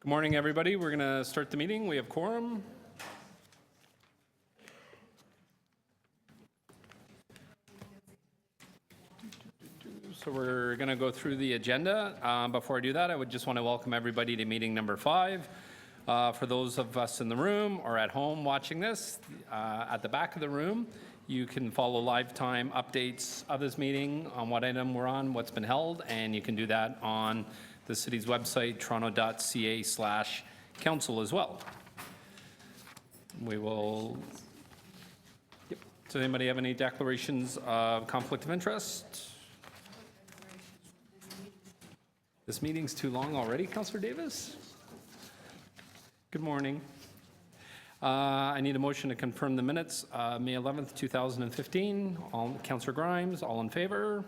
Good morning, everybody. We're going to start the meeting. We have quorum. So we're going to go through the agenda. Before I do that, I would just want to welcome everybody to meeting number 5. For those of us in the room or at home watching this, at the back of the room, you can follow live time updates of this meeting on what item we're on, what's been held, and you can do that on the city's website, toronto.ca/council as well. We will, Does anybody have any declarations of conflict of interest? This meeting's too long already, Councillor Davis? Good morning. I need a motion to confirm the minutes, May 11th, 2015. Councillor Grimes, all in favor?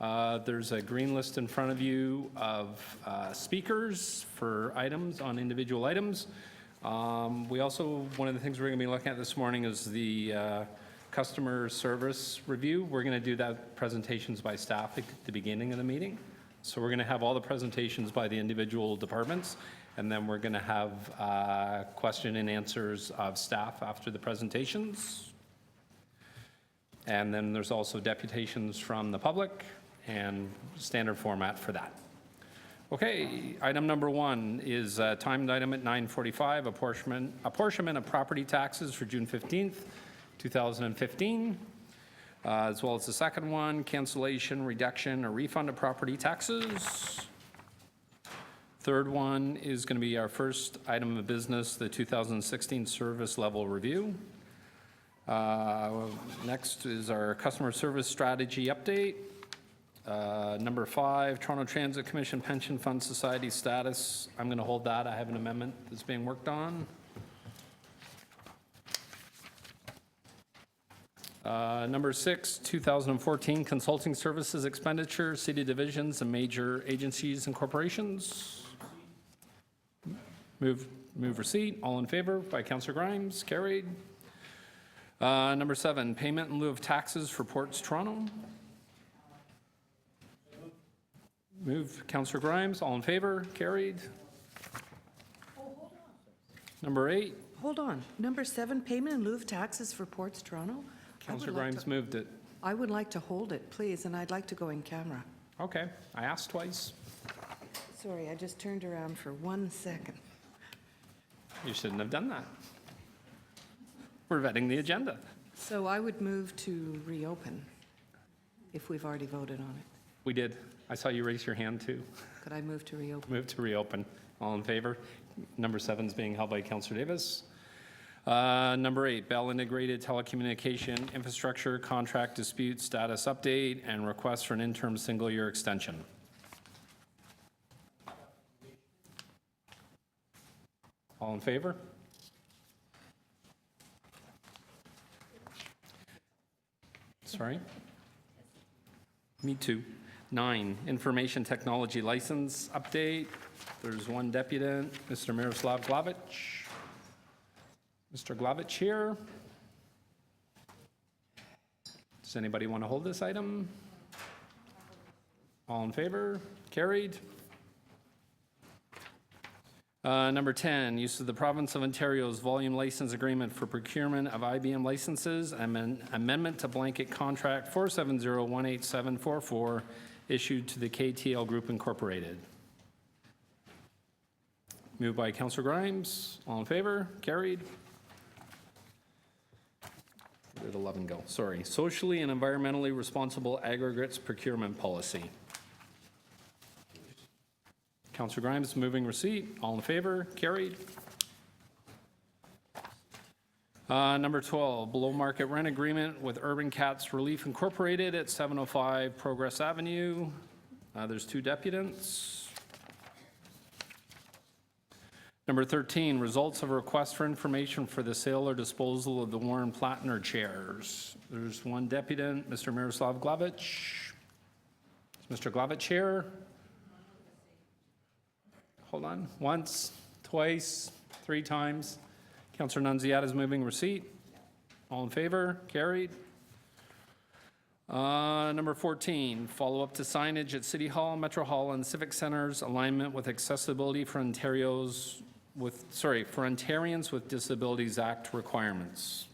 There's a green list in front of you of speakers for items on individual items. We also, one of the things we're going to be looking at this morning is the customer service review. We're going to do that presentations by staff at the beginning of the meeting. So we're going to have all the presentations by the individual departments, and then we're going to have question and answers of staff after the presentations. And then there's also deputations from the public and standard format for that. Okay, item number 1 is a timed item at 9:45, apportionment of property taxes for June 15th, 2015. As well as the second one, cancellation, reduction, or refund of property taxes. Third one is going to be our first item of business, the 2016 service level review. Next is our customer service strategy update. Number 5, Toronto Transit Commission Pension Fund Society status. I'm going to hold that. I have an amendment that's being worked on. Number 6, 2014 consulting services expenditure, city divisions and major agencies and corporations. Move receipt. All in favor by Councillor Grimes. Carried. Number 7, payment in lieu of taxes for Ports Toronto. Move Councillor Grimes. All in favor. Carried. Number 8. Hold on. Number 7, payment in lieu of taxes for Ports Toronto. Councillor Grimes moved it. I would like to hold it, please, and I'd like to go in camera. Okay, I asked twice. Sorry, I just turned around for 1 second. You shouldn't have done that. We're vetting the agenda. So I would move to reopen, if we've already voted on it. We did. I saw you raise your hand too. Could I move to reopen? Move to reopen. All in favor? Number 7 is being held by Councillor Davis. Number 8, Bell Integrated Telecommunication Infrastructure Contract Dispute Status Update and Request for an Interim Single-Year Extension. All in favor? Sorry? Me too. 9, Information Technology License Update. There's one deputant, Mr. Miroslav Glavich. Mr. Glavich here. Does anybody want to hold this item? All in favor? Carried. Number 10, use of the Province of Ontario's volume license agreement for procurement of IBM licenses, amendment to blanket contract 470-18744 issued to the KTL Group Incorporated. Moved by Councillor Grimes. All in favor? Carried. Where did 11 go? Sorry. Socially and environmentally responsible aggregates procurement policy. Councillor Grimes moving receipt. All in favor? Carried. Number 12, below market rent agreement with Urban Cats Relief Incorporated at 705 Progress Avenue. There's 2 deputants. Number 13, results of a request for information for the sale or disposal of the Warren Plattner chairs. There's one deputant, Mr. Miroslav Glavich. Is Mr. Glavich here? Hold on. Once, twice, 3 times. Councillor Nunziata is moving receipt. All in favor? Carried. Number 14, follow-up to signage at City Hall, Metro Hall, and Civic Centers, alignment with accessibility for Ontarians with Disabilities Act requirements.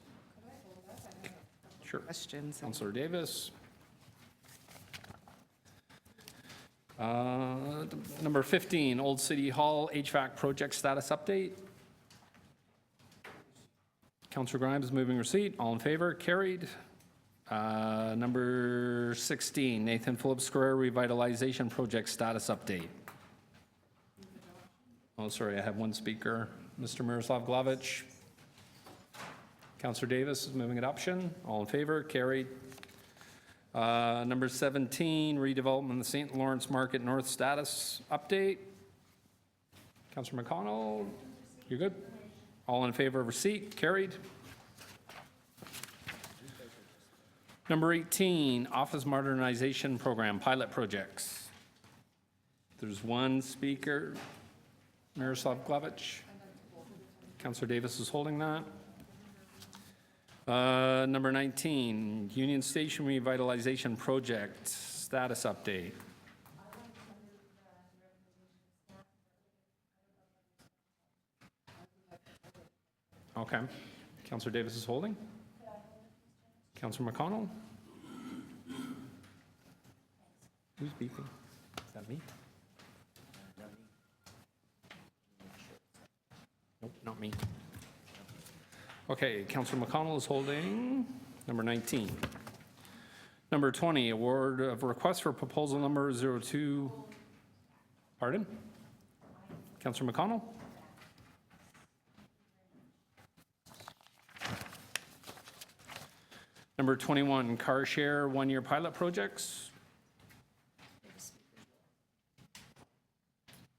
Sure. Questions? Councillor Davis. Number 15, Old City Hall HVAC project status update. Councillor Grimes moving receipt. All in favor? Carried. Number 16, Nathan Phillips Square revitalization project status update. Oh, sorry, I have one speaker. Mr. Miroslav Glavich. Councillor Davis is moving adoption. All in favor? Carried. Number 17, redevelopment of the St. Lawrence Market North status update. Councillor McConnell, you're good? All in favor of receipt? Carried. Number 18, office modernization program, pilot projects. There's one speaker, Miroslav Glavich. Councillor Davis is holding that. Number 19, Union Station revitalization project, status update. Okay. Councillor Davis is holding. Councillor McConnell? Who's beeping? Is that me? Nope, not me. Okay, Councillor McConnell is holding number 19. Number 20, award of request for proposal number 02. Pardon? Councillor McConnell? Number 21, car share one-year pilot projects.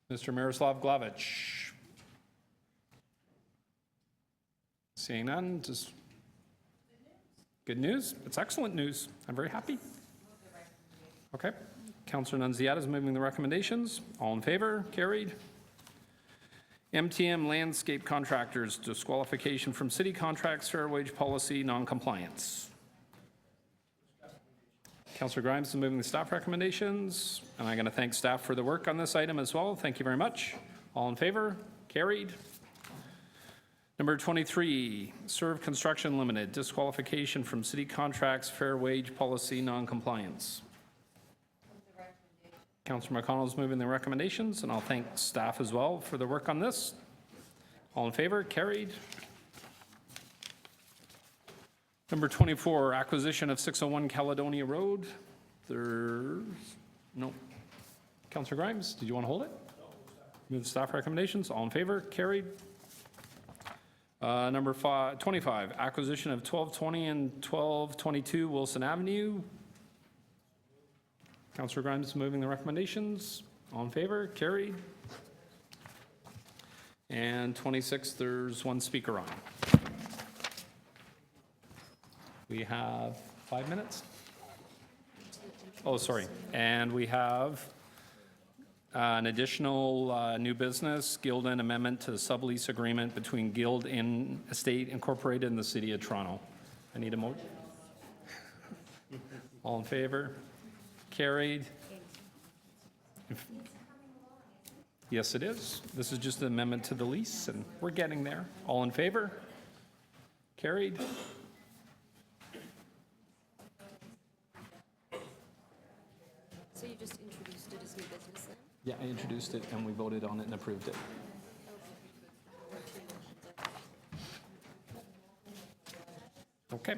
Mr. Miroslav Glavich. Seeing none, just good news. It's excellent news. I'm very happy. Okay. Councillor Nunziata is moving the recommendations. All in favor? Carried. MTM landscape contractors, disqualification from city contracts, fair wage policy, non-compliance. Councillor Grimes is moving the staff recommendations, and I'm going to thank staff for the work on this item as well. Thank you very much. All in favor? Carried. Number 23, Serve Construction Limited, disqualification from city contracts, fair wage policy, non-compliance. Councillor McConnell is moving the recommendations, and I'll thank staff as well for the work on this. All in favor? Carried. Number 24, acquisition of 601 Caledonia Road. There's no. Councillor Grimes, did you want to hold it? Move the staff recommendations. All in favor? Carried. Number 25, acquisition of 1220 and 1222 Wilson Avenue. Councillor Grimes is moving the recommendations. All in favor? Carried. And 26, there's one speaker on. We have 5 minutes. Oh, sorry. And we have an additional new business, Guild Inn amendment to the sublease agreement between Guild Inn Estate Incorporated and the City of Toronto. I need a motion. All in favor? Carried. Yes, it is. This is just an amendment to the lease, and we're getting there. All in favor? Carried. So you just introduced it as new business then? Yeah, I introduced it, and we voted on it and approved it. Okay.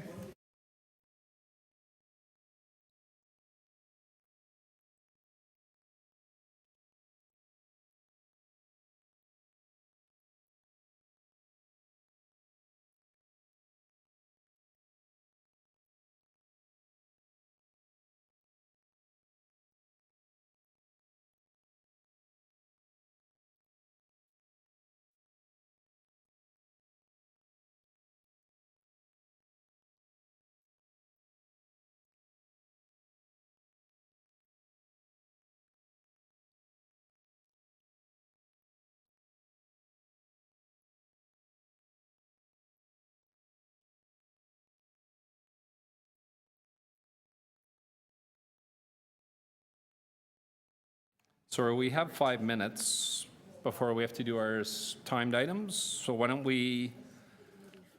So we have 5 minutes before we have to do our timed items. So why don't we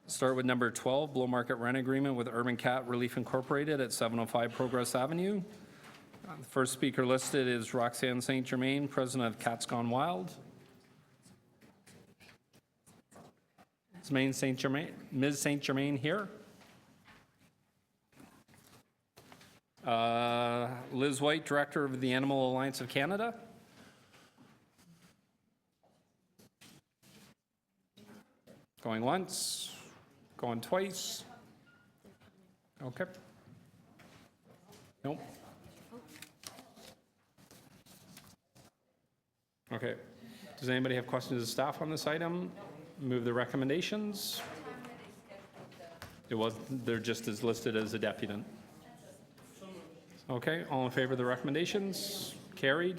start with number 12, below market rent agreement with Urban Cat Relief Incorporated at 705 Progress Avenue. The first speaker listed is Roxanne St. Germain, president of Cats Gone Wild. Is Ms. St. Germain here? Liz White, director of the Animal Alliance of Canada. Going once, going twice. Okay. Nope. Okay. Does anybody have questions of staff on this item? Move the recommendations. It was, they're just as listed as a deputant. Okay, all in favor of the recommendations? Carried.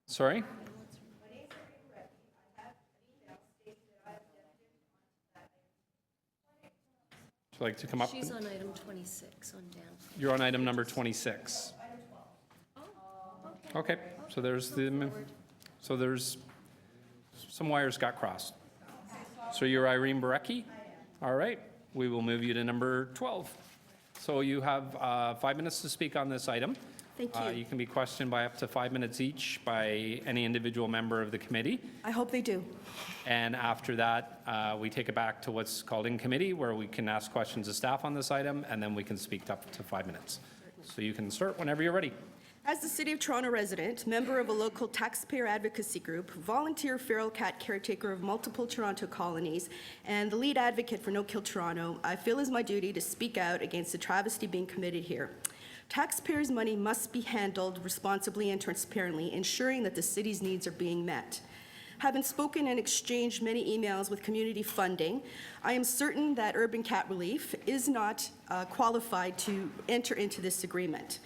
Sorry? Would you like to come up? She's on item 26 on down. You're on item number 26. Okay, so there's some wires got crossed. So you're Irene Barecki? All right, we will move you to number 12. So you have 5 minutes to speak on this item. Thank you. You can be questioned by up to 5 minutes each by any individual member of the committee. I hope they do. And after that, we take it back to what's called in committee, where we can ask questions of staff on this item, and then we can speak up to 5 minutes. So you can start whenever you're ready. As the City of Toronto resident, member of a local taxpayer advocacy group, volunteer feral cat caretaker of multiple Toronto colonies, and the lead advocate for No Kill Toronto, I feel it is my duty to speak out against the travesty being committed here. Taxpayers' money must be handled responsibly and transparently, ensuring that the city's needs are being met. Having spoken and exchanged many emails with community funding, I am certain that Urban Cat Relief is not qualified to enter into this agreement.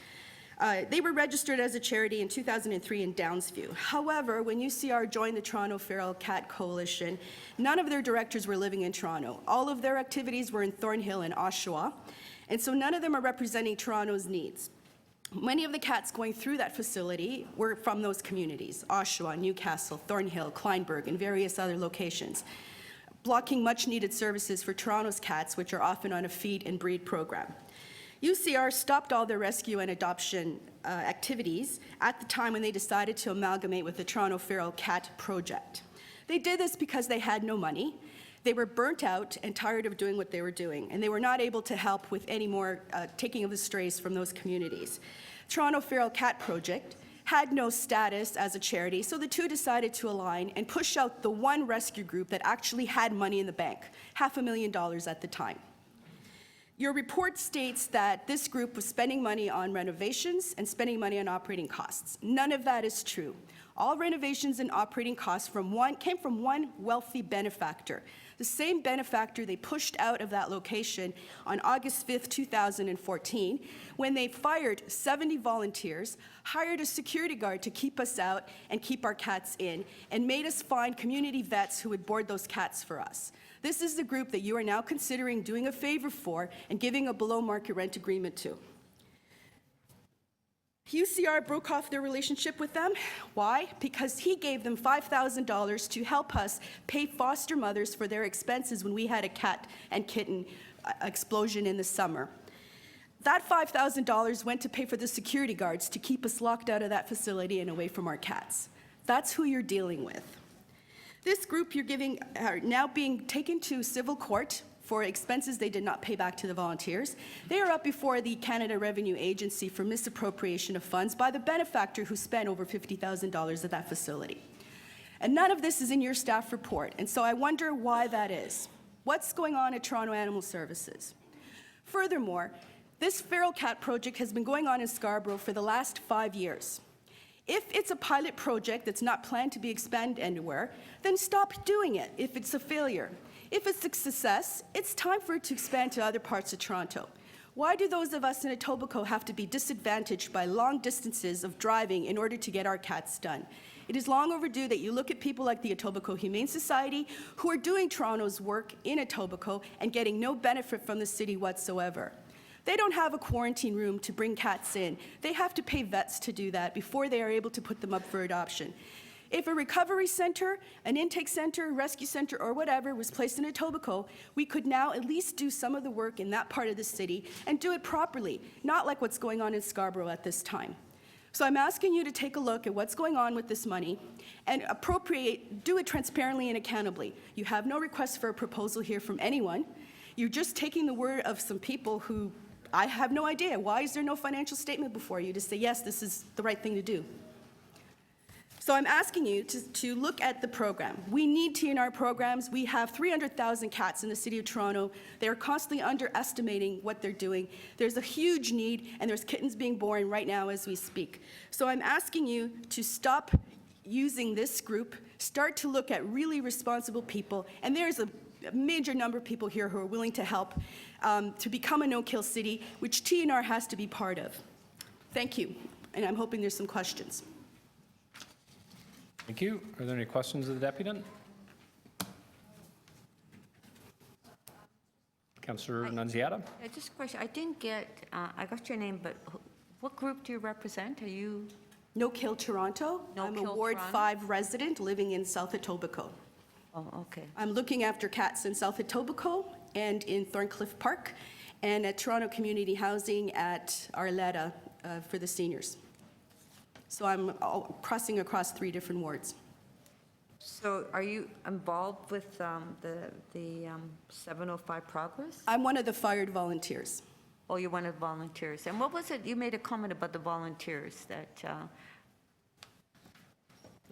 They were registered as a charity in 2003 in Downsview. However, when UCR joined the Toronto Feral Cat Coalition, none of their directors were living in Toronto. All of their activities were in Thornhill and Oshawa, and so none of them are representing Toronto's needs. Many of the cats going through that facility were from those communities, Oshawa, Newcastle, Thornhill, Kleinburg, and various other locations, blocking much-needed services for Toronto's cats, which are often on a feed and breed program. UCR stopped all their rescue and adoption activities at the time when they decided to amalgamate with the Toronto Feral Cat Project. They did this because they had no money. They were burnt out and tired of doing what they were doing, and they were not able to help with any more taking of the strays from those communities. Toronto Feral Cat Project had no status as a charity, so the two decided to align and push out the one rescue group that actually had money in the bank, $500,000 at the time. Your report states that this group was spending money on renovations and spending money on operating costs. None of that is true. All renovations and operating costs came from one wealthy benefactor, the same benefactor they pushed out of that location on August 5th, 2014, when they fired 70 volunteers, hired a security guard to keep us out and keep our cats in, and made us find community vets who would board those cats for us. This is the group that you are now considering doing a favor for and giving a below-market rent agreement to. UCR broke off their relationship with them. Why? Because he gave them $5,000 to help us pay foster mothers for their expenses when we had a cat and kitten explosion in the summer. That $5,000 went to pay for the security guards to keep us locked out of that facility and away from our cats. That's who you're dealing with. This group you're giving are now being taken to civil court for expenses they did not pay back to the volunteers. They are up before the Canada Revenue Agency for misappropriation of funds by the benefactor who spent over $50,000 at that facility. And none of this is in your staff report, and so I wonder why that is. What's going on at Toronto Animal Services? Furthermore, this feral cat project has been going on in Scarborough for the last 5 years. If it's a pilot project that's not planned to be expanded anywhere, then stop doing it if it's a failure. If it's a success, it's time for it to expand to other parts of Toronto. Why do those of us in Etobicoke have to be disadvantaged by long distances of driving in order to get our cats done? It is long overdue that you look at people like the Etobicoke Humane Society who are doing Toronto's work in Etobicoke and getting no benefit from the city whatsoever. They don't have a quarantine room to bring cats in. They have to pay vets to do that before they are able to put them up for adoption. If a recovery center, an intake center, rescue center, or whatever was placed in Etobicoke, we could now at least do some of the work in that part of the city and do it properly, not like what's going on in Scarborough at this time. So I'm asking you to take a look at what's going on with this money and do it transparently and accountably. You have no request for a proposal here from anyone. You're just taking the word of some people who I have no idea. Why is there no financial statement before you to say, yes, this is the right thing to do? So I'm asking you to look at the program. We need TNR programs. We have 300,000 cats in the City of Toronto. They are constantly underestimating what they're doing. There's a huge need, and there's kittens being born right now as we speak. So I'm asking you to stop using this group, start to look at really responsible people, and there's a major number of people here who are willing to help to become a no-kill city, which TNR has to be part of. Thank you, and I'm hoping there's some questions. Thank you. Are there any questions of the deputant? Councillor Nunziata? Just a question. I didn't get, I got your name, but what group do you represent? Are you? No Kill Toronto. No I'm a Kill Ward Toronto? 5 resident living in South Etobicoke. Oh, okay. I'm looking after cats in South Etobicoke and in Thorncliffe Park and at Toronto Community Housing at Arletta for the seniors. So I'm crossing across 3 different wards. So are you involved with the 705 Progress? I'm one of the fired volunteers. Oh, you're one of the volunteers. And what was it, you made a comment about the volunteers,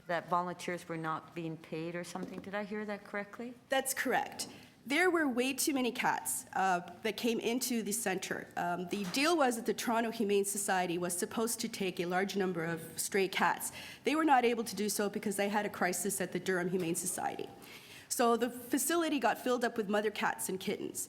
that volunteers were not being paid or something. Did I hear that correctly? That's correct. There were way too many cats that came into the center. The deal was that the Toronto Humane Society was supposed to take a large number of stray cats. They were not able to do so because they had a crisis at the Durham Humane Society. So the facility got filled up with mother cats and kittens.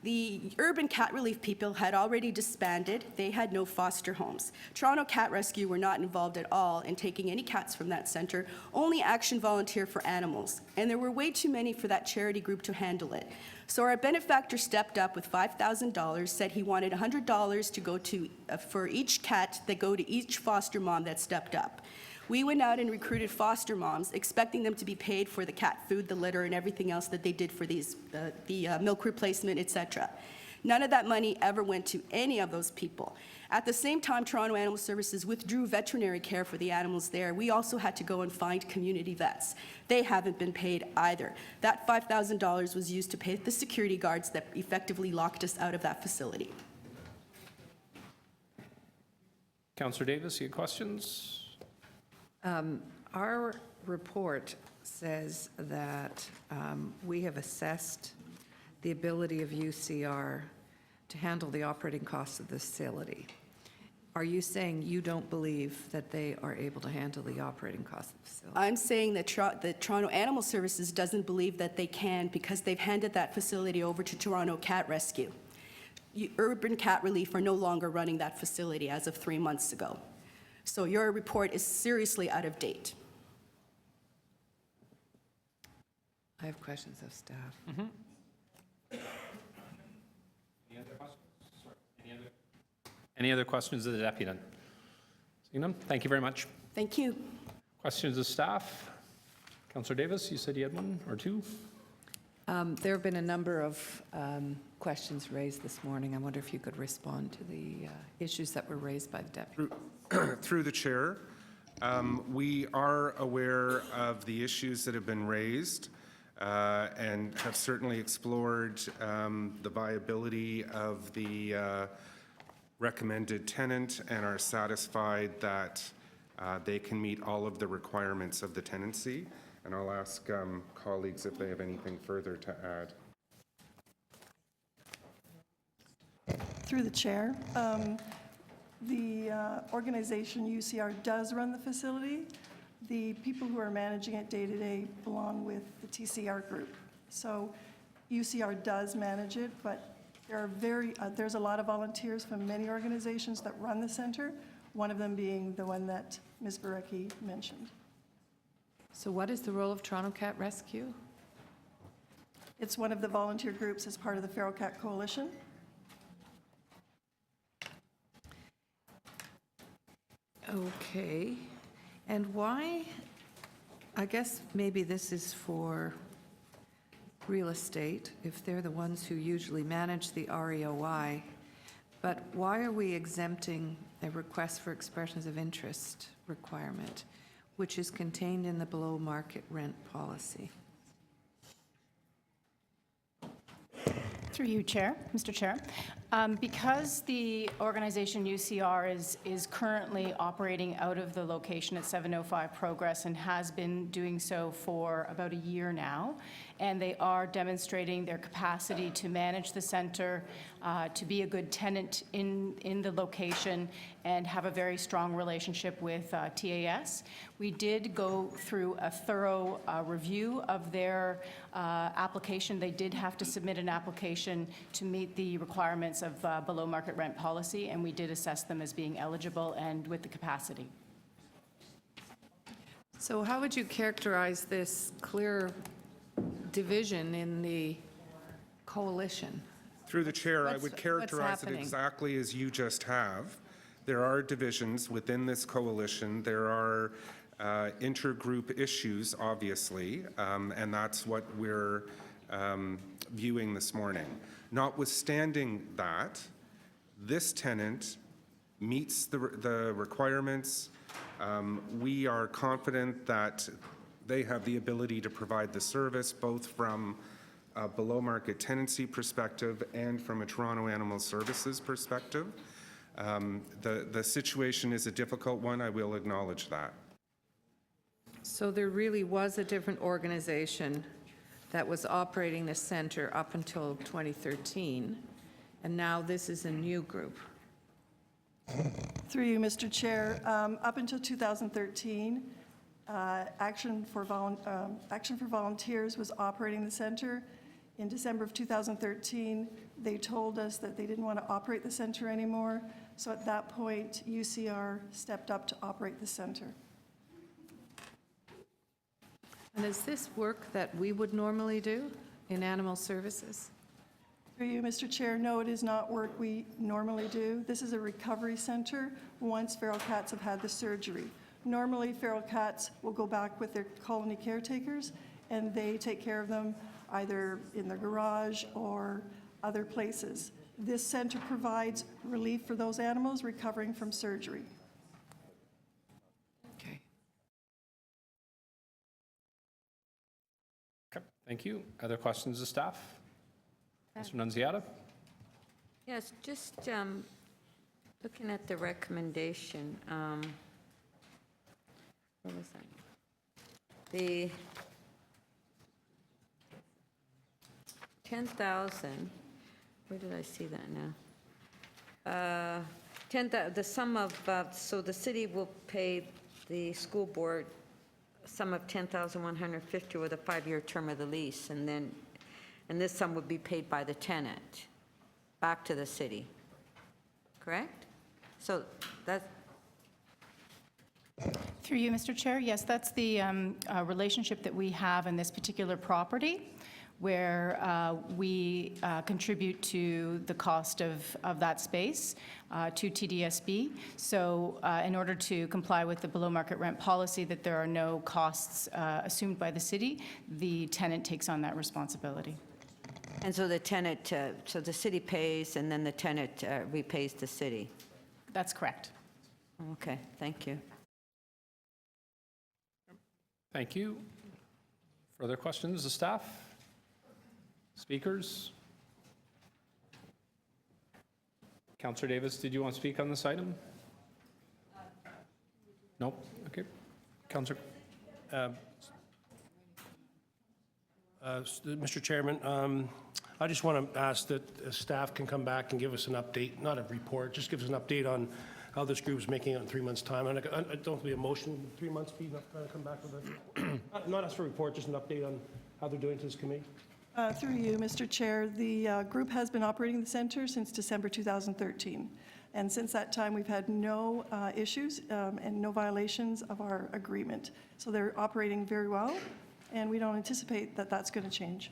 The urban cat relief people had already disbanded. They had no foster homes. Toronto Cat Rescue were not involved at all in taking any cats from that center, only Action Volunteer for Animals. And there were way too many for that charity group to handle it. So our benefactor stepped up with $5,000, said he wanted $100 to go to, for each cat that go to each foster mom that stepped up. We went out and recruited foster moms, expecting them to be paid for the cat food, the litter, and everything else that they did for these, the milk replacement, etc. None of that money ever went to any of those people. At the same time, Toronto Animal Services withdrew veterinary care for the animals there. We also had to go and find community vets. They haven't been paid either. That $5,000 was used to pay the security guards that effectively locked us out of that facility. Councillor Davis, you have questions? Our report says that we have assessed the ability of UCR to handle the operating costs of the facility. Are you saying you don't believe that they are able to handle the operating costs of the facility? I'm saying that Toronto Animal Services doesn't believe that they can because they've handed that facility over to Toronto Cat Rescue. Urban Cat Relief are no longer running that facility as of 3 months ago. So your report is seriously out of date. I have questions of staff. Any other questions of the deputant? Seeing none, thank you very much. Thank you. Questions of staff? Councillor Davis, you said you had 1 or 2? There have been a number of questions raised this morning. I wonder if you could respond to the issues that were raised by the deputy. Through the chair, we are aware of the issues that have been raised and have certainly explored the viability of the recommended tenant and are satisfied that they can meet all of the requirements of the tenancy. And I'll ask colleagues if they have anything further to add. Through the chair, the organization UCR does run the facility. The people who are managing it day to day belong with the TCR group. So UCR does manage it, but there are there's a lot of volunteers from many organizations that run the center. one of them being the one that Ms. Barecki mentioned. So what is the role of Toronto Cat Rescue? It's one of the volunteer groups as part of the Feral Cat Coalition. Okay, and why, I guess maybe this is for real estate, if they're the ones who usually manage the REOI, but why are we exempting a request for expressions of interest requirement, which is contained in the below-market rent policy? Through you, Chair, Mr. Chair. Because the organization UCR is currently operating out of the location at 705 Progress and has been doing so for about a year now, and they are demonstrating their capacity to manage the center, to be a good tenant in the location, and have a very strong relationship with TAS. We did go through a thorough review of their application. They did have to submit an application to meet the requirements of below-market rent policy, and we did assess them as being eligible and with the capacity. So how would you characterize this clear division in the coalition? Through the chair, I What's- would what's characterize it happening? exactly as you just have. There are divisions within this coalition. There are intergroup issues, obviously, and that's what we're viewing this morning. Notwithstanding that, this tenant meets the requirements. We are confident that they have the ability to provide the service both from a below-market tenancy perspective and from a Toronto Animal Services perspective. The situation is a difficult one, I will acknowledge that. So there really was a different organization that was operating the center up until 2013, and now this is a new group. Through you, Mr. Chair, up until 2013, Action for Volunteers was operating the center. In December of 2013, they told us that they didn't want to operate the center anymore, so at that point, UCR stepped up to operate the center. And is this work that we would normally do in animal services? Through you, Mr. Chair, no, it is not work we normally do. This is a recovery center once feral cats have had the surgery. Normally, feral cats will go back with their colony caretakers, and they take care of them either in the garage or other places. This center provides relief for those animals recovering from surgery. Okay. Okay, thank you. Other questions of staff? Mr. Nunziata? Yes, just looking at the recommendation, what was that? The 10,000, where did I see that now? The sum of, so the city will pay the school board a sum of $10,150 with a 5-year term of the lease, and this sum would be paid by the tenant back to the city, correct? So that's... Through you, Mr. Chair, yes, that's the relationship that we have in this particular property, where we contribute to the cost of that space to TDSB. So in order to comply with the below-market rent policy, that there are no costs assumed by the city, the tenant takes on that responsibility. And so the tenant, so the city pays, and then the tenant repays the city? That's correct. Okay, thank you. Thank you. Further questions of staff? Speakers? Councillor Davis, did you want to speak on this item? No? Okay. Councillor? Mr. Chairman, I just want to ask that staff can come back and give us an update, not a report, just give us an update on how this group is making it in 3 months' time. And I don't be a motion, 3 months be enough to come back with a, not ask for a report, just an update on how they're doing to this committee. Through you, Mr. Chair, the group has been operating the center since December 2013. And since that time, we've had no issues and no violations of our agreement. So they're operating very well, and we don't anticipate that that's going to change.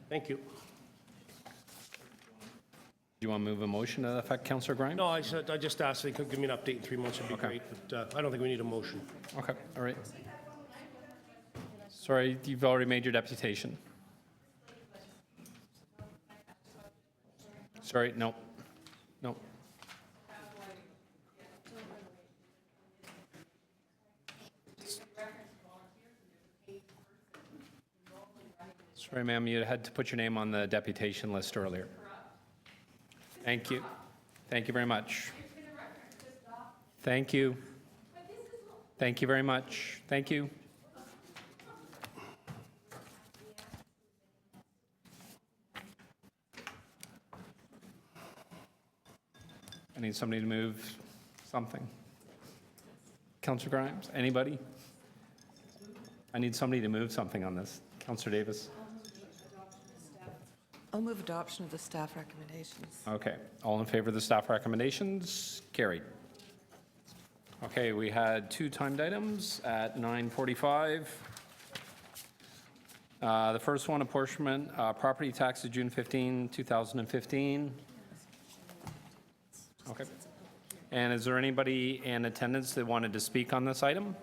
Thank you. Do you want to move a motion to that effect, Councillor Grimes? No, I just asked if they could give me an update in 3 months, would be great, but I don't think we need a motion. Okay, all right. Sorry, you've already made your deputation. Sorry, no. No. Sorry, ma'am, you had to put your name on the deputation list earlier. Thank you. Thank you very much. Thank you. Thank you very much. Thank you. I need somebody to move something. Councillor Grimes, anybody? I need somebody to move something on this. Councillor Davis. I'll move adoption of the staff recommendations. Okay, all in favor of the staff recommendations? Carried. Okay, we had 2 timed items at 9:45. The first one, apportionment, property taxes, June 15, 2015. Okay. And is there anybody in attendance that wanted to speak on this item?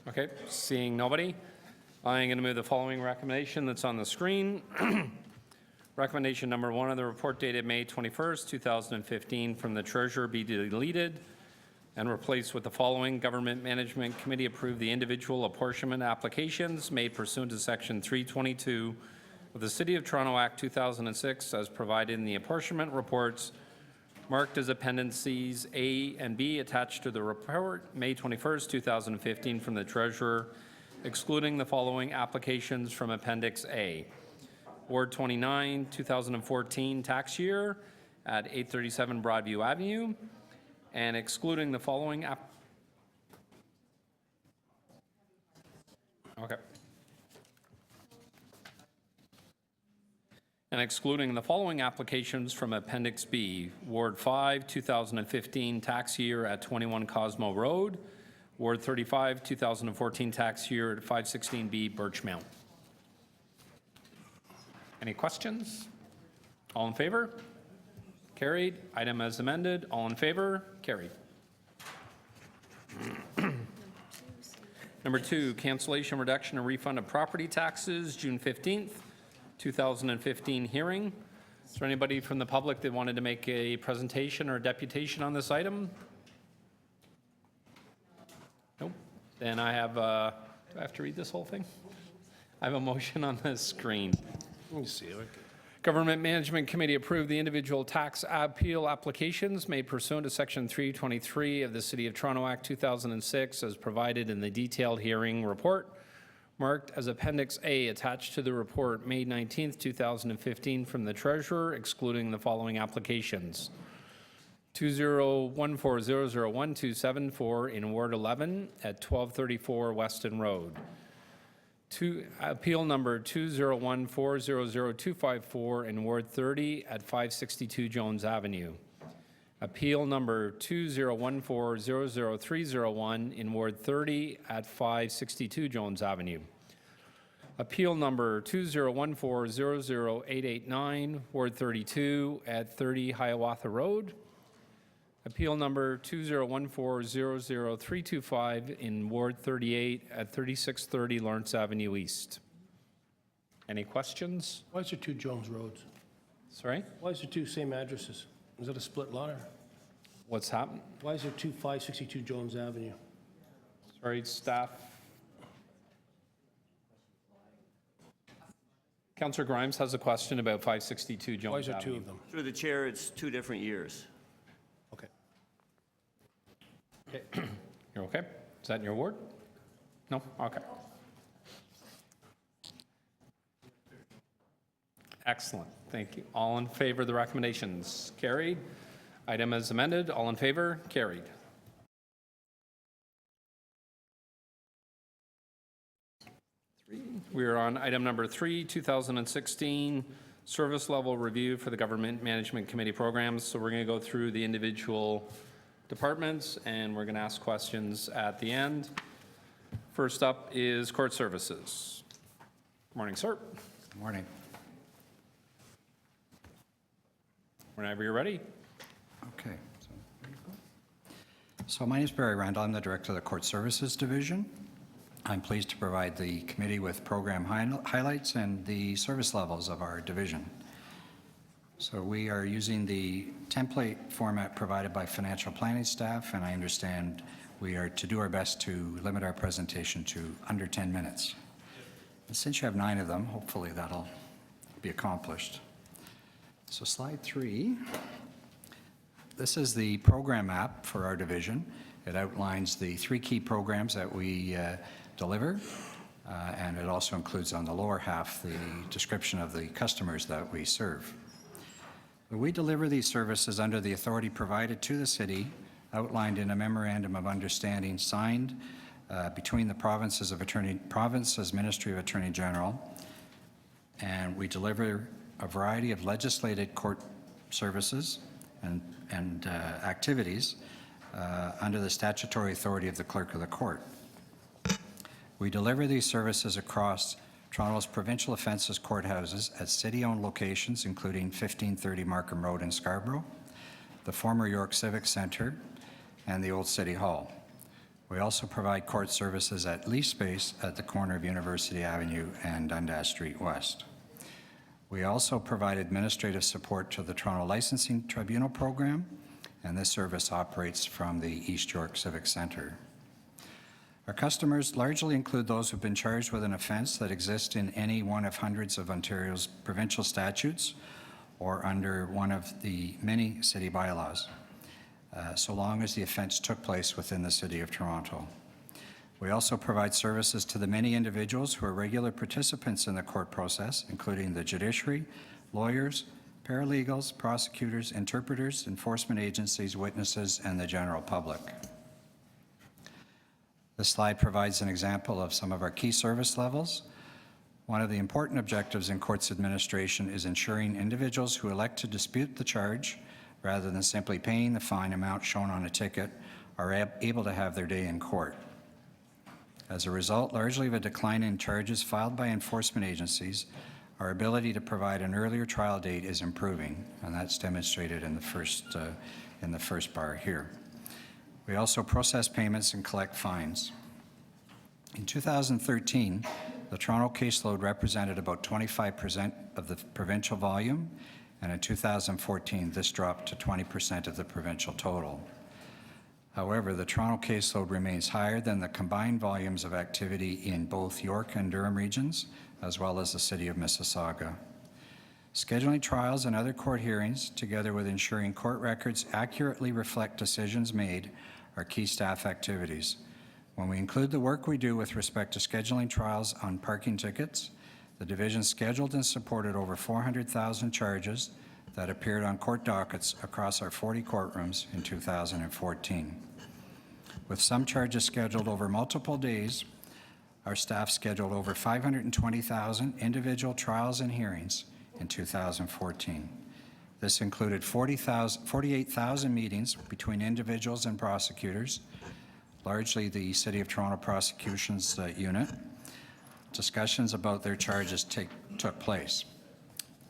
Okay, seeing nobody, I'm going to move the following recommendation that's on the screen. Recommendation number 1 of the report dated May 21st, 2015 from the Treasurer be deleted and replaced with the following. Government Management Committee approved the individual apportionment applications made pursuant to Section 322 of the City of Toronto Act 2006 as provided in the apportionment reports marked as appendices A and B attached to the report May 21st, 2015 from the Treasurer, excluding the following applications from Appendix A. Ward 29, 2014 tax year at 837 Broadview Avenue, and excluding the following applications from Appendix B. Ward 5, 2015 tax year at 21 Cosmo Road. Ward 35, 2014 tax year at 516B Birchmount. Any questions? All in favor? Carried. Item as amended. All in favor? Carried. Number 2, cancellation, reduction, and refund of property taxes, June 15th, 2015 hearing. Is there anybody from the public that wanted to make a presentation or deputation on this item? Nope. Then I have, do I have to read this whole thing? I have a motion on the screen. Let me see. Government Management Committee approved the individual tax appeal applications made pursuant to Section 323 of the City of Toronto Act 2006 as provided in the detailed hearing report marked as Appendix A attached to the report May 19th, 2015 from the Treasurer, excluding the following applications. 2014001274 in Ward 11 at 1234 Weston Road. Appeal number 2014000254 in Ward 30 at 562 Jones Avenue. Appeal number 2014000301 in Ward 30 at 562 Jones Avenue. Appeal number 2014008889, Ward 32 at 30 Hiawatha Road. Appeal number 2014000325 in Ward 38 at 3630 Lawrence Avenue East. Any questions? Why is there 2 Jones Roads? Sorry? Why is there 2 same addresses? Is that a split lot or? What's happened? Why is there 2 562 Jones Avenue? Sorry, staff. Councillor Grimes has a question about 562 Jones Avenue. Why is there 2 of them? Through the chair, it's 2 different years. Okay. Okay. You're okay? Is that in your ward? No? Okay. Excellent. Thank you. All in favor of the recommendations? Carried. Item as amended. All in favor? Carried. We are on item number 3, 2016 Service Level Review for the Government Management Committee programs. So we're going to go through the individual departments, and we're going to ask questions at the end. First up is Court Services. Good morning, sir. Good morning. Whenever you're ready. Okay. So my name is Barry Randall. I'm the Director of the Court Services Division. I'm pleased to provide the committee with program highlights and the service levels of our division. So we are using the template format provided by financial planning staff, and I understand we are to do our best to limit our presentation to under 10 minutes. And since you have 9 of them, hopefully that'll be accomplished. So slide 3. This is the program map for our division. It outlines the 3 key programs that we deliver, and it also includes on the lower half the description of the customers that we serve. We deliver these services under the authority provided to the city, outlined in a memorandum of understanding signed between the province's Ministry of Attorney General, and we deliver a variety of legislated court services and activities under the statutory authority of the Clerk of the Court. We deliver these services across Toronto's provincial offences courthouses at city-owned locations, including 1530 Markham Road in Scarborough, the former York Civic Centre, and the Old City Hall. We also provide court services at lease space at the corner of University Avenue and Dundas Street West. We also provide administrative support to the Toronto Licensing Tribunal program, and this service operates from the East York Civic Centre. Our customers largely include those who have been charged with an offence that exists in any one of hundreds of Ontario's provincial statutes or under one of the many city bylaws, so long as the offence took place within the City of Toronto. We also provide services to the many individuals who are regular participants in the court process, including the judiciary, lawyers, paralegals, prosecutors, interpreters, enforcement agencies, witnesses, and the general public. This slide provides an example of some of our key service levels. One of the important objectives in courts administration is ensuring individuals who elect to dispute the charge, rather than simply paying the fine amount shown on a ticket, are able to have their day in court. As a result, largely of a decline in charges filed by enforcement agencies, our ability to provide an earlier trial date is improving, and that's demonstrated in the first bar here. We also process payments and collect fines. In 2013, the Toronto caseload represented about 25% of the provincial volume, and in 2014, this dropped to 20% of the provincial total. However, the Toronto caseload remains higher than the combined volumes of activity in both York and Durham regions, as well as the City of Mississauga. Scheduling trials and other court hearings, together with ensuring court records accurately reflect decisions made, are key staff activities. When we include the work we do with respect to scheduling trials on parking tickets, the division scheduled and supported over 400,000 charges that appeared on court dockets across our 40 courtrooms in 2014. With some charges scheduled over multiple days, our staff scheduled over 520,000 individual trials and hearings in 2014. This included 48,000 meetings between individuals and prosecutors, largely the City of Toronto Prosecutions Unit. Discussions about their charges took place.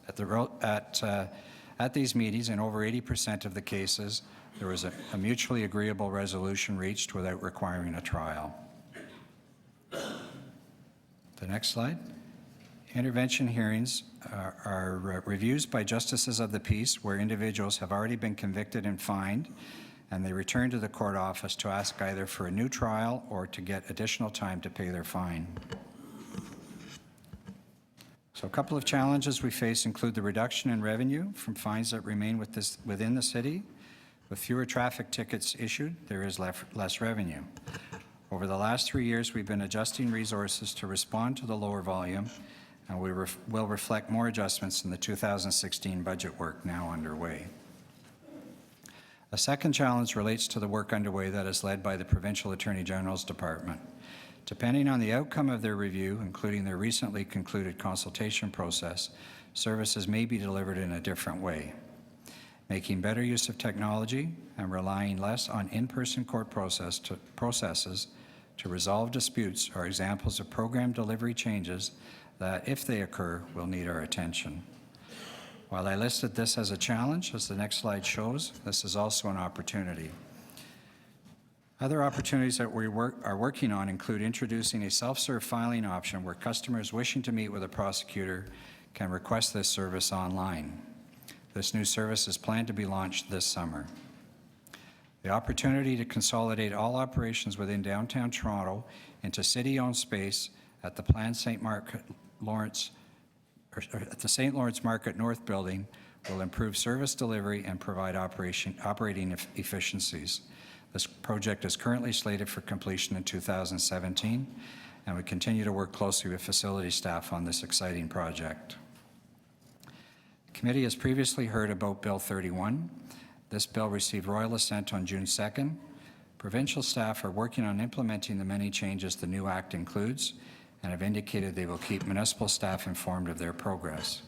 At these meetings, in over 80% of the cases, there was a mutually agreeable resolution reached without requiring a trial. The next slide. Intervention hearings are reviews by justices of the peace where individuals have already been convicted and fined, and they return to the court office to ask either for a new trial or to get additional time to pay their fine. So a couple of challenges we face include the reduction in revenue from fines that remain within the city. With fewer traffic tickets issued, there is less revenue. Over the last 3 years, we've been adjusting resources to respond to the lower volume, and we will reflect more adjustments in the 2016 budget work now underway. A second challenge relates to the work underway that is led by the Provincial Attorney General's Department. Depending on the outcome of their review, including their recently concluded consultation process, services may be delivered in a different way. Making better use of technology and relying less on in-person court processes to resolve disputes are examples of program delivery changes that, if they occur, will need our attention. While I listed this as a challenge, as the next slide shows, this is also an opportunity. Other opportunities that we are working on include introducing a self-serve filing option where customers wishing to meet with a prosecutor can request this service online. This new service is planned to be launched this summer. The opportunity to consolidate all operations within downtown Toronto into city-owned space at the planned St. Lawrence Market North building will improve service delivery and provide operating efficiencies. This project is currently slated for completion in 2017, and we continue to work closely with facility staff on this exciting project. The committee has previously heard about Bill 31. This bill received royal assent on June 2nd. Provincial staff are working on implementing the many changes the new act includes and have indicated they will keep municipal staff informed of their progress.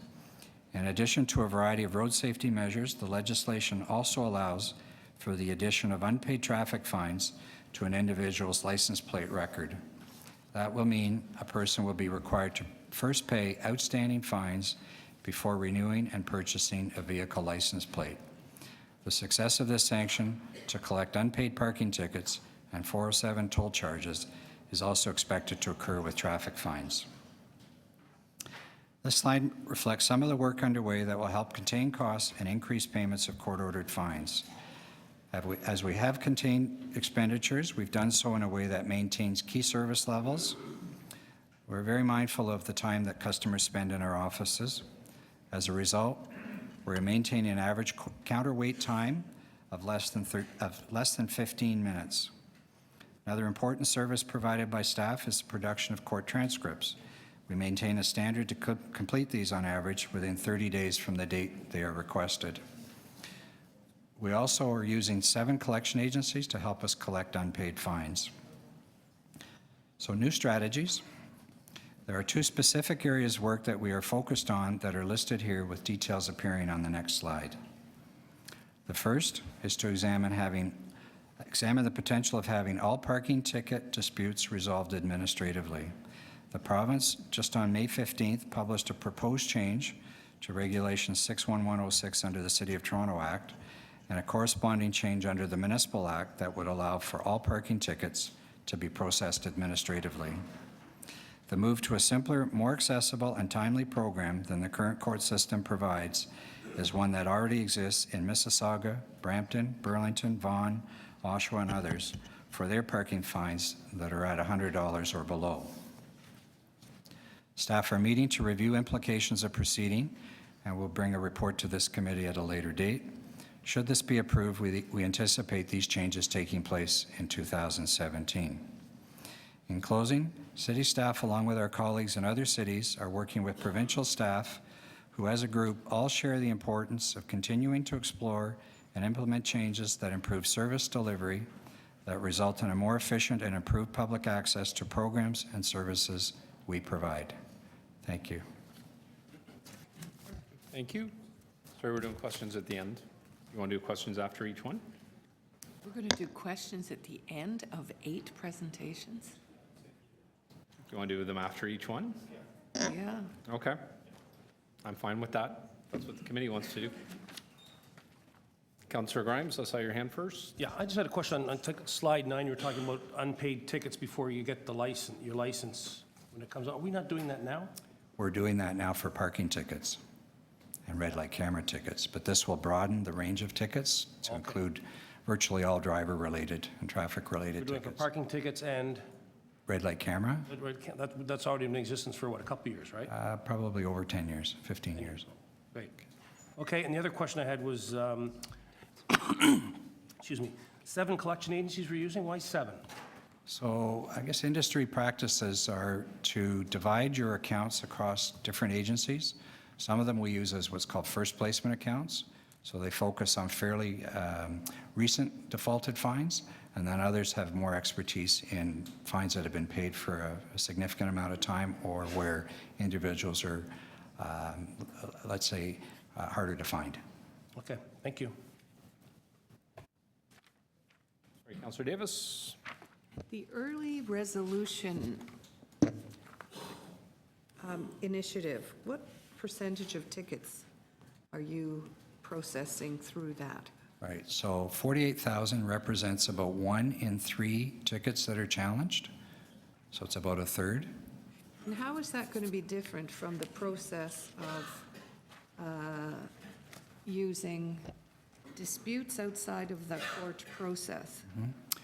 In addition to a variety of road safety measures, the legislation also allows for the addition of unpaid traffic fines to an individual's license plate record. That will mean a person will be required to first pay outstanding fines before renewing and purchasing a vehicle license plate. The success of this sanction to collect unpaid parking tickets and 407 toll charges is also expected to occur with traffic fines. This slide reflects some of the work underway that will help contain costs and increase payments of court-ordered fines. As we have contained expenditures, we've done so in a way that maintains key service levels. We're very mindful of the time that customers spend in our offices. As a result, we're maintaining an average counterweight time of less than 15 minutes. Another important service provided by staff is the production of court transcripts. We maintain a standard to complete these on average within 30 days from the date they are requested. We also are using 7 collection agencies to help us collect unpaid fines. So, new strategies. There are 2 specific areas of work that we are focused on that are listed here with details appearing on the next slide. The first is to examine the potential of having all parking ticket disputes resolved administratively. The province, just on May 15th, published a proposed change to Regulation 61106 under the City of Toronto Act and a corresponding change under the Municipal Act that would allow for all parking tickets to be processed administratively. The move to a simpler, more accessible, and timely program than the current court system provides is one that already exists in Mississauga, Brampton, Burlington, Vaughan, Oshawa, and others for their parking fines that are at $100 or below. Staff are meeting to review implications of proceeding and will bring a report to this committee at a later date. Should this be approved, we anticipate these changes taking place in 2017. In closing, city staff, along with our colleagues in other cities, are working with provincial staff who, as a group, all share the importance of continuing to explore and implement changes that improve service delivery, that result in a more efficient and improved public access to programs and services we provide. Thank you. Thank you. Sorry, we're doing questions at the end. You want to do questions after each one? We're going to do questions at the end of 8 presentations? You want to do them after each one? Yeah. Okay. I'm fine with that. That's what the committee wants to do. Councillor Grimes, I saw your hand first. Yeah, I just had a question on slide 9. You were talking about unpaid tickets before you get the license, your license when it comes out. Are we not doing that now? We're doing that now for parking tickets and red light camera tickets, but this will broaden the range of tickets to include virtually all driver-related and traffic-related We're doing tickets. for parking tickets and Red light camera? that's already in existence for what, a couple of years, right? Probably over 10 years, 15 years. Great. Okay, and the other question I had was, excuse me, 7 collection agencies we're using. Why 7? So I guess industry practices are to divide your accounts across different agencies. Some of them we use as what's called first placement accounts. So they focus on fairly recent defaulted fines, and then others have more expertise in fines that have been paid for a significant amount of time or where individuals are, let's say, harder to find. Okay, thank you. Sorry, Councillor Davis. The early resolution initiative, what percentage of tickets are you processing through that? Right, so 48,000 represents about 1 in 3 tickets that are challenged, so it's about a third. And how is that going to be different from the process of using disputes outside of the court process,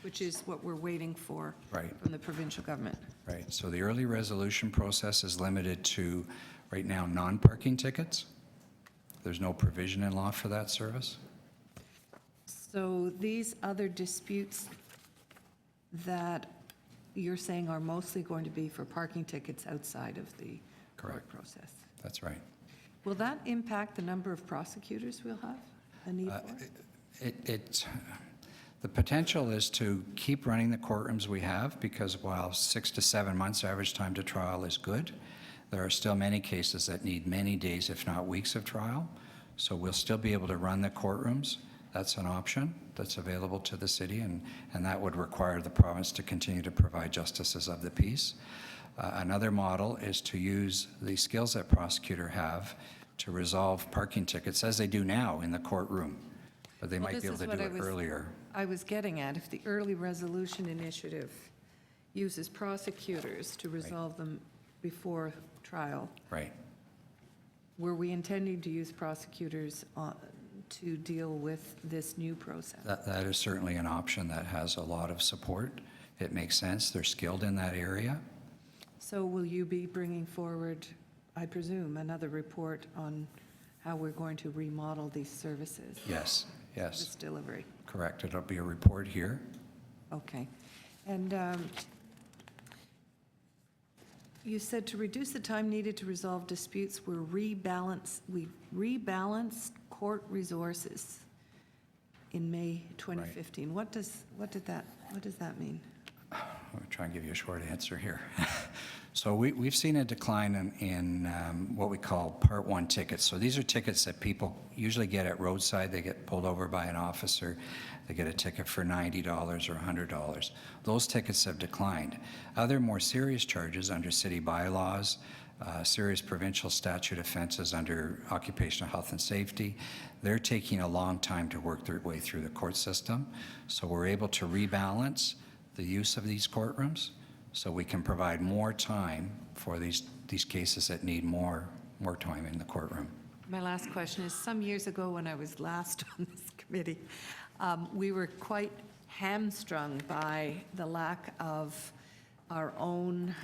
which is what we're waiting for Right. from the provincial government? Right, so the early resolution process is limited to, right now, non-parking tickets. There's no provision in law for that service. So these other disputes that you're saying are mostly going to be for parking tickets outside of the court Correct. process? That's right. Will that impact the number of prosecutors we'll have, a need for? The potential is to keep running the courtrooms we have, because while 6 to 7 months average time to trial is good, there are still many cases that need many days, if not weeks of trial. So we'll still be able to run the courtrooms. That's an option that's available to the city, and that would require the province to continue to provide justices of the peace. Another model is to use the skills that prosecutors have to resolve parking tickets, as they do now in the courtroom, but they Well, might be able this to is do what it earlier. I was getting at, if the early resolution initiative uses prosecutors to resolve them before trial, Right. were we intending to use prosecutors to deal with this new process? That is certainly an option that has a lot of support. It makes sense. They're skilled in that area. So will you be bringing forward, I presume, another report on how we're going to remodel these services? Yes, This yes, delivery? correct. It'll be a report here. Okay. And you said to reduce the time needed to resolve disputes, we rebalanced court resources in May 2015. What does that mean? I'll try and give you a short answer here. So we've seen a decline in what we call Part 1 tickets. So these are tickets that people usually get at roadside. They get pulled over by an officer. They get a ticket for $90 or $100. Those tickets have declined. Other more serious charges under city bylaws, serious provincial statute offenses under occupational health and safety, they're taking a long time to work their way through the court system. So we're able to rebalance the use of these courtrooms so we can provide more time for these cases that need more time in the courtroom. My last question is, some years ago when I was last on this committee, we were quite hamstrung by the lack of our own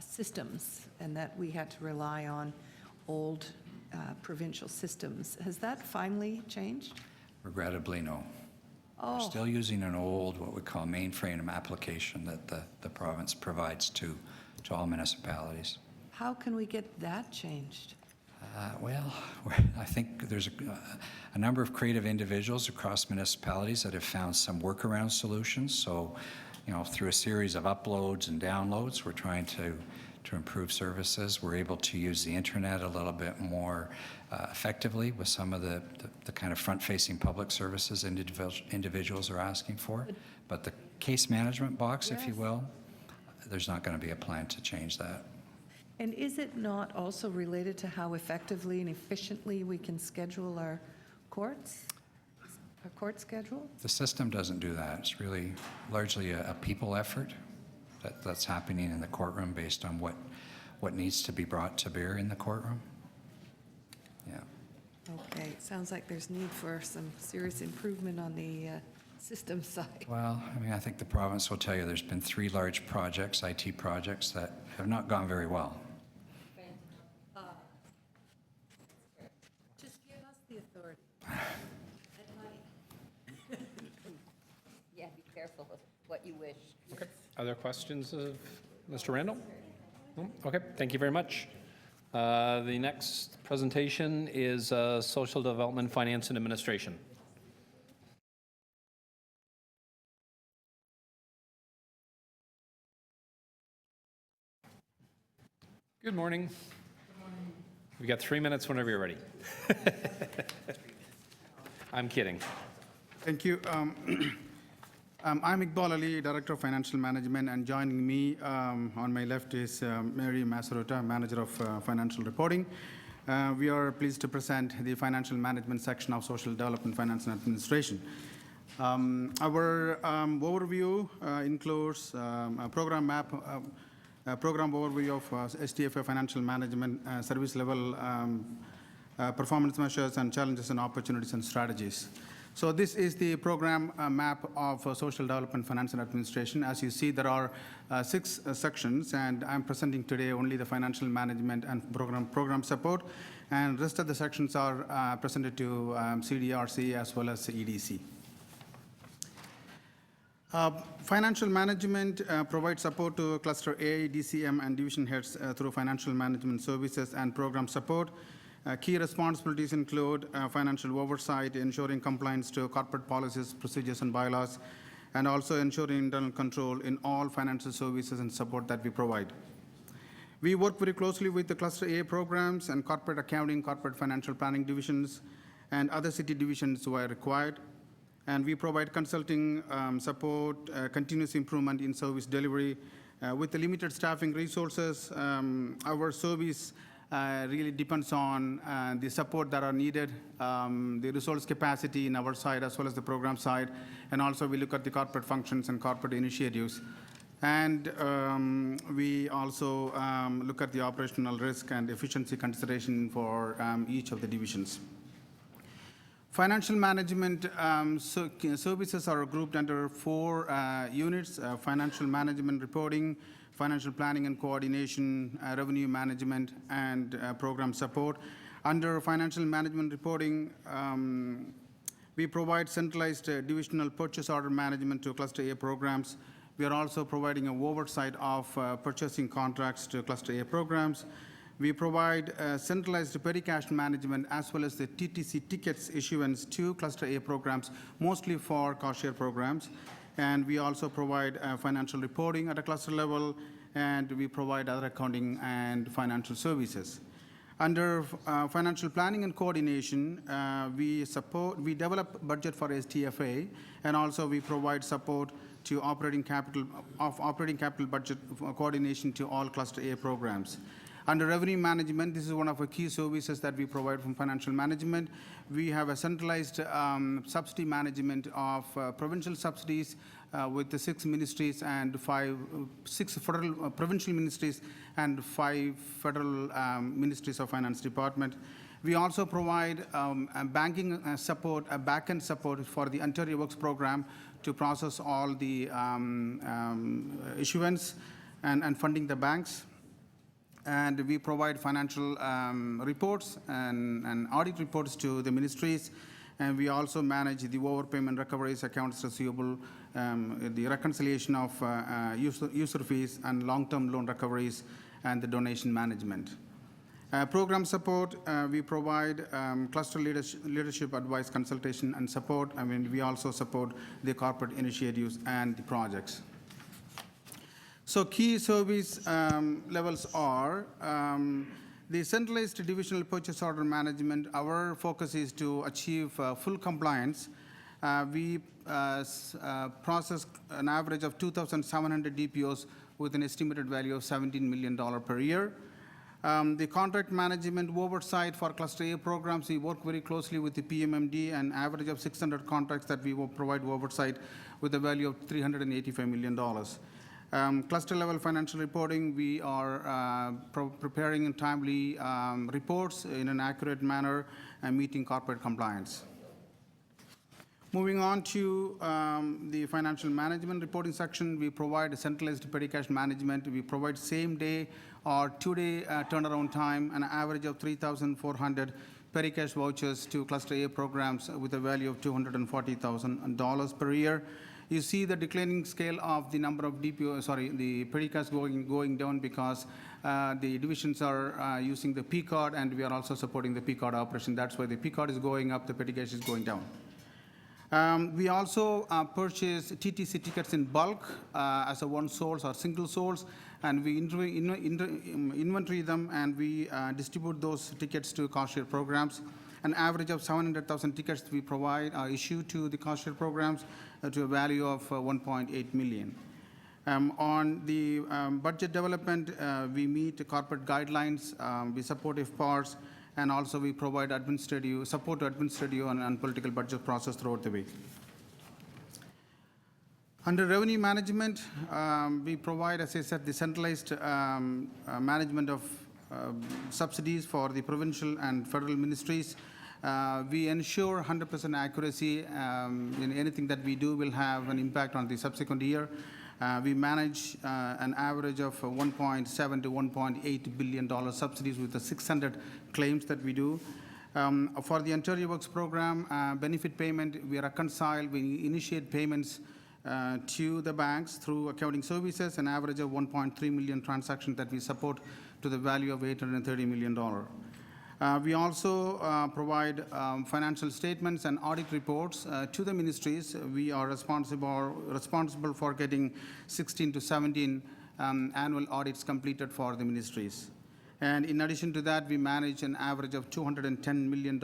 systems, and that we had to rely on old provincial systems. Has that finally changed? Regrettably, no. We're Oh, still using an old, what we call mainframe application that the province provides to all municipalities. how can we get that changed? Well, I think there's a number of creative individuals across municipalities that have found some workaround solutions. So, through a series of uploads and downloads, we're trying to improve services. We're able to use the internet a little bit more effectively with some of the kind of front-facing public services individuals are asking for. But the case management box, if you will, there's not going to be a plan to change that. And is it not also related to how effectively and efficiently we can schedule our courts? Our court schedule? The system doesn't do that. It's really largely a people effort that's happening in the courtroom based on what needs to be brought to bear in the courtroom. Yeah. Okay, it sounds like there's need for some serious improvement on the system side. Well, I think the province will tell you there's been 3 large projects, IT projects, that have not gone very well. Just give us the authority. Yeah, be careful of what you wish. Okay. Other questions of Mr. Randall? No? Okay, thank you very much. The next presentation is Social Development, Finance, and Administration. Good morning. We've got 3 minutes whenever you're ready. I'm kidding. Thank you. I'm Iqbal Ali, Director of Financial Management, and joining me on my left is Mary Masarota, Manager of Financial Reporting. We are pleased to present the Financial Management section of Social Development, Finance, and Administration. Our overview includes a program map, a program overview of STFA Financial Management service level performance measures and challenges and opportunities and strategies. So this is the program map of Social Development, Finance and Administration. As you see, there are 6 sections, and I'm presenting today only the financial management and program support, and rest of the sections are presented to CDRC as well as EDC. Financial management provides support to Cluster A, DCM, and division heads through financial management services and program support. Key responsibilities include financial oversight, ensuring compliance to corporate policies, procedures, and bylaws, and also ensuring internal control in all financial services and support that we provide. We work very closely with the Cluster A programs and corporate accounting, corporate financial planning divisions, and other city divisions who are required. And we provide consulting support, continuous improvement in service delivery. With the limited staffing resources, our service really depends on the support that are needed, the resource capacity in our side as well as the program side, and also we look at the corporate functions and corporate initiatives. And we also look at the operational risk and efficiency consideration for each of the divisions. Financial management services are grouped under 4 units: financial management reporting, financial planning and coordination, revenue management, and program support. Under financial management reporting, we provide centralized divisional purchase order management to Cluster A programs. We are also providing an oversight of purchasing contracts to Cluster A programs. We provide centralized petty cash management as well as the TTC tickets issuance to Cluster A programs, mostly for cost share programs. And we also provide financial reporting at a cluster level, and we provide other accounting and financial services. Under financial planning and coordination, we develop budget for STFA, and also we provide support to operating capital budget coordination to all Cluster A programs. Under revenue management, this is one of the key services that we provide from financial management. We have a centralized subsidy management of provincial subsidies with the 6 ministries and 6 federal provincial ministries and 5 federal ministries of finance department. We also provide a banking support, a back-end support for the Ontario Works program to process all the issuance and funding the banks. And we provide financial reports and audit reports to the ministries. And we also manage the overpayment recoveries, accounts receivable, the reconciliation of user fees and long-term loan recoveries, and the donation management. Program support, we provide cluster leadership advice, consultation, and support. I mean, we also support the corporate initiatives and the projects. So key service levels are the centralized divisional purchase order management. Our focus is to achieve full compliance. We process an average of 2,700 DPOs with an estimated value of $17 million per year. The contract management oversight for Cluster A programs, we work very closely with the PMMD, an average of 600 contracts that we will provide oversight with a value of $385 million. Cluster level financial reporting, we are preparing timely reports in an accurate manner and meeting corporate compliance. Moving on to the financial management reporting section, we provide centralized petty cash management. We provide same-day or 2-day turnaround time, an average of 3,400 petty cash vouchers to Cluster A programs with a value of $240,000 per year. You see the declining scale of the number of the petty cash going down because the divisions are using the P card, and we are also supporting the P card operation. That's why the P card is going up, the petty cash is going down. We also purchase TTC tickets in bulk as a one source or single source, and we inventory them, and we distribute those tickets to cost-share programs. An average of 700,000 tickets we provide are issued to the cost-share programs to a value of 1.8 million. On the budget development, we meet corporate guidelines, we support IFPARS, and also we provide support to administrative and political budget process throughout the week. Under revenue management, we provide, as I said, the centralized management of subsidies for the provincial and federal ministries. We ensure 100% accuracy in anything that we do will have an impact on the subsequent year. We manage an average of $1.7 to $1.8 billion subsidies with the 600 claims that we do. For the Ontario Works program, benefit payment, we reconcile, we initiate payments to the banks through accounting services, an average of 1.3 million transactions that we support to the value of $830 million. We also provide financial statements and audit reports to the ministries. We are responsible for getting 16 to 17 annual audits completed for the ministries. And in addition to that, we manage an average of $210 million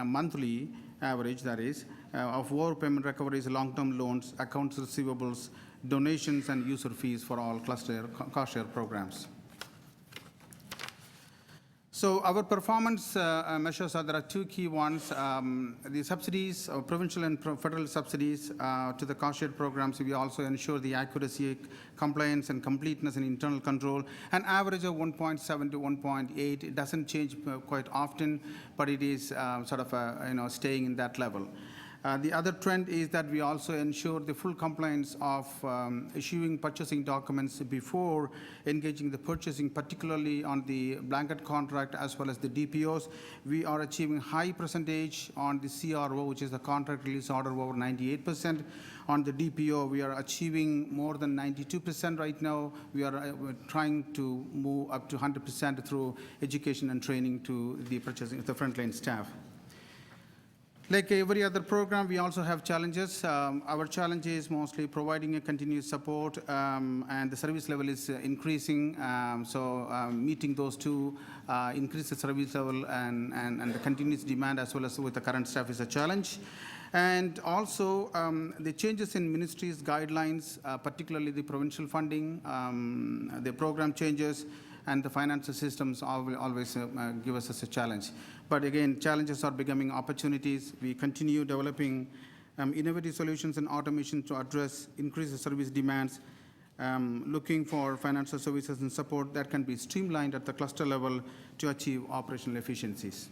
monthly average, that is, of overpayment recoveries, long-term loans, accounts receivables, donations, and user fees for all cost-share programs. So our performance measures there are two key ones. The subsidies, provincial and federal subsidies to the cost-share programs, we also ensure the accuracy, compliance, and completeness and internal control. An average of 1.7 to 1.8. It doesn't change quite often, but it is sort of staying in that level. The other trend is that we also ensure the full compliance of issuing purchasing documents before engaging the purchasing, particularly on the blanket contract as well as the DPOs. We are achieving high percentage on the CRO, which is the contract release order, over 98%. On the DPO, we are achieving more than 92% right now. We're trying to move up to 100% through education and training to the purchasing, the frontline staff. Like every other program, we also have challenges. Our challenge is mostly providing a continuous support, and the service level is increasing. Meeting those two, increase the service level and the continuous demand as well as with the current staff is a challenge. And also, the changes in ministries' guidelines, particularly the provincial funding, the program changes, and the financial systems always give us a challenge. But again, challenges are becoming opportunities. We continue developing innovative solutions and automation to address increased service demands, looking for financial services and support that can be streamlined at the cluster level to achieve operational efficiencies.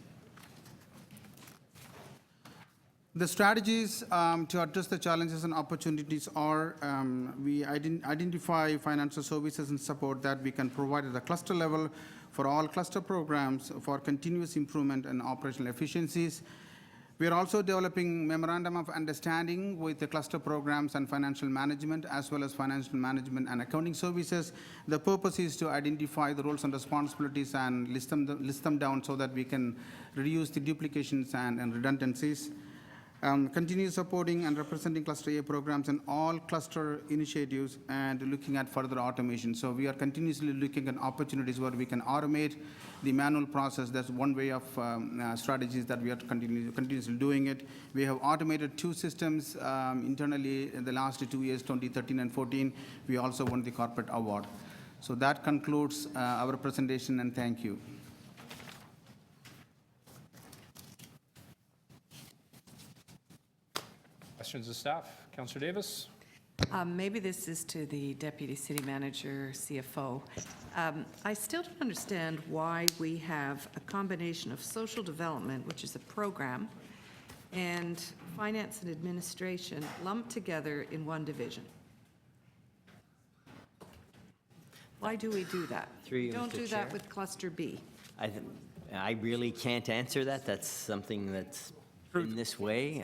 The strategies to address the challenges and opportunities are we identify financial services and support that we can provide at the cluster level for all cluster programs for continuous improvement and operational efficiencies. We are also developing memorandum of understanding with the cluster programs and financial management as well as financial management and accounting services. The purpose is to identify the roles and responsibilities and list them down so that we can reduce the duplications and redundancies. Continue supporting and representing Cluster A programs and all cluster initiatives and looking at further automation. So we are continuously looking at opportunities where we can automate the manual process. That's one way of strategies that we are continuously doing it. We have automated 2 systems internally in the last 2 years, 2013 and 14. We also won the corporate award. So that concludes our presentation, and thank you. Questions of staff? Councillor Davis? Maybe this is to the Deputy City Manager, CFO. I still don't understand why we have a combination of social development, which is a program, and finance and administration lumped together in one division. Why do we do that? Through you, We don't Mr. do Chair. that with Cluster B. I really can't answer that. That's something that's in this way.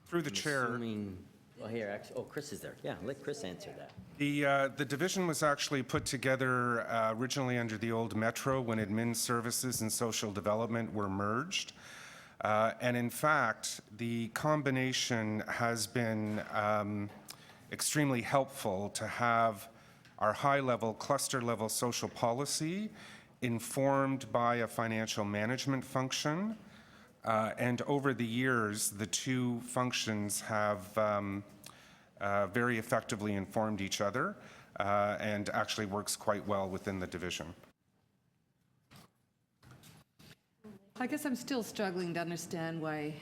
Through the chair. Assuming Well, here, actually, oh, Chris is there. Yeah, let Chris answer that. The division was actually put together originally under the old Metro when admin services and social development were merged. And in fact, the combination has been extremely helpful to have our high-level, cluster-level social policy informed by a financial management function. And over the years, the two functions have very effectively informed each other and actually works quite well within the division. I guess I'm still struggling to understand why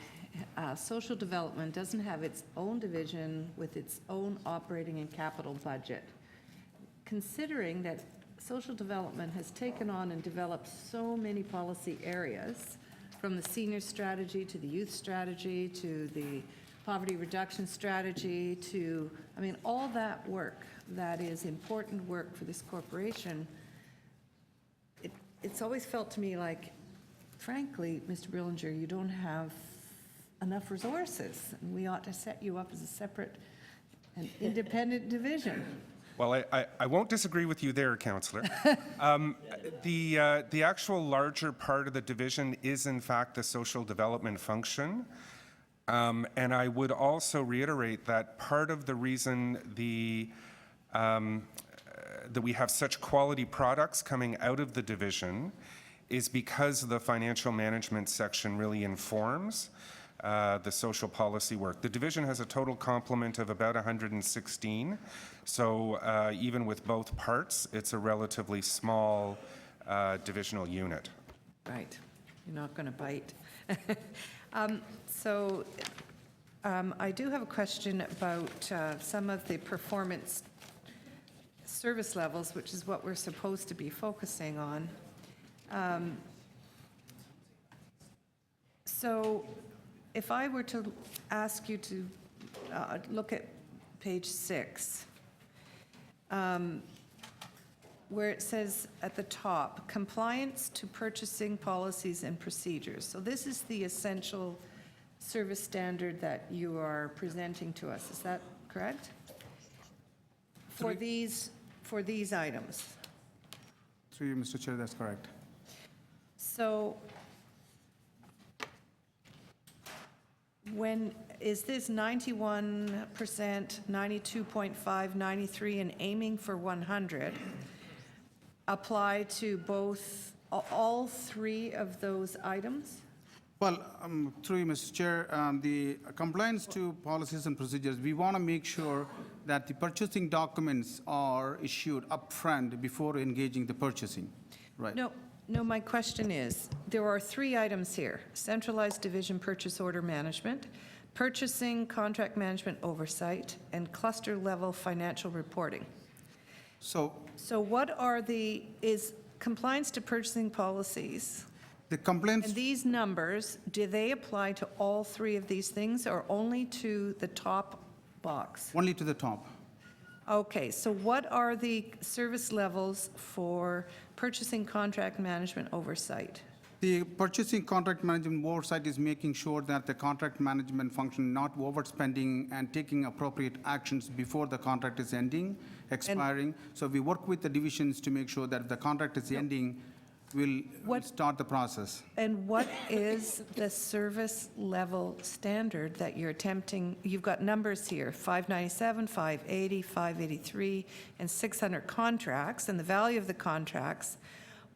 social development doesn't have its own division with its own operating and capital budget. Considering that social development has taken on and developed so many policy areas, from the senior strategy to the youth strategy to the poverty reduction strategy to, I mean, all that work that is important work for this corporation, it's always felt to me like, frankly, Mr. Brillinger, you don't have enough resources, and we ought to set you up as a separate and independent division. Well, I won't disagree with you there, Councillor. The actual larger part of the division is in fact the social development function. And I would also reiterate that part of the reason that we have such quality products coming out of the division is because the financial management section really informs the social policy work. The division has a total complement of about 116, so even with both parts, it's a relatively small divisional unit. Right. You're not going to bite. I do have a question about some of the performance service levels, which is what we're supposed to be focusing on. So if I were to ask you to look at page 6, where it says at the top, compliance to purchasing policies and procedures. So this is the essential service standard that you are presenting to us. Is that correct? For these items. Through you, Mr. Chair, that's correct. So when is this 91%, 92.5, 93, and aiming for 100 apply to both, all three of those items? Well, through you, Mr. Chair, the compliance to policies and procedures, we want to make sure that the purchasing documents are issued upfront before engaging the purchasing, right? No, my question is, there are three items here: centralized division purchase order management, purchasing contract management oversight, and cluster level financial reporting. So what are is compliance to purchasing policies? the complaints, And these numbers, do they apply to all three of these things or only to the top box? only to the top. Okay, so what are the service levels for purchasing contract management oversight? The purchasing contract management oversight is making sure that the contract management function not overspending and taking appropriate actions before the contract is expiring. So we work with the divisions to make sure that if the contract is ending, we'll start the process. And what is the service level standard that you're attempting? You've got numbers here, 597, 580, 583, and 600 contracts, and the value of the contracts.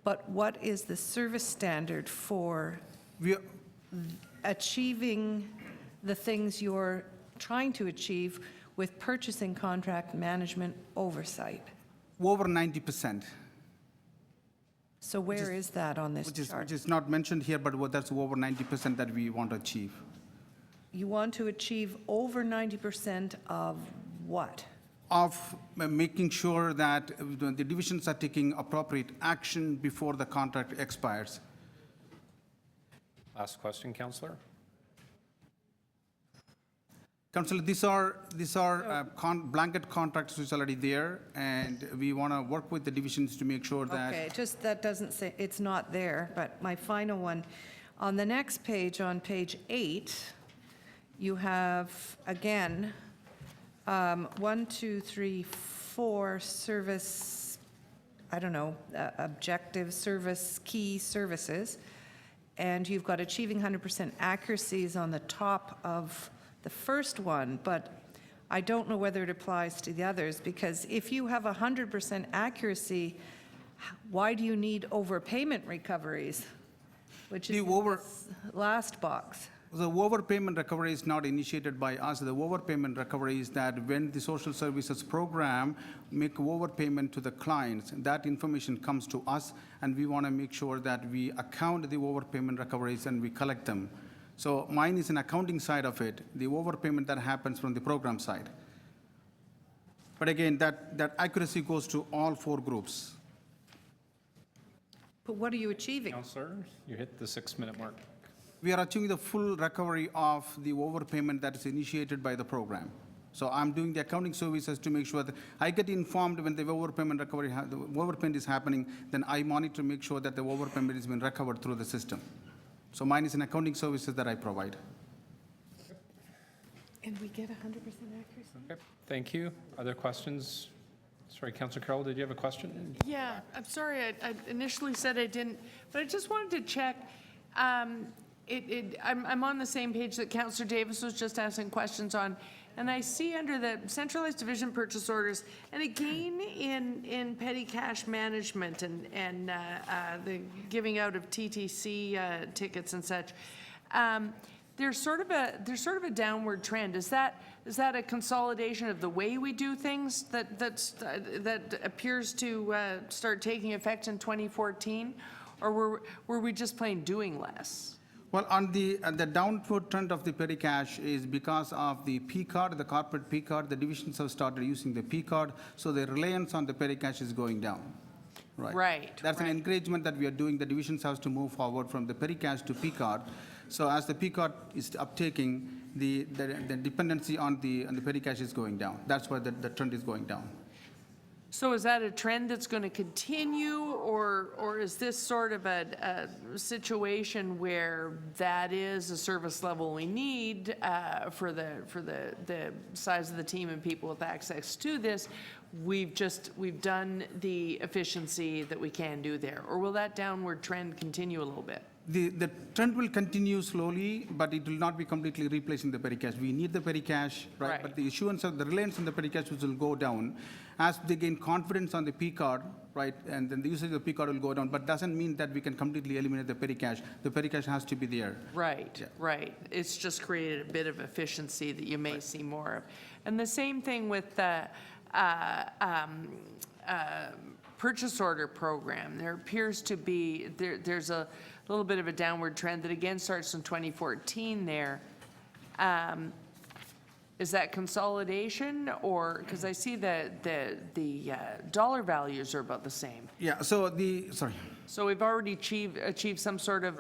But what is the service standard for achieving the things you're trying to achieve with purchasing contract management oversight? Over 90%. So where is that on this chart? Which is not mentioned here, but that's over 90% that we want to achieve. You want to achieve over 90% of what? Of making sure that the divisions are taking appropriate action before the contract expires. Last question, Councillor. Councillor, these are blanket contracts which is already there, and we want to work with the divisions to make sure that. Okay, just that doesn't say, it's not there, but my final one, on the next page, on page 8, you have, again, 1, 2, 3, 4 service, I don't know, objective service, key services, and you've got achieving 100% accuracies on the top of the first one, but I don't know whether it applies to the others, because if you have 100% accuracy, why do you need overpayment recoveries? Which is The in this last box. The overpayment recovery is not initiated by us. The overpayment recovery is that when the social services program make overpayment to the clients, that information comes to us, and we want to make sure that we account the overpayment recoveries and we collect them. So mine is an accounting side of it, the overpayment that happens from the program side. But again, that accuracy goes to all 4 groups. But what are you achieving? Counselor, you hit the 6-minute mark. We are achieving the full recovery of the overpayment that is initiated by the program. So I'm doing the accounting services to make sure that I get informed when the overpayment recovery, the overpayment is happening, then I monitor to make sure that the overpayment has been recovered through the system. So mine is an accounting services that I provide. And we get 100% accuracy? Okay, thank you. Other questions? Sorry, Councillor Carroll, did you have a question? Yeah, I'm sorry, I initially said I didn't, but I just wanted to check. I'm on the same page that Councillor Davis was just asking questions on, and I see under the centralized division purchase orders, and again in petty cash management and the giving out of TTC tickets and such, there's sort of a downward trend. Is that a consolidation of the way we do things that appears to start taking effect in 2014, or were we just plain doing less? Well, on the downward trend of the petty cash is because of the P card, the corporate P card. The divisions have started using the P card, so the reliance on the petty cash is going down. Right. That's an encouragement that we are doing. The divisions have to move forward from the petty cash to P card. So as the P card is uptaking, the dependency on the petty cash is going down. That's why the trend is going down. So is that a trend that's going to continue, or is this sort of a situation where that is a service level we need for the size of the team and people with access to this? We've done the efficiency that we can do there, or will that downward trend continue a little bit? The trend will continue slowly, but it will not be completely replacing the petty cash. We need the petty cash, right? But the issuance of the reliance on the petty cash will go down as they gain confidence on the P card, right? And then the usage of the P card will go down, but doesn't mean that we can completely eliminate the petty cash. The petty cash has to be there. Right, Yeah. right. It's just created a bit of efficiency that you may see more of. And the same thing with the purchase order program. There appears to be, there's a little bit of a downward trend that again starts in 2014 there. Is that consolidation, or, because I see that the dollar values are about the same. Yeah, so sorry. So we've already achieved some sort of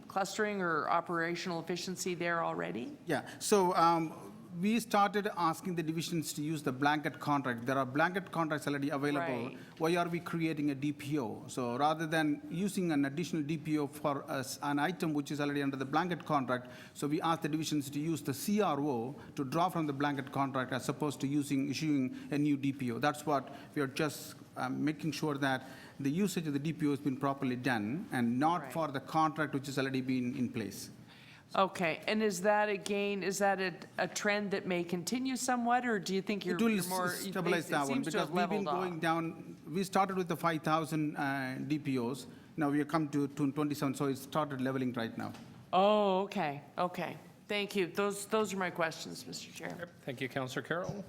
clustering or operational efficiency there already? Yeah, so we started asking the divisions to use the blanket contract. There are blanket contracts already available. Right. Why are we creating a DPO? So rather than using an additional DPO for an item which is already under the blanket contract, so we asked the divisions to use the CRO to draw from the blanket contract as opposed to issuing a new DPO. That's what we are just making sure that the usage of the DPO has been properly done and not for the contract which has already been in place. Okay, and is that a trend that may continue somewhat, or do you think you're It will more? stabilize that one because we've been going down. We started with the 5,000 DPOs. Now we have come to 27, so it started leveling right now. Oh, okay, okay. Thank you. Those are my questions, Mr. Chair. Yep, thank you, Councillor Carroll.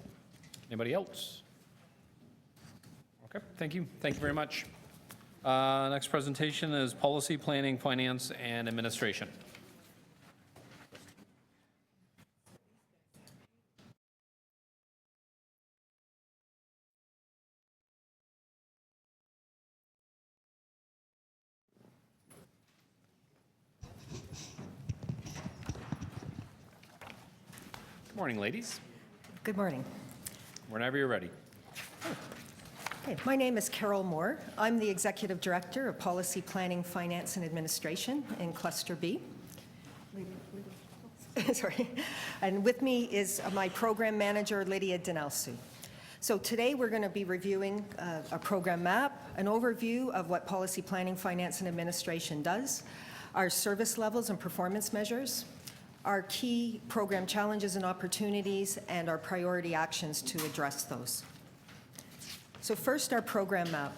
Anybody else? Okay, thank you. Thank you very much. Next presentation is Policy, Planning, Finance, and Administration. Good morning, ladies. Good morning. Whenever you're ready. Okay, my name is Carol Moore. I'm the Executive Director of Policy, Planning, Finance, and Administration in Cluster B. Sorry. And with me is my program manager, Lydia Denelsu. So today, we're going to be reviewing a program map, an overview of what policy planning, finance, and administration does, our service levels and performance measures, our key program challenges and opportunities, and our priority actions to address those. So first, our program map.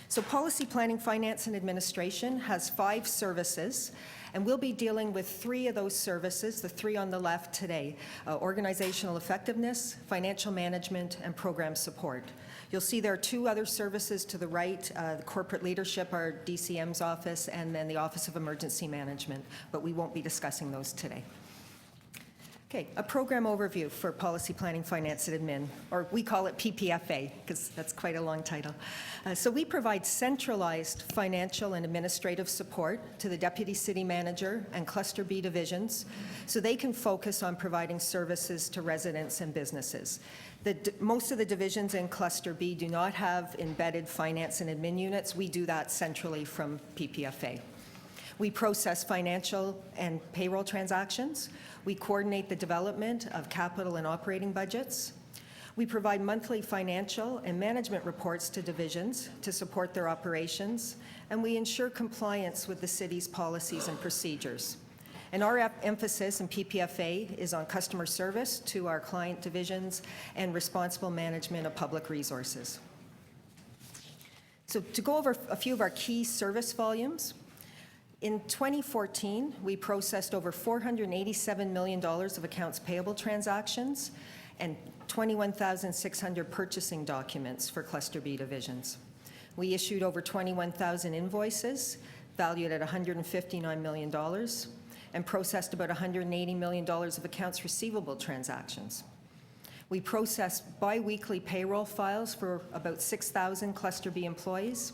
So policy planning, finance, and administration has 5 services, and we'll be dealing with 3 of those services, the 3 on the left today, organizational effectiveness, financial management, and program support. You'll see there are 2 other services to the right, the corporate leadership, our DCM's office, and then the Office of Emergency Management, but we won't be discussing those today. Okay, a program overview for policy planning, finance, and admin, or we call it PPFA, because that's quite a long title. So we provide centralized financial and administrative support to the Deputy City Manager and Cluster B divisions, so they can focus on providing services to residents and businesses. Most of the divisions in Cluster B do not have embedded finance and admin units. We do that centrally from PPFA. We process financial and payroll transactions. We coordinate the development of capital and operating budgets. We provide monthly financial and management reports to divisions to support their operations, and we ensure compliance with the city's policies and procedures. And our emphasis in PPFA is on customer service to our client divisions and responsible management of public resources. So to go over a few of our key service volumes, in 2014, we processed over $487 million of accounts payable transactions and 21,600 purchasing documents for Cluster B divisions. We issued over 21,000 invoices valued at $159 million and processed about $180 million of accounts receivable transactions. We processed biweekly payroll files for about 6,000 Cluster B employees,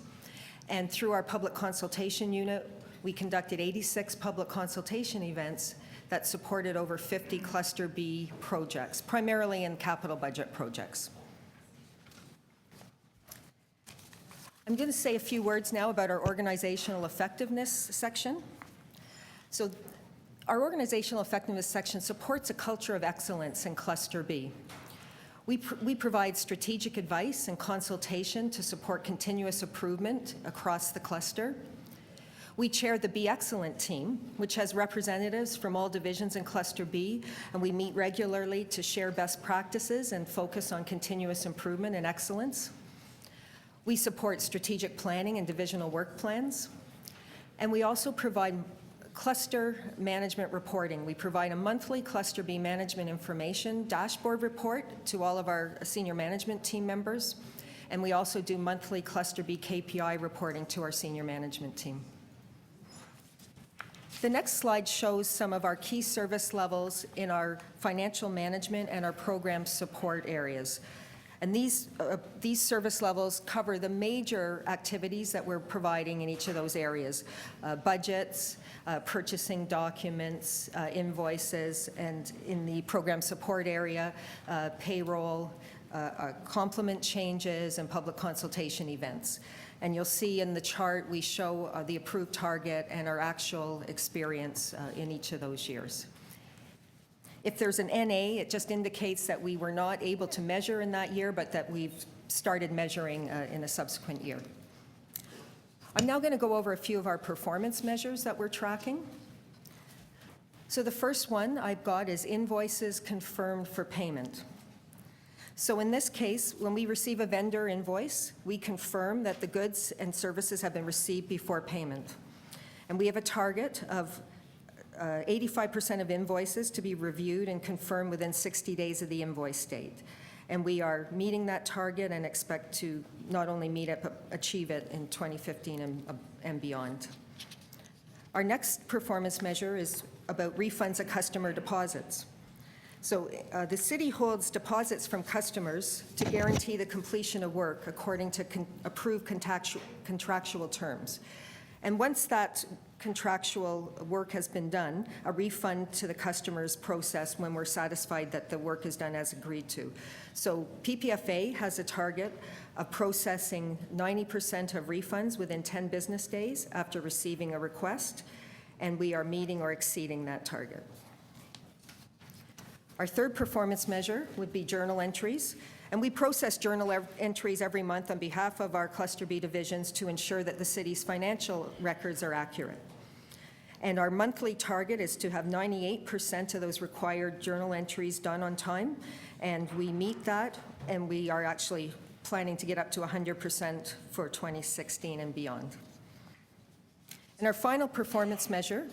and through our public consultation unit, we conducted 86 public consultation events that supported over 50 Cluster B projects, primarily in capital budget projects. I'm going to say a few words now about our organizational effectiveness section. So our organizational effectiveness section supports a culture of excellence in Cluster B. We provide strategic advice and consultation to support continuous improvement across the cluster. We chair the Be Excellent team, which has representatives from all divisions in Cluster B, and we meet regularly to share best practices and focus on continuous improvement and excellence. We support strategic planning and divisional work plans, and we also provide cluster management reporting. We provide a monthly Cluster B management information dashboard report to all of our senior management team members, and we also do monthly Cluster B KPI reporting to our senior management team. The next slide shows some of our key service levels in our financial management and our program support areas. And these service levels cover the major activities that we're providing in each of those areas: budgets, purchasing documents, invoices, and in the program support area, payroll, complement changes, and public consultation events. And you'll see in the chart we show the approved target and our actual experience in each of those years. If there's an NA, it just indicates that we were not able to measure in that year, but that we've started measuring in a subsequent year. I'm now going to go over a few of our performance measures that we're tracking. So the first one I've got is invoices confirmed for payment. So in this case, when we receive a vendor invoice, we confirm that the goods and services have been received before payment. And we have a target of 85% of invoices to be reviewed and confirmed within 60 days of the invoice date. And we are meeting that target and expect to not only meet it, but achieve it in 2015 and beyond. Our next performance measure is about refunds of customer deposits. So the city holds deposits from customers to guarantee the completion of work according to approved contractual terms. And once that contractual work has been done, a refund to the customer is processed when we're satisfied that the work is done as agreed to. So PPFA has a target of processing 90% of refunds within 10 business days after receiving a request, and we are meeting or exceeding that target. Our third performance measure would be journal entries, and we process journal entries every month on behalf of our Cluster B divisions to ensure that the city's financial records are accurate. And our monthly target is to have 98% of those required journal entries done on time, and we meet that, and we are actually planning to get up to 100% for 2016 and beyond. And our final performance measure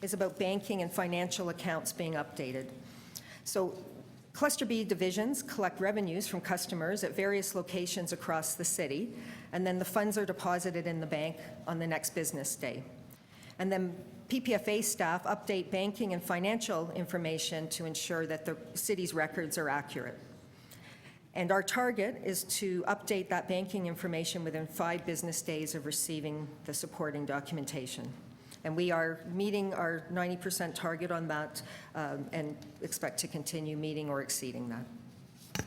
is about banking and financial accounts being updated. So Cluster B divisions collect revenues from customers at various locations across the city, and then the funds are deposited in the bank on the next business day. And then PPFA staff update banking and financial information to ensure that the city's records are accurate. And our target is to update that banking information within 5 business days of receiving the supporting documentation. And we are meeting our 90% target on that and expect to continue meeting or exceeding that.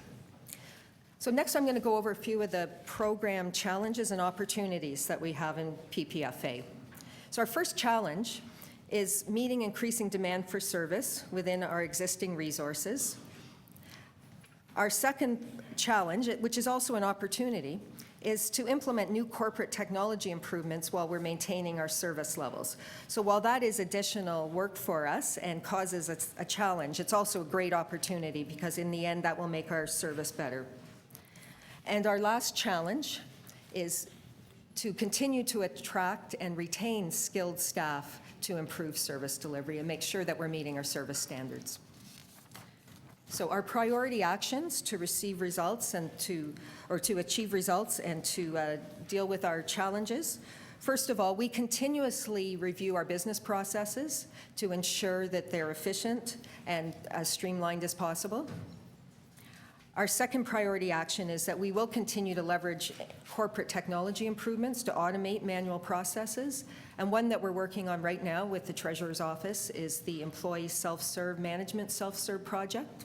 So next I'm going to go over a few of the program challenges and opportunities that we have in PPFA. So our first challenge is meeting increasing demand for service within our existing resources. Our second challenge, which is also an opportunity, is to implement new corporate technology improvements while we're maintaining our service levels. So while that is additional work for us and causes a challenge, it's also a great opportunity because in the end that will make our service better. And our last challenge is to continue to attract and retain skilled staff to improve service delivery and make sure that we're meeting our service standards. So our priority actions to receive results and to achieve results and to deal with our challenges. First of all, we continuously review our business processes to ensure that they're efficient and as streamlined as possible. Our second priority action is that we will continue to leverage corporate technology improvements to automate manual processes. And one that we're working on right now with the Treasurer's Office is the Employee Self-Serve Management Self-Serve Project.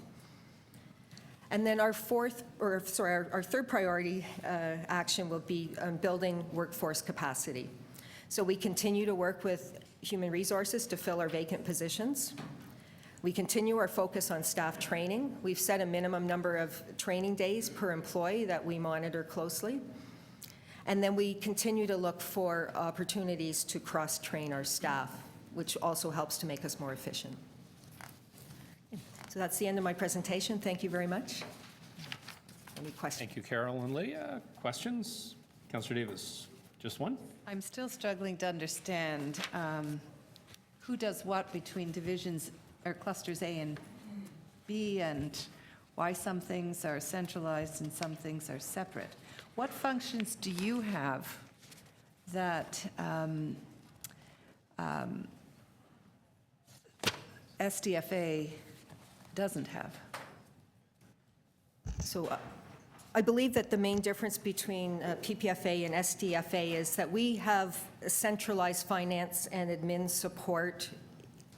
And then our third priority action will be building workforce capacity. So we continue to work with human resources to fill our vacant positions. We continue our focus on staff training. We've set a minimum number of training days per employee that we monitor closely. And then we continue to look for opportunities to cross-train our staff, which also helps to make us more efficient. So that's the end of my presentation. Thank you very much. Any questions? Thank you, Carol and Lydia. Questions? Councillor Davis, just one? I'm still struggling to understand who does what between divisions or clusters A and B, and why some things are centralized and some things are separate. What functions do you have that SDFA doesn't have? So I believe that the main difference between PPFA and SDFA is that we have centralized finance and admin support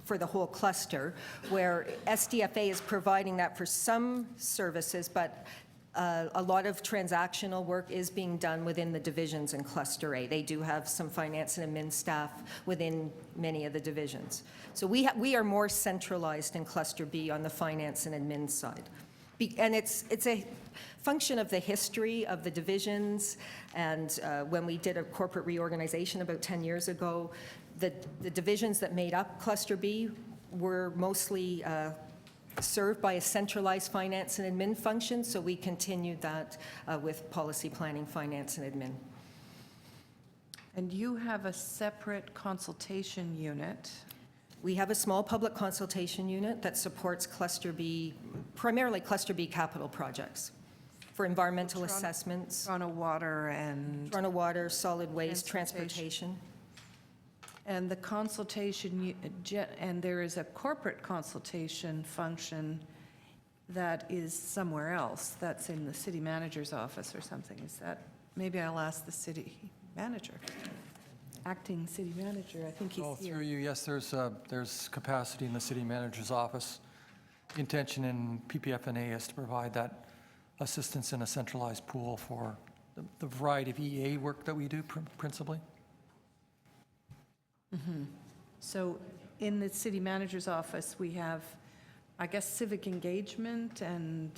for the whole cluster, where SDFA is providing that for some services, but a lot of transactional work is being done within the divisions in Cluster A. They do have some finance and admin staff within many of the divisions. So we are more centralized in Cluster B on the finance and admin side. And it's a function of the history of the divisions, and when we did a corporate reorganization about 10 years ago, the divisions that made up Cluster B were mostly served by a centralized finance and admin function, so we continued that with policy planning, finance, and admin. And you have a separate consultation unit. We have a small public consultation unit that supports Cluster B, primarily Cluster B capital projects for environmental assessments. Toronto Water and... Toronto Water, solid waste, transportation. And the consultation, and there is a corporate consultation function that is somewhere else, that's in the city manager's office or something. Is that, maybe I'll ask the city manager, acting city manager, I think he's here. Through you, yes, there's capacity in the city manager's office. The intention in PPFNA is to provide that assistance in a centralized pool for the variety of EA work that we do principally. So in the city manager's office, we have I guess, civic engagement, and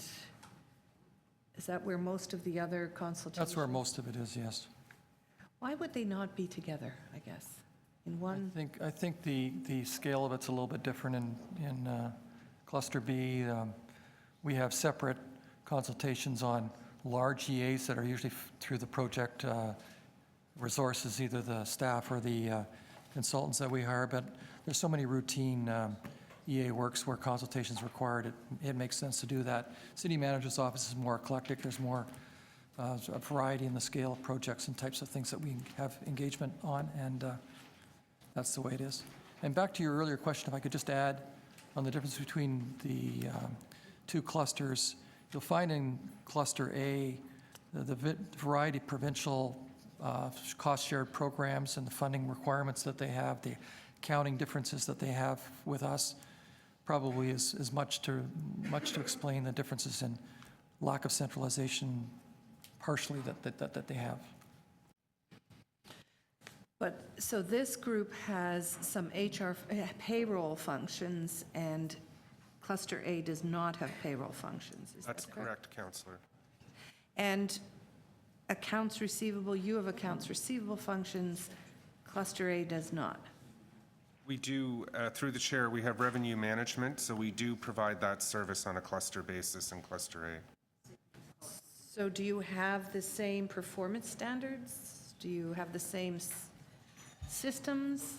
is that where most of the other consultations? That's where most of it is, yes. Why would they not be together, I guess, in one? I think the scale of it's a little bit different in Cluster B. We have separate consultations on large EAs that are usually through the project resources, either the staff or the consultants that we hire, but there's so many routine EA works where consultations required, it makes sense to do that. City manager's office is more eclectic. There's more a variety in the scale of projects and types of things that we have engagement on, and that's the way it is. And back to your earlier question, if I could just add on the difference between the two clusters, you'll find in Cluster A the variety of provincial cost-shared programs and the funding requirements that they have, the accounting differences that they have with us, probably is much to explain the differences in lack of centralization partially that they have. But, so this group has some HR payroll functions, and Cluster A does not have payroll functions, is that That's correct, Councillor. And accounts receivable, you have accounts receivable functions, Cluster A does not. We do, through the chair, we have revenue management, so we do provide that service on a cluster basis in Cluster A. So do you have the same performance standards? Do you have the same systems?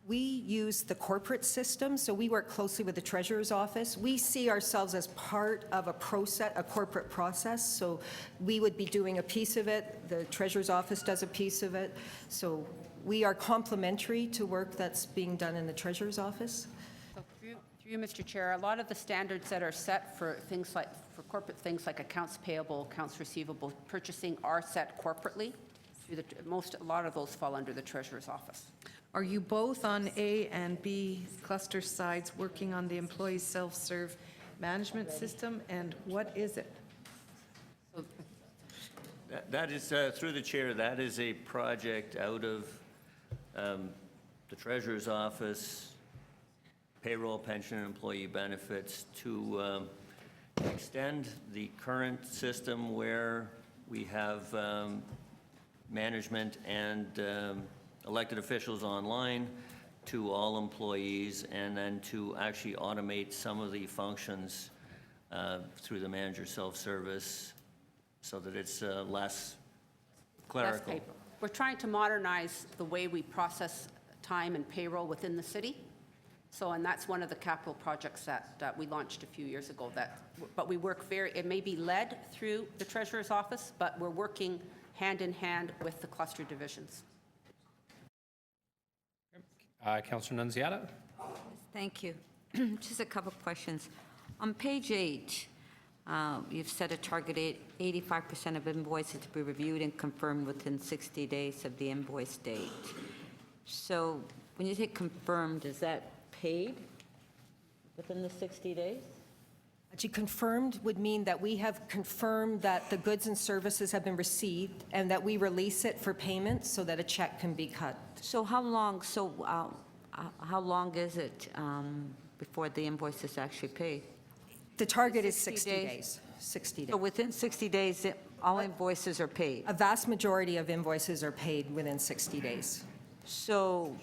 We use the corporate system, so we work closely with the treasurer's office. We see ourselves as part of a process, a corporate process, so we would be doing a piece of it. The treasurer's office does a piece of it. So we are complementary to work that's being done in the treasurer's office. So through you, Mr. Chair, a lot of the standards that are set for things like, for corporate things like accounts payable, accounts receivable, purchasing are set corporately. A lot of those fall under the treasurer's office. Are you both on A and B cluster sides working on the employee self-serve management system, and what is it? That is, through the chair, that is a project out of the treasurer's office, payroll, pension, and employee benefits to extend the current system where we have management and elected officials online to all employees, and then to actually automate some of the functions through the manager's self-service so that it's less clerical. Less paper. We're trying to modernize the way we process time and payroll within the city. So, and that's one of the capital projects that we launched a few years ago. But we work it may be led through the treasurer's office, but we're working hand in hand with the cluster divisions. Councillor Nunziata. Thank you. Just a couple of questions. On page 8, you've set a target 85% of invoices to be reviewed and confirmed within 60 days of the invoice date. So when you say confirmed, is that paid within the 60 days? Actually, confirmed would mean that we have confirmed that the goods and services have been received and that we release it for payment so that a check can be cut. So how long is it before the invoice is actually paid? The target is 60 days. 60 days. So within 60 days, all invoices are paid? A vast majority of invoices are paid within 60 days. So,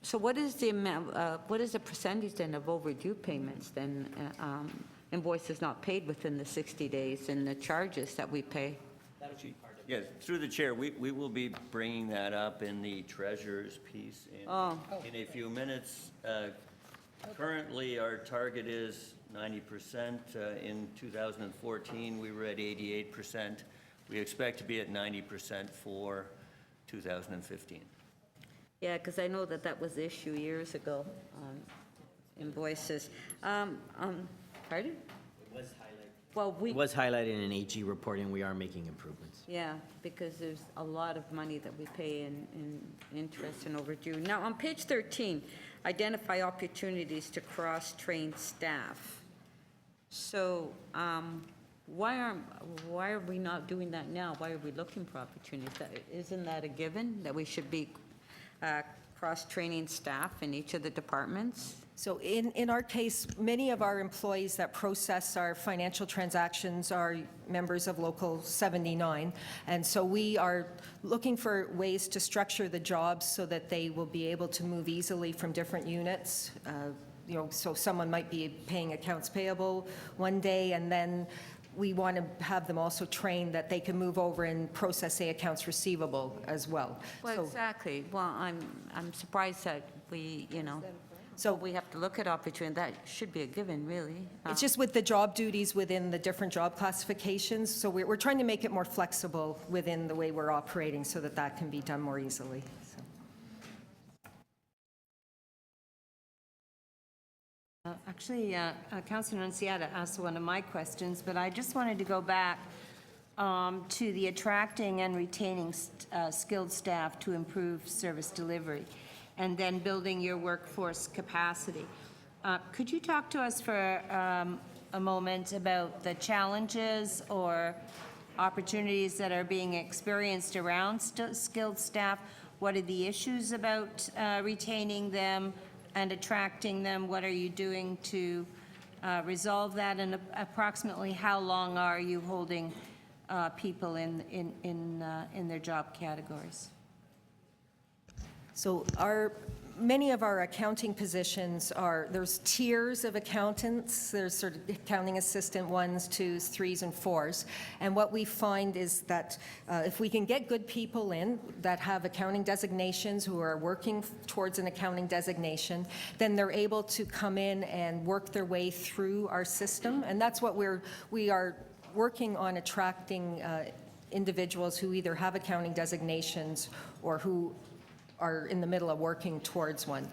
so what is the amount, what is the percentage then of overdue payments then, invoices not paid within the 60 days and the charges that we pay? Yes, through the chair, we will be bringing that up in the treasurer's piece in a few minutes. Currently, our target is 90%. In 2014, we were at 88%. We expect to be at 90% for 2015. Yeah, because I know that was the issue years ago, invoices. Pardon? It was highlighted. Well, It was highlighted in an AG report, and we are making improvements. Yeah, because there's a lot of money that we pay in interest and overdue. Now, on page 13, identify opportunities to cross-train staff. So why are we not doing that now? Why are we looking for opportunities? Isn't that a given, that we should be cross-training staff in each of the departments? So in our case, many of our employees that process our financial transactions are members of Local 79. And so we are looking for ways to structure the jobs so that they will be able to move easily from different units. You know, so someone might be paying accounts payable one day, and then we want to have them also trained that they can move over and process, say, accounts receivable as well. Well, So- exactly. Well, I'm surprised that we, you know, so we have to look at opportunity. That should be a given, really. It's just with the job duties within the different job classifications, so we're trying to make it more flexible within the way we're operating so that that can be done more easily. So. Actually, Councilor Nunziata asked one of my questions, but I just wanted to go back to the attracting and retaining skilled staff to improve service delivery, and then building your workforce capacity. Could you talk to us for a moment about the challenges or opportunities that are being experienced around skilled staff? What are the issues about retaining them and attracting them? What are you doing to resolve that? And approximately how long are you holding people in their job categories? So many of our accounting positions there's tiers of accountants. There's sort of accounting assistant 1s, 2s, 3s, and 4s. And what we find is that if we can get good people in that have accounting designations, who are working towards an accounting designation, then they're able to come in and work their way through our system. And that's what we are working on, attracting individuals who either have accounting designations or who are in the middle of working towards one.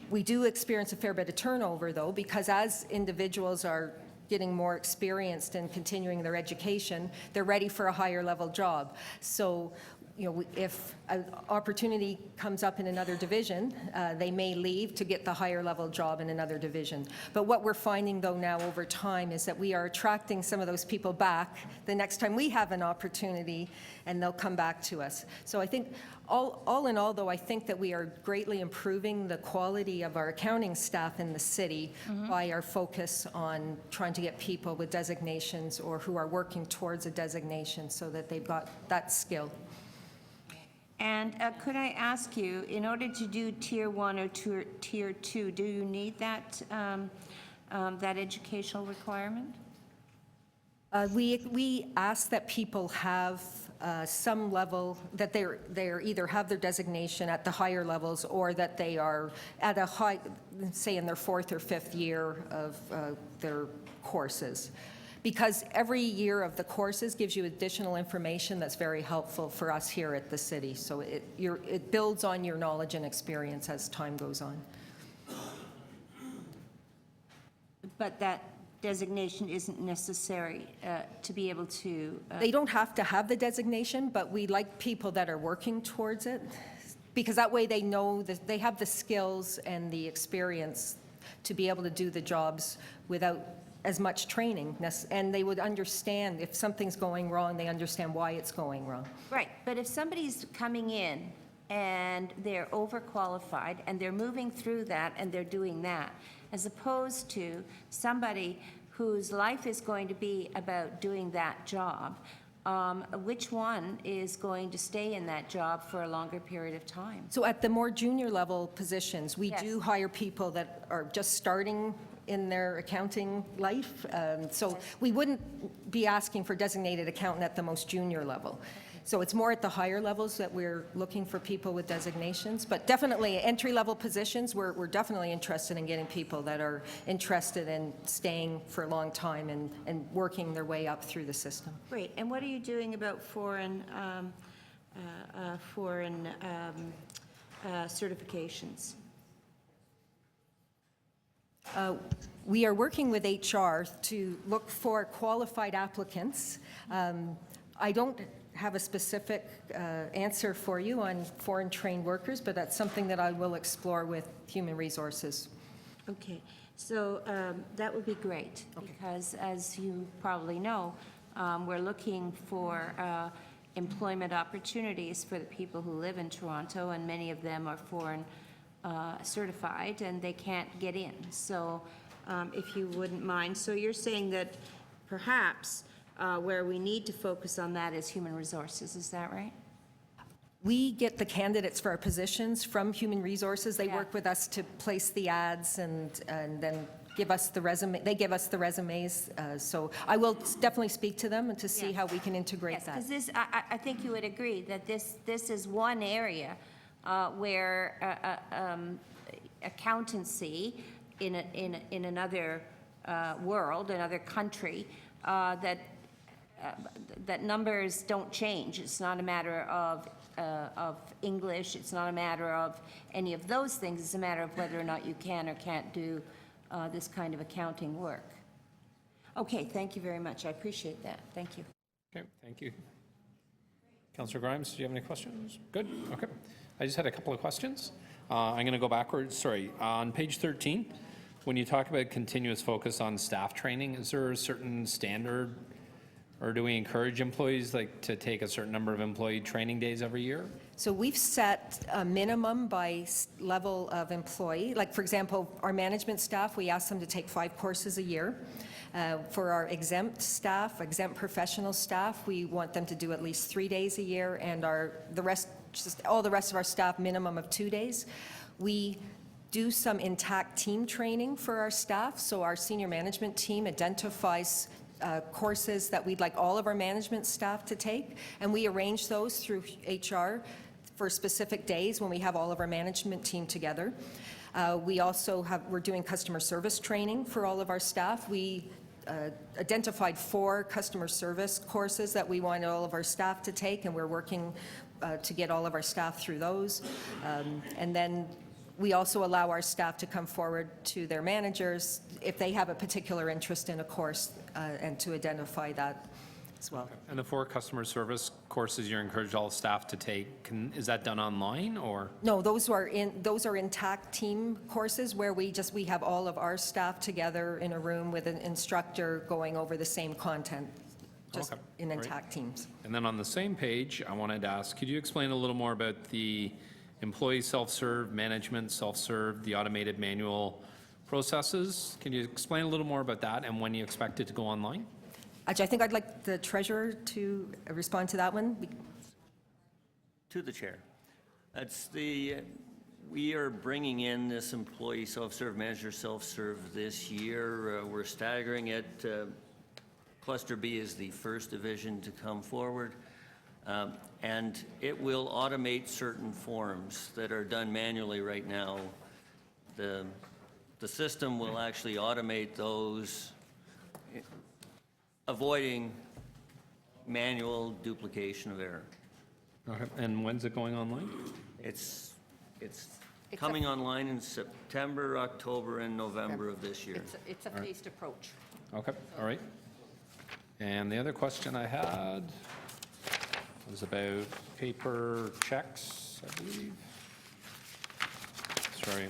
We do experience a fair bit of turnover, though, because as individuals are getting more experienced and continuing their education, they're ready for a higher level job. So, you know, if an opportunity comes up in another division, they may leave to get the higher level job in another division. But what we're finding, though, now over time is that we are attracting some of those people back the next time we have an opportunity, and they'll come back to us. So I think all in all, though, I think that we are greatly improving the quality of our accounting staff in the city by our focus on trying to get people with designations or who are working towards a designation so that they've got that skill. And could I ask you, in order to do Tier 1 or Tier 2, do you need that, that educational requirement? We ask that people have some level, that they're either have their designation at the higher levels, or that they are at a high, say in their 4th or 5th year of their courses. Because every year of the courses gives you additional information that's very helpful for us here at the city. So it builds on your knowledge and experience as time goes on. But that designation isn't necessary to be able to... They don't have to have the designation, but we like people that are working towards it, because that way they know that they have the skills and the experience to be able to do the jobs without as much training, and they would understand if something's going wrong, they understand why it's going wrong. Right, but if somebody's coming in and they're overqualified and they're moving through that and they're doing that, as opposed to somebody whose life is going to be about doing that job, which one is going to stay in that job for a longer period of time? So at the more junior level positions, we do hire people that are just starting in their accounting life. So we wouldn't be asking for designated accountant at the most junior level. So it's more at the higher levels that we're looking for people with designations. But definitely entry-level positions, we're definitely interested in getting people that are interested in staying for a long time and working their way up through the system. Great, and what are you doing about foreign certifications? We are working with HR to look for qualified applicants. I don't have a specific answer for you on foreign trained workers, but that's something that I will explore with Human Resources. Okay, so that would be great, because as you probably know, we're looking for employment opportunities for the people who live in Toronto, and many of them are foreign certified, and they can't get in. So if you wouldn't mind, so you're saying that perhaps where we need to focus on that is human resources, is that right? We get the candidates for our positions from Human Resources. They work with us to place the ads and then give us the resume. They give us the resumes. So I will definitely speak to them and to see how we can integrate that. Because this, I think you would agree that this is one area where accountancy in another world, another country, that numbers don't change. It's not a matter of English. It's not a matter of any of those things. It's a matter of whether or not you can or can't do this kind of accounting work. Okay, thank you very much. I appreciate that. Thank you. Okay, thank you. Councillor Grimes, do you have any questions? Good, okay. I just had a couple of questions. I'm going to go backwards. Sorry. On page 13, when you talk about continuous focus on staff training, is there a certain standard, or do we encourage employees to take a certain number of employee training days every year? So we've set a minimum by level of employee. Like, for example, our management staff, we ask them to take 5 courses a year. For our exempt staff, exempt professional staff, we want them to do at least 3 days a year, and all the rest of our staff, minimum of 2 days. We do some intact team training for our staff, so our senior management team identifies courses that we'd like all of our management staff to take, and we arrange those through HR for specific days when we have all of our management team together. We also we're doing customer service training for all of our staff. We identified 4 customer service courses that we want all of our staff to take, and we're working to get all of our staff through those. And then we also allow our staff to come forward to their managers if they have a particular interest in a course, and to identify that as well. And the 4 customer service courses you encourage all staff to take, is that done online or? No, those are intact team courses where we have all of our staff together in a room with an instructor going over the same content, just in intact teams. And then on the same page, I wanted to ask, could you explain a little more about the employee self-serve, management self-serve, the automated manual processes? Can you explain a little more about that and when you expect it to go online? Actually, I think I'd like the treasurer to respond to that one. To the chair. We are bringing in this employee self-serve, manager self-serve this year. We're staggering it. Cluster B is the first division to come forward. And it will automate certain forms that are done manually right now. The system will actually automate those, avoiding manual duplication of error. Okay. And when's it going online? It's coming online in September, October, and November of this year. It's a phased approach. Okay, all right. And the other question I had was about paper checks, I believe. Sorry.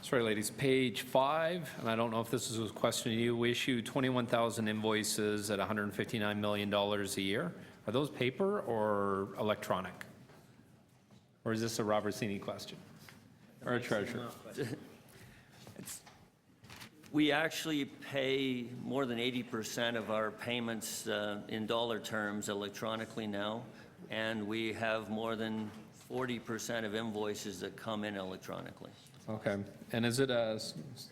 Sorry, ladies, page 5, and I don't know if this is a question to you. We issue 21,000 invoices at $159 million a year. Are those paper or electronic? Or is this a Robertsini question? Or a treasurer? We actually pay more than 80% of our payments in dollar terms electronically now, and we have more than 40% of invoices that come in electronically. Okay. And is it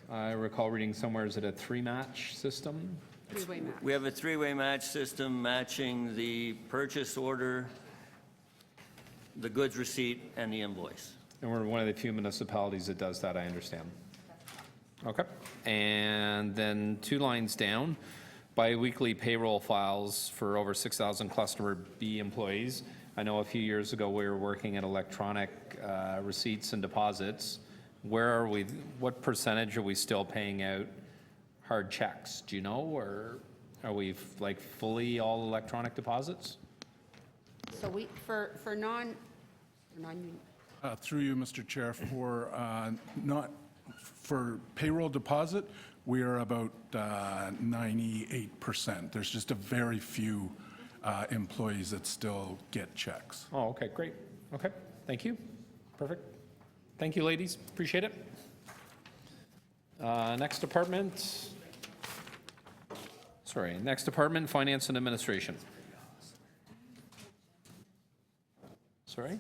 I recall reading somewhere, is it a 3-match system? Three-way match. We have a 3-way match system matching the purchase order, the goods receipt, and the invoice. And we're one of the few municipalities that does that, I understand. Okay. And then 2 lines down, bi-weekly payroll files for over 6,000 Cluster B employees. I know a few years ago we were working at electronic receipts and deposits. Where are we, what percentage are we still paying out hard checks? Do you know, or are we fully all electronic deposits? So for non-union. Through you, Mr. Chair, For payroll deposit, we are about 98%. There's just a very few employees that still get checks. Oh, okay, great. Okay, thank you. Perfect. Thank you, ladies. Appreciate it. Next department. Sorry, next department, Finance and Administration. Sorry?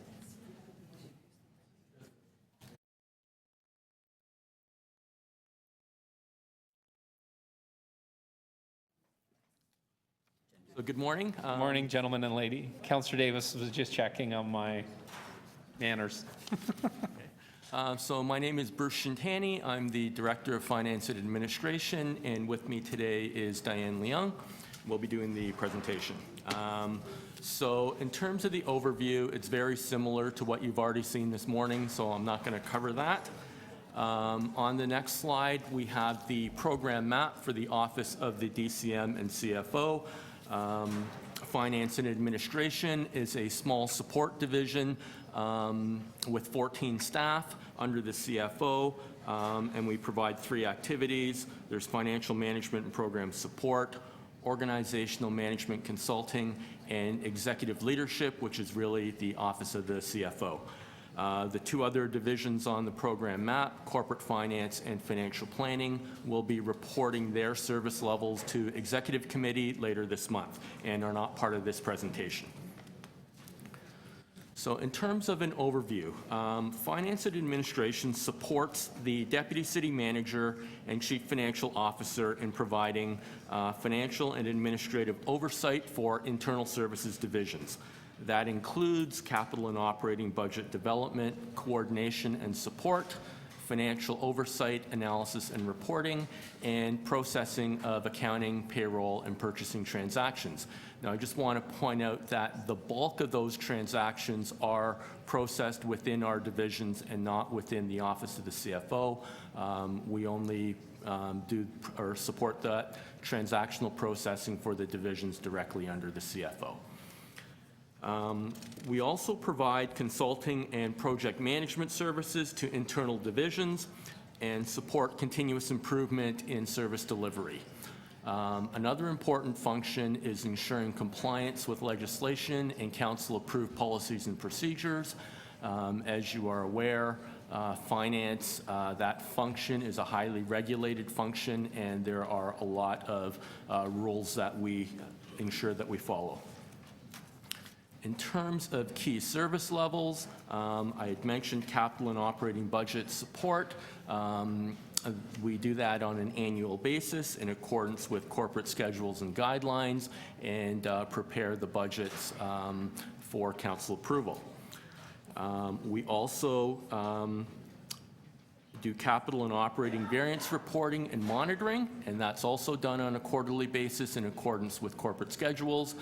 So good morning. Morning, gentlemen and lady. Councillor Davis was just checking on my manners. So my name is Bruce Shintani. I'm the Director of Finance and Administration, and with me today is Diane Leung. We'll be doing the presentation. So in terms of the overview, it's very similar to what you've already seen this morning, so I'm not going to cover that. On the next slide, we have the program map for the Office of the DCM and CFO. Finance and Administration is a small support division with 14 staff under the CFO, and we provide 3 activities. There's financial management and program support, organizational management consulting, and executive leadership, which is really the Office of the CFO. The 2 other divisions on the program map, corporate finance and financial planning, will be reporting their service levels to Executive Committee later this month and are not part of this presentation. So in terms of an overview, Finance and Administration supports the Deputy City Manager and Chief Financial Officer in providing financial and administrative oversight for internal services divisions. That includes capital and operating budget development, coordination and support, financial oversight, analysis and reporting, and processing of accounting, payroll, and purchasing transactions. Now, I just want to point out that the bulk of those transactions are processed within our divisions and not within the Office of the CFO. We only do or support that transactional processing for the divisions directly under the CFO. We also provide consulting and project management services to internal divisions and support continuous improvement in service delivery. Another important function is ensuring compliance with legislation and council-approved policies and procedures. As you are aware, finance, that function is a highly regulated function, and there are a lot of rules that we ensure that we follow. In terms of key service levels, I had mentioned capital and operating budget support. We do that on an annual basis in accordance with corporate schedules and guidelines and prepare the budgets for council approval. We also do capital and operating variance reporting and monitoring, and that's also done on a quarterly basis in accordance with corporate schedules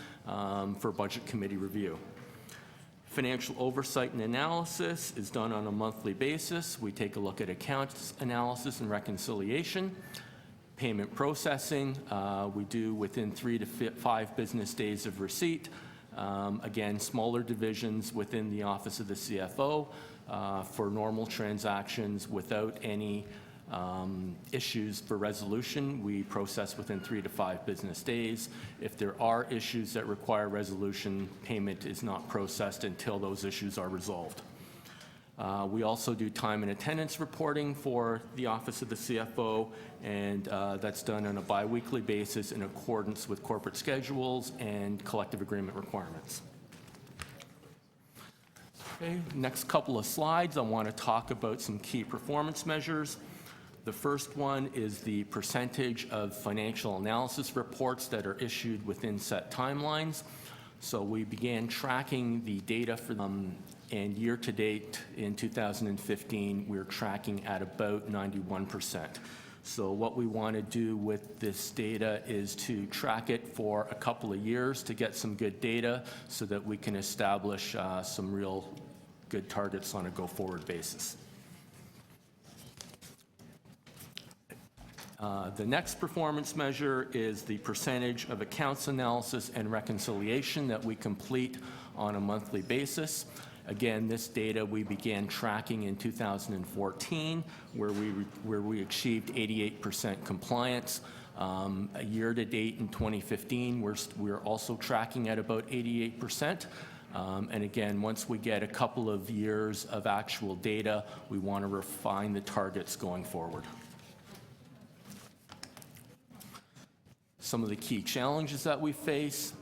for Budget Committee review. Financial oversight and analysis is done on a monthly basis. We take a look at accounts analysis and reconciliation. Payment processing, we do within 3 to 5 business days of receipt. Again, smaller divisions within the Office of the CFO. For normal transactions without any issues for resolution, we process within 3 to 5 business days. If there are issues that require resolution, payment is not processed until those issues are resolved. We also do time and attendance reporting for the Office of the CFO, and that's done on a biweekly basis in accordance with corporate schedules and collective agreement requirements. Okay, next couple of slides, I want to talk about some key performance measures. The first one is the percentage of financial analysis reports that are issued within set timelines. So we began tracking the data for them, and year to date in 2015, we're tracking at about 91%. So what we want to do with this data is to track it for a couple of years to get some good data so that we can establish some real good targets on a go-forward basis. The next performance measure is the percentage of accounts analysis and reconciliation that we complete on a monthly basis. Again, this data we began tracking in 2014, where we achieved 88% compliance. A year to date in 2015, we're also tracking at about 88%. And again, once we get a couple of years of actual data, we want to refine the targets going forward. Some of the key challenges that we face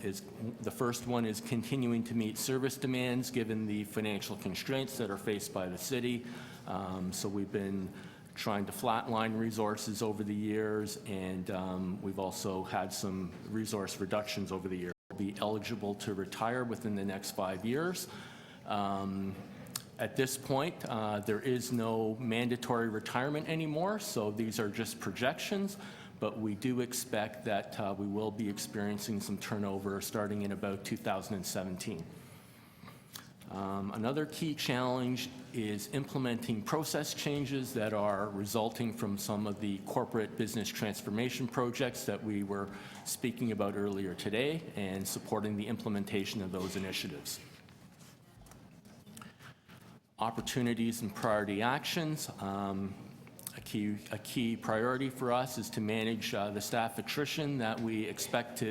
is the first one is continuing to meet service demands given the financial constraints that are faced by the city. So we've been trying to flatline resources over the years, and we've also had some resource reductions over the years. Be eligible to retire within the next 5 years. At this point, there is no mandatory retirement anymore, so these are just projections, but we do expect that we will be experiencing some turnover starting in about 2017. Another key challenge is implementing process changes that are resulting from some of the corporate business transformation projects that we were speaking about earlier today and supporting the implementation of those initiatives. Opportunities and priority actions. A key priority for us is to manage the staff attrition that we expect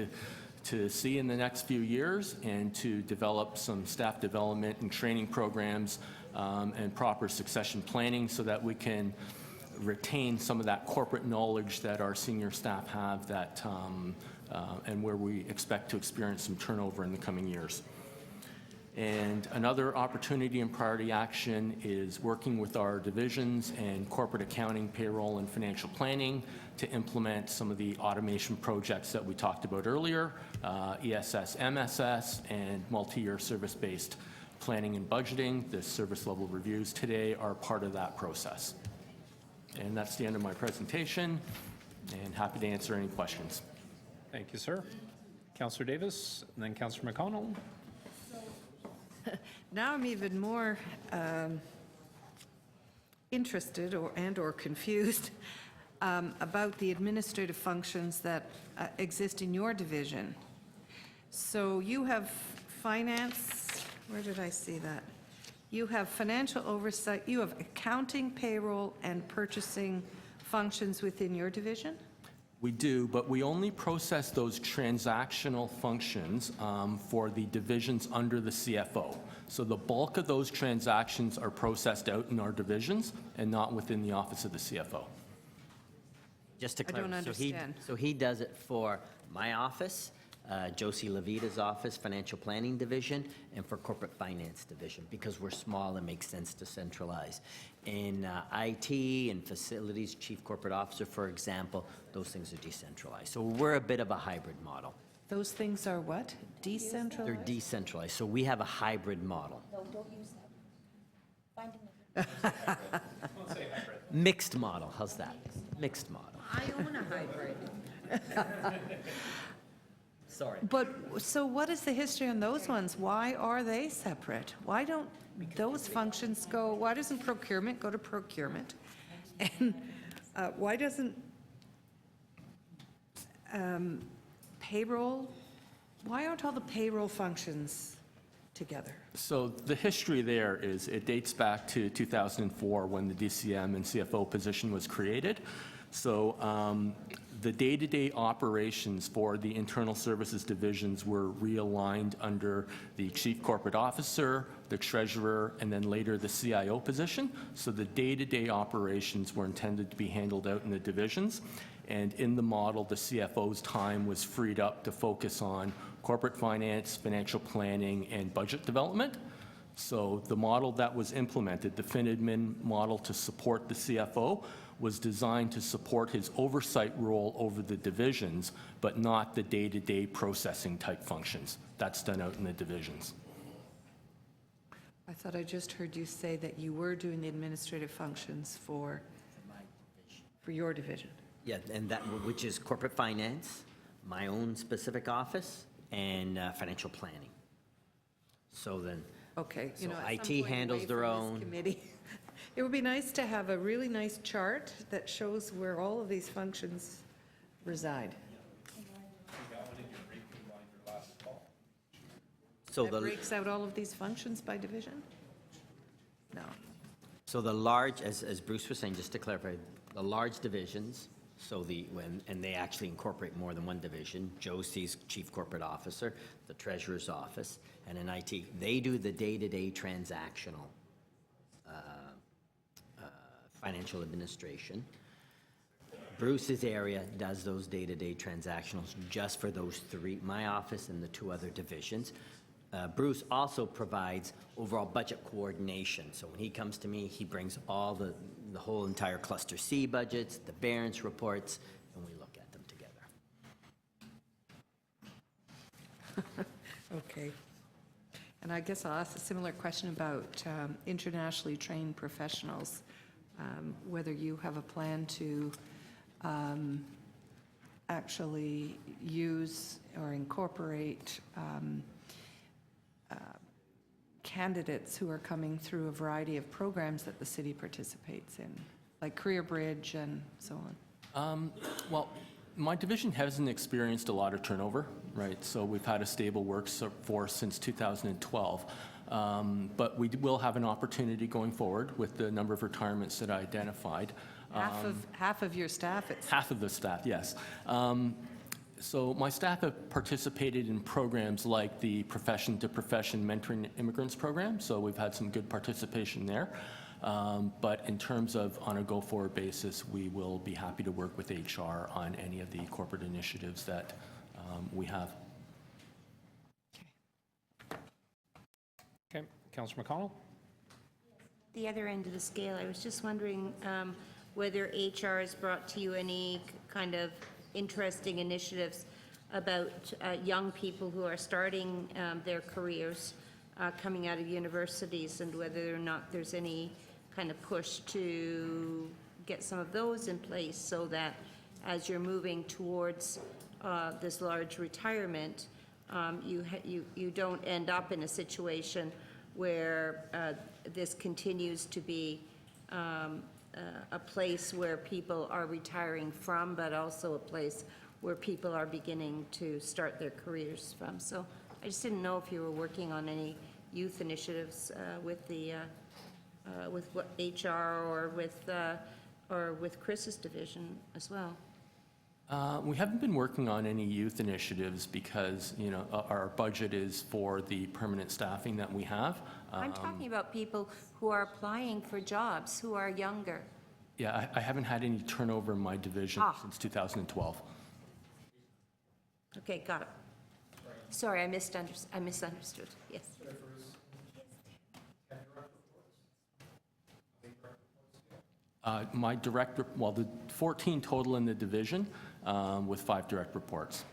to see in the next few years and to develop some staff development and training programs and proper succession planning so that we can retain some of that corporate knowledge that our senior staff have that, and where we expect to experience some turnover in the coming years. And another opportunity and priority action is working with our divisions and corporate accounting, payroll, and financial planning to implement some of the automation projects that we talked about earlier, ESS, MSS, and multi-year service-based planning and budgeting. The service level reviews today are part of that process. And that's the end of my presentation, and happy to answer any questions. Thank you, sir. Councillor Davis, and then Councillor McConnell. Now I'm even more interested or confused about the administrative functions that exist in your division. So you have finance, where did I see that? You have financial oversight, you have accounting, payroll, and purchasing functions within your division? We do, but we only process those transactional functions for the divisions under the CFO. So the bulk of those transactions are processed out in our divisions and not within the office of the CFO. Just to I don't clarify, understand. so he does it for my office, Josie Levita's office, Financial Planning Division, and for Corporate Finance Division, because we're small, it makes sense to centralize. In IT and Facilities, Chief Corporate Officer, for example, those things are decentralized. So we're a bit of a hybrid model. Those things are what? Decentralized? They're decentralized, so we have a hybrid model. No, don't use that. Find another. Mixed model, how's that? Mixed model. I own a hybrid. Sorry. But, so what is the history on those ones? Why are they separate? Why don't those functions go, why doesn't procurement go to procurement? And why doesn't payroll, why aren't all the payroll functions together? So the history there is it dates back to 2004 when the DCM and CFO position was created. So the day-to-day operations for the internal services divisions were realigned under the Chief Corporate Officer, the Treasurer, and then later the CIO position. So the day-to-day operations were intended to be handled out in the divisions. And in the model, the CFO's time was freed up to focus on corporate finance, financial planning, and budget development. So the model that was implemented, the FinAdmin model to support the CFO, was designed to support his oversight role over the divisions, but not the day-to-day processing type functions. That's done out in the divisions. I thought I just heard you say that you were doing the administrative functions for your division. Yeah, and that, which is corporate finance, my own specific office, and financial planning. So then, Okay, so IT handles their own. Committee. It would be nice to have a really nice chart that shows where all of these functions reside. So That the, breaks out all of these functions by division? No. so the large, as Bruce was saying, just to clarify, the large divisions, so and they actually incorporate more than one division, Josie's Chief Corporate Officer, the Treasurer's Office, and an IT, they do the day-to-day transactional financial administration. Bruce's area does those day-to-day transactionals just for those three, my office and the two other divisions. Bruce also provides overall budget coordination. So when he comes to me, he brings all the whole entire Cluster C budgets, the variance reports, and we look at them together. Okay. And I guess I'll ask a similar question about internationally trained professionals, whether you have a plan to actually use or incorporate candidates who are coming through a variety of programs that the city participates in, like Career Bridge and so on. Well, my division hasn't experienced a lot of turnover, right? So we've had a stable workforce since 2012. But we will have an opportunity going forward with the number of retirements that I identified. Half of your staff, it's Half of the staff, yes. So my staff have participated in programs like the Profession to Profession Mentoring Immigrants program, so we've had some good participation there. But in terms of on a go-forward basis, we will be happy to work with HR on any of the corporate initiatives that we have. Okay, Councillor McConnell? The other end of the scale, I was just wondering whether HR has brought to you any kind of interesting initiatives about young people who are starting their careers coming out of universities, and whether or not there's any kind of push to get some of those in place so that as you're moving towards this large retirement, you don't end up in a situation where this continues to be a place where people are retiring from, but also a place where people are beginning to start their careers from. So I just didn't know if you were working on any youth initiatives with the with what HR or with Chris's division as well. We haven't been working on any youth initiatives because, you know, our budget is for the permanent staffing that we have. I'm talking about people who are applying for jobs, who are younger. Yeah, I haven't had any turnover in my division since 2012. Okay, got it. Sorry, I misunderstood. Yes. My direct, well, the 14 total in the division with 5 direct reports.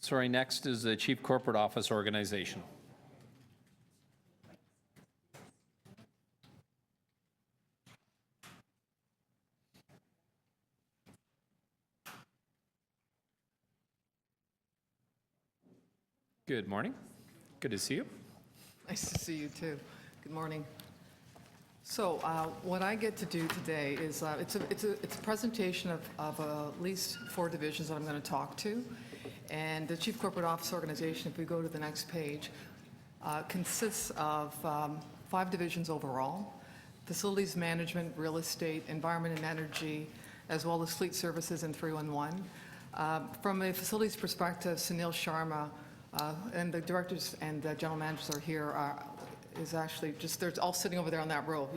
Sorry, next is the Chief Corporate Office Organization. Good morning. Good to see you. Nice to see you, too. Good morning. So what I get to do today is, it's a presentation of at least 4 divisions that I'm going to talk to. And the Chief Corporate Office Organization, if we go to the next page, consists of 5 divisions overall: Facilities Management, Real Estate, Environment and Energy, as well as Fleet Services and 311. From a facilities perspective, Sunil Sharma, and the directors and the general managers are here, is actually just, they're all sitting over there on that row.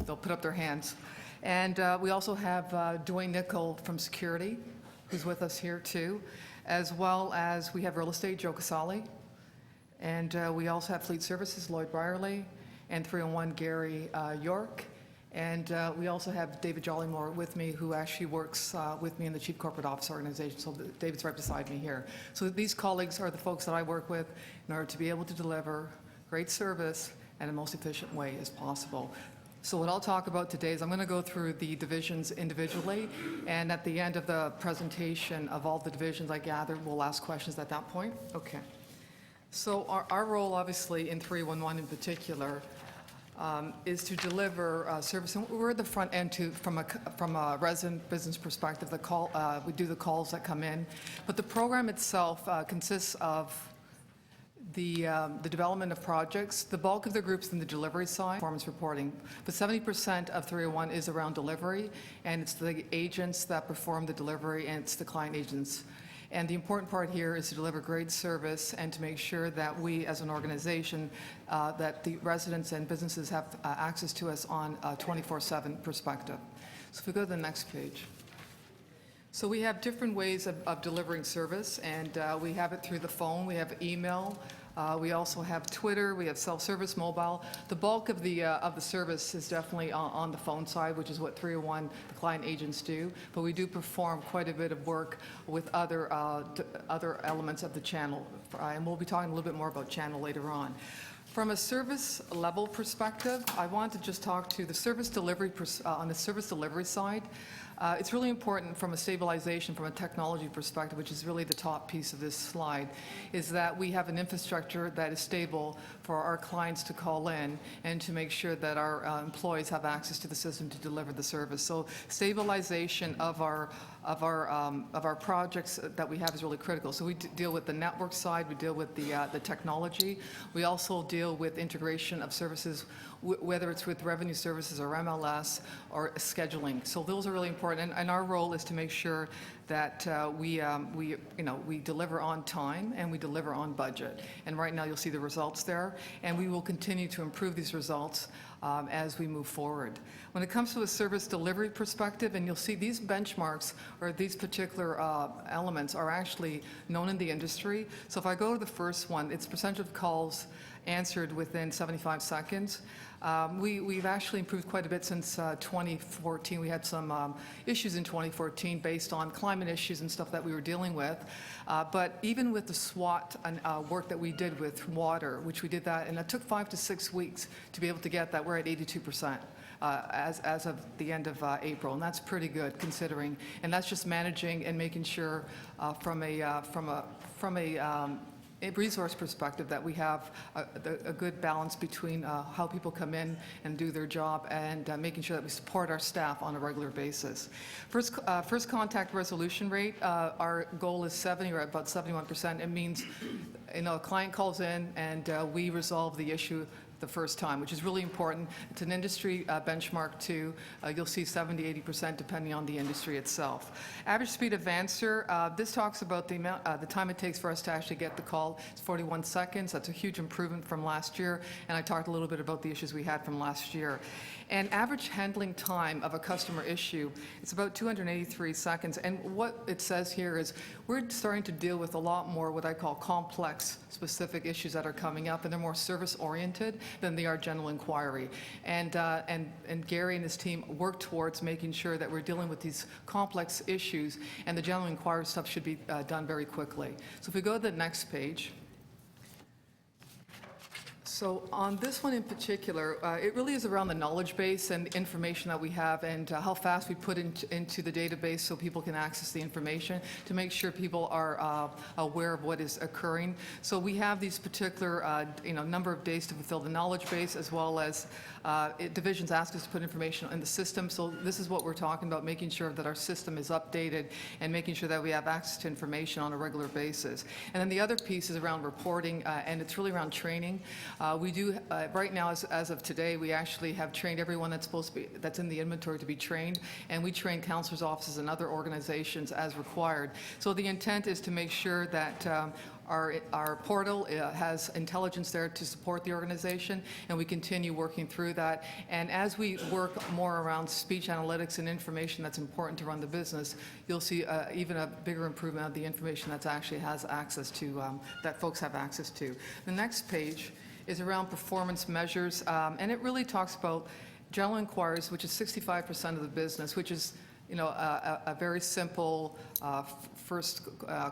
They'll put up their hands. And we also have Dwayne Nickel from Security, who's with us here too, as well as we have Real Estate, Joe Casali. And we also have Fleet Services, Lloyd Brierley, and 301, Gary York. And we also have David Jollymore with me, who actually works with me in the Chief Corporate Office Organization. So David's right beside me here. So these colleagues are the folks that I work with in order to be able to deliver great service in the most efficient way as possible. So what I'll talk about today is I'm going to go through the divisions individually, and at the end of the presentation of all the divisions I gather, we'll ask questions at that point. Okay. So our role, obviously, in 311 in particular, is to deliver service. And we're at the front end from a resident business perspective. We do the calls that come in. But the program itself consists of the development of projects. The bulk of the group's in the delivery side, performance reporting. But 70% of 301 is around delivery, and it's the agents that perform the delivery, and it's the client agents. And the important part here is to deliver great service and to make sure that we, as an organization, that the residents and businesses have access to us on a 24/7 perspective. So if we go to the next page. So we have different ways of delivering service, and we have it through the phone, we have email, we also have Twitter, we have self-service mobile. The bulk of the service is definitely on the phone side, which is what 301, the client agents do, but we do perform quite a bit of work with other elements of the channel, and we'll be talking a little bit more about channel later on. From a service level perspective, I want to just talk to the service delivery, on the service delivery side. It's really important from a stabilization, from a technology perspective, which is really the top piece of this slide, is that we have an infrastructure that is stable for our clients to call in and to make sure that our employees have access to the system to deliver the service. So stabilization of our projects that we have is really critical. So we deal with the network side, we deal with the technology. We also deal with integration of services, whether it's with revenue services or MLS or scheduling. So those are really important, and our role is to make sure that we deliver on time and we deliver on budget. And right now you'll see the results there, and we will continue to improve these results as we move forward. When it comes to a service delivery perspective, and you'll see these benchmarks or these particular elements are actually known in the industry. So if I go to the first one, it's percentage of calls answered within 75 seconds. We've actually improved quite a bit since 2014. We had some issues in 2014 based on climate issues and stuff that we were dealing with. But even with the SWOT work that we did with water, which we did that, and it took 5 to 6 weeks to be able to get that, we're at 82%. As of the end of April, and that's pretty good considering. And that's just managing and making sure from a resource perspective that we have a good balance between how people come in and do their job and making sure that we support our staff on a regular basis. First contact resolution rate, our goal is 70 or about 71%. It means a client calls in and we resolve the issue the first time, which is really important. It's an industry benchmark too. You'll see 70-80% depending on the industry itself. Average speed of answer, this talks about the time it takes for us to actually get the call. It's 41 seconds. That's a huge improvement from last year, and I talked a little bit about the issues we had from last year. And average handling time of a customer issue, it's about 283 seconds. And what it says here is we're starting to deal with a lot more what I call complex specific issues that are coming up, and they're more service-oriented than they are general inquiry. And Gary and his team work towards making sure that we're dealing with these complex issues, and the general inquiry stuff should be done very quickly. So if we go to the next page. So on this one in particular, it really is around the knowledge base and the information that we have and how fast we put into the database so people can access the information to make sure people are aware of what is occurring. So we have these particular number of days to fulfill the knowledge base, as well as divisions ask us to put information in the system. So this is what we're talking about, making sure that our system is updated and making sure that we have access to information on a regular basis. And then the other piece is around reporting, and it's really around training. We do, right now, as of today, we actually have trained everyone that's in the inventory to be trained, and we train counselors' offices and other organizations as required. So the intent is to make sure that our portal has intelligence there to support the organization, and we continue working through that. And as we work more around speech analytics and information that's important to run the business, you'll see even a bigger improvement of the information that actually has access to, that folks have access to. The next page is around performance measures, and it really talks about general inquiries, which is 65% of the business, which is a very simple first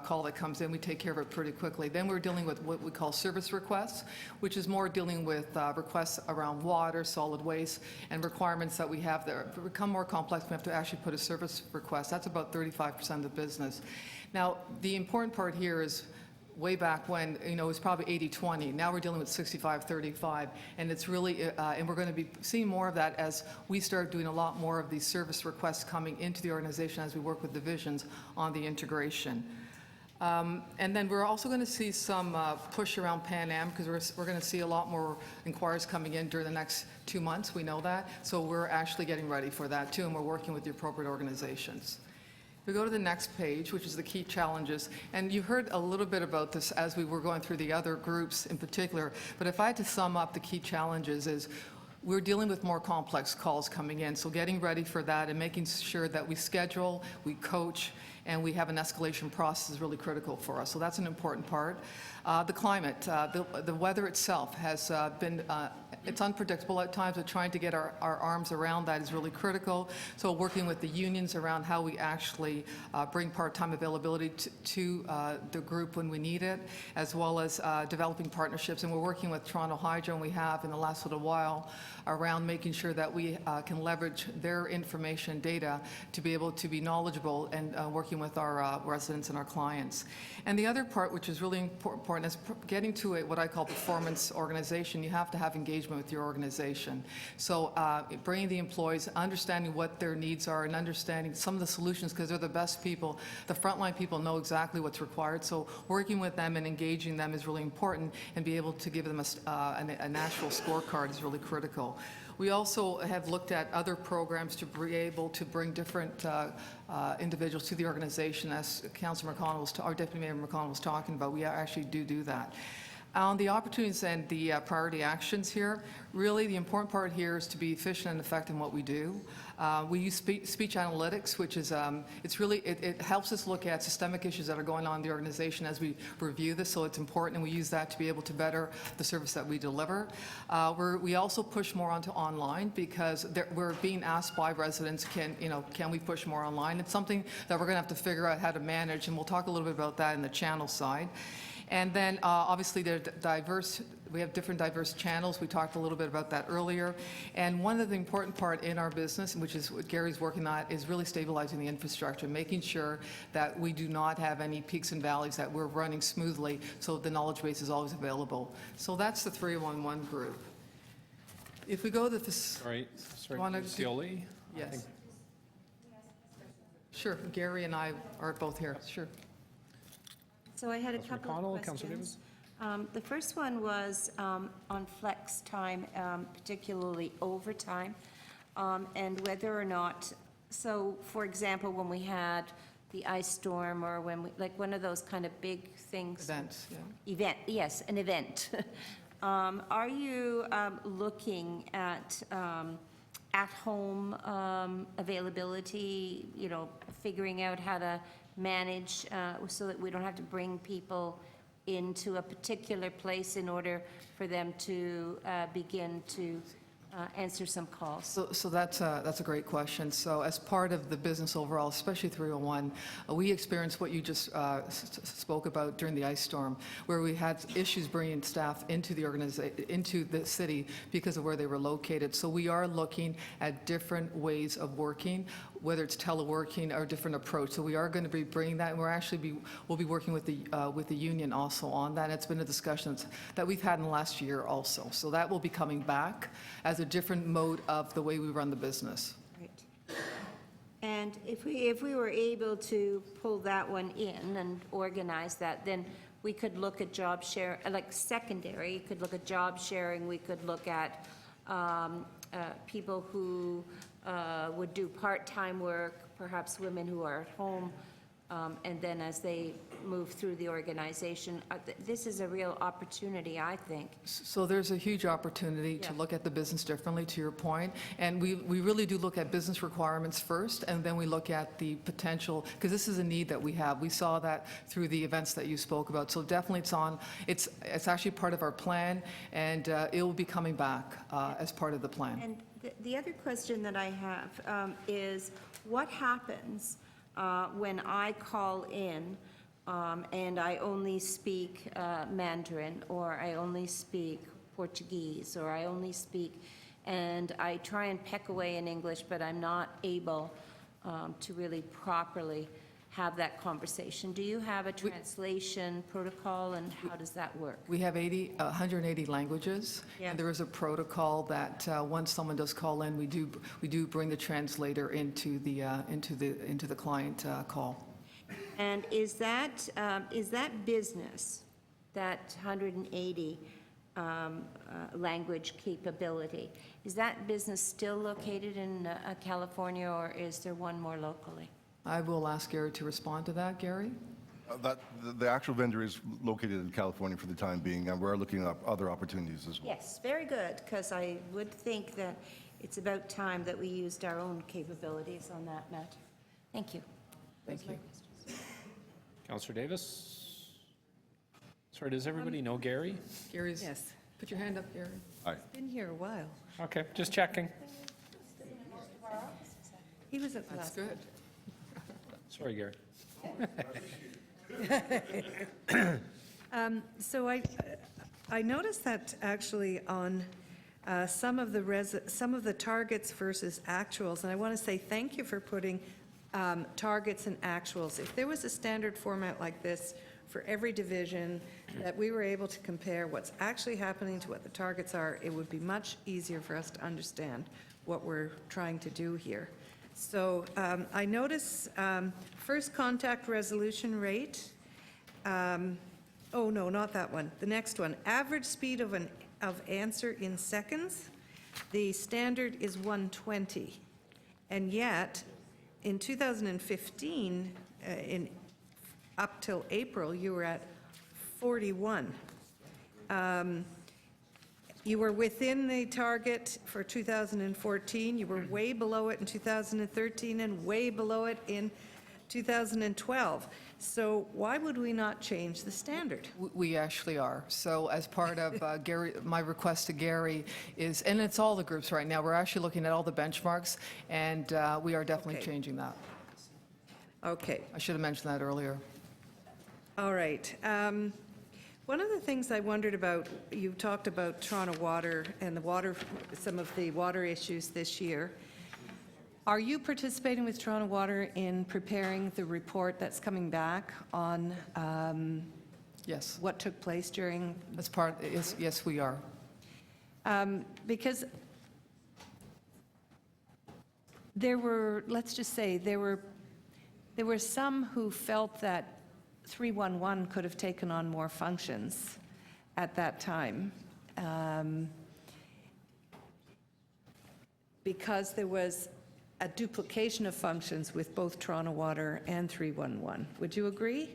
call that comes in. We take care of it pretty quickly. Then we're dealing with what we call service requests, which is more dealing with requests around water, solid waste, and requirements that we have that become more complex. We have to actually put a service request. That's about 35% of the business. Now, the important part here is way back when, you know, it was probably 80-20. Now we're dealing with 65-35, and it's really, and we're going to be seeing more of that as we start doing a lot more of these service requests coming into the organization as we work with divisions on the integration. And then we're also going to see some push around Pan Am, because we're going to see a lot more inquiries coming in during the next 2 months. We know that. So we're actually getting ready for that too, and we're working with the appropriate organizations. We go to the next page, which is the key challenges. And you heard a little bit about this as we were going through the other groups in particular. But if I had to sum up the key challenges is we're dealing with more complex calls coming in. So getting ready for that and making sure that we schedule, we coach, and we have an escalation process is really critical for us. So that's an important part. The climate, the weather itself has been, it's unpredictable at times, but trying to get our arms around that is really critical. So working with the unions around how we actually bring part-time availability to the group when we need it, as well as developing partnerships. And we're working with Toronto Hydro, and we have in the last little while, around making sure that we can leverage their information data to be able to be knowledgeable and working with our residents and our clients. And the other part, which is really important, is getting to what I call performance organization. You have to have engagement with your organization. So bringing the employees, understanding what their needs are, and understanding some of the solutions, because they're the best people. The frontline people know exactly what's required. So working with them and engaging them is really important, and be able to give them a national scorecard is really critical. We also have looked at other programs to be able to bring different individuals to the organization, as Councillor McConnell was, or Deputy Mayor McConnell was talking about. We actually do that. On the opportunities and the priority actions here, really the important part here is to be efficient and effective in what we do. We use speech analytics, which is, it helps us look at systemic issues that are going on in the organization as we review this, so it's important, and we use that to be able to better the service that we deliver. We also push more onto online, because we're being asked by residents, can we push more online? It's something that we're going to have to figure out how to manage, and we'll talk a little bit about that in the channel side. And then obviously we have different diverse channels. We talked a little bit about that earlier. And one of the important part in our business, which is what Gary's working on, is really stabilizing the infrastructure, making sure that we do not have any peaks and valleys, that we're running smoothly, so the knowledge base is always available. So that's the 311 group. If we go to this... Sorry, Scioli? Yes. Sure, Gary and I are both here, sure. So I had a couple of Councillor questions. The first one was on flex time, particularly overtime, and whether or not, so for example, when we had the ice storm, or when we, like one of those kind of big things. Events, yeah. Event, yes, an event. Are you looking at home availability, figuring out how to manage so that we don't have to bring people into a particular place in order for them to begin to answer some calls? So that's a great question. So as part of the business overall, especially 301, we experienced what you just spoke about during the ice storm, where we had issues bringing staff into the city because of where they were located. So we are looking at different ways of working, whether it's teleworking or a different approach. So we are going to be bringing that, and we'll be working with the union also on that. It's been a discussion that we've had in the last year also. So that will be coming back as a different mode of the way we run the business. Right. And if we were able to pull that one in and organize that, then we could look at job share, like secondary, you could look at job sharing, we could look at people who would do part-time work, perhaps women who are at home, and then as they move through the organization. This is a real opportunity, I think. So there's a huge opportunity to look at the business differently, to your point. And we really do look at business requirements first, and then we look at the potential, because this is a need that we have. We saw that through the events that you spoke about. So definitely it's actually part of our plan, and it will be coming back as part of the plan. And the other question that I have is, what happens when I call in and I only speak Mandarin, or I only speak Portuguese, or I only speak, and I try and peck away in English, but I'm not able to really properly have that conversation? Do you have a translation protocol, and how does that work? We have 180 languages, Yeah. and there is a protocol that once someone does call in, we do bring the translator into the client call. And is that business, that 180 language capability, is that business still located in California, or is there one more locally? I will ask Gary to respond to that. Gary? The actual vendor is located in California for the time being, and we're looking at other opportunities as well. Yes, very good, because I would think that it's about time that we used our own capabilities on that matter. Thank you. Thank you. Councillor Davis? Sorry, does everybody know Gary? Gary's, Yes. put your hand up, Gary. Hi. Been here a while. Okay, just checking. He was at the That's last. good. Sorry, Gary. So I noticed that actually on some of the targets versus actuals, and I want to say thank you for putting targets and actuals. If there was a standard format like this for every division, that we were able to compare what's actually happening to what the targets are, it would be much easier for us to understand what we're trying to do here. So I notice first contact resolution rate. Oh, no, not that one. The next one, average speed of answer in seconds. The standard is 120. And yet, in 2015, up till April, you were at 41. You were within the target for 2014. You were way below it in 2013 and way below it in 2012. So why would we not change the standard? We actually are. So as part of Gary, my request to Gary is, and it's all the groups right now, we're actually looking at all the benchmarks, and we are definitely Okay. changing that. Okay. I should have mentioned that earlier. All right. One of the things I wondered about, you talked about Toronto Water and some of the water issues this year. Are you participating with Toronto Water in preparing the report that's coming back on Yes. what took place during? That's part, yes, we are. Because there were, let's just say, there were some who felt that 311 could have taken on more functions at that time, because there was a duplication of functions with both Toronto Water and 311. Would you agree?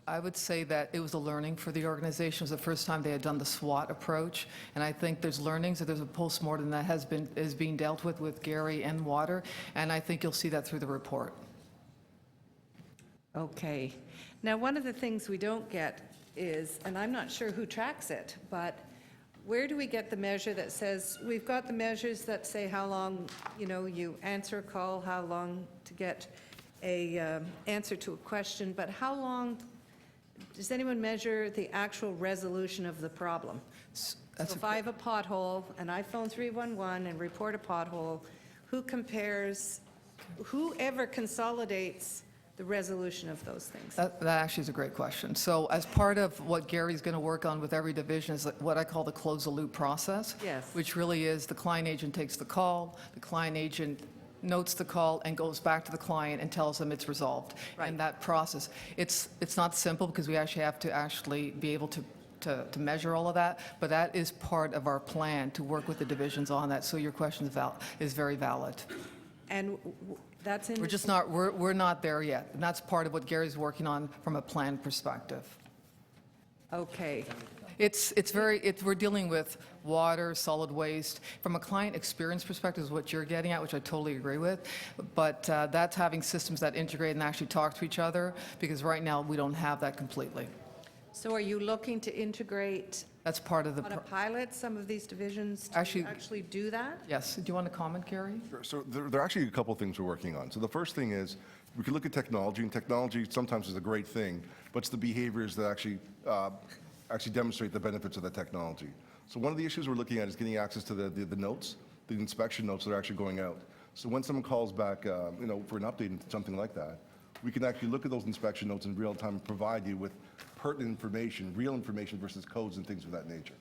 I would say that it was a learning for the organization. It was the first time they had done the SWOT approach, and I think there's learnings, that there's a postmortem that is being dealt with Gary and Water, and I think you'll see that through the report. Okay. Now, one of the things we don't get is, and I'm not sure who tracks it, but where do we get the measure that says, we've got the measures that say how long, you answer a call, how long to get a answer to a question, but how long, does anyone measure the actual resolution of the problem? So if I have a pothole and I phone 311 and report a pothole, whoever consolidates the resolution of those things? That actually is a great question. So as part of what Gary's going to work on with every division is what I call the close-the-loop process. Yes. Which really is the client agent takes the call, the client agent notes the call and goes back to the client and tells them it's resolved. Right. And that process, it's not simple because we actually have to be able to measure all of that, but that is part of our plan to work with the divisions on that. So your question is very valid. And that's in. We're just not, we're not there yet. And that's part of what Gary's working on from a plan perspective. Okay. We're dealing with water, solid waste. From a client experience perspective is what you're getting at, which I totally agree with. But that's having systems that integrate and actually talk to each other, because right now we don't have that completely. So are you looking to integrate That's part of the, on a pilot, some of these divisions to actually do that? yes. Do you want to comment, Gary? Sure. So there are actually a couple of things we're working on. So the first thing is, we can look at technology, and technology sometimes is a great thing, but it's the behaviors that actually demonstrate the benefits of the technology. So one of the issues we're looking at is getting access to the notes, the inspection notes that are actually going out. So when someone calls back, for an update and something like that, we can actually look at those inspection notes in real time and provide you with pertinent information, real information versus codes and things of that nature.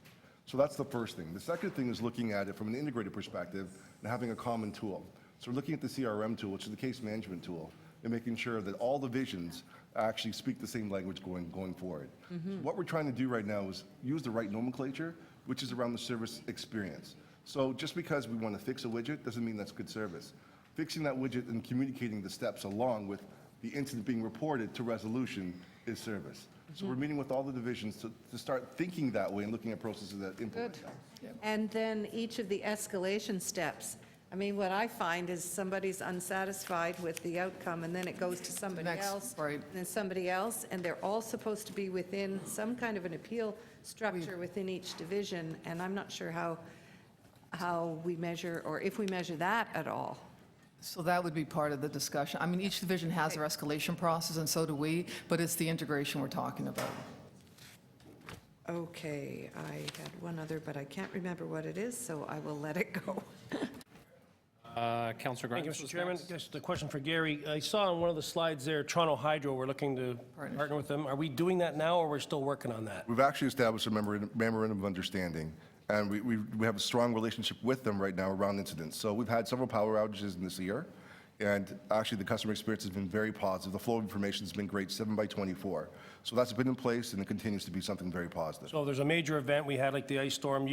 So that's the first thing. The second thing is looking at it from an integrated perspective and having a common tool. So we're looking at the CRM tool, which is the case management tool, and making sure that all divisions actually speak the same language going forward. So what we're trying to do right now is use the right nomenclature, which is around the service experience. So just because we want to fix a widget doesn't mean that's good service. Fixing that widget and communicating the steps along with the incident being reported to resolution is service. So we're meeting with all the divisions to start thinking that way and looking at processes that implement that. And then each of the escalation steps. I mean, what I find is somebody's unsatisfied with the outcome, and then it goes to somebody else, and then somebody else, and they're all supposed to be within some kind of an appeal structure within each division, and I'm not sure how we measure, or if we measure that at all. So that would be part of the discussion. I mean, each division has their escalation process, and so do we, but it's the integration we're talking about. Okay, I had one other, but I can't remember what it is, so I will let it go. Councillor Thank Grimes you, Mr. was Chairman. next. Just a question for Gary. I saw on one of the slides there, Toronto Hydro, we're looking to partner with them. Are we doing that now, or we're still working on that? We've actually established a memorandum of understanding, and we have a strong relationship with them right now around incidents. So we've had several power outages in this year, and actually the customer experience has been very positive. The flow of information has been great, 7/24. So that's been in place, and it continues to be something very positive. So if there's a major event we had, like the ice storm,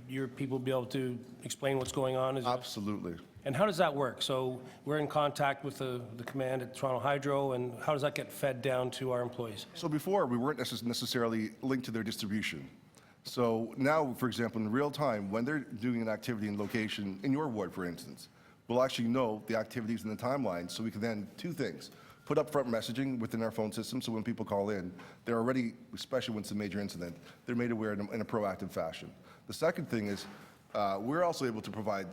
your people be able to explain what's going on? Absolutely. And how does that work? So we're in contact with the command at Toronto Hydro, and how does that get fed down to our employees? So before, we weren't necessarily linked to their distribution. So now, for example, in real time, when they're doing an activity in location, in your ward, for instance, we'll actually know the activities in the timeline, so we can then, two things, put up front messaging within our phone system, so when people call in, they're already, especially when it's a major incident, they're made aware in a proactive fashion. The second thing is, we're also able to provide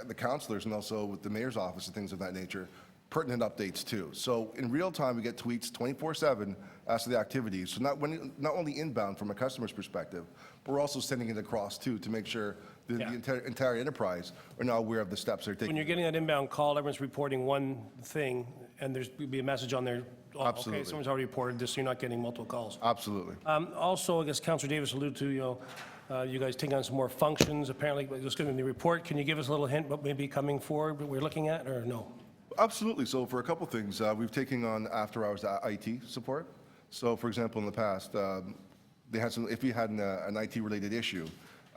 the counselors and also with the mayor's office and things of that nature, pertinent updates too. So in real time, we get tweets 24/7 as to the activities. So not only inbound from a customer's perspective, but we're also sending it across too to make sure that the entire enterprise are now aware of the steps they're taking. When you're getting that inbound call, everyone's reporting one thing, and there's be a message on there. Oh, Absolutely. Okay, someone's already reported this, so you're not getting multiple calls. Absolutely. Also, I guess Councilor Davis alluded to, you guys taking on some more functions. Apparently, just going to the report. Can you give us a little hint what may be coming forward, what we're looking at, or no? Absolutely. So for a couple things, we've taken on after-hours IT support. So for example, in the past, they had some, if you had an IT-related issue,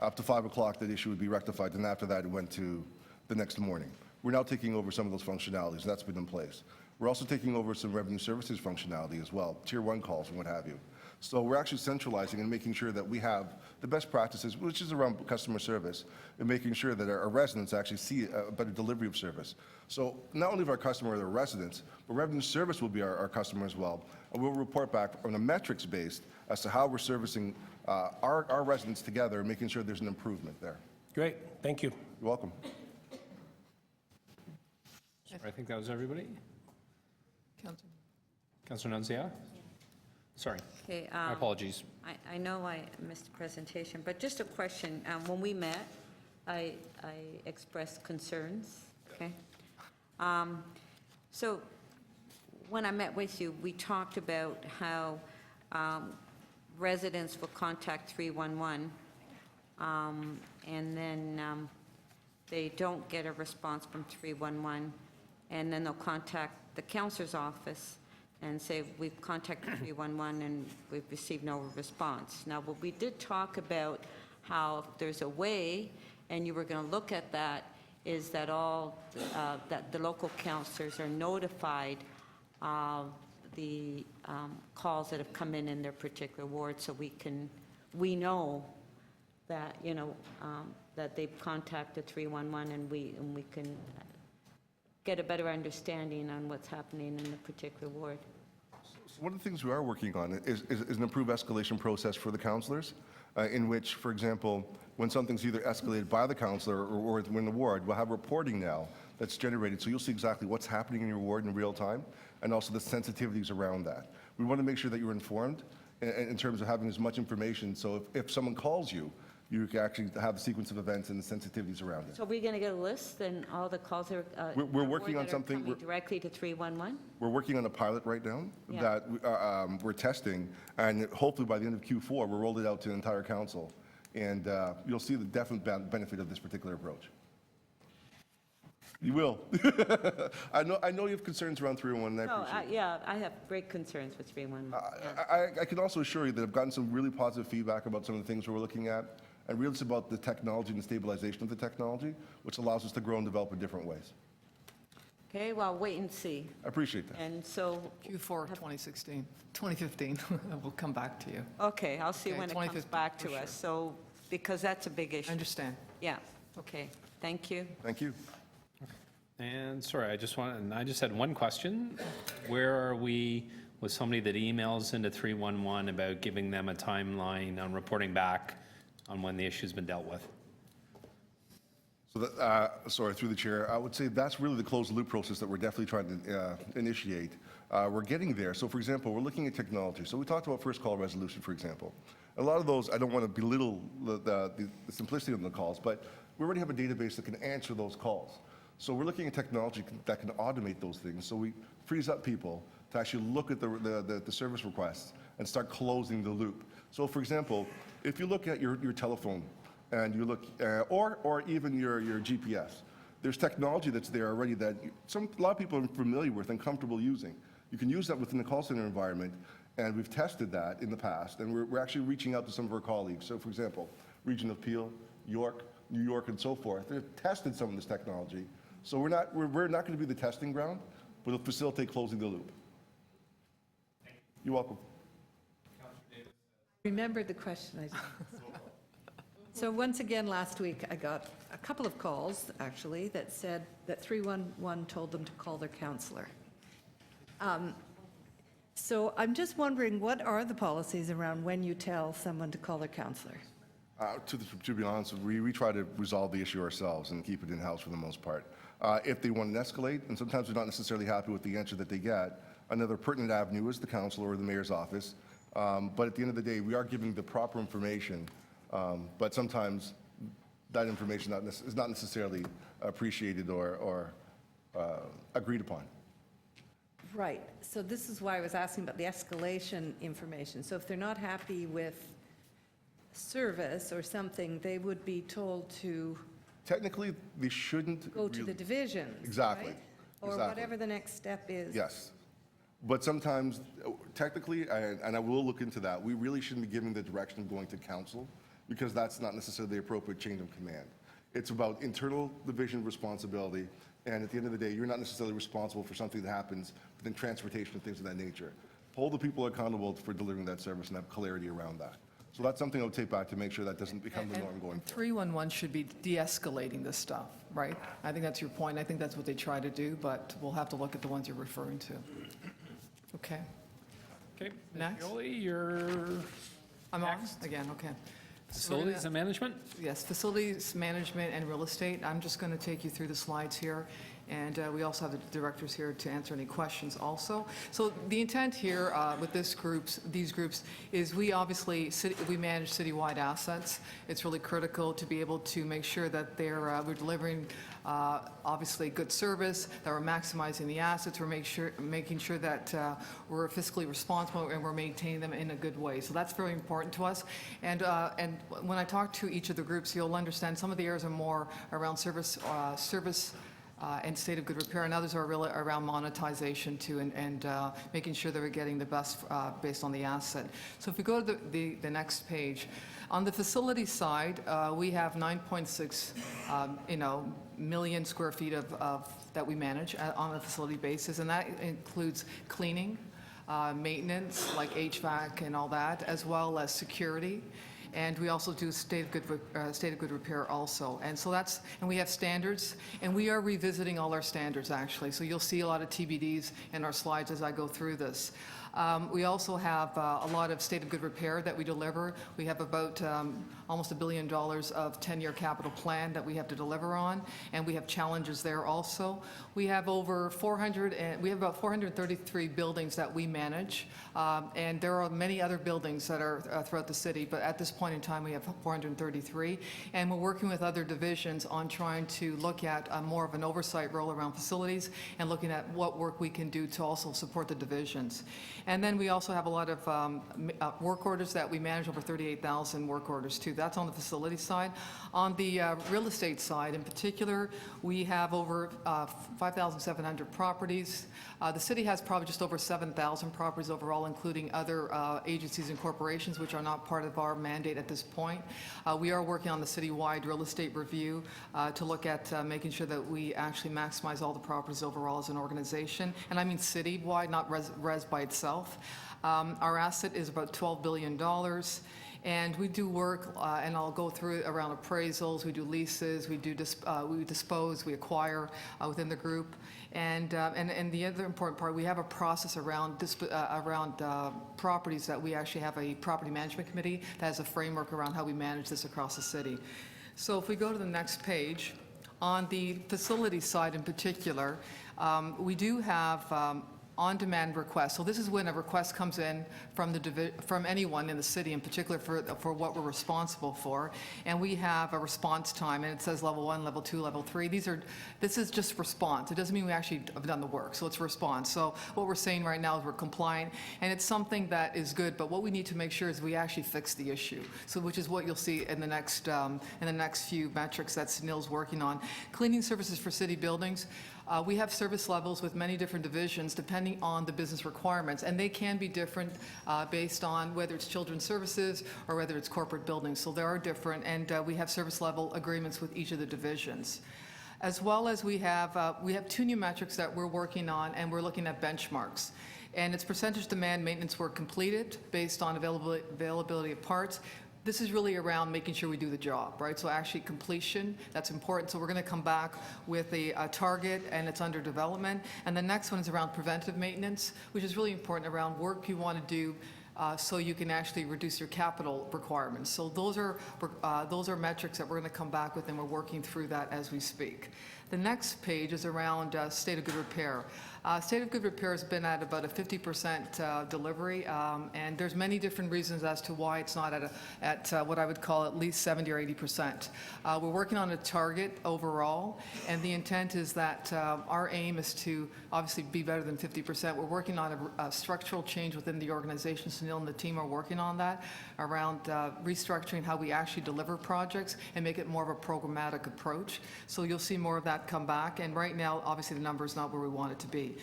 up to 5 o'clock, that issue would be rectified, and after that, it went to the next morning. We're now taking over some of those functionalities. That's been in place. We're also taking over some revenue services functionality as well, Tier 1 calls and what have you. So we're actually centralizing and making sure that we have the best practices, which is around customer service, and making sure that our residents actually see a better delivery of service. So not only of our customer or their residents, but revenue service will be our customer as well. And we'll report back on a metrics based as to how we're servicing our residents together and making sure there's an improvement there. Great, thank you. You're welcome. I think that was everybody. Councilor. Councillor Nunziata? Sorry. Okay, My apologies. I know I missed the presentation, but just a question. When we met, I expressed concerns, okay? So when I met with you, we talked about how residents will contact 311, and then they don't get a response from 311, and then they'll contact the counselor's office and say, we've contacted 311 and we've received no response. Now, what we did talk about how if there's a way, and you were going to look at that, is that that the local counselors are notified of the calls that have come in their particular ward, so we know that, that they've contacted 311, and we can get a better understanding on what's happening in the particular ward. So one of the things we are working on is an improved escalation process for the counselors, in which, for example, when something's either escalated by the counselor or in the ward, we'll have reporting now that's generated, so you'll see exactly what's happening in your ward in real time, and also the sensitivities around that. We want to make sure that you're informed in terms of having as much information, so if someone calls you, you can actually have a sequence of events and the sensitivities around it. So we're going to get a list and all the calls are. We're working on that are something- coming directly to 311? We're working on a pilot right now Yeah. that we're testing, and hopefully by the end of Q4, we'll roll it out to the entire council, and you'll see the definite benefit of this particular approach. You will. I know you have concerns around 301, and I No, appreciate it. yeah, I have great concerns with 311. I can also assure you that I've gotten some really positive feedback about some of the things we're looking at, and really it's about the technology and the stabilization of the technology, which allows us to grow and develop in different ways. Okay, well, wait and see. I appreciate that. And so, Q4 2015, we'll come back to you. okay, I'll see Okay, when it comes 2015, back to for us. So, because that's a big issue. I understand. Yeah, okay, thank you. Thank you. And sorry, I just had one question. Where are we with somebody that emails into 311 about giving them a timeline on reporting back on when the issue's been dealt with? So, sorry, through the chair, I would say that's really the closed loop process that we're definitely trying to initiate. We're getting there. So, for example, we're looking at technology. So we talked about first call resolution, for example. A lot of those, I don't want to belittle the simplicity of the calls, but we already have a database that can answer those calls. So we're looking at technology that can automate those things. So we frees up people to actually look at the service requests and start closing the loop. So, for example, if you look at your telephone and you look, or even your GPS, there's technology that's there already that a lot of people are familiar with and comfortable using. You can use that within the call center environment, and we've tested that in the past, and we're actually reaching out to some of our colleagues. So, for example, Region of Peel, York, New York, and so forth. They've tested some of this technology. So we're not going to be the testing ground, but it'll facilitate closing the loop. You're welcome. Remembered the question. So once again, last week, I got a couple of calls, actually, that said that 311 told them to call their counselor. So I'm just wondering, what are the policies around when you tell someone to call their counselor? To be honest, we try to resolve the issue ourselves and keep it in-house for the most part. If they want to escalate, and sometimes they're not necessarily happy with the answer that they get, another pertinent avenue is the council or the mayor's office. But at the end of the day, we are giving the proper information, but sometimes that information is not necessarily appreciated or agreed upon. Right. So this is why I was asking about the escalation information. So if they're not happy with service or something, they would be told to Technically, they shouldn't go to really- the divisions, Exactly. right? Or Exactly. whatever the next step is. Yes. But sometimes, technically, and I will look into that, we really shouldn't be giving the direction of going to council, because that's not necessarily the appropriate chain of command. It's about internal division responsibility, and at the end of the day, you're not necessarily responsible for something that happens within transportation and things of that nature. Hold the people accountable for delivering that service and have clarity around that. So that's something I'll take back to make sure that doesn't become the norm going And forward. 311 should be de-escalating this stuff, right? I think that's your point. I think that's what they try to do, but we'll have to look at the ones you're referring to. Okay. Okay, Ms. Next. Pioli, you're I'm on again, okay. So we're facilities gonna- and management? Yes, facilities management and real estate. I'm just going to take you through the slides here, and we also have the directors here to answer any questions also. So the intent here with these groups, is we obviously, we manage citywide assets. It's really critical to be able to make sure that we're delivering obviously good service, that we're maximizing the assets, we're making sure that we're fiscally responsible and we're maintaining them in a good way. So that's very important to us. And when I talk to each of the groups, you'll understand some of the areas are more around service and state of good repair, and others are really around monetization too, and making sure that we're getting the best based on the asset. So if we go to the next page, on the facility side, we have 9.6 million square feet of that we manage on a facility basis, and that includes cleaning, maintenance like HVAC and all that, as well as security. And we also do state of good repair also. And so and we have standards, and we are revisiting all our standards actually. So you'll see a lot of TBDs in our slides as I go through this. We also have a lot of state of good repair that we deliver. We have about almost $1 billion of 10-year capital plan that we have to deliver on, and we have challenges there also. We have about 433 buildings that we manage, and there are many other buildings that are throughout the city, but at this point in time, we have 433, and we're working with other divisions on trying to look at more of an oversight role around facilities and looking at what work we can do to also support the divisions. And then we also have a lot of work orders that we manage, over 38,000 work orders too. That's on the facility side. On the real estate side in particular, we have over 5,700 properties. The city has probably just over 7,000 properties overall, including other agencies and corporations, which are not part of our mandate at this point. We are working on the citywide real estate review to look at making sure that we actually maximize all the properties overall as an organization. And I mean citywide, not res by itself. Our asset is about $12 billion. And we do work, and I'll go through it, around appraisals. We do leases. We dispose. We acquire within the group. And the other important part, we have a process around properties that we actually have a property management committee that has a framework around how we manage this across the city. So if we go to the next page, on the facility side in particular, we do have on-demand requests. So this is when a request comes in from anyone in the city, in particular for what we're responsible for, and we have a response time, and it says level 1, level 2, level 3. This is just response. It doesn't mean we actually have done the work, so it's response. So what we're saying right now is we're compliant, and it's something that is good, but what we need to make sure is we actually fix the issue, so which is what you'll see in the next few metrics that Sunil's working on. Cleaning services for city buildings. We have service levels with many different divisions depending on the business requirements, and they can be different based on whether it's children's services or whether it's corporate buildings. So there are different, and we have service level agreements with each of the divisions. As well as we have 2 new metrics that we're working on, and we're looking at benchmarks. And it's percentage demand maintenance work completed based on availability of parts. This is really around making sure we do the job, right? So actually completion, that's important. So we're going to come back with a target, and it's under development. And the next one is around preventive maintenance, which is really important around work you want to do so you can actually reduce your capital requirements. So those are metrics that we're going to come back with, and we're working through that as we speak. The next page is around state of good repair. State of good repair has been at about a 50% delivery, and there's many different reasons as to why it's not at what I would call at least 70 or 80%. We're working on a target overall, and the intent is that our aim is to obviously be better than 50%. We're working on a structural change within the organization. Sunil and the team are working on that, around restructuring how we actually deliver projects and make it more of a programmatic approach. So you'll see more of that come back, and right now, obviously, the number is not where we want it to be.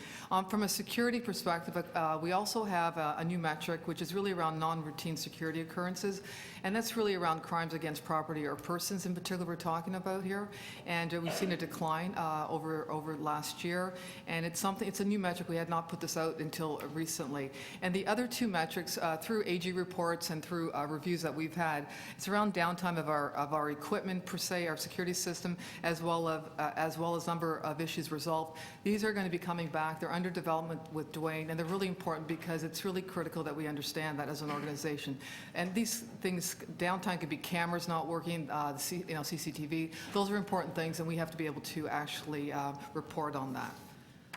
From a security perspective, we also have a new metric, which is really around non-routine security occurrences, and that's really around crimes against property or persons in particular we're talking about here, and we've seen a decline over last year, and it's a new metric. We had not put this out until recently. And the other 2 metrics, through AG reports and through reviews that we've had, it's around downtime of our equipment per se, our security system, as well as number of issues resolved. These are going to be coming back. They're under development with Dwayne, and they're really important because it's really critical that we understand that as an organization. And these things, downtime could be cameras not working, CCTV. Those are important things, and we have to be able to actually report on that.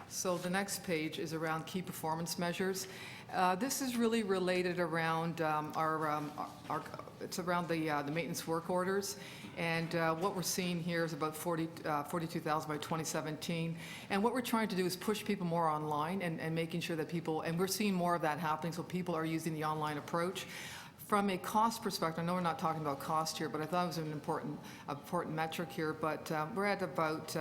So the next page is around key performance measures. This is really related around it's around the maintenance work orders. And what we're seeing here is about 42,000 by 2017. And what we're trying to do is push people more online and making sure that people, and we're seeing more of that happening, so people are using the online approach. From a cost perspective, I know we're not talking about cost here, but I thought it was an important metric here, but we're at about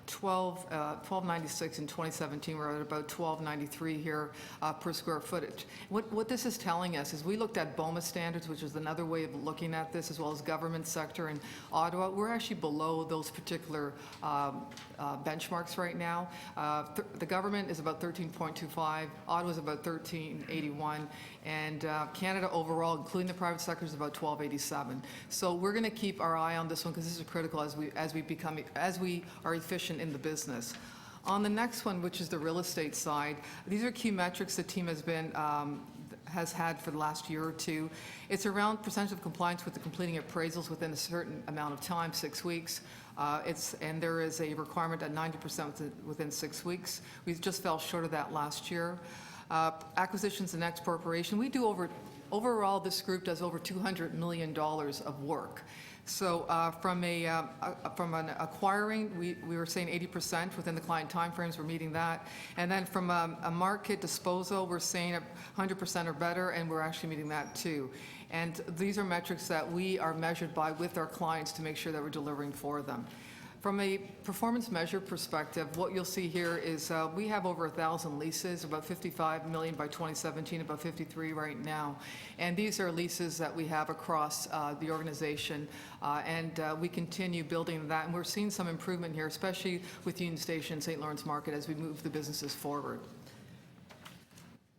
$12.96 in 2017. We're at about $12.93 here per square footage. What this is telling us is we looked at BOMA standards, which is another way of looking at this, as well as government sector in Ottawa. We're actually below those particular benchmarks right now. The government is about 13.25, Ottawa is about 13.81, and Canada overall, including the private sector, is about 12.87. So we're going to keep our eye on this one because this is critical as we are efficient in the business. On the next one, which is the real estate side, these are key metrics the team has had for the last year or two. It's around percentage of compliance with the completing appraisals within a certain amount of time, 6 weeks. And there is a requirement at 90% within 6 weeks. We just fell short of that last year. Acquisitions and expropriation, we do overall, this group does over $200 million of work. So from an acquiring, we were saying 80% within the client timeframes, we're meeting that. And then from a market disposal, we're saying 100% or better, and we're actually meeting that too. And these are metrics that we are measured by with our clients to make sure that we're delivering for them. From a performance measure perspective, what you'll see here is we have over 1,000 leases, about 55 million by 2017, about 53 right now. And these are leases that we have across the organization, and we continue building that. And we're seeing some improvement here, especially with Union Station, St. Lawrence Market, as we move the businesses forward.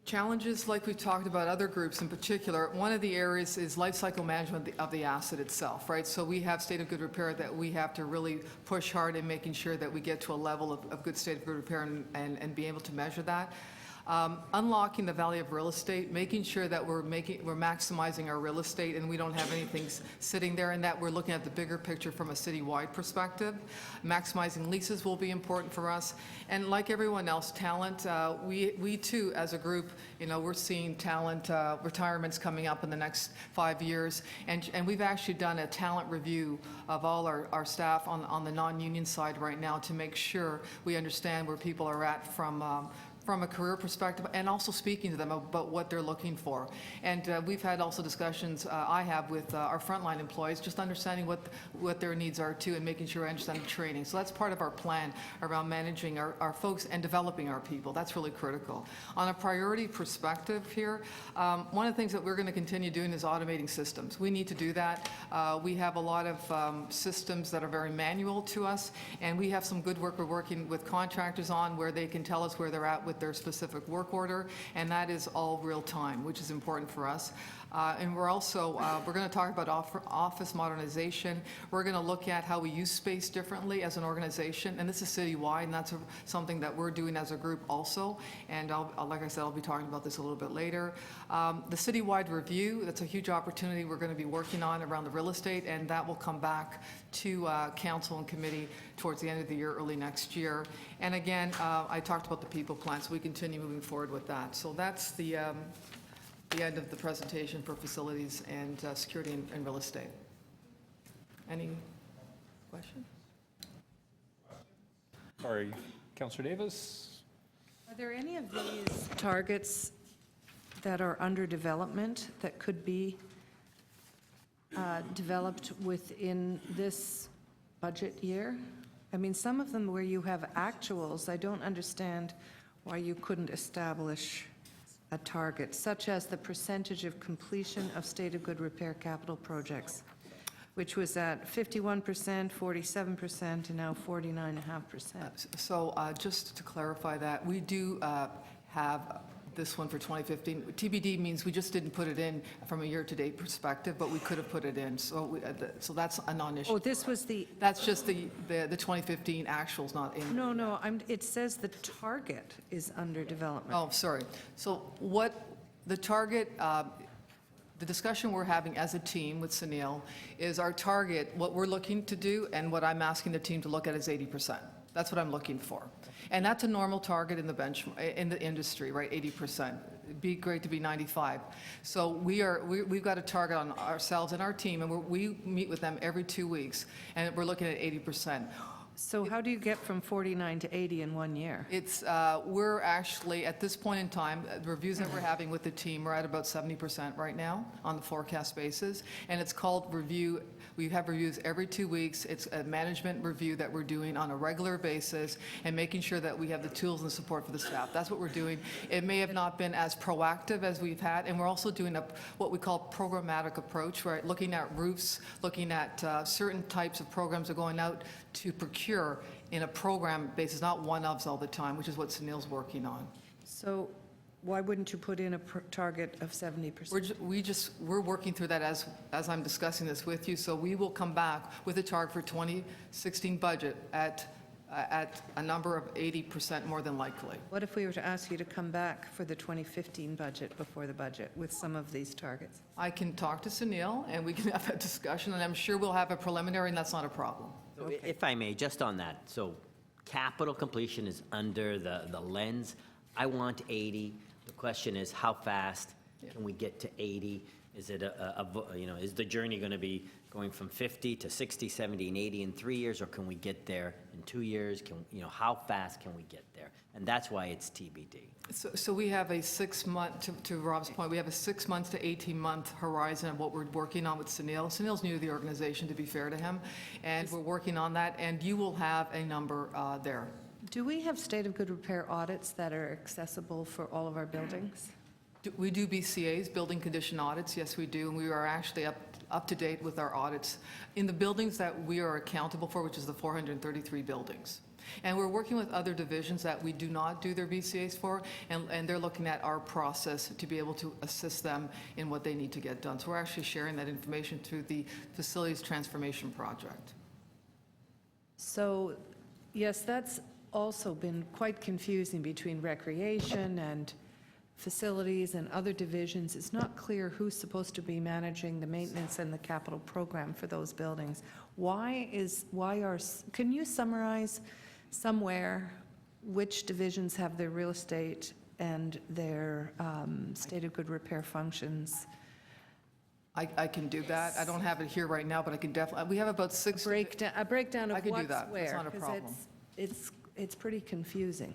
Challenges, like we've talked about other groups in particular, one of the areas is life cycle management of the asset itself, right? So we have state of good repair that we have to really push hard in making sure that we get to a level of good state of good repair and be able to measure that. Unlocking the value of real estate, making sure that we're maximizing our real estate and we don't have anything sitting there, and that we're looking at the bigger picture from a citywide perspective. Maximizing leases will be important for us. And like everyone else, talent, we too, as a group, we're seeing talent retirements coming up in the next 5 years. And we've actually done a talent review of all our staff on the non-union side right now to make sure we understand where people are at from a career perspective, and also speaking to them about what they're looking for. And we've had also discussions I have with our frontline employees, just understanding what their needs are too, and making sure I understand the training. So that's part of our plan around managing our folks and developing our people. That's really critical. On a priority perspective here, one of the things that we're going to continue doing is automating systems. We need to do that. We have a lot of systems that are very manual to us, and we have some good work we're working with contractors on where they can tell us where they're at with their specific work order, and that is all real time, which is important for us. And we're also, we're going to talk about office modernization. We're going to look at how we use space differently as an organization, and this is citywide, and that's something that we're doing as a group also. And like I said, I'll be talking about this a little bit later. The citywide review, that's a huge opportunity we're going to be working on around the real estate, and that will come back to council and committee towards the end of the year, early next year. And again, I talked about the people plan, so we continue moving forward with that. So that's the end of the presentation for facilities and security and real estate. Any questions? Sorry, Councillor Davis? Are there any of these targets that are under development that could be developed within this budget year? I mean, some of them where you have actuals, I don't understand why you couldn't establish a target, such as the percentage of completion of state of good repair capital projects, which was at 51%, 47%, and now 49.5%. So just to clarify that, we do have this one for 2015. TBD means we just didn't put it in from a year-to-date perspective, but we could have put it in. So so that's a non-issue. Oh, this was the... That's just the 2015 actuals, not in. No, it says the target is under development. Oh, sorry. So what the target, the discussion we're having as a team with Sunil is our target, what we're looking to do, and what I'm asking the team to look at is 80%. That's what I'm looking for. And that's a normal target in the industry, right, 80%. It'd be great to be 95. So we've got a target on ourselves and our team, and we meet with them every 2 weeks, and we're looking at 80%. So how do you get from 49 to 80 in 1 year? It's, we're actually, at this point in time, the reviews that we're having with the team, we're at about 70% right now on the forecast basis, and it's called review. We have reviews every 2 weeks. It's a management review that we're doing on a regular basis and making sure that we have the tools and support for the staff. That's what we're doing. It may have not been as proactive as we've had, and we're also doing what we call programmatic approach, right? Looking at roofs, looking at certain types of programs are going out to procure in a program basis, not one-offs all the time, which is what Sunil's working on. So why wouldn't you put in a target of 70%? We're working through that as I'm discussing this with you, so we will come back with a target for 2016 budget at at a number of 80% more than likely. What if we were to ask you to come back for the 2015 budget before the budget with some of these targets? I can talk to Sunil, and we can have that discussion, and I'm sure we'll have a preliminary, and that's not a problem. So if I may, just on that, so capital completion is under the lens. I want 80. The question is, how fast can we get to 80? Is it is the journey going to be going from 50 to 60, 70, and 80 in 3 years, or can we get there in 2 years? How fast can we get there? And that's why it's TBD. So we have a 6-month, to Rob's point, we have a 6 months to 18-month horizon of what we're working on with Sunil. Sunil's new to the organization, to be fair to him, and we're working on that, and you will have a number there. Do we have state of good repair audits that are accessible for all of our buildings? We do BCAs, building condition audits, yes, we do, and we are actually up to date with our audits in the buildings that we are accountable for, which is the 433 buildings. And we're working with other divisions that we do not do their BCAs for, and they're looking at our process to be able to assist them in what they need to get done. So we're actually sharing that information through the Facilities Transformation Project. So, yes, that's also been quite confusing between recreation and facilities and other divisions. It's not clear who's supposed to be managing the maintenance and the capital program for those buildings. Can you summarize somewhere which divisions have their real estate and their state of good repair functions? I can do that. I don't have it here right now, but I can definitely, we have about 6. A breakdown of I can do what's that. where. It's not a 'cause problem. It's pretty confusing.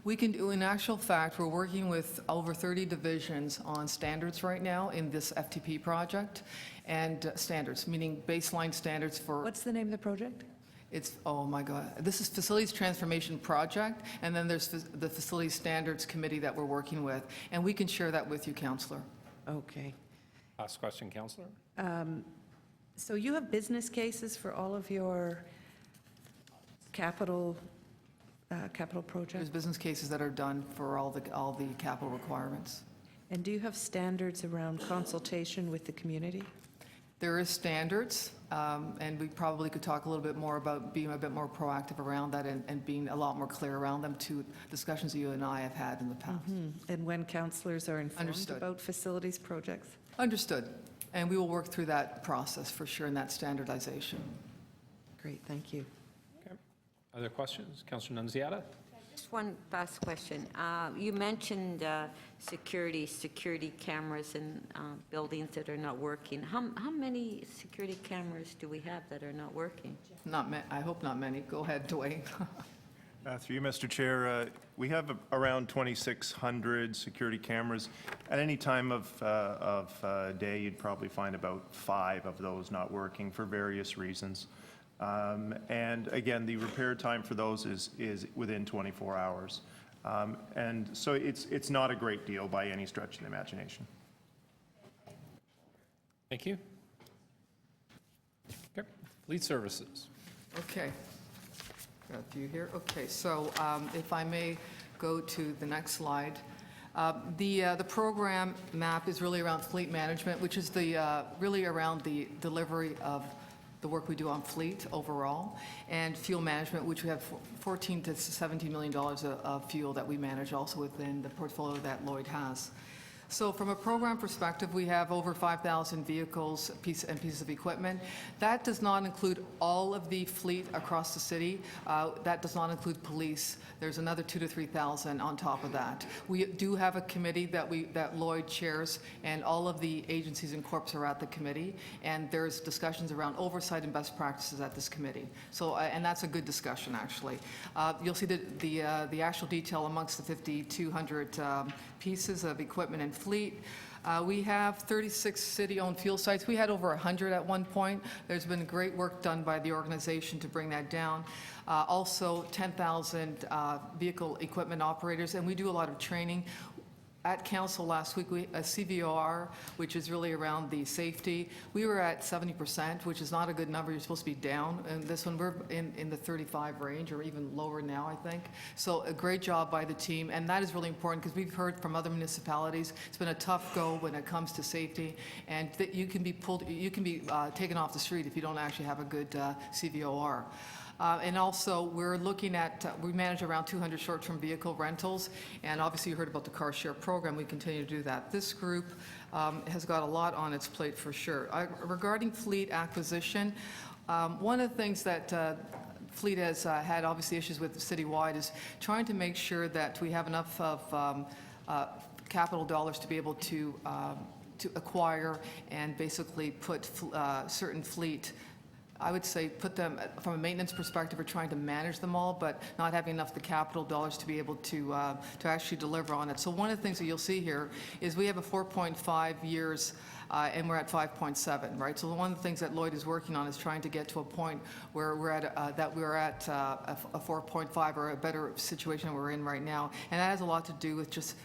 We can do, in actual fact, we're working with over 30 divisions on standards right now in this FTP project, and standards, meaning baseline standards for... What's the name of the project? It's, oh my God, this is Facilities Transformation Project, and then there's the Facilities Standards Committee that we're working with, and we can share that with you, Counselor. Okay. Last question, Councillor. So you have business cases for all of your capital projects? There's business cases that are done for all the capital requirements. And do you have standards around consultation with the community? There is standards, and we probably could talk a little bit more about being a bit more proactive around that and being a lot more clear around them to discussions you and I have had in the past. And when councillors are informed Understood. about facilities projects? Understood. And we will work through that process for sure in that standardization. Great, thank you. Okay. Other questions? Councillor Nunziata? Just one last question. You mentioned security cameras in buildings that are not working. How many security cameras do we have that are not working? I hope not many. Go ahead, Dwayne. Through you, Mr. Chair, we have around 2,600 security cameras. At any time of day, you'd probably find about 5 of those not working for various reasons. And again, the repair time for those is within 24 hours. And so it's not a great deal by any stretch of the imagination. Thank you. Okay. Fleet Services. Okay. Got a few here. Okay, so if I may go to the next slide. The program map is really around fleet management, which is really around the delivery of the work we do on fleet overall, and fuel management, which we have $14 to $17 million of fuel that we manage also within the portfolio that Lloyd has. So from a program perspective, we have over 5,000 vehicles and pieces of equipment. That does not include all of the fleet across the city. That does not include police. There's another 2,000 to 3,000 on top of that. We do have a committee that Lloyd chairs, and all of the agencies and corps are at the committee, and there's discussions around oversight and best practices at this committee. So, and that's a good discussion, actually. You'll see the actual detail amongst the 5,200 pieces of equipment and fleet. We have 36 city-owned fuel sites. We had over 100 at one point. There's been great work done by the organization to bring that down. Also, 10,000 vehicle equipment operators, and we do a lot of training. At council last week, a CVOR, which is really around the safety, we were at 70%, which is not a good number. You're supposed to be down. And this one, we're in the 35 range, or even lower now, I think. So a great job by the team, and that is really important because we've heard from other municipalities, it's been a tough go when it comes to safety, and that you can be taken off the street if you don't actually have a good CVOR. And also, we're looking at, we manage around 200 short-term vehicle rentals, and obviously you heard about the car share program. We continue to do that. This group has got a lot on its plate for sure. Regarding fleet acquisition, one of the things that Fleet has had obviously issues with citywide is trying to make sure that we have enough of capital dollars to be able to acquire and basically put certain fleet, I would say, put them, from a maintenance perspective, we're trying to manage them all, but not having enough of the capital dollars to be able to actually deliver on it. So one of the things that you'll see here is we have a 4.5 years and we're at 5.7, right? So one of the things that Lloyd is working on is trying to get to a point where we're at a 4.5 or a better situation than we're in right now. And that has a lot to do with just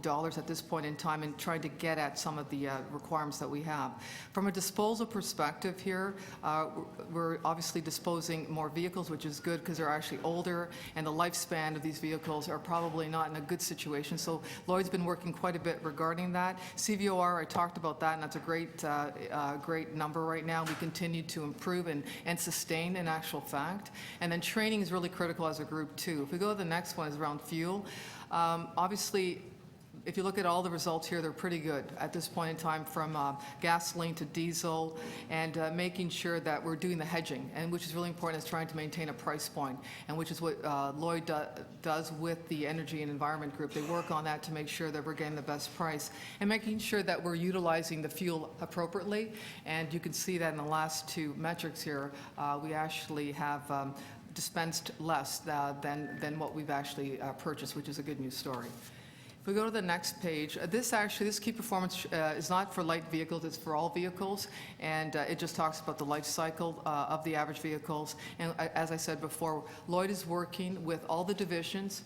dollars at this point in time and trying to get at some of the requirements that we have. From a disposal perspective here, we're obviously disposing more vehicles, which is good because they're actually older and the lifespan of these vehicles are probably not in a good situation. So Lloyd's been working quite a bit regarding that. CVOR, I talked about that, and that's a great number right now. We continue to improve and sustain in actual fact. And then training is really critical as a group too. If we go to the next one, is around fuel. Obviously, if you look at all the results here, they're pretty good at this point in time, from gasoline to diesel, and making sure that we're doing the hedging, and which is really important, is trying to maintain a price point, and which is what Lloyd does with the Energy and Environment Group. They work on that to make sure that we're getting the best price and making sure that we're utilizing the fuel appropriately. And you can see that in the last two metrics here, we actually have dispensed less than what we've actually purchased, which is a good news story. If we go to the next page, this key performance is not for light vehicles, it's for all vehicles, and it just talks about the life cycle of the average vehicles. And as I said before, Lloyd is working with all the divisions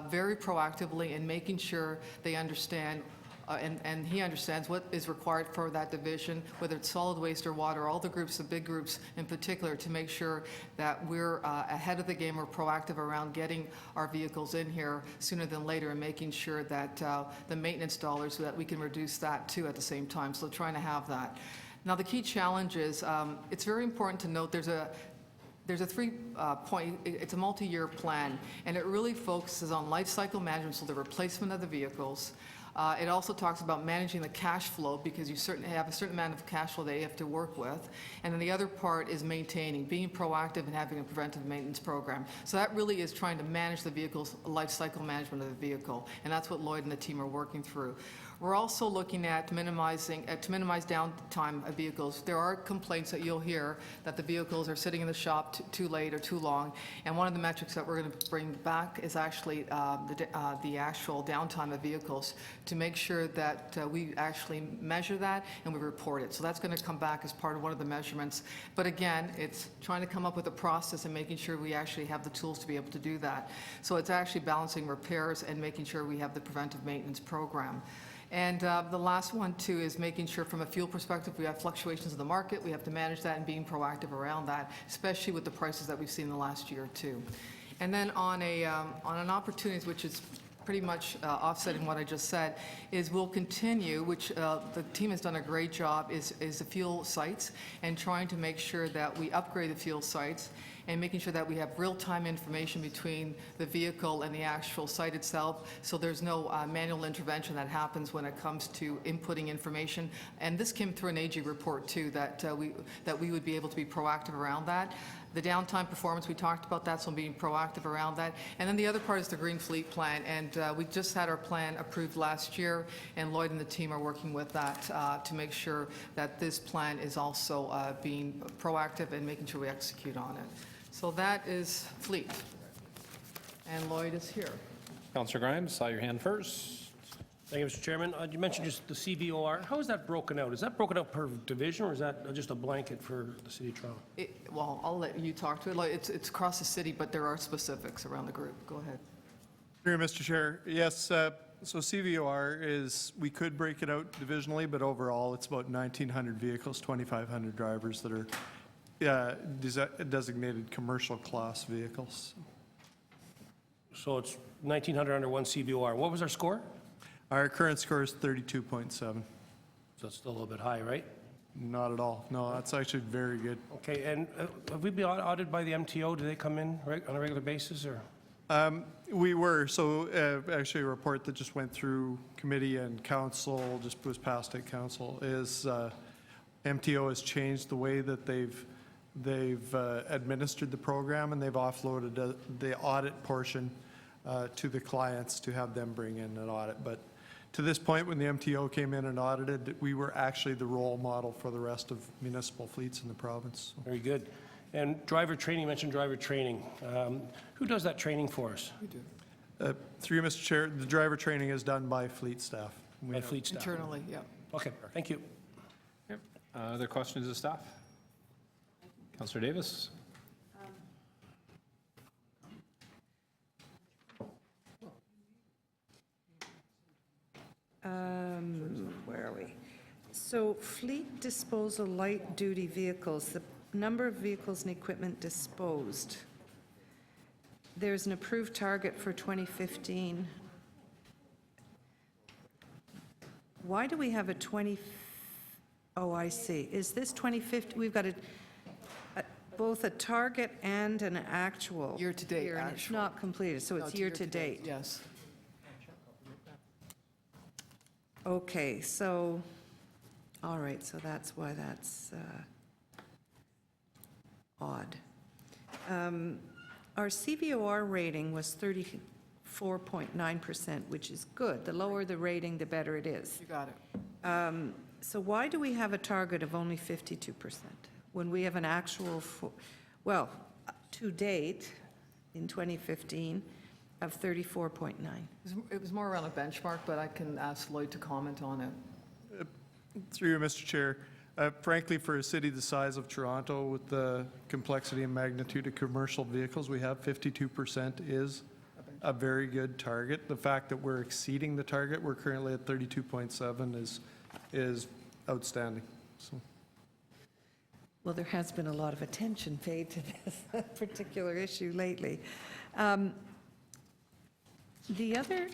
very proactively in making sure they understand and he understands what is required for that division, whether it's solid waste or water, all the groups, the big groups in particular, to make sure that we're ahead of the game or proactive around getting our vehicles in here sooner than later, and making sure that the maintenance dollars, so that we can reduce that too at the same time. So trying to have that. Now the key challenge is, it's very important to note there's a 3-point, it's a multi-year plan, and it really focuses on life cycle management, so the replacement of the vehicles. It also talks about managing the cash flow, because you certainly have a certain amount of cash flow that you have to work with. And then the other part is maintaining, being proactive and having a preventive maintenance program. So that really is trying to manage the vehicle's life cycle management of the vehicle. And that's what Lloyd and the team are working through. We're also looking at to minimize downtime of vehicles. There are complaints that you'll hear that the vehicles are sitting in the shop too late or too long. And one of the metrics that we're going to bring back is actually the actual downtime of vehicles, to make sure that we actually measure that and we report it. So that's going to come back as part of one of the measurements. But again, it's trying to come up with a process and making sure we actually have the tools to be able to do that. So it's actually balancing repairs and making sure we have the preventive maintenance program. And the last one, too, is making sure from a fuel perspective, we have fluctuations in the market. We have to manage that and being proactive around that, especially with the prices that we've seen in the last year or two. And then on an opportunities, which is pretty much offsetting what I just said, is we'll continue, which the team has done a great job, is the fuel sites, and trying to make sure that we upgrade the fuel sites and making sure that we have real-time information between the vehicle and the actual site itself, so there's no manual intervention that happens when it comes to inputting information. And this came through an AG report too, that we would be able to be proactive around that. The downtime performance, we talked about that, so being proactive around that. And then the other part is the Green Fleet Plan, and we just had our plan approved last year, and Lloyd and the team are working with that to make sure that this plan is also being proactive and making sure we execute on it. So that is fleet. And Lloyd is here. Councillor Grimes, saw your hand first. Thank you, Mr. Chairman. You mentioned just the CVOR. How is that broken out? Is that broken out per division, or is that just a blanket for the City of Toronto? Well, I'll let you talk to it. It's across the city, but there are specifics around the group. Go ahead. Here, Mr. Chair. Yes, so CVOR is, we could break it out divisionally, but overall it's about 1,900 vehicles, 2,500 drivers that are designated commercial class vehicles. So it's 1,900 under one CVOR. What was our score? Our current score is 32.7. So it's still a little bit high, right? Not at all. No, that's actually very good. Okay, and have we been audited by the MTO? Do they come in on a regular basis, or? We were, so actually a report that just went through committee and council, just was passed at council, is MTO has changed the way that they've administered the program, and they've offloaded the audit portion to the clients to have them bring in an audit. But to this point, when the MTO came in and audited, we were actually the role model for the rest of municipal fleets in the province. Very good. And driver training, you mentioned driver training. Who does that training for us? We do. Through you, Mr. Chair, the driver training is done by fleet staff. By fleet staff? Internally, yeah. Okay, thank you. Yep. Other questions of staff? Councillor Davis? Where are we? So fleet disposal light-duty vehicles, the number of vehicles and equipment disposed. There's an approved target for 2015. Why do we have a 20, oh, I see. Is this 2050? We've got both a target and an actual. Year-to-date here, and it's actual. not completed, so No, it's year-to-date. Yes. Okay, so, all right, so that's why that's odd. Our CVOR rating was 34.9%, which is good. The lower the rating, the better it is. You got it. So why do we have a target of only 52% when we have an actual, well, to date, in 2015, of 34.9? It was more around a benchmark, but I can ask Lloyd to comment on it. Through you, Mr. Chair, frankly, for a city the size of Toronto, with the complexity and magnitude of commercial vehicles we have, 52% is a very good target. The fact that we're exceeding the target, we're currently at 32.7, is outstanding. So. Well, there has been a lot of attention paid to this particular issue lately. The other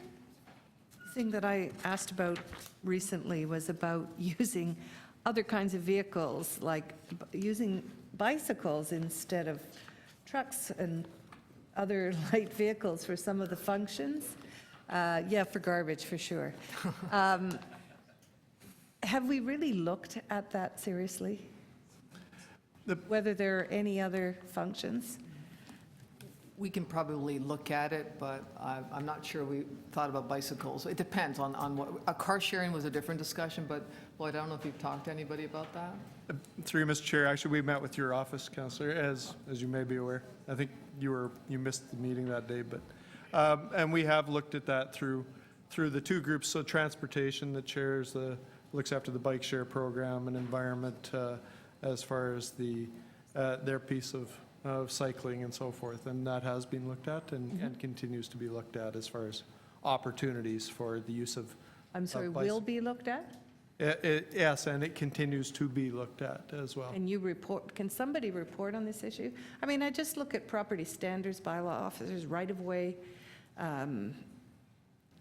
thing that I asked about recently was about using other kinds of vehicles, like using bicycles instead of trucks and other light vehicles for some of the functions. Yeah, for garbage, for sure. Have we really looked at that seriously? Whether there are any other functions? We can probably look at it, but I'm not sure we thought about bicycles. It depends on what, a car sharing was a different discussion, but Lloyd, I don't know if you've talked to anybody about that? Through you, Mr. Chair, actually, we met with your office, Councillor, as you may be aware. I think you missed the meeting that day, but, and we have looked at that through the two groups, so transportation that chairs looks after the bike share program, and environment as far as their piece of cycling and so forth, and that has been looked at and continues to be looked at as far as opportunities for the use of. I'm sorry, will be looked at? Yes, and it continues to be looked at as well. And you report, can somebody report on this issue? I mean, I just look at property standards, bylaw officers, right-of-way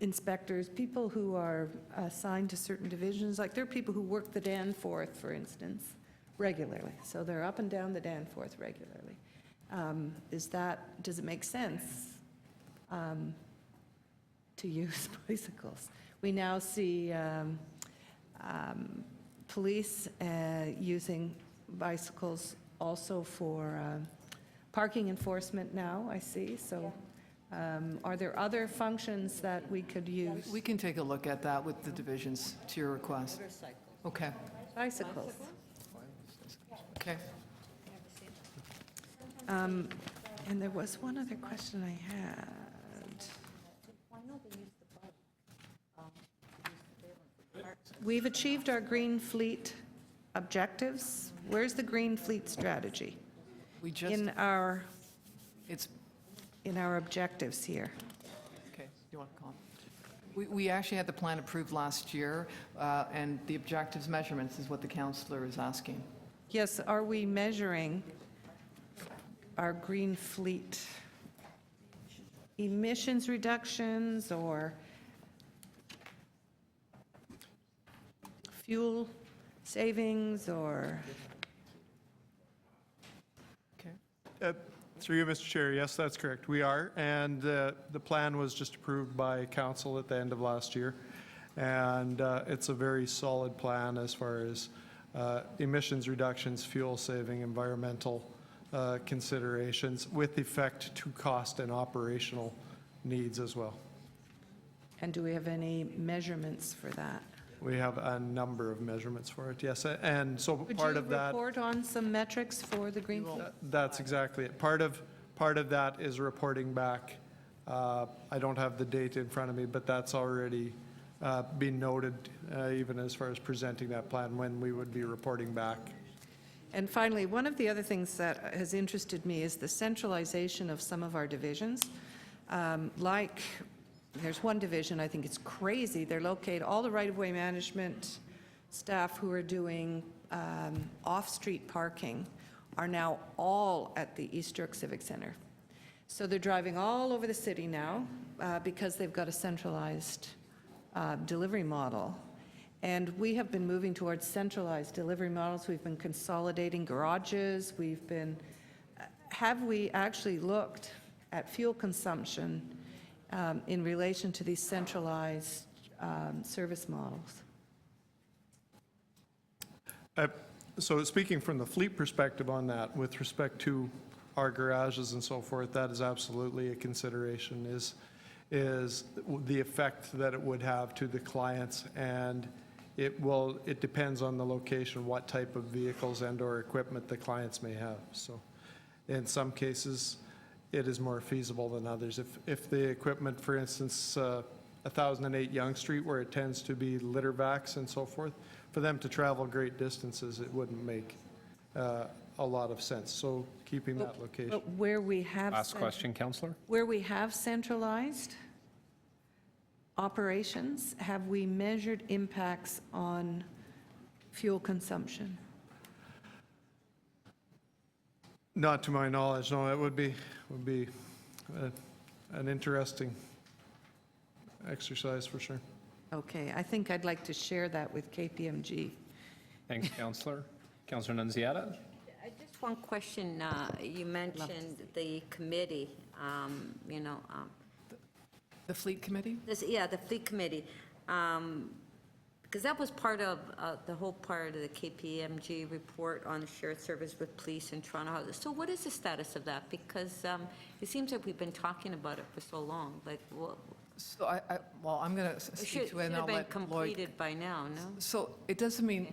inspectors, people who are assigned to certain divisions, like there are people who work the Danforth, for instance, regularly. So they're up and down the Danforth regularly. Does it make sense to use bicycles? We now see police using bicycles also for parking enforcement now, I see. So are there other functions that we could use? We can take a look at that with the divisions to your request. Okay. Bicycles. Okay. And there was one other question I had. We've achieved our green fleet objectives. Where's the green fleet strategy? We just. In our It's objectives here. Okay, you want to comment? We actually had the plan approved last year, and the objectives measurements is what the councillor is asking. Yes, are we measuring our green fleet emissions reductions or fuel savings or? Through you, Mr. Chair, yes, that's correct. We are, and the plan was just approved by council at the end of last year. And it's a very solid plan as far as emissions reductions, fuel saving, environmental considerations, with effect to cost and operational needs as well. And do we have any measurements for that? We have a number of measurements for it, yes. And so part of that. Would you report on some metrics for the Greenfield? That's exactly it. Part of that is reporting back. I don't have the date in front of me, but that's already been noted, even as far as presenting that plan, when we would be reporting back. And finally, one of the other things that has interested me is the centralization of some of our divisions. There's one division, I think it's crazy, they're located, all the right-of-way management staff who are doing off-street parking are now all at the East York Civic Center. So they're driving all over the city now because they've got a centralized delivery model. And we have been moving towards centralized delivery models. We've been consolidating garages. Have we actually looked at fuel consumption in relation to these centralized service models? So speaking from the fleet perspective on that, with respect to our garages and so forth, that is absolutely a consideration, is the effect that it would have to the clients. And it depends on the location, what type of vehicles and or equipment the clients may have. So in some cases, it is more feasible than others. If the equipment, for instance, 1008 Yonge Street, where it tends to be litter vacs and so forth, for them to travel great distances, it wouldn't make a lot of sense. So keeping that location. But where we have Last question, Councillor. Where we have centralized operations, have we measured impacts on fuel consumption? Not to my knowledge, no. It would be an interesting exercise for sure. Okay, I think I'd like to share that with KPMG. Thanks, Councillor. Councillor Nunziata? Just one question. You mentioned the committee, The Fleet Committee? the Fleet Committee. Because that was part of, the whole part of the KPMG report on shared service with police in Toronto House. So what is the status of that? Because it seems like we've been talking about it for so long. Like, So I'm going to it speak should to it and have I'll been let Lloyd. completed by now, no? So it doesn't mean,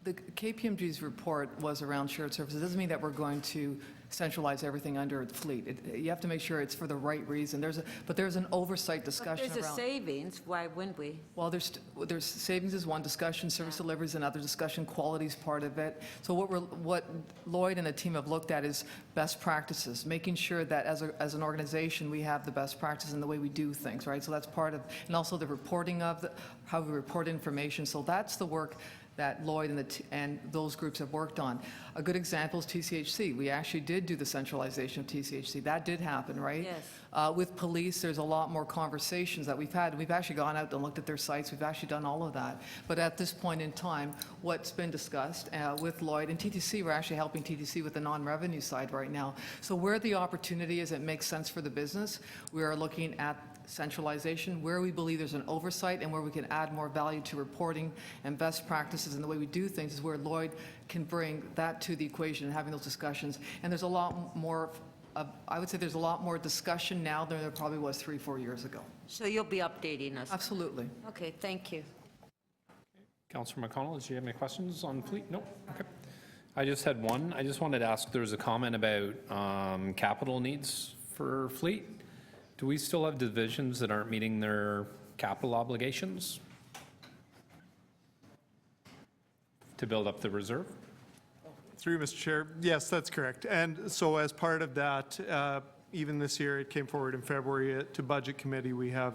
the KPMG's report was around shared services. It doesn't mean that we're going to centralize everything under the fleet. You have to make sure it's for the right reason. But there's an oversight discussion But around. there's a savings, why wouldn't we? Well, there's savings is one discussion, service delivery is another discussion, quality is part of it. So what Lloyd and the team have looked at is best practices, making sure that as an organization, we have the best practices in the way we do things, right? So that's part of, and also the reporting of how we report information. So that's the work that Lloyd and those groups have worked on. A good example is TCHC. We actually did do the centralization of TCHC. That did happen, right? Yes. With police, there's a lot more conversations that we've had. We've actually gone out and looked at their sites. We've actually done all of that. But at this point in time, what's been discussed with Lloyd and TTC, we're actually helping TTC with the non-revenue side right now. So where the opportunity is, it makes sense for the business. We are looking at centralization, where we believe there's an oversight and where we can add more value to reporting and best practices and the way we do things is where Lloyd can bring that to the equation and having those discussions. And there's a lot more, I would say there's a lot more discussion now than there probably was 3-4 years ago. So you'll be updating us? Absolutely. Okay, thank you. Councillor McConnell, do you have any questions on fleet? No? Okay. I just had one. I just wanted to ask, there was a comment about capital needs for fleet. Do we still have divisions that aren't meeting their capital obligations to build up the reserve? Through you, Mr. Chair, yes, that's correct. And so as part of that, even this year, it came forward in February to Budget Committee, we have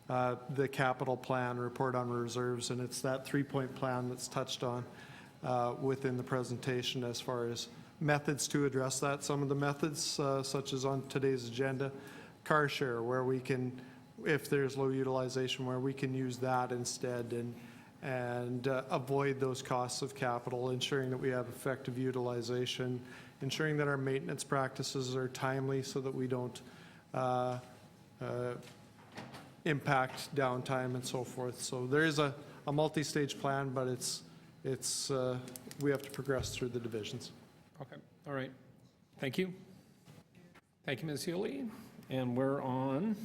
the capital plan, report on reserves, and it's that 3-point plan that's touched on within the presentation as far as methods to address that. Some of the methods, such as on today's agenda, car share, where we can, if there's low utilization, where we can use that instead and avoid those costs of capital, ensuring that we have effective utilization, ensuring that our maintenance practices are timely so that we don't impact downtime and so forth. So there is a multi-stage plan, but we have to progress through the divisions. Okay, all right. Thank you. Thank you, Ms. Healy. And we're on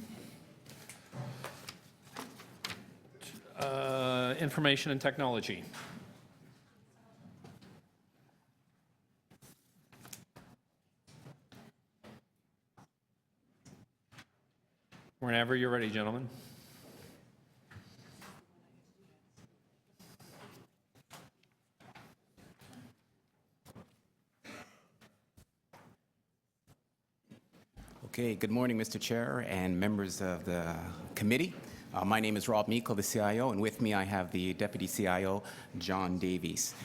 information and technology. Whenever you're ready, gentlemen. Okay, good morning, Mr. Chair and members of the committee. My name is Rob Meikle, the CIO, and with me I have the Deputy CIO, John Davies.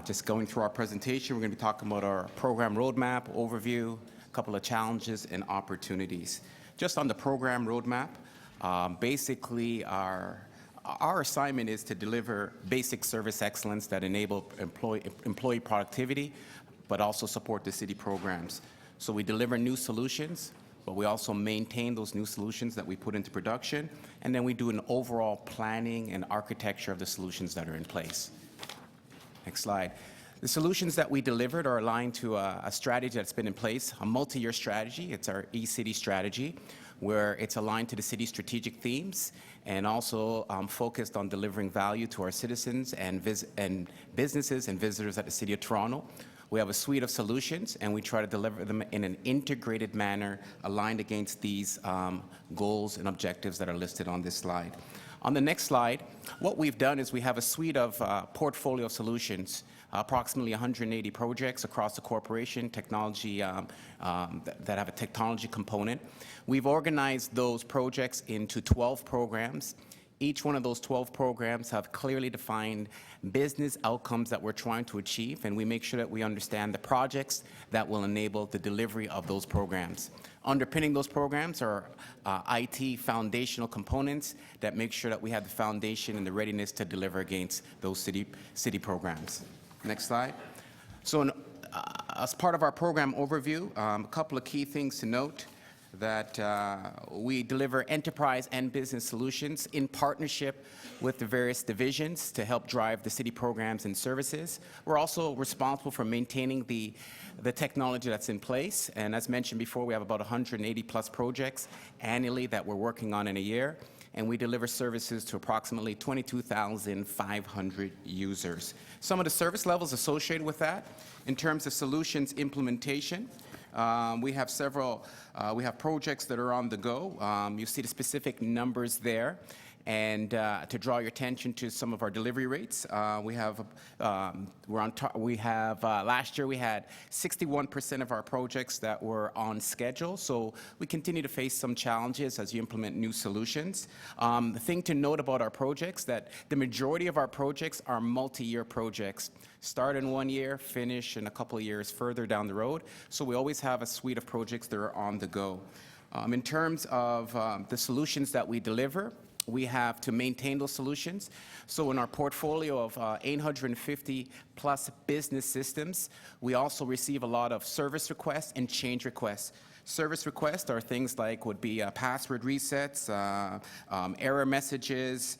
Just going through our presentation, we're going to be talking about our program roadmap, overview, a couple of challenges and opportunities. Just on the program roadmap, basically our assignment is to deliver basic service excellence that enable employee productivity, but also support the city programs. So we deliver new solutions, but we also maintain those new solutions that we put into production, and then we do an overall planning and architecture of the solutions that are in place. Next slide. The solutions that we delivered are aligned to a strategy that's been in place, a multi-year strategy. It's our eCity strategy, where it's aligned to the city's strategic themes and also focused on delivering value to our citizens and businesses and visitors at the City of Toronto. We have a suite of solutions, and we try to deliver them in an integrated manner aligned against these goals and objectives that are listed on this slide. On the next slide, what we've done is we have a suite of portfolio of solutions, approximately 180 projects across the corporation, technology that have a technology component. We've organized those projects into 12 programs. Each one of those 12 programs have clearly defined business outcomes that we're trying to achieve, and we make sure that we understand the projects that will enable the delivery of those programs. Underpinning those programs are IT foundational components that make sure that we have the foundation and the readiness to deliver against those city programs. Next slide. So as part of our program overview, a couple of key things to note. That we deliver enterprise and business solutions in partnership with the various divisions to help drive the city programs and services. We're also responsible for maintaining the technology that's in place. And as mentioned before, we have about 180 plus projects annually that we're working on in a year. And we deliver services to approximately 22,500 users. Some of the service levels associated with that, in terms of solutions implementation, we have several, we have projects that are on the go. You see the specific numbers there. And to draw your attention to some of our delivery rates, last year we had 61% of our projects that were on schedule. So we continue to face some challenges as you implement new solutions. The thing to note about our projects that the majority of our projects are multi-year projects. Start in 1 year, finish in a couple of years further down the road. So we always have a suite of projects that are on the go. In terms of the solutions that we deliver, we have to maintain those solutions. So in our portfolio of 850 plus business systems, we also receive a lot of service requests and change requests. Service requests are things like would be password resets, error messages,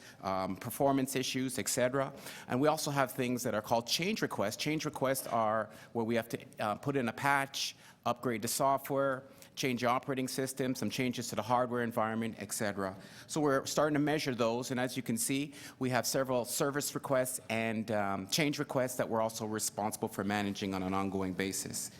performance issues, etc. And we also have things that are called change requests. Change requests are where we have to put in a patch, upgrade the software, change the operating system, some changes to the hardware environment, etc. So we're starting to measure those, and as you can see, we have several service requests and change requests that we're also responsible for managing on an ongoing basis.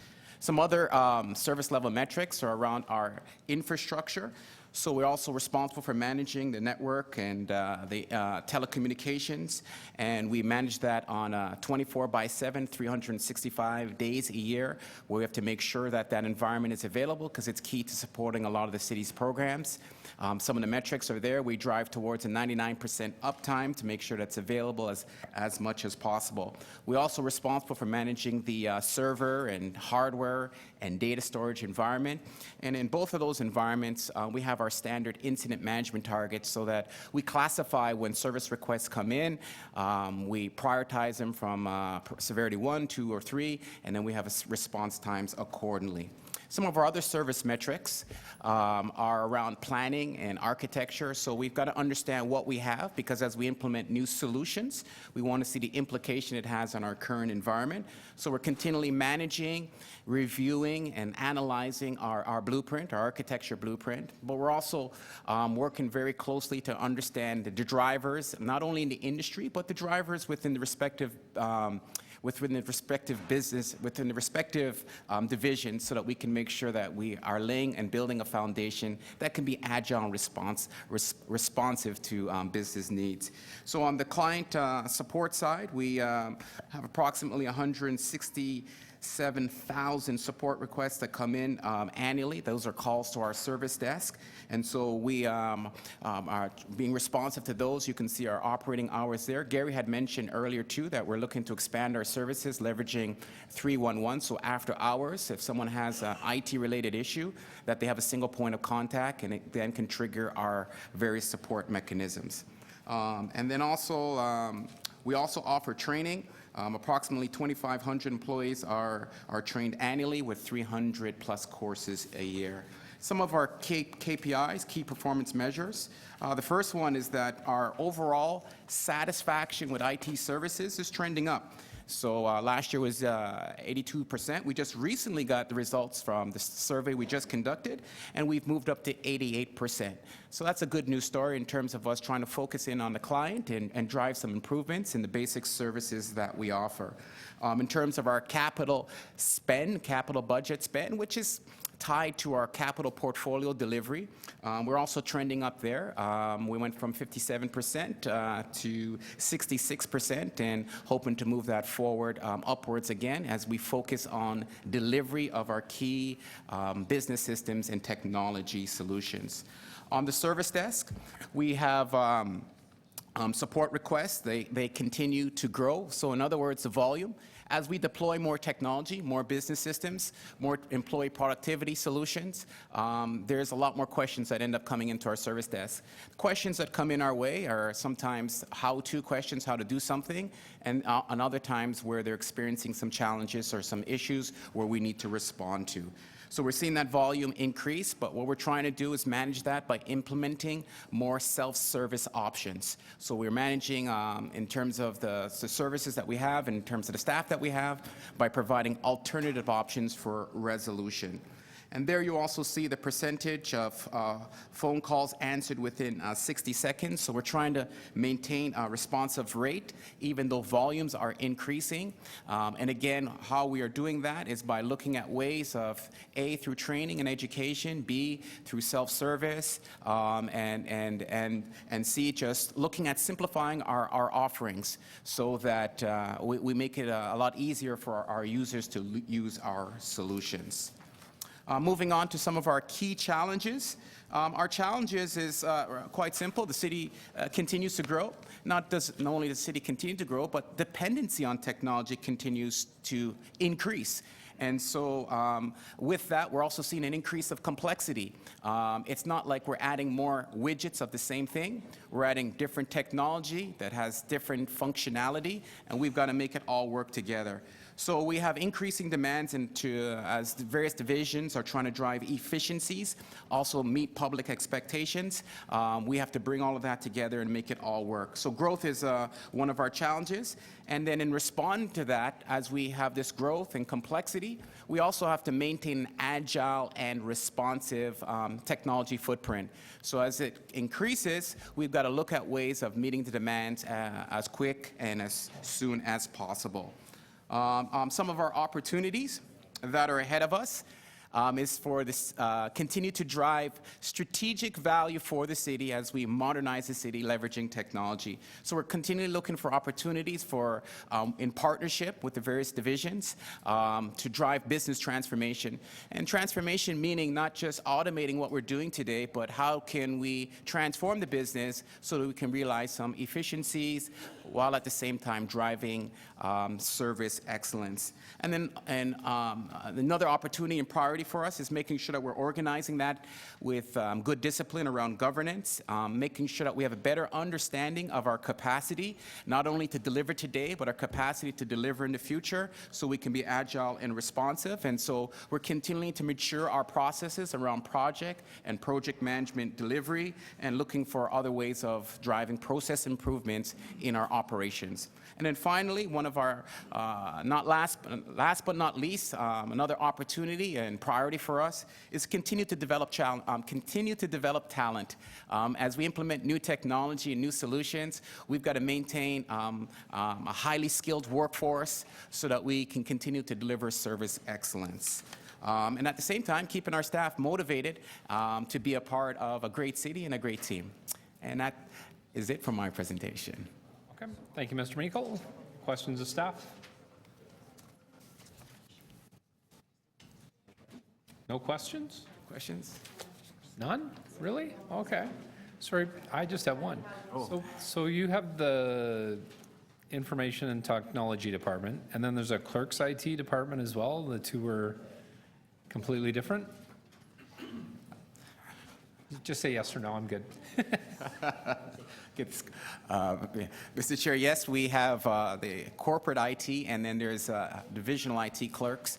Some other service level metrics are around our infrastructure. So we're also responsible for managing the network and the telecommunications, and we manage that on 24/7, 365 days a year, where we have to make sure that that environment is available because it's key to supporting a lot of the city's programs. Some of the metrics are there. We drive towards a 99% uptime to make sure that's available as much as possible. We're also responsible for managing the server and hardware and data storage environment. And in both of those environments, we have have our standard incident management targets so that we classify when service requests come in. We prioritize them from severity 1, 2, or 3, and then we have response times accordingly. Some of our other service metrics are around planning and architecture. So we've got to understand what we have, because as we implement new solutions, we want to see the implication it has on our current environment. So we're continually managing, reviewing, and analyzing our blueprint, our architecture blueprint. But we're also working very closely to understand the drivers, not only in the industry, but the drivers within the respective business, within the respective divisions, so that we can make sure that we are laying and building a foundation that can be agile and responsive to business needs. So on the client support side, we have approximately 167,000 support requests that come in annually. Those are calls to our service desk. And so we are being responsive to those. You can see our operating hours there. Gary had mentioned earlier, too, that we're looking to expand our services, leveraging 311. So after hours, if someone has an IT-related issue, that they have a single point of contact, and it then can trigger our various support mechanisms. And then also, we also offer training. Approximately 2,500 employees are trained annually with 300-plus courses a year. Some of our KPIs, key performance measures. The first one is that our overall satisfaction with IT services is trending up. So last year was 82%. We just recently got the results from the survey we just conducted, and we've moved up to 88%. So that's a good news story in terms of us trying to focus in on the client and drive some improvements in the basic services that we offer. In terms of our capital spend, capital budget spend, which is tied to our capital portfolio delivery. We're also trending up there. We went from 57% to 66%, and hoping to move that forward upwards again as we focus on delivery of our key business systems and technology solutions. On the service desk, we have support requests. They continue to grow. So in other words, the volume. As we deploy more technology, more business systems, more employee productivity solutions, there's a lot more questions that end up coming into our service desk. Questions that come in our way are sometimes how-to questions, how to do something, and other times where they're experiencing some challenges or some issues where we need to respond to. So we're seeing that volume increase, but what we're trying to do is manage that by implementing more self-service options. So we're managing in terms of the services that we have, in terms of the staff that we have, by providing alternative options for resolution. And there you also see the percentage of phone calls answered within 60 seconds. So we're trying to maintain a responsive rate, even though volumes are increasing. And again, how we are doing that is by looking at ways of, A, through training and education, B, through self-service, and C, just looking at simplifying our offerings so that we make it a lot easier for our users to use our solutions. Moving on to some of our key challenges. Our challenges is quite simple. The city continues to grow. Not only does the city continue to grow, but dependency on technology continues to increase. And so with that, we're also seeing an increase of complexity. It's not like we're adding more widgets of the same thing. We're adding different technology that has different functionality, and we've got to make it all work together. So we have increasing demands as the various divisions are trying to drive efficiencies, also meet public expectations. We have to bring all of that together and make it all work. So growth is one of our challenges. And then in responding to that, as we have this growth and complexity, we also have to maintain an agile and responsive technology footprint. So as it increases, we've got to look at ways of meeting the demands as quick and as soon as possible. Some of our opportunities that are ahead of us is for this continue to drive strategic value for the city as we modernize the city leveraging technology. So we're continually looking for opportunities for in partnership with the various divisions to drive business transformation. And transformation meaning not just automating what we're doing today, but how can we transform the business so that we can realize some efficiencies while at the same time driving service excellence. And then another opportunity and priority priority for us is making sure that we're organizing that with good discipline around governance, making sure that we have a better understanding of our capacity, not only to deliver today, but our capacity to deliver in the future, so we can be agile and responsive. And so we're continuing to mature our processes around project and project management delivery, and looking for other ways of driving process improvements in our operations. And then finally, one of our, last but not least, another opportunity and priority for us is continue to develop talent. As we implement new technology and new solutions, we've got to maintain a highly skilled workforce so that we can continue to deliver service excellence. And at the same time, keeping our staff motivated to be a part of a great city and a great team. And that is it for my presentation. Okay, thank you, Mr. Meikle. Questions of staff? No questions? Questions? None? Really? Okay. Sorry, I just have one. So you have the Information and Technology Department, and then there's a Clerk's IT Department as well. The two are completely different? Just say yes or no, I'm good. Mr. Chair, yes, we have the corporate IT, and then there's divisional IT clerks.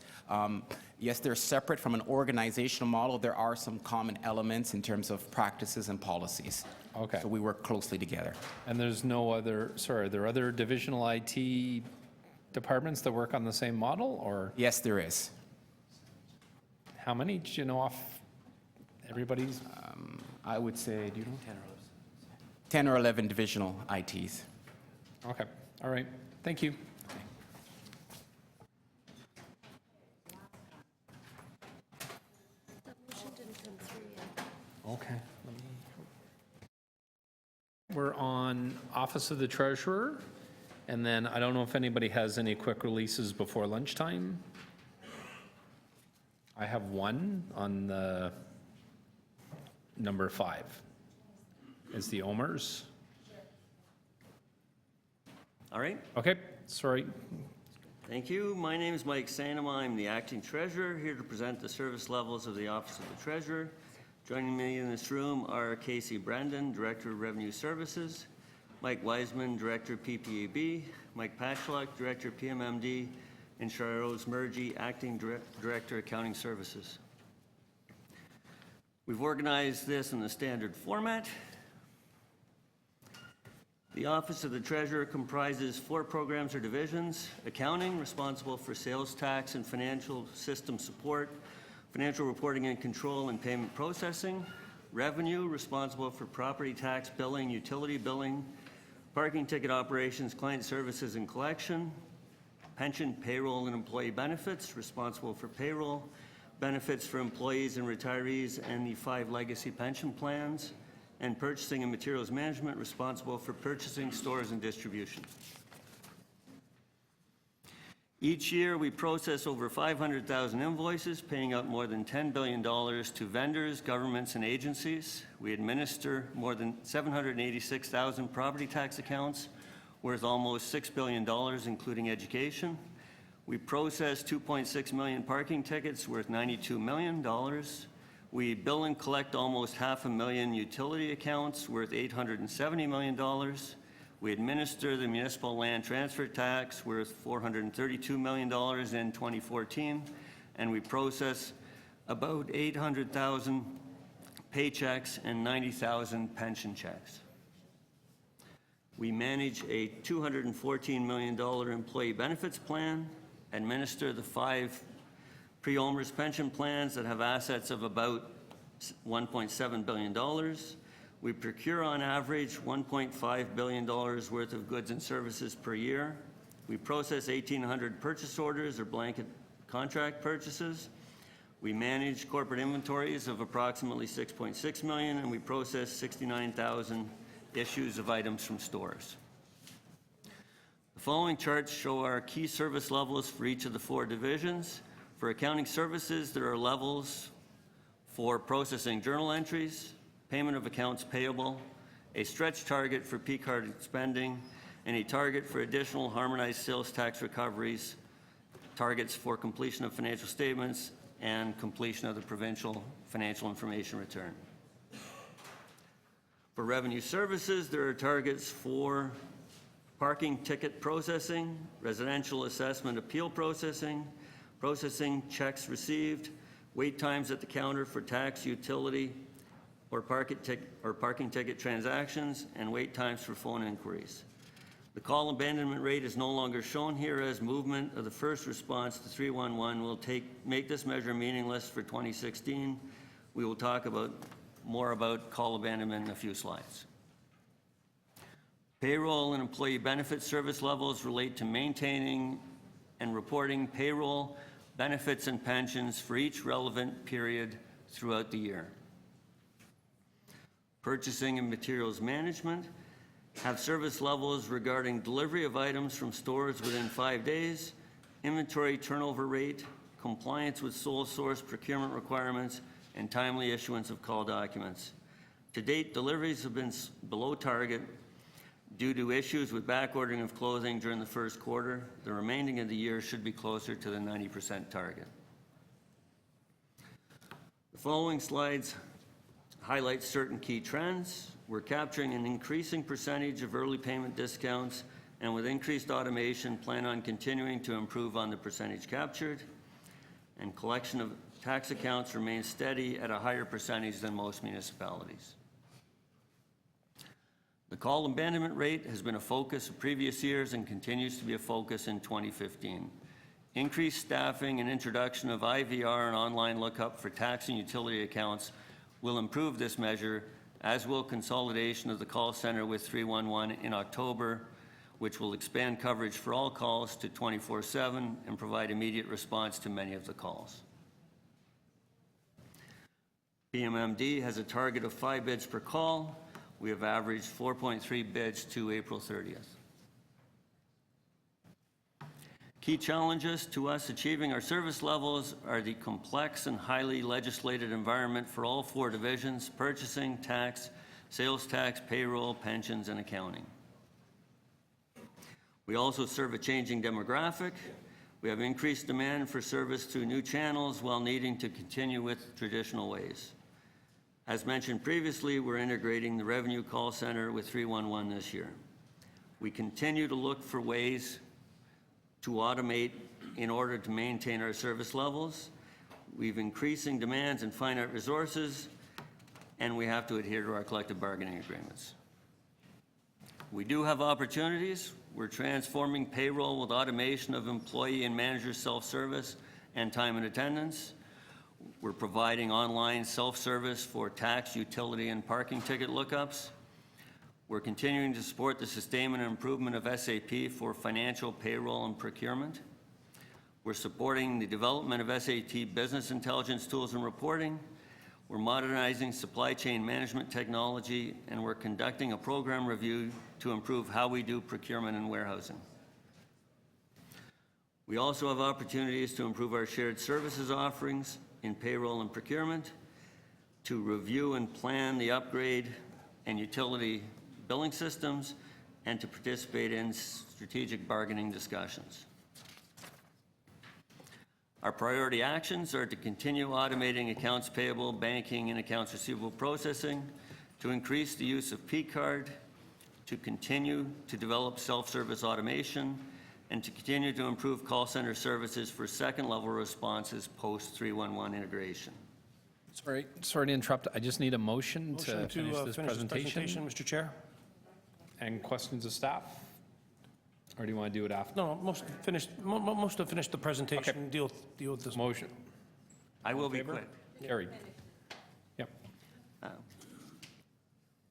Yes, they're separate from an organizational model. There are some common elements in terms of practices and policies. Okay. So we work closely together. And there's no other, sorry, are there other divisional IT departments that work on the same model, or? Yes, there is. How many? Do you know off everybody's? I would say, do you know? 10 or 11 divisional ITs. Okay, all right, thank you. Okay. We're on Office of the Treasurer, and then I don't know if anybody has any quick releases before lunchtime. I have one on the number 5. Is the OMERS. All right. Okay, sorry. Thank you. My name is Mike Sanema. I'm the acting treasurer, here to present the service levels of the Office of the Treasurer. Joining me in this room are Casey Brandon, Director of Revenue Services, Mike Wiseman, Director of PPAB, Mike Patchlock, Director of PMMD, and Charles Murgy, Acting Director of Accounting Services. We've organized this in the standard format. The Office of the Treasurer comprises 4 programs or divisions: accounting, responsible for sales tax and financial system support, financial reporting and control and payment processing; revenue, responsible for property tax billing, utility billing, parking ticket operations, client services and collection; pension, payroll, and employee benefits, responsible for payroll, benefits for employees and retirees, and the 5 legacy pension plans; and purchasing and materials management, responsible for purchasing, stores, and distribution. Each year, we process over 500,000 invoices, paying out more than $10 billion to vendors, governments, and agencies. We administer more than 786,000 property tax accounts, worth almost $6 billion, including education. We process 2.6 million parking tickets, worth $92 million. We bill and collect almost 500,000 utility accounts, worth $870 million. We administer the municipal land transfer tax, worth $432 million in 2014, and we process about 800,000 paychecks and 90,000 pension checks. We manage a $214 million employee benefits plan, administer the 5 pre-OMERS pension plans that have assets of about $1.7 billion. We procure on average $1.5 billion worth of goods and services per year. We process 1,800 purchase orders or blanket contract purchases. We manage corporate inventories of approximately 6.6 million, and we process 69,000 issues of items from stores. The following charts show our key service levels for each of the 4 divisions. For accounting services, there are levels for processing journal entries, payment of accounts payable, a stretch target for P-card spending, and a target for additional harmonized sales tax recoveries, targets for completion of financial statements, and completion of the provincial financial information return. For revenue services, there are targets for parking ticket processing, residential assessment appeal processing, processing checks received, wait times at the counter for tax, utility, or parking ticket transactions, and wait times for phone inquiries. The call abandonment rate is no longer shown here, as movement of the first response to 311 will make this measure meaningless for 2016. We will talk more about call abandonment in a few slides. Payroll and employee benefit service levels relate to maintaining and reporting payroll, benefits, and pensions for each relevant period throughout the year. Purchasing and materials management have service levels regarding delivery of items from stores within 5 days, inventory turnover rate, compliance with sole source procurement requirements, and timely issuance of call documents. To date, deliveries have been below target due to issues with back ordering of clothing during the first quarter. The remaining of the year should be closer to the 90% target. The following slides highlight certain key trends. We're capturing an increasing percentage of early payment discounts, and with increased automation, plan on continuing to improve on the percentage captured. And collection of tax accounts remains steady at a higher percentage than most municipalities. The call abandonment rate has been a focus of previous years and continues to be a focus in 2015. Increased staffing and introduction of IVR and online lookup for tax and utility accounts will improve this measure, as will consolidation of the call center with 311 in October, which will expand coverage for all calls to 24/7 and provide immediate response to many of the calls. PMMD has a target of 5 bids per call. We have averaged 4.3 bids to April 30th. Key challenges to us achieving our service levels are the complex and highly legislated environment for all 4 divisions: purchasing, tax, sales tax, payroll, pensions, and accounting. We also serve a changing demographic. We have increased demand for service through new channels while needing to continue with traditional ways. As mentioned previously, we're integrating the revenue call center with 311 this year. We continue to look for ways to automate in order to maintain our service levels. We've increasing demands and finite resources, and we have to adhere to our collective bargaining agreements. We do have opportunities. We're transforming payroll with automation of employee and manager self-service and time and attendance. We're providing online self-service for tax, utility, and parking ticket lookups. We're continuing to support the sustainment and improvement of SAP for financial, payroll, and procurement. We're supporting the development of SAP business intelligence tools and reporting. We're modernizing supply chain management technology, and we're conducting a program review to improve how we do procurement and warehousing. We also have opportunities to improve our shared services offerings in payroll and procurement, to review and plan the upgrade and utility billing systems, and to participate in strategic bargaining discussions. Our priority actions are to continue automating accounts payable, banking, and accounts receivable processing, to increase the use of P-card, to continue to develop self-service automation, and to continue to improve call center services for second-level responses post-311 integration. Sorry to interrupt. I just need a motion to finish this presentation. Mr. Chair. And questions of staff? Or do you want to do it after? No, most have finished the presentation. Okay. Deal with this. Motion. I will be quick. Carried. Yep.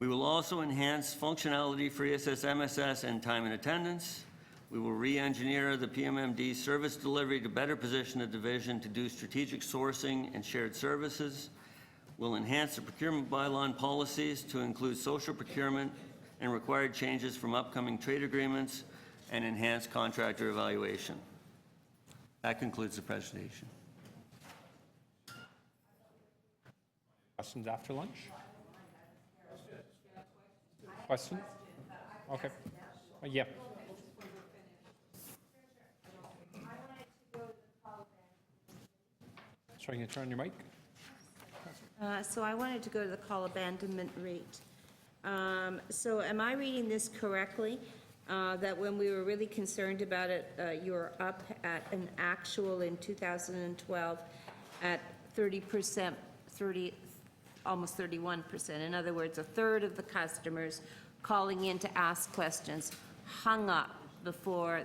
We will also enhance functionality for ESS, MSS, and time and attendance. We will re-engineer the PMMD service delivery to better position the division to do strategic sourcing and shared services. We'll enhance the procurement bylaw and policies to include social procurement and required changes from upcoming trade agreements, and enhance contractor evaluation. That concludes the presentation. Questions after lunch? Questions? Okay. Yeah. Sorry, can you turn on your mic? So I wanted to go to the call abandonment rate. So am I reading this correctly? That when we were really concerned about it, you were up at an actual in 2012 at 30%, almost 31%. In other words, a third of the customers calling in to ask questions hung up before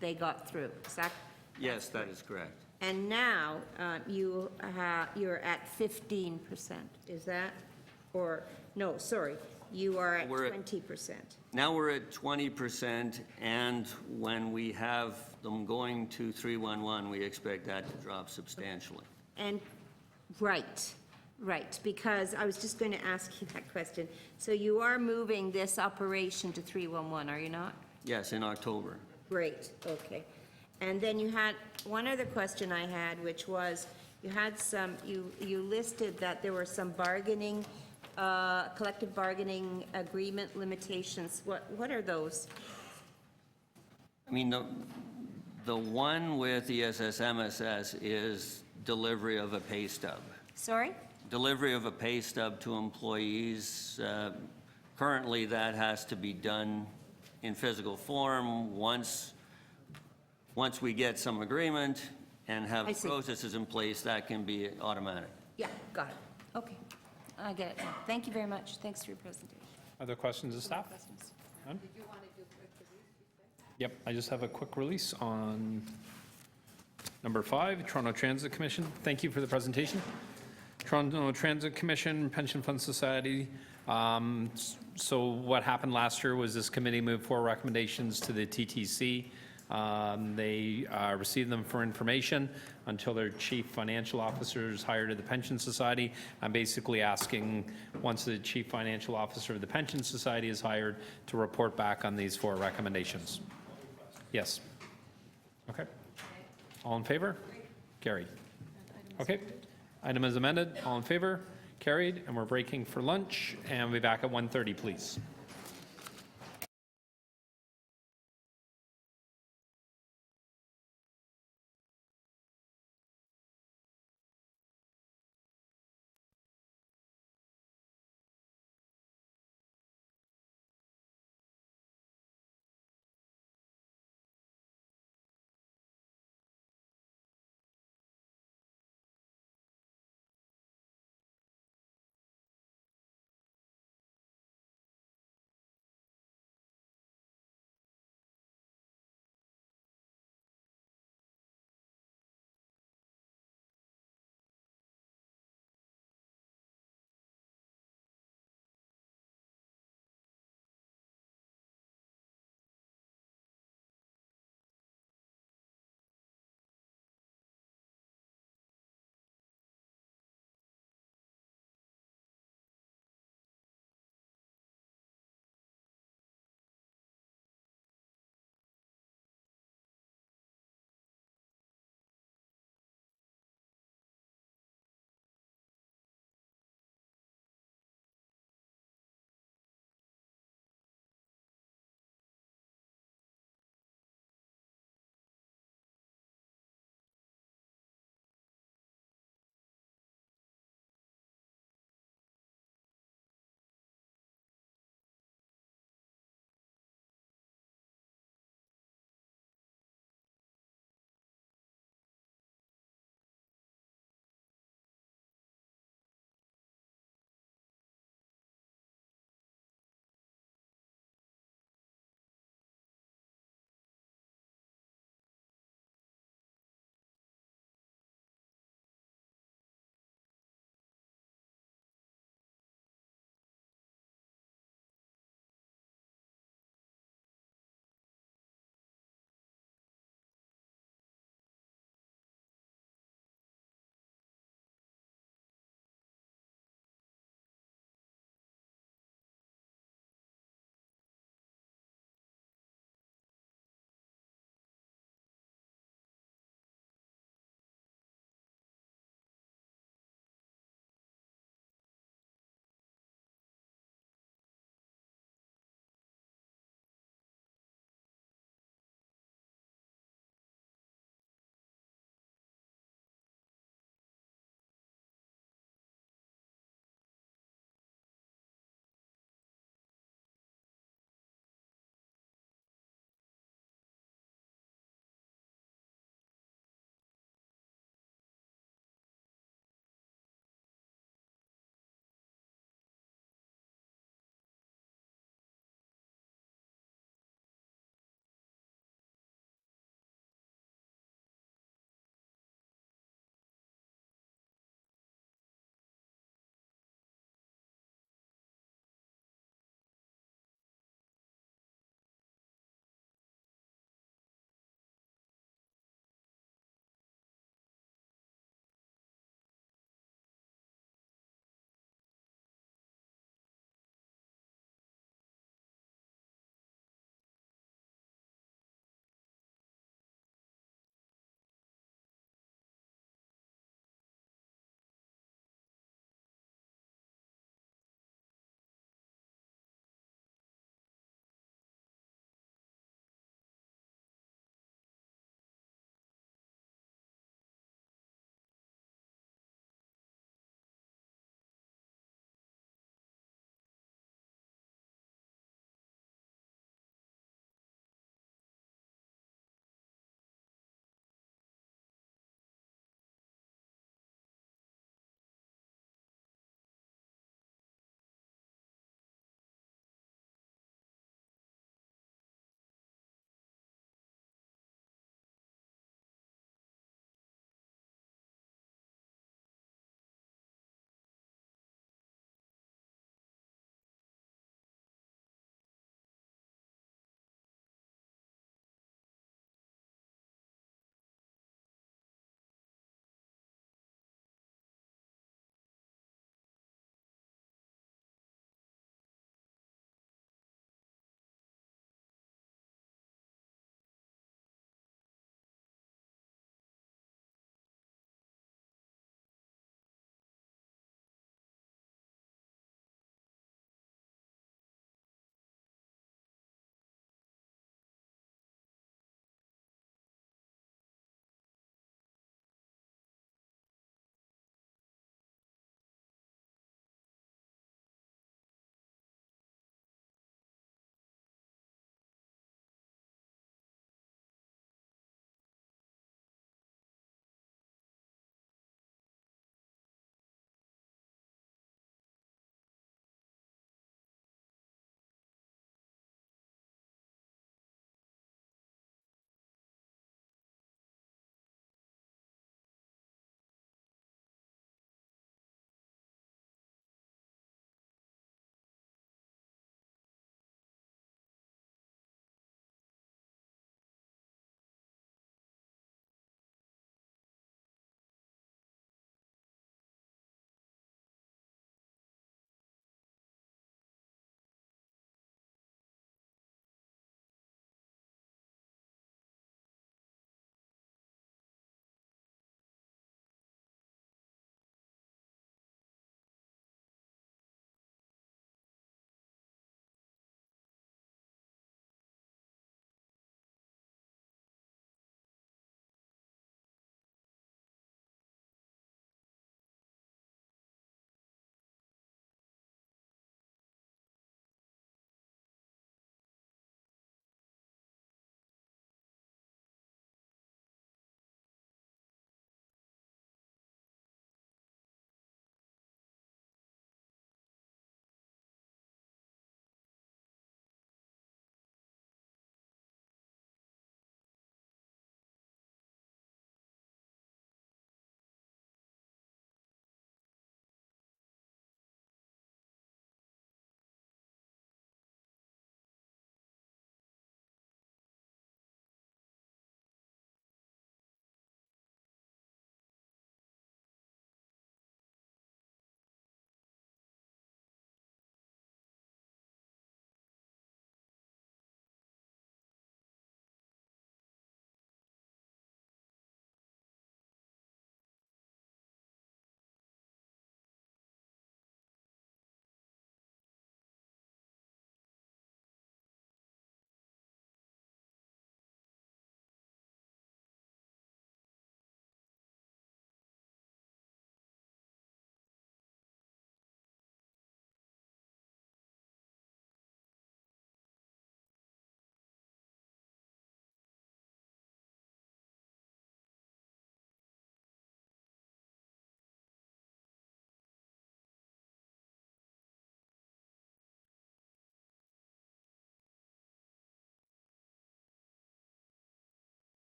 they got through. Is that? Yes, that is correct. And now you're at 15%. Is that? Or, no, sorry, you are at We're at- 20%. Now we're at 20%, and when we have them going to 311, we expect that to drop substantially. And, right, because I was just going to ask you that question. So you are moving this operation to 311, are you not? Yes, in October. Great, okay. And then you had, one other question I had, which was, you had some, you listed that there were some bargaining, collective bargaining agreement limitations. What are those? I mean, the one with ESS MSS is delivery of a pay stub. Sorry? Delivery of a pay stub to employees. Currently, that has to be done in physical form. Once we get some agreement and have I see. processes in place, that can be automatic. Yeah, got it. Okay, I get it now. Thank you very much. Thanks for your presentation. Other questions of staff? None? Yep, I just have a quick release on number 5, Toronto Transit Commission. Thank you for the presentation. Toronto Transit Commission, Pension Fund Society. So what happened last year was this committee moved 4 recommendations to the TTC. They received them for information until their chief financial officer is hired at the Pension Society. I'm basically asking, once the chief financial officer of the Pension Society is hired, to report back on these 4 recommendations. Yes. Okay. All in favor? Carried. Okay. Item is amended. All in favor? Carried. And we're breaking for lunch, and we'll be back at 1:30, please.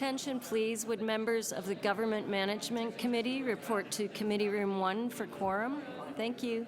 attention, please, would members of the Government Management Committee report to Committee Room 1 for quorum? Thank you.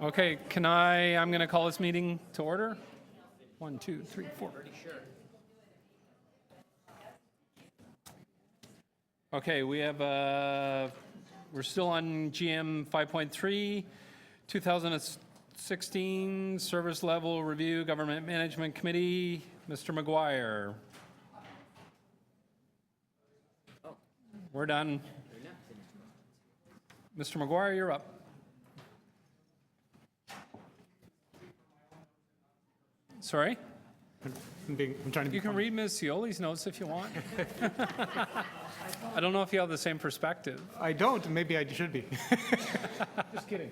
Okay, I'm going to call this meeting to order. 1, 2, 3, 4. Okay, we have, we're still on GM 5.3, 2016 Service Level Review, Government Management Committee. Mr. McGuire. We're done. Mr. McGuire, you're up. Sorry? I'm trying to You can read Ms. Cioli's notes if you want. I don't know if you have the same perspective. I don't, and maybe I should be. Just kidding.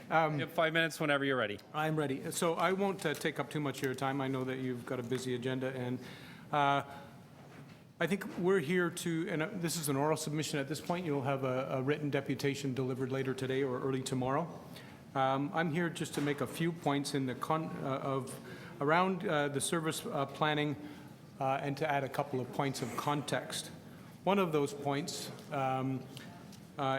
You have 5 minutes whenever you're ready. I'm ready. So I won't take up too much of your time. I know that you've got a busy agenda, and I think we're here to, and this is an oral submission at this point. You'll have a written deputation delivered later today or early tomorrow. I'm here just to make a few points in the around the service planning and to add a couple of points of context. One of those points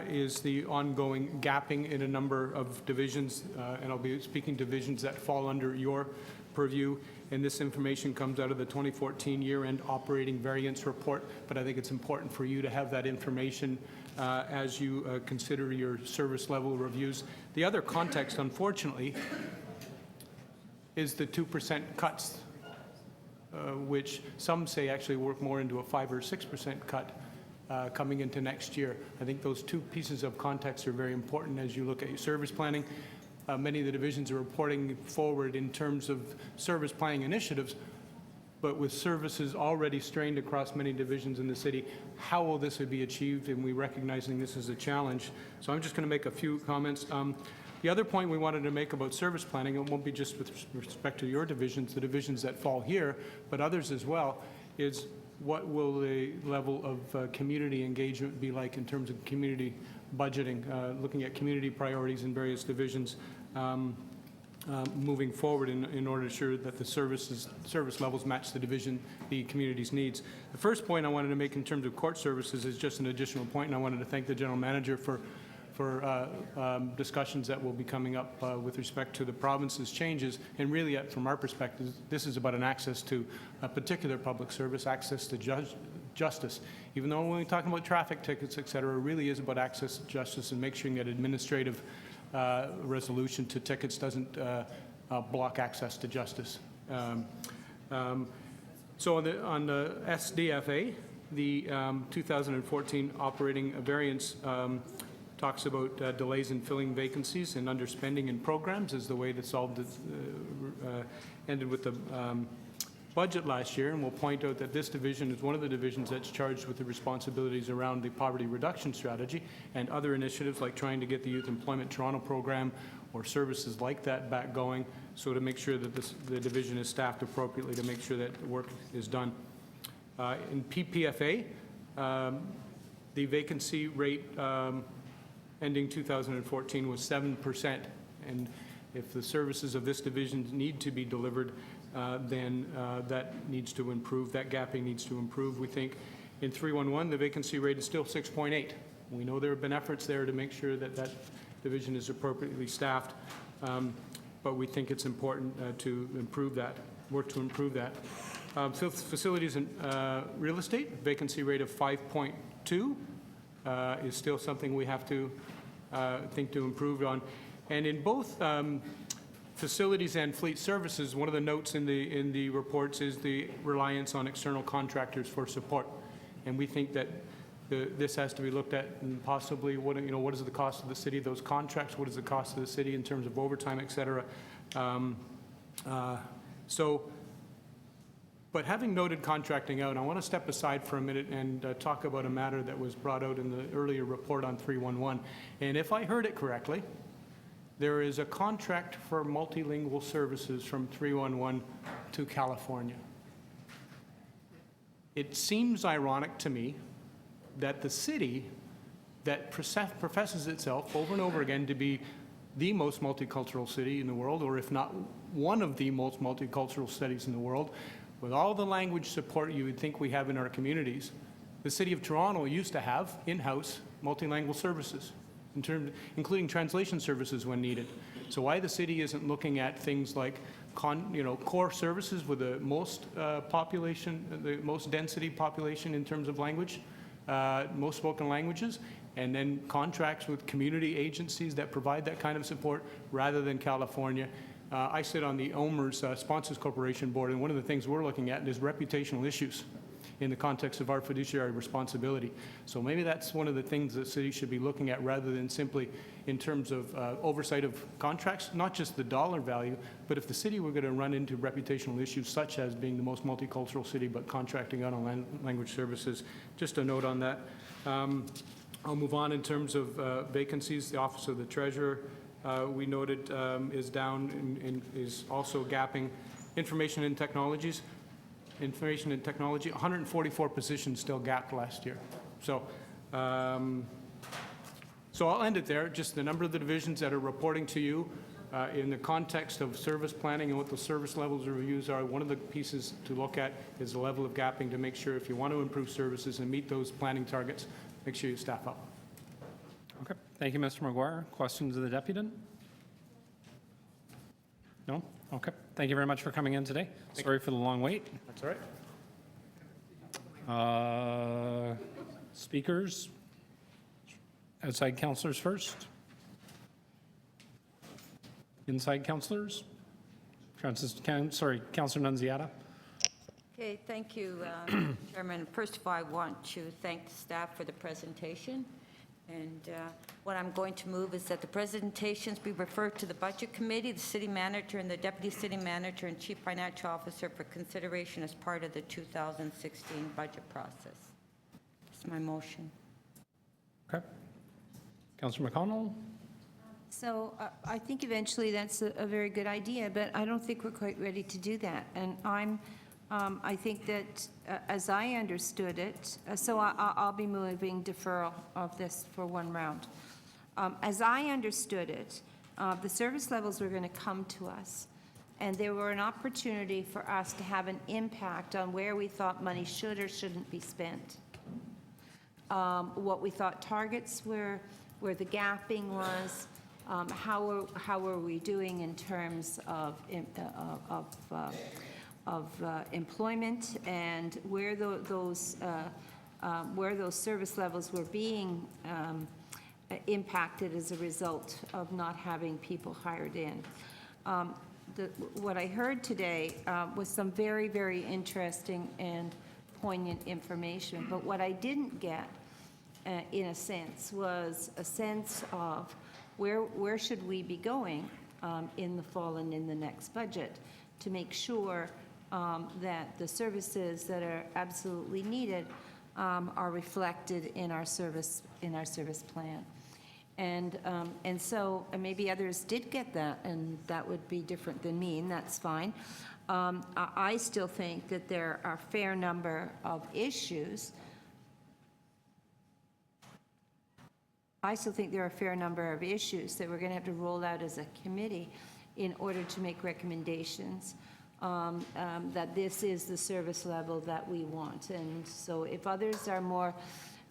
is the ongoing gapping in a number of divisions, and I'll be speaking divisions that fall under your purview, and this information comes out of the 2014 year-end operating variance report, but I think it's important for you to have that information as you consider your service level reviews. The other context, unfortunately, is the 2% cuts, which some say actually work more into a 5 or 6% cut coming into next year. I think those two pieces of context are very important as you look at your service planning. Many of the divisions are reporting forward in terms of service planning initiatives, but with services already strained across many divisions in the city, how will this be achieved? And we recognizing this is a challenge. So I'm just going to make a few comments. The other point we wanted to make about service planning, it won't be just with respect to your divisions, the divisions that fall here, but others as well, is what will the level of community engagement be like in terms of community budgeting, looking at community priorities in various divisions, moving forward in order to ensure that the service levels match the community's needs. The first point I wanted to make in terms of court services is just an additional point, and I wanted to thank the general manager for discussions that will be coming up with respect to the province's changes. And really, from our perspective, this is about an access to a particular public service, access to justice. Even though when we're talking about traffic tickets, et cetera, it really is about access to justice and make sure that administrative resolution to tickets doesn't block access to justice. So on the SDFA, the 2014 operating variance talks about delays in filling vacancies and underspending in programs is the way to solve this, ended with the budget last year, and we'll point out that this division is one of the divisions that's charged with the responsibilities around the poverty reduction strategy and other initiatives like trying to get the Youth Employment Toronto program or services like that back going, so to make sure that the division is staffed appropriately to make sure that work is done. In PPFA, the vacancy rate ending 2014 was 7%, and if the services of this division need to be delivered, then that needs to improve. That gapping needs to improve. We think in 311, the vacancy rate is still 6.8. We know there have been efforts there to make sure that that division is appropriately staffed, but we think it's important to improve that, work to improve that. Facilities and real estate, vacancy rate of 5.2 is still something we have to think to improve on. And in both facilities and fleet services, one of the notes in the reports is the reliance on external contractors for support. And we think that this has to be looked at, and possibly what is the cost of the city of those contracts, what is the cost of the city in terms of overtime, et cetera. But having noted contracting out, I want to step aside for a minute and talk about a matter that was brought out in the earlier report on 311. And if I heard it correctly, there is a contract for multilingual services from 311 to California. It seems ironic to me that the city that professes itself over and over again to be the most multicultural city in the world, or if not one of the most multicultural cities in the world, with all the language support you would think we have in our communities, the City of Toronto used to have in-house multilingual services, including translation services when needed. So why the city isn't looking at things like core services with the most population, the most density population in terms of language, most spoken languages, and then contracts with community agencies that provide that kind of support rather than California. I sit on the OMERS Sponsors Corporation Board, and one of the things we're looking at is reputational issues in the context of our fiduciary responsibility. So maybe that's one of the things the city should be looking at rather than simply in terms of oversight of contracts, not just the dollar value, but if the city were going to run into reputational issues such as being the most multicultural city but contracting out on language services. Just a note on that. I'll move on in terms of vacancies. The Office of the Treasurer, we noted, is down and is also gapping. Information and technology, 144 positions still gapped last year. So I'll end it there. Just the number of the divisions that are reporting to you in the context of service planning and what the service levels of reviews are. One of the pieces to look at is the level of gapping to make sure if you want to improve services and meet those planning targets, make sure you staff up. Okay. Thank you, Mr. McGuire. Questions of the deputant? No? Okay. Thank you very much for coming in today. Sorry for the long wait. That's all right. Speakers? Outside councillors first? Inside councillors? Councillor Nunziata. Okay, thank you, Chairman. First of all, I want to thank the staff for the presentation. And what I'm going to move is that the presentations be referred to the Budget Committee, the City Manager, and the Deputy City Manager and Chief Financial Officer for consideration as part of the 2016 budget process. That's my motion. Okay. Councillor McConnell? So I think eventually that's a very good idea, but I don't think we're quite ready to do that. And I think that, as I understood it, so I'll be moving deferral of this for one round. As I understood it, the service levels were going to come to us, and there were an opportunity for us to have an impact on where we thought money should or shouldn't be spent. What we thought targets were, where the gapping was, how were we doing in terms of employment, and where those service levels were being impacted as a result of not having people hired in. What I heard today was some very, very interesting and poignant information, but what I didn't get, in a sense, was a sense of where should we be going in the fall and in the next budget to make sure that the services that are absolutely needed are reflected in our service plan. And so maybe others did get that, and that would be different than me, and that's fine. I still think that there are a fair number of issues. I still think there are a fair number of issues that we're going to have to roll out as a committee in order to make recommendations that this is the service level that we want. And so if others are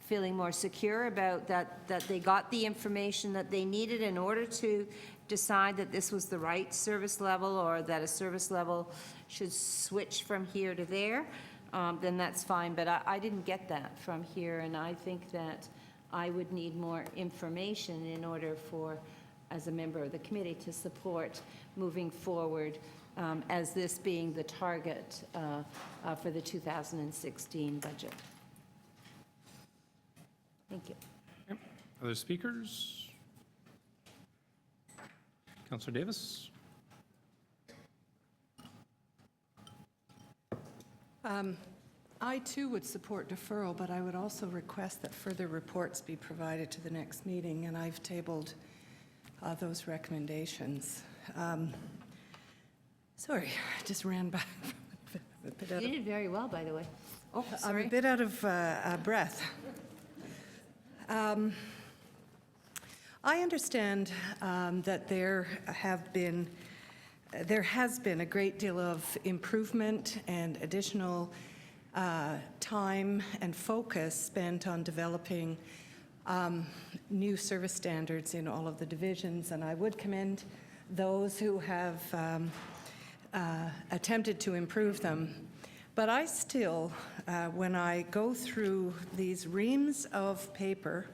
feeling more secure about that they got the information that they needed in order to decide that this was the right service level, or that a service level should switch from here to there, then that's fine. But I didn't get that from here, and I think that I would need more information in order for, as a member of the committee, to support moving forward as this being the target for the 2016 budget. Thank you. Okay. Other speakers? Councillor Davis? I too would support deferral, but I would also request that further reports be provided to the next meeting, and I've tabled those recommendations. Sorry, I just ran back. You did very well, by the way. Oh, I'm sorry. a bit out of breath. I understand that there has been a great deal of improvement and additional time and focus spent on developing new service standards in all of the divisions, and I would commend those who have attempted to improve them. But I still, when I go through these reams of paper,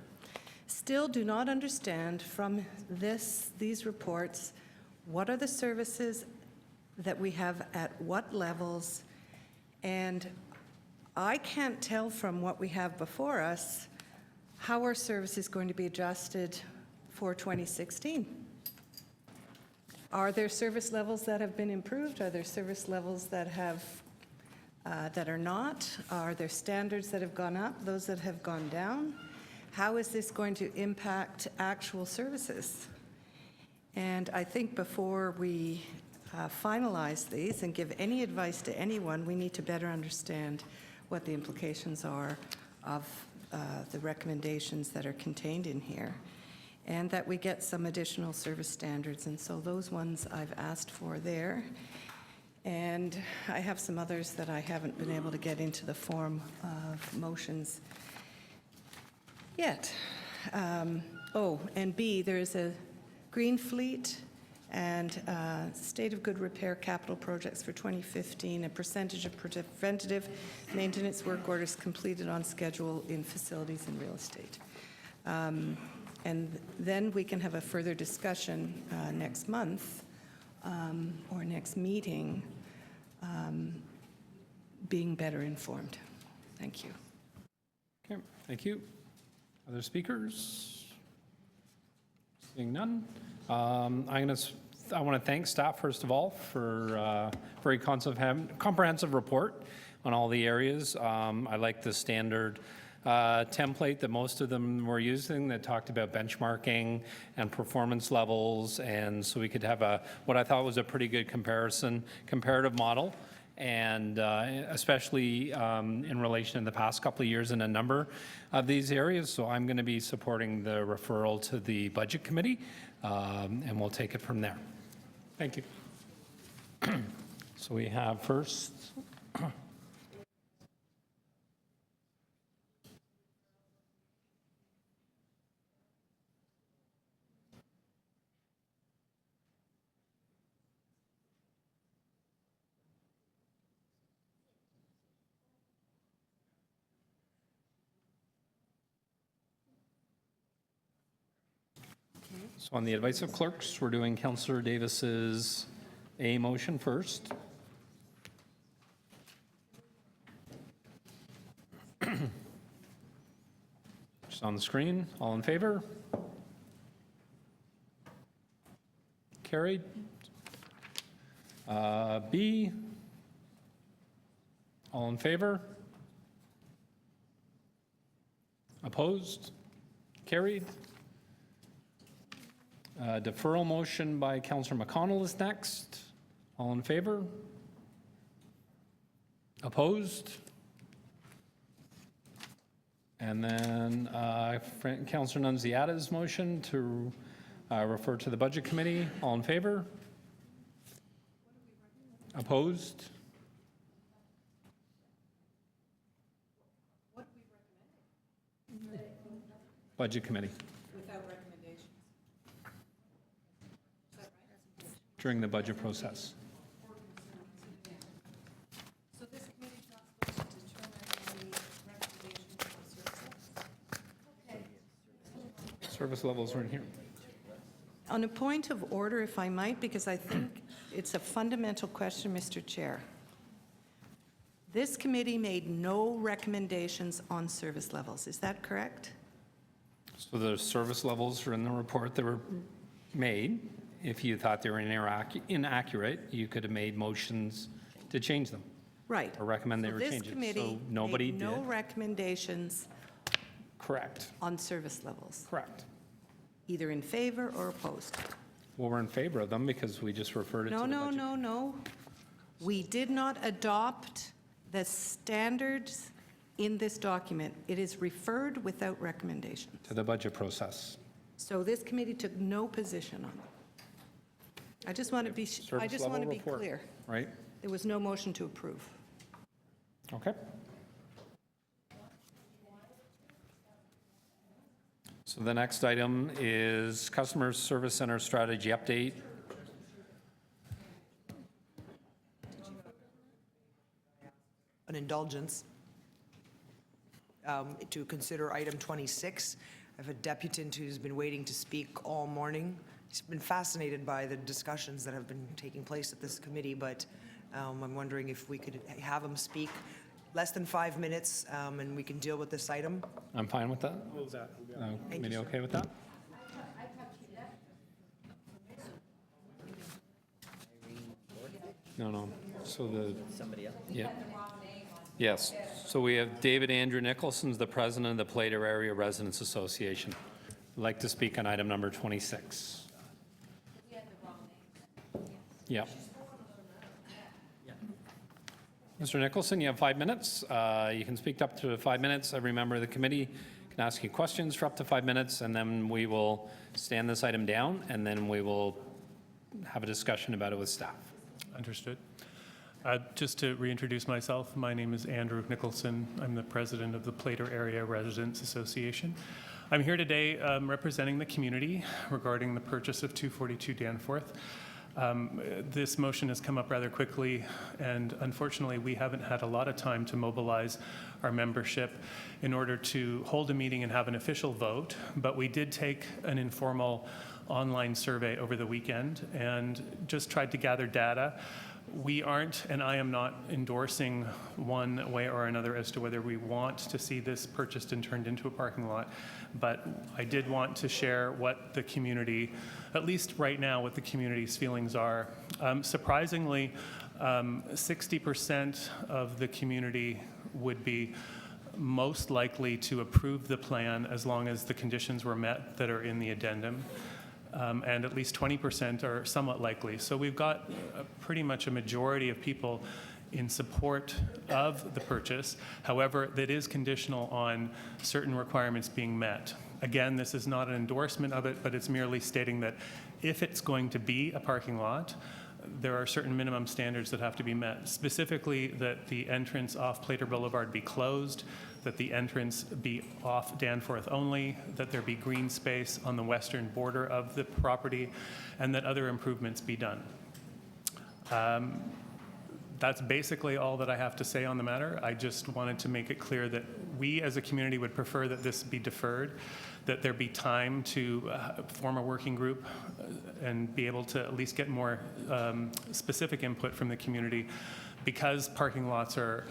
still do not understand from these reports what are the services that we have at what levels, and I can't tell from what we have before us how our service is going to be adjusted for 2016. Are there service levels that have been improved? Are there service levels that have that are not? Are there standards that have gone up, those that have gone down? How is this going to impact actual services? And I think before we finalize these and give any advice to anyone, we need to better understand what the implications are of the recommendations that are contained in here, and that we get some additional service standards. And so those ones I've asked for there. And I have some others that I haven't been able to get into the form of motions yet. Oh, and B, there's a green fleet and state of good repair capital projects for 2015, a percentage of preventative maintenance work orders completed on schedule in facilities and real estate. And then we can have a further discussion next month or next meeting, being better informed. Thank you. Okay, thank you. Other speakers? Seeing none. I want to thank staff, first of all, for very comprehensive report on all the areas. I like the standard template that most of them were using that talked about benchmarking and performance levels, and so we could have what I thought was a pretty good comparative model, and especially in relation to the past couple of years in a number of these areas. So I'm going to be supporting the referral to the Budget Committee, and we'll take it from there. Thank you. So we have first. So on the advice of clerks, we're doing Councillor Davis's A motion first. Just on the screen, all in favor? Carried. B, All in favor? Opposed? Carried. Deferral motion by Councillor McConnell is next. All in favor? Opposed? And then Councillor Nunziata's motion to refer to the Budget Committee. All in favor? Opposed? Budget Committee. Without recommendations. During the budget process. So this committee's not supposed to determine any recommendations on services? Service levels are in here. On a point of order, if I might, because I think it's a fundamental question, Mr. Chair. This committee made no recommendations on service levels. Is that correct? So the service levels are in the report that were made. If you thought they were inaccurate, you could have made motions to change them. Right. Or recommend they were changed. This committee So nobody made no did. recommendations Correct. on service levels, Correct. either in favor or opposed. Well, we're in favor of them because we just referred it to No, the no, budget. no, no. We did not adopt the standards in this document. It is referred without recommendation. To the budget process. So this committee took no position on it. I just want to be, Service level report, clear. Right? There was no motion to approve. Okay. So the next item is Customer Service Center Strategy Update. An indulgence to consider item 26. I have a deputant who's been waiting to speak all morning. He's been fascinated by the discussions that have been taking place at this committee, but I'm wondering if we could have him speak less than 5 minutes, and we can deal with this item. I'm fine with that. What was that? Committee okay with that? No. So the, Somebody else? yeah. Yes. So we have David Andrew Nicholson's the president of the Plato Area Residents Association. I'd like to speak on item number 26. Yeah. Mr. Nicholson, you have 5 minutes. You can speak up to 5 minutes. Every member of the committee can ask you questions for up to 5 minutes, and then we will stand this item down, and then we will have a discussion about it with staff. Understood. Just to reintroduce myself, my name is Andrew Nicholson. I'm the president of the Plato Area Residents Association. I'm here today representing the community regarding the purchase of 242 Danforth. This motion has come up rather quickly, and unfortunately, we haven't had a lot of time to mobilize our membership in order to hold a meeting and have an official vote, but we did take an informal online survey over the weekend and just tried to gather data. We aren't, and I am not endorsing one way or another as to whether we want to see this purchased and turned into a parking lot, but I did want to share what the community, at least right now, what the community's feelings are. Surprisingly, 60% of the community would be most likely to approve the plan as long as the conditions were met that are in the addendum. And at least 20% are somewhat likely. So we've got pretty much a majority of people in support of the purchase. However, that is conditional on certain requirements being met. Again, this is not an endorsement of it, but it's merely stating that if it's going to be a parking lot, there are certain minimum standards that have to be met. Specifically, that the entrance off Plater Boulevard be closed, that the entrance be off Danforth only, that there be green space on the western border of the property, and that other improvements be done. That's basically all that I have to say on the matter. I just wanted to make it clear that we as a community would prefer that this be deferred, that there be time to form a working group and be able to at least get more specific input from the community, because parking lots are,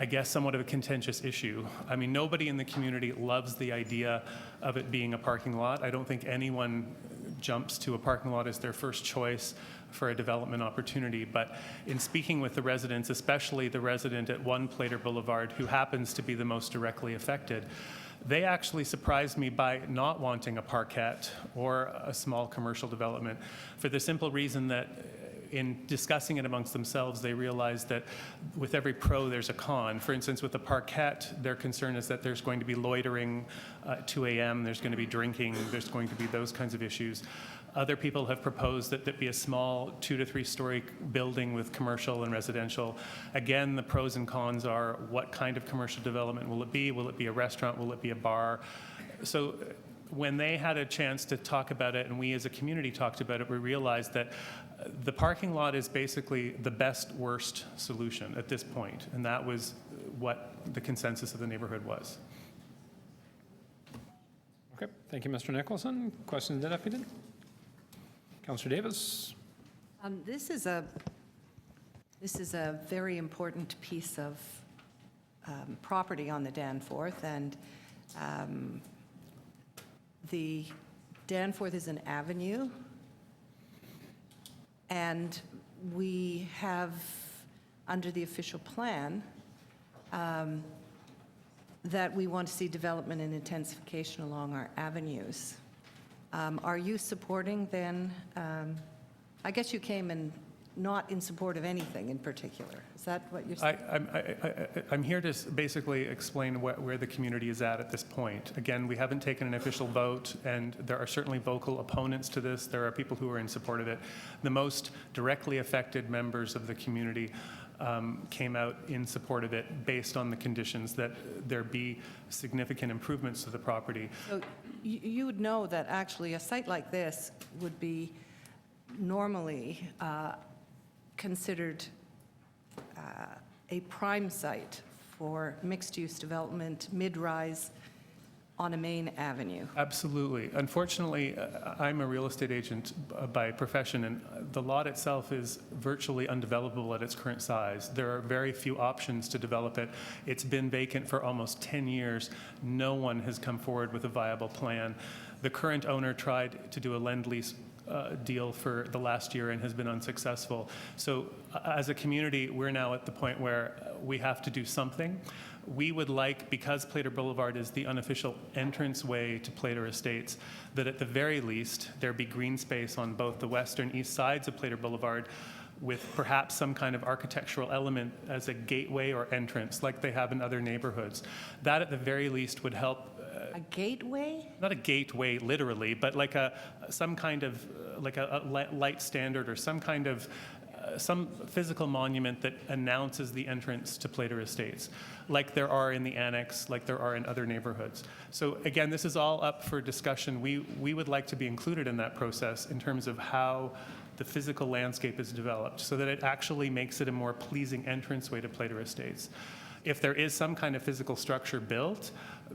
I guess, somewhat of a contentious issue. I mean, nobody in the community loves the idea of it being a parking lot. I don't think anyone jumps to a parking lot as their first choice for a development opportunity. But in speaking with the residents, especially the resident at 1 Plater Boulevard, who happens to be the most directly affected, they actually surprised me by not wanting a parkette or a small commercial development, for the simple reason that in discussing it amongst themselves, they realized that with every pro, there's a con. For instance, with the parkette, their concern is that there's going to be loitering at 2 a.m., there's going to be drinking, there's going to be those kinds of issues. Other people have proposed that that be a small 2 to 3 story building with commercial and residential. Again, the pros and cons are, what kind of commercial development will it be? Will it be a restaurant? Will it be a bar? So when they had a chance to talk about it, and we as a community talked about it, we realized that the parking lot is basically the best worst solution at this point, and that was what the consensus of the neighborhood was. Okay, thank you, Mr. Nicholson. Questions to the deputy? Councillor Davis. This is a very important piece of property on the Danforth, and the Danforth is an avenue, and we have, under the official plan, that we want to see development and intensification along our avenues. Are you supporting then, I guess you came in not in support of anything in particular. Is that what you're saying? I'm here to basically explain where the community is at this point. Again, we haven't taken an official vote, and there are certainly vocal opponents to this. There are people who are in support of it. The most directly affected members of the community came out in support of it based on the conditions that there be significant improvements to the property. So you would know that actually a site like this would be normally considered a prime site for mixed-use development, mid-rise on a main avenue. Absolutely. Unfortunately, I'm a real estate agent by profession, and the lot itself is virtually undevelopable at its current size. There are very few options to develop it. It's been vacant for almost 10 years. No one has come forward with a viable plan. The current owner tried to do a lend-lease deal for the last year and has been unsuccessful. So as a community, we're now at the point where we have to do something. We would like, because Plater Boulevard is the unofficial entranceway to Plater Estates, that at the very least there be green space on both the west and east sides of Plater Boulevard, with perhaps some kind of architectural element as a gateway or entrance like they have in other neighborhoods. That at the very least would help. A gateway? Not a gateway literally, but like some kind of like a light standard or some kind of some physical monument that announces the entrance to Plater Estates, like there are in the annex, like there are in other neighborhoods. So again, this is all up for discussion. We would like to be included in that process in terms of how the physical landscape is developed so that it actually makes it a more pleasing entranceway to Plater Estates. If there is some kind of physical structure built,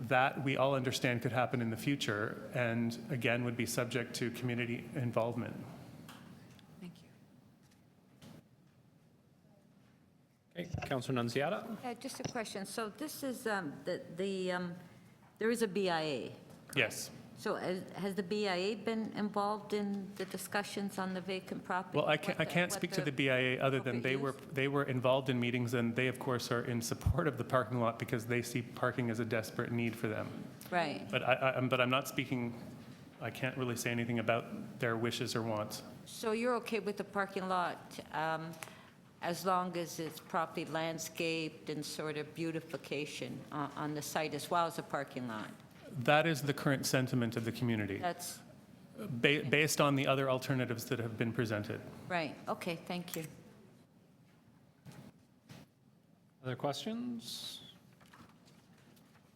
that we all understand could happen in the future, and again, would be subject to community involvement. Thank you. Okay, Councillor Nunziata. Just a question. So this is, there is a BIA. Yes. So has the BIA been involved in the discussions on the vacant property? Well, I can't speak to the BIA other than they were involved in meetings, and they, of course, are in support of the parking lot because they see parking as a desperate need for them. Right. But I'm not speaking, I can't really say anything about their wishes or wants. So you're okay with the parking lot as long as it's properly landscaped and sort of beautification on the site as well as a parking lot? That is the current sentiment of the community. That's based on the other alternatives that have been presented. right. Okay, thank you. Other questions?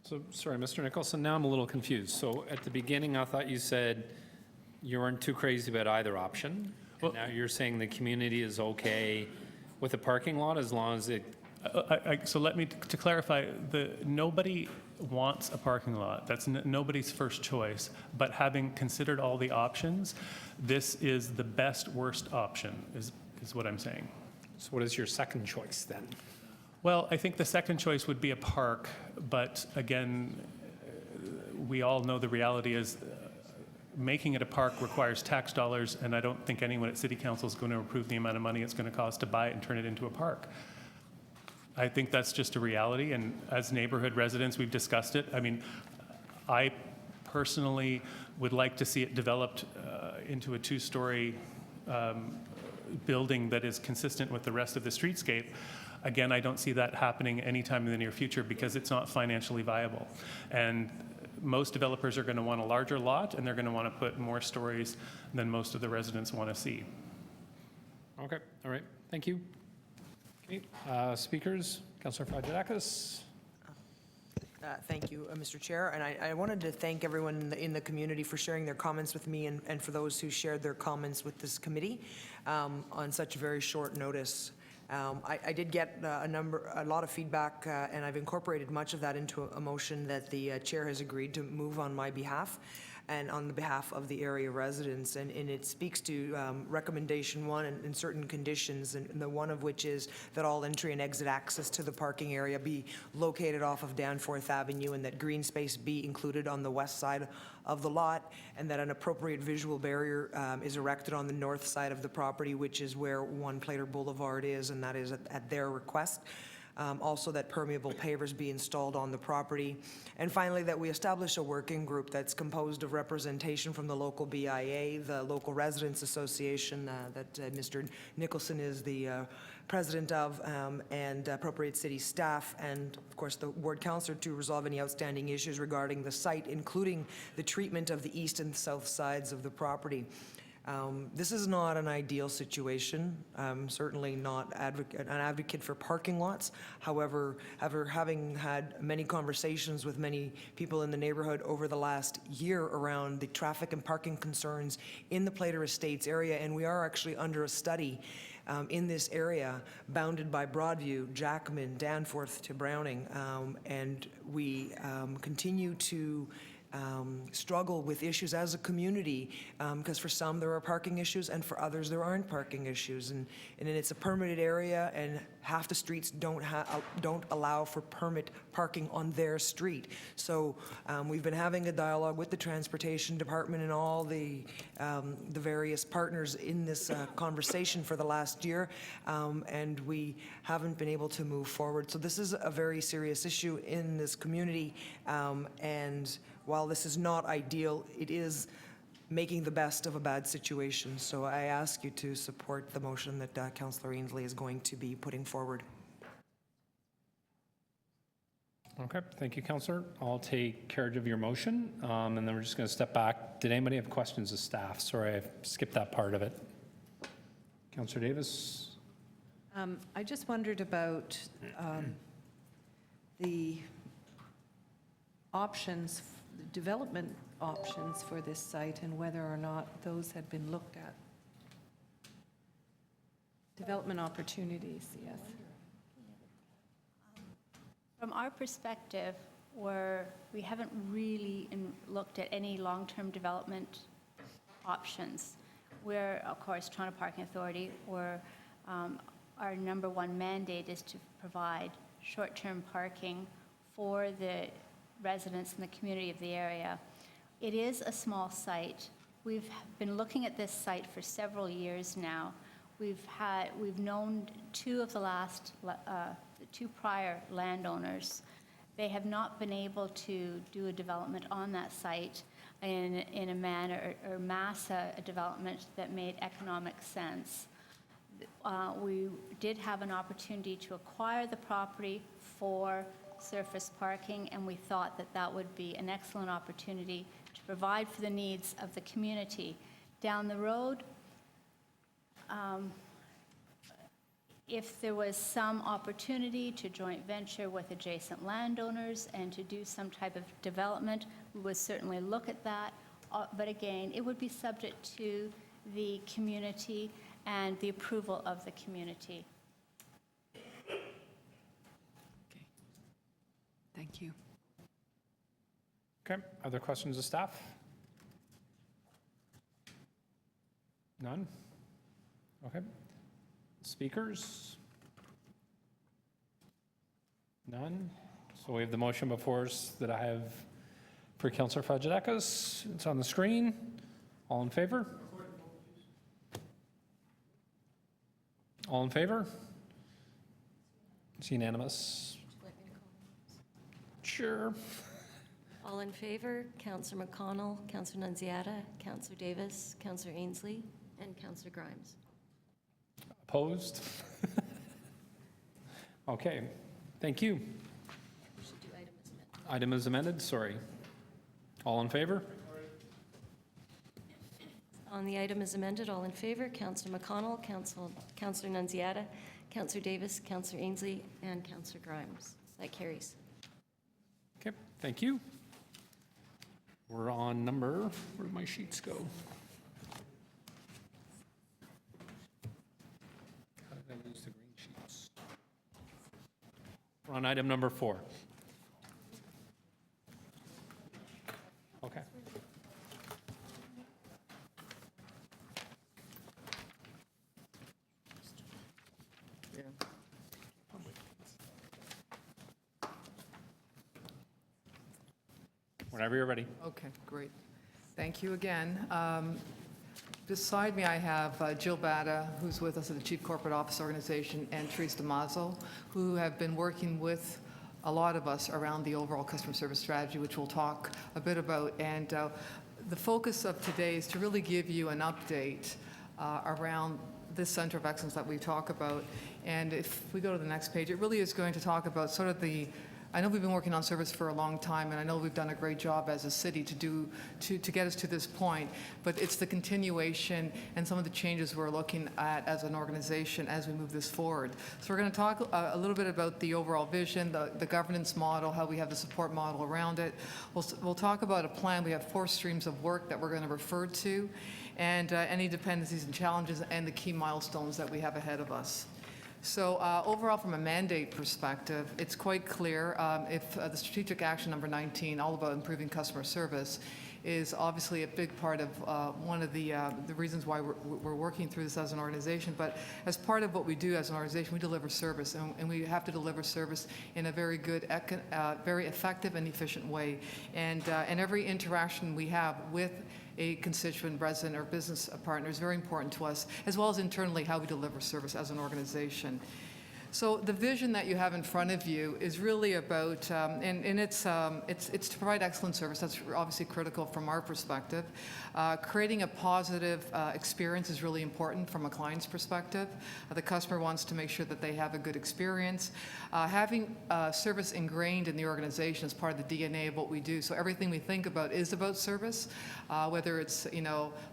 So, sorry, Mr. Nicholson, now I'm a little confused. So at the beginning, I thought you said you weren't too crazy about either option. And now you're saying the community is okay with a parking lot as long as it... So let me, to clarify, nobody wants a parking lot. That's nobody's first choice. But having considered all the options, this is the best worst option, is what I'm saying. So what is your second choice then? Well, I think the second choice would be a park, but again, we all know the reality is making it a park requires tax dollars, and I don't think anyone at City Council is going to approve the amount of money it's going to cost to buy it and turn it into a park. I think that's just a reality, and as neighborhood residents, we've discussed it. I mean, I personally would like to see it developed into a two-story building that is consistent with the rest of the streetscape. Again, I don't see that happening anytime in the near future because it's not financially viable. And most developers are going to want a larger lot, and they're going to want to put more stories than most of the residents want to see. Okay, all right, thank you. Okay, speakers, Councillor Fagerakis. Thank you, Mr. Chair. And I wanted to thank everyone in the community for sharing their comments with me and for those who shared their comments with this committee on such very short notice. I did get a lot of feedback, and I've incorporated much of that into a motion that the chair has agreed to move on my behalf and on the behalf of the area residents. And it speaks to recommendation one and certain conditions, and the one of which is that all entry and exit access to the parking area be located off of Danforth Avenue, and that green space be included on the west side of the lot, and that an appropriate visual barrier is erected on the north side of the property, which is where One Plater Boulevard is, and that is at their request. Also that permeable pavers be installed on the property. And finally, that we establish a working group that's composed of representation from the local BIA, the local residents association that Mr. Nicholson is the president of, and appropriate city staff, and of course the ward councillor, to resolve any outstanding issues regarding the site, including the treatment of the east and south sides of the property. This is not an ideal situation. I'm certainly not an advocate for parking lots. However, having had many conversations with many people in the neighborhood over the last year around the traffic and parking concerns in the Plater Estates area, and we are actually under a study in this area bounded by Broadview, Jackman, Danforth to Browning, and we continue to struggle with issues as a community, because for some there are parking issues and for others there aren't parking issues, and it's a permitted area, and half the streets don't allow for permit parking on their street. So we've been having a dialogue with the transportation department and all the various partners in this conversation for the last year, and we haven't been able to move forward. So this is a very serious issue in this community, and while this is not ideal, it is making the best of a bad situation. So I ask you to support the motion that Councillor Ainsley is going to be putting forward. Okay, thank you, Councillor. I'll take carriage of your motion, and then we're just going to step back. Did anybody have questions of staff? Sorry, I skipped that part of it. Councillor Davis? I just wondered about the options, the development options for this site, and whether or not those had been looked at. Development opportunities, yes. From our perspective, we haven't really looked at any long-term development options. We're, of course, Toronto Parking Authority, our number one mandate is to provide short-term parking for the residents in the community of the area. It is a small site. We've been looking at this site for several years now. We've known two of the two prior landowners. They have not been able to do a development on that site in a manner or mass a development that made economic sense. We did have an opportunity to acquire the property for surface parking, and we thought that that would be an excellent opportunity to provide for the needs of the community. Down the road, if there was some opportunity to joint venture with adjacent landowners and to do some type of development, we would certainly look at that. But again, it would be subject to the community and the approval of the community. Thank you. Okay, other questions of staff? None? Okay. Speakers? None? So we have the motion before us that I have for Councillor Fagerakis. It's on the screen. All in favor? All in favor? It's unanimous. Sure. All in favor, Councillor McConnell, Councillor Nunziata, Councillor Davis, Councillor Ainsley, and Councillor Grimes. Opposed? Okay, thank you. We should do item as amended. Item is amended, sorry. All in favor? On the item as amended, all in favor, Councillor McConnell, Councillor Nunziata, Councillor Davis, Councillor Ainsley, and Councillor Grimes. That carries. Okay, thank you. We're on number, where'd my sheets go? How did I lose the green sheets? We're on item number 4. Okay. Whenever you're ready. Okay, great. Thank you again. Beside me, I have Jill Batta, who's with us at the Chief Corporate Office Organization, and Therese DeMazzo, who have been working with a lot of us around the overall customer service strategy, which we'll talk a bit about. And the focus of today is to really give you an update around this Center of Excellence that we talk about. And if we go to the next page, it really is going to talk about sort of I know we've been working on service for a long time, and I know we've done a great job as a city to get us to this point, but it's the continuation and some of the changes we're looking at as an organization as we move this forward. So we're going to talk a little bit about the overall vision, the governance model, how we have the support model around it. We'll talk about a plan. We have 4 streams of work that we're going to refer to, and any dependencies and challenges and the key milestones that we have ahead of us. So overall, from a mandate perspective, it's quite clear if the strategic action number 19, all about improving customer service, is obviously a big part of one of the reasons why we're working through this as an organization. But as part of what we do as an organization, we deliver service, and we have to deliver service in a very good, very effective and efficient way. And every interaction we have with a constituent, resident, or business partner is very important to us, as well as internally how we deliver service as an organization. So the vision that you have in front of you is really about, and it's to provide excellent service. That's obviously critical from our perspective. Creating a positive experience is really important from a client's perspective. The customer wants to make sure that they have a good experience. Having service ingrained in the organization is part of the DNA of what we do. So everything we think about is about service, whether it's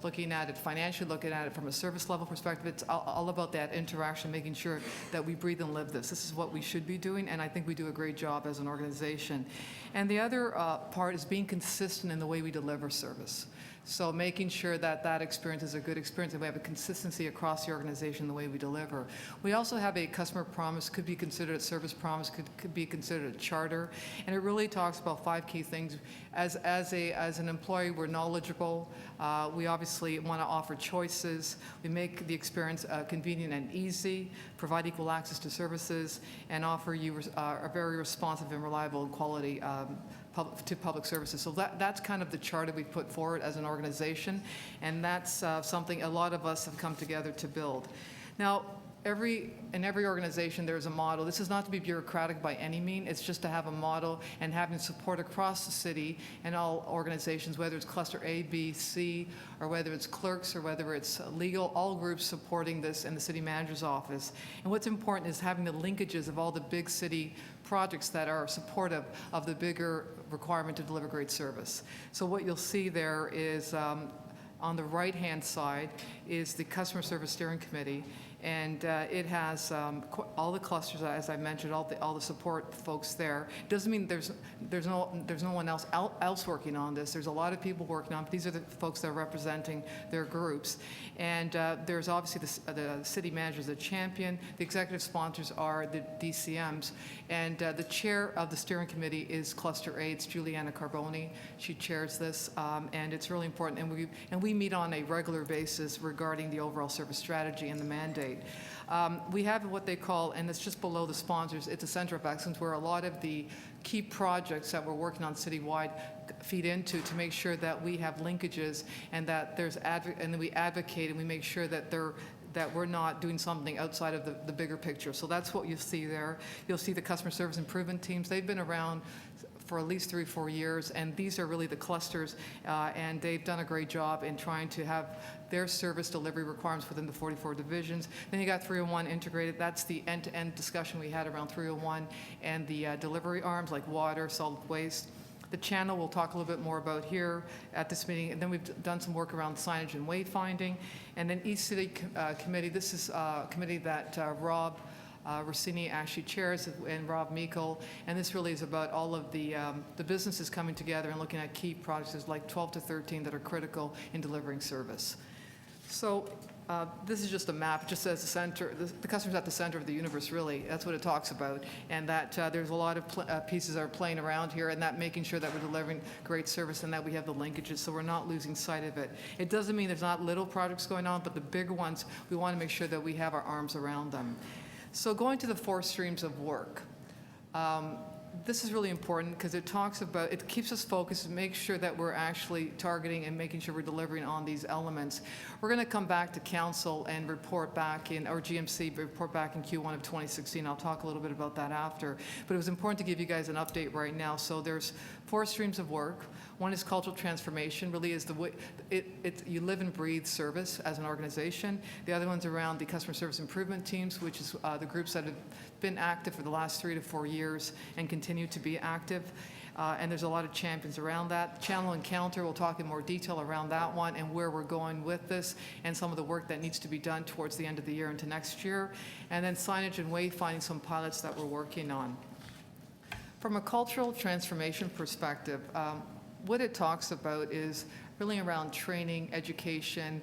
looking at it financially, looking at it from a service level perspective. It's all about that interaction, making sure that we breathe and live this. This is what we should be doing, and I think we do a great job as an organization. And the other part is being consistent in the way we deliver service. So making sure that that experience is a good experience and we have a consistency across the organization in the way we deliver. We also have a customer promise, could be considered a service promise, could be considered a charter, and it really talks about 5 key things. As an employee, we're knowledgeable. We obviously want to offer choices. We make the experience convenient and easy, provide equal access to services, and offer you a very responsive and reliable and quality to public services. So that's kind of the charter we put forward as an organization, and that's something a lot of us have come together to build. Now, in every organization, there's a model. This is not to be bureaucratic by any means. It's just to have a model and having support across the city and all organizations, whether it's cluster A, B, C, or whether it's clerks or whether it's legal, all groups supporting this in the city manager's office. And what's important is having the linkages of all the big city projects that are supportive of the bigger requirement to deliver great service. So what you'll see there is on the right-hand side is the Customer Service Steering Committee, and it has all the clusters, as I mentioned, all the support folks there. Doesn't mean there's no one else working on this. There's a lot of people working on it, but these are the folks that are representing their groups. And there's obviously the city manager is a champion. The executive sponsors are the DCMs, and the chair of the steering committee is Cluster A. It's Juliana Carboni. She chairs this, and it's really important. And we meet on a regular basis regarding the overall service strategy and the mandate. update. We have what they call, and it's just below the sponsors, it's a center of excellence where a lot of the key projects that we're working on citywide feed into to make sure that we have linkages and that there's and we advocate and we make sure that that we're not doing something outside of the bigger picture. So that's what you see there. You'll see the customer service improvement teams. They've been around for at least 3 or 4 years, and these are really the clusters, and they've done a great job in trying to have their service delivery requirements within the 44 divisions. Then you got 301 integrated. That's the end-to-end discussion we had around 301 and the delivery arms like water, solid waste. The channel we'll talk a little bit more about here at this meeting, and then we've done some work around signage and wayfinding. And then East City Committee, this is a committee that Rob Rossini actually chairs, and Rob Meikle, and this really is about all of the businesses coming together and looking at key projects, there's like 12 to 13 that are critical in delivering service. So this is just a map, just as the center, the customer's at the center of the universe, really. That's what it talks about. And that there's a lot of pieces that are playing around here, and that making sure that we're delivering great service and that we have the linkages so we're not losing sight of it. It doesn't mean there's not little projects going on, but the bigger ones, we want to make sure that we have our arms around them. So going to the 4 streams of work. This is really important because it talks about, it keeps us focused and makes sure that we're actually targeting and making sure we're delivering on these elements. We're going to come back to council and report back in, or GMC, report back in Q1 of 2016. I'll talk a little bit about that after. But it was important to give you guys an update right now. So there's 4 streams of work. One is cultural transformation, really is the way, you live and breathe service as an organization. The other one's around the customer service improvement teams, which is the groups that have been active for the last 3 to 4 years and continue to be active. And there's a lot of champions around that. Channel Encounter, we'll talk in more detail around that one and where we're going with this and some of the work that needs to be done towards the end of the year into next year. And then signage and wayfinding, some pilots that we're working on. From a cultural transformation perspective, what it talks about is really around training, education.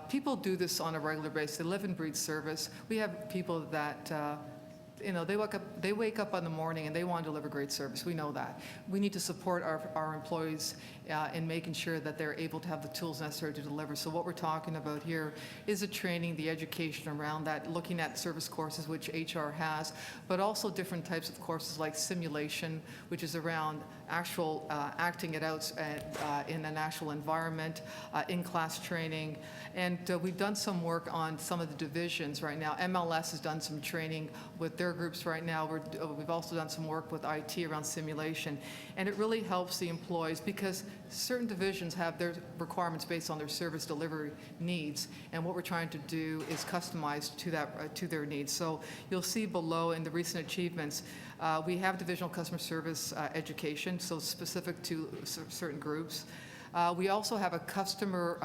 People do this on a regular basis. They live and breathe service. We have people that they wake up in the morning and they want to deliver great service. We know that. We need to support our employees in making sure that they're able to have the tools necessary to deliver. So what we're talking about here is the training, the education around that, looking at service courses, which HR has, but also different types of courses like simulation, which is around actual acting it out in an actual environment, in-class training. And we've done some work on some of the divisions right now. MLS has done some training with their groups right now. We've also done some work with IT around simulation. And it really helps the employees because certain divisions have their requirements based on their service delivery needs. And what we're trying to do is customize to their needs. So you'll see below in the recent achievements, we have divisional customer service education, so specific to certain groups. We also have a customer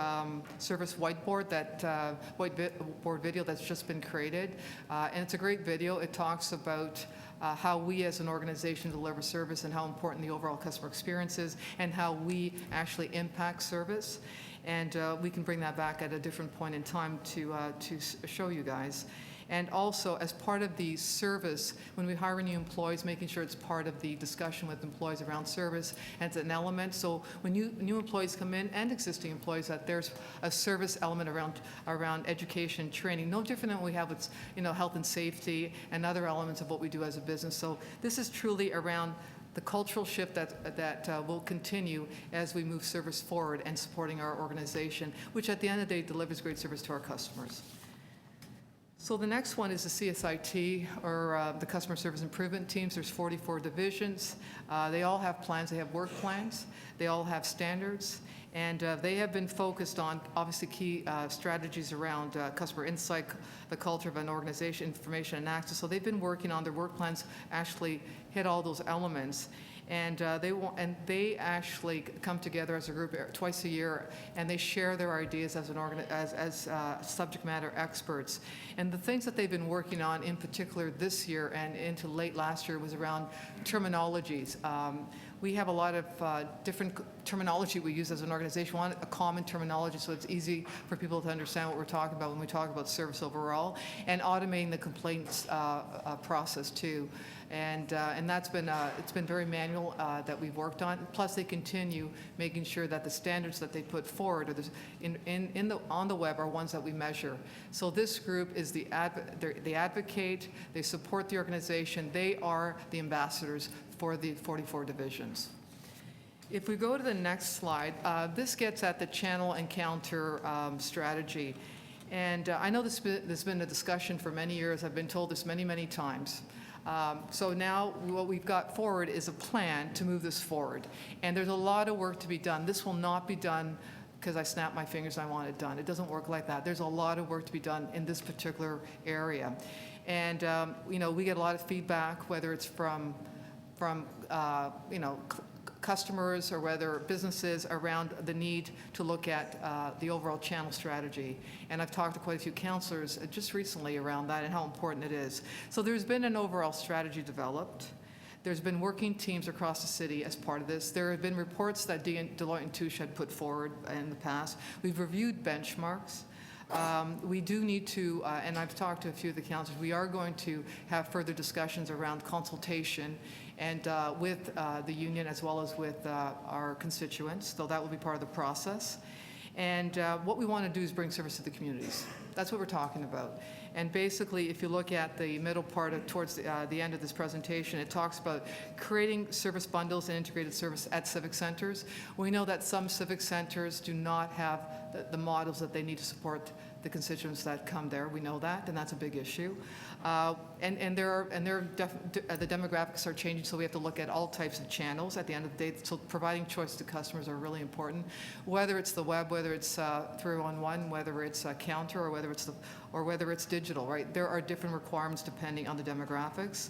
service whiteboard, whiteboard video that's just been created. And it's a great video. It talks about how we as an organization deliver service and how important the overall customer experience is and how we actually impact service. And we can bring that back at a different point in time to show you guys. And also, as part of the service, when we hire new employees, making sure it's part of the discussion with employees around service, and it's an element. So when new employees come in, and existing employees, that there's a service element around education, training, no different than what we have with health and safety and other elements of what we do as a business. So this is truly around the cultural shift that will continue as we move service forward and supporting our organization, which at the end of the day delivers great service to our customers. So the next one is the CSIT, or the Customer Service Improvement Teams. There's 44 divisions. They all have plans. They have work plans. They all have standards. And they have been focused on, obviously, key strategies around customer insight, the culture of an organization, information and access. So they've been working on their work plans, actually hit all those elements. And they actually come together as a group twice a year, and they share their ideas as subject matter experts. And the things that they've been working on, in particular this year and into late last year, was around terminologies. We have a lot of different terminology we use as an organization. We want a common terminology so it's easy for people to understand what we're talking about when we talk about service overall, and automating the complaints process too. And that's been, it's been very manual that we've worked on. Plus, they continue making sure that the standards that they put forward on the web are ones that we measure. So this group is they advocate, they support the organization, they are the ambassadors for the 44 divisions. If we go to the next slide, this gets at the channel and counter strategy. And I know there's been a discussion for many years. I've been told this many, many times. So now what we've got forward is a plan to move this forward. And there's a lot of work to be done. This will not be done because I snap my fingers and I want it done. It doesn't work like that. There's a lot of work to be done in this particular area. And, you know, we get a lot of feedback, whether it's from you know, customers or whether businesses around the need to look at the overall channel strategy. And I've talked to quite a few councillors just recently around that and how important it is. So there's been an overall strategy developed. There's been working teams across the city as part of this. There have been reports that Deloitte & Touche had put forward in the past. We've reviewed benchmarks. We do need to, and I've talked to a few of the councillors, we are going to have further discussions around consultation and with the union as well as with our constituents, so that will be part of the process. And what we want to do is bring service to the communities. That's what we're talking about. And basically, if you look at the middle part of, towards the end of this presentation, it talks about creating service bundles and integrated service at civic centers. We know that some civic centers do not have the models that they need to support the constituents that come there. We know that, and that's a big issue. The demographics are changing, so we have to look at all types of channels at the end of the day. So providing choice to customers are really important, whether it's the web, whether it's 311, whether it's a counter, or whether it's digital, right? There are different requirements depending on the demographics.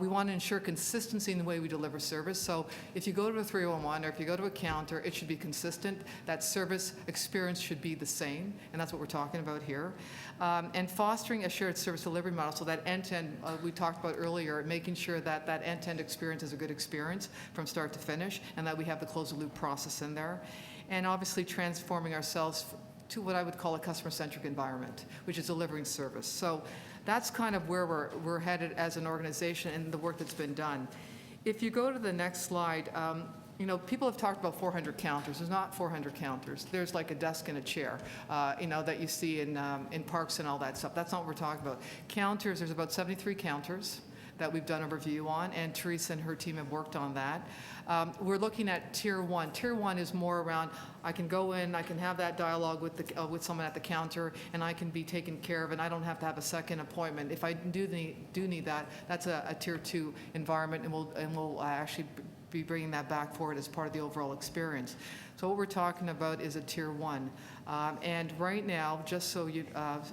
We want to ensure consistency in the way we deliver service. So if you go to a 311 or if you go to a counter, it should be consistent. That service experience should be the same, and that's what we're talking about here. And fostering a shared service delivery model, so that end-to-end, we talked about earlier, making sure that that end-to-end experience is a good experience from start to finish, and that we have the closed-loop process in there. And obviously transforming ourselves to what I would call a customer-centric environment, which is delivering service. So that's kind of where we're headed as an organization and the work that's been done. If you go to the next slide, you know, people have talked about 400 counters. There's not 400 counters. There's like a desk and a chair, you know, that you see in parks and all that stuff. That's not what we're talking about. Counters, there's about 73 counters that we've done a review on, and Teresa and her team have worked on that. We're looking at Tier 1. Tier 1 is more around, I can go in, I can have that dialogue with someone at the counter, and I can be taken care of, and I don't have to have a second appointment. If I do need that, that's a Tier 2 environment, and we'll actually be bringing that back forward as part of the overall experience. So what we're talking about is a Tier 1. And right now, just so you,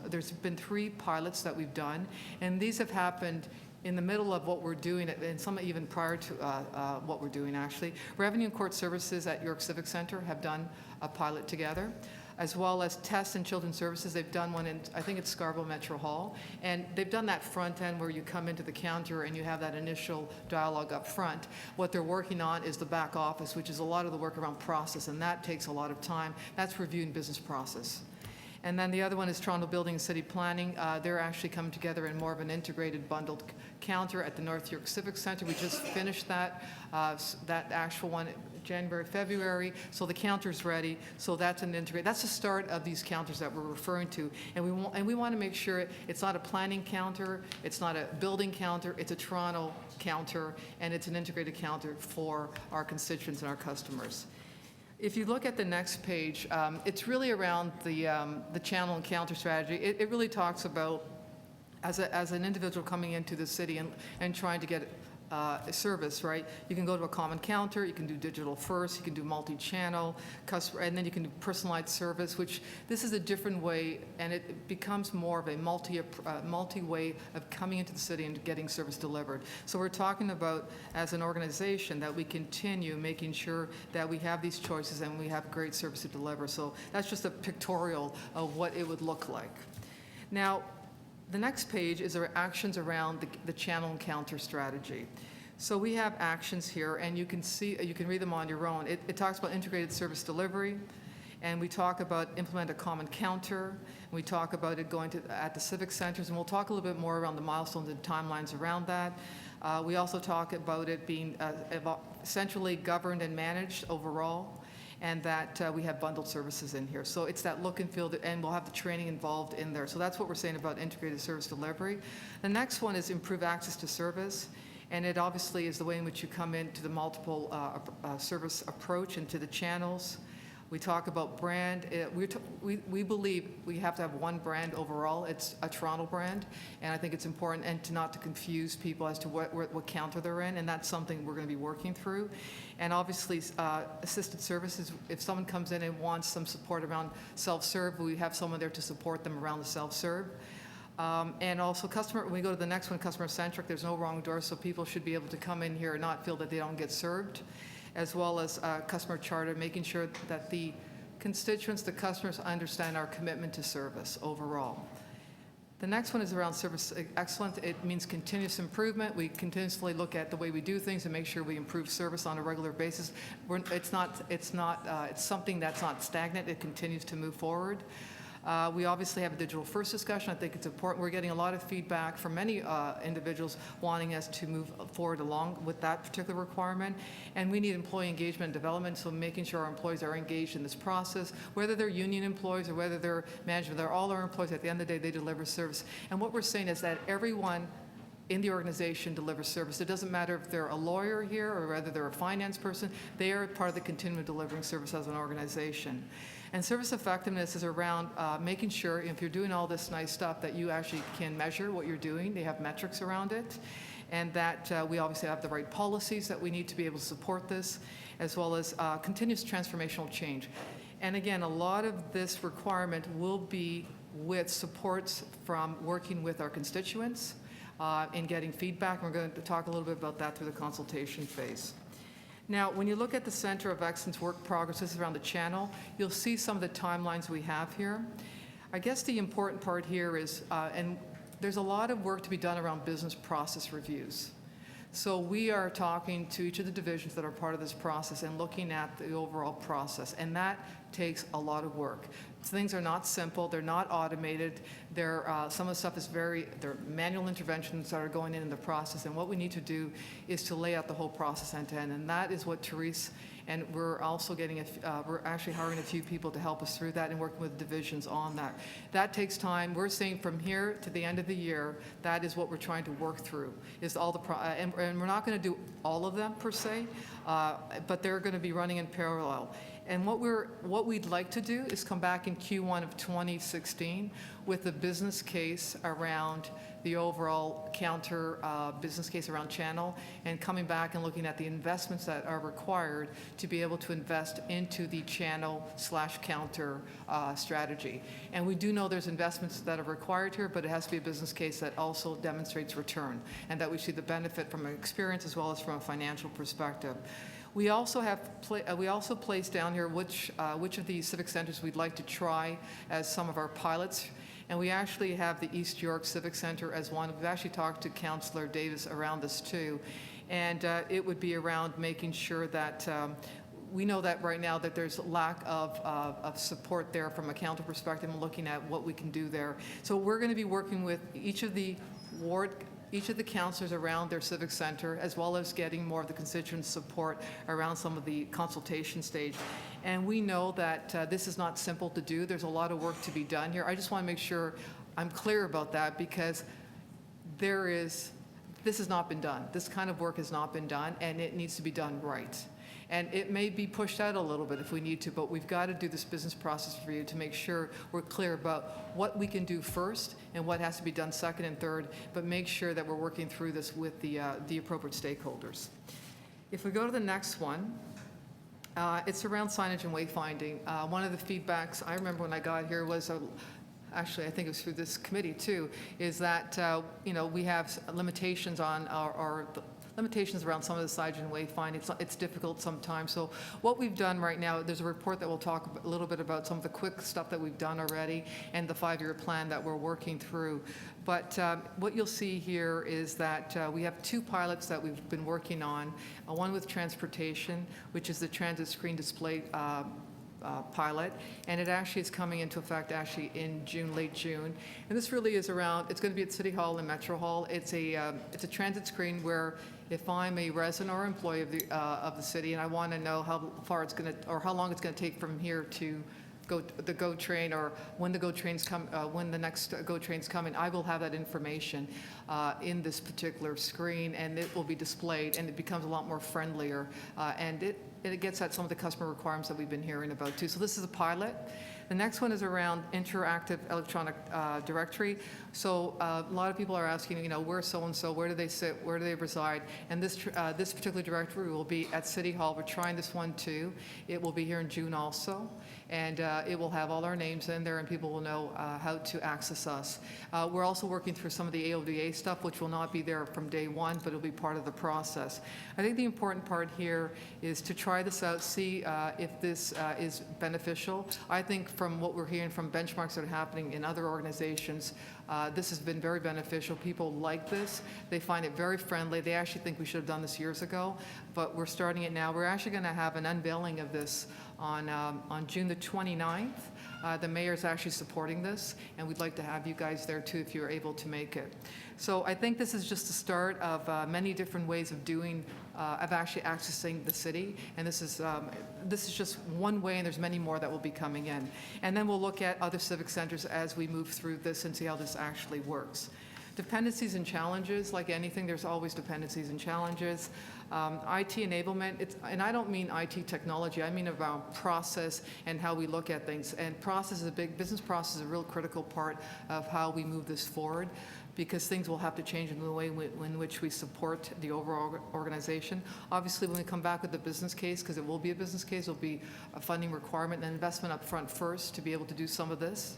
there's been 3 pilots that we've done, and these have happened in the middle of what we're doing, and some even prior to what we're doing, actually. Revenue and Court Services at York Civic Center have done a pilot together, as well as Test and Children's Services. They've done one in, I think it's Scarborough Metro Hall, and they've done that front end where you come into the counter and you have that initial dialogue up front. What they're working on is the back office, which is a lot of the work around process, and that takes a lot of time. That's reviewing business process. And then the other one is Toronto Building and City Planning. They're actually coming together in more of an integrated bundled counter at the North York Civic Center. We just finished that actual one January, February, so the counter's ready. So that's an integrated, that's the start of these counters that we're referring to. And we want to make sure it's not a planning counter, it's not a building counter, it's a Toronto counter, and it's an integrated counter for our constituents and our customers. If you look at the next page, it's really around the channel and counter strategy. It really talks about, as an individual coming into the city and trying to get a service, right? You can go to a common counter, you can do digital first, you can do multi-channel, and then you can do personalized service, which this is a different way, and it becomes more of a multi-way of coming into the city and getting service delivered. So we're talking about, as an organization, that we continue making sure that we have these choices and we have great service to deliver. So that's just a pictorial of what it would look like. Now, the next page is our actions around the channel and counter strategy. So we have actions here, and you can read them on your own. It talks about integrated service delivery, and we talk about implement a common counter, and we talk about it going at the civic centers, and we'll talk a little bit more around the milestones and timelines around that. We also talk about it being centrally governed and managed overall, and that we have bundled services in here. So it's that look and feel, and we'll have the training involved in there. So that's what we're saying about integrated service delivery. The next one is improve access to service. And it obviously is the way in which you come into the multiple service approach and to the channels. We talk about brand. We believe we have to have one brand overall. It's a Toronto brand, and I think it's important and not to confuse people as to what counter they're in, and that's something we're going to be working through. And obviously, assisted services, if someone comes in and wants some support around self-serve, we have someone there to support them around the self-serve. And also when we go to the next one, customer-centric, there's no wrong door, so people should be able to come in here and not feel that they don't get served, as well as customer charter, making sure that the constituents, the customers understand our commitment to service overall. The next one is around service excellence. It means continuous improvement. We continuously look at the way we do things and make sure we improve service on a regular basis. It's something that's not stagnant. It continues to move forward. We obviously have a digital first discussion. I think it's important. We're getting a lot of feedback from many individuals wanting us to move forward along with that particular requirement. And we need employee engagement and development, so making sure our employees are engaged in this process, whether they're union employees or whether they're management, they're all our employees. At the end of the day, they deliver service. And what we're saying is that everyone in the organization delivers service. It doesn't matter if they're a lawyer here or whether they're a finance person. They are part of the continuum of delivering service as an organization. And service effectiveness is around making sure if you're doing all this nice stuff that you actually can measure what you're doing. They have metrics around it. And that we obviously have the right policies that we need to be able to support this, as well as continuous transformational change. And again, a lot of this requirement will be with supports from working with our constituents and getting feedback. We're going to talk a little bit about that through the consultation phase. Now, when you look at the Center of Excellence work progress, this is around the channel, you'll see some of the timelines we have here. I guess the important part here is, and there's a lot of work to be done around business process reviews. So we are talking to each of the divisions that are part of this process and looking at the overall process, and that takes a lot of work. Things are not simple, they're not automated, some of the stuff is they're manual interventions that are going in the process, and what we need to do is to lay out the whole process end to end, and that is what Therese, and we're also we're actually hiring a few people to help us through that and working with divisions on that. That takes time. We're saying from here to the end of the year, that is what we're trying to work through, is all the, and we're not going to do all of them per se, but they're going to be running in parallel. And what we'd like to do is come back in Q1 of 2016 with a business case around the overall counter business case around channel, and coming back and looking at the investments that are required to be able to invest into the channel/counter strategy. And we do know there's investments that are required here, but it has to be a business case that also demonstrates return and that we see the benefit from an experience as well as from a financial perspective. We also placed down here which of the civic centers we'd like to try as some of our pilots. And we actually have the East York Civic Center as one. We've actually talked to Councillor Davis around this too. And it would be around making sure that we know that right now that there's lack of support there from a counter perspective and looking at what we can do there. So we're going to be working with each of the councillors around their civic center, as well as getting more of the constituent support around some of the consultation stage. And we know that this is not simple to do. There's a lot of work to be done here. I just want to make sure I'm clear about that, because this has not been done. This kind of work has not been done, and it needs to be done right. And it may be pushed out a little bit if we need to, but we've got to do this business process review to make sure we're clear about what we can do first and what has to be done second and third, but make sure that we're working through this with the appropriate stakeholders. If we go to the next one, it's around signage and wayfinding. One of the feedbacks I remember when I got here was, actually I think it was through this committee too, is that we have limitations on our limitations around some of the signage and wayfinding. It's difficult sometimes. So what we've done right now, there's a report that will talk a little bit about some of the quick stuff that we've done already and the 5-year plan that we're working through. But what you'll see here is that we have 2 pilots that we've been working on, one with transportation, which is the transit screen display pilot, and it actually is coming into effect actually in June, late June. And this really is around, it's going to be at City Hall and Metro Hall. It's a transit screen where if I'm a resident or employee of the city and I want to know how far it's going to, or how long it's going to take from here to the GO train, or when the GO trains come, when the next GO train's coming, I will have that information in this particular screen, and it will be displayed, and it becomes a lot more friendlier, and it gets at some of the customer requirements that we've been hearing about too. So this is a pilot. The next one is around interactive electronic directory. So a lot of people are asking, where's so-and-so, where do they sit, where do they reside? And this particular directory will be at City Hall. We're trying this one too. It will be here in June also. And it will have all our names in there, and people will know how to access us. We're also working through some of the AODA stuff, which will not be there from day one, but it'll be part of the process. I think the important part here is to try this out, see if this is beneficial. I think from what we're hearing from benchmarks that are happening in other organizations, this has been very beneficial. People like this. They find it very friendly. They actually think we should have done this years ago, but we're starting it now. We're actually going to have an unveiling of this on June the 29th. The mayor's actually supporting this, and we'd like to have you guys there too if you're able to make it. So I think this is just the start of many different ways of doing, of actually accessing the city, and this is just one way, and there's many more that will be coming in. And then we'll look at other civic centers as we move through this and see how this actually works. Dependencies and challenges, like anything, there's always dependencies and challenges. IT enablement, and I don't mean IT technology, I mean about process and how we look at things. And process is business process is a real critical part of how we move this forward, because things will have to change in the way in which we support the overall organization. Obviously, when we come back with the business case, because it will be a business case, it will be a funding requirement and investment up front first to be able to do some of this.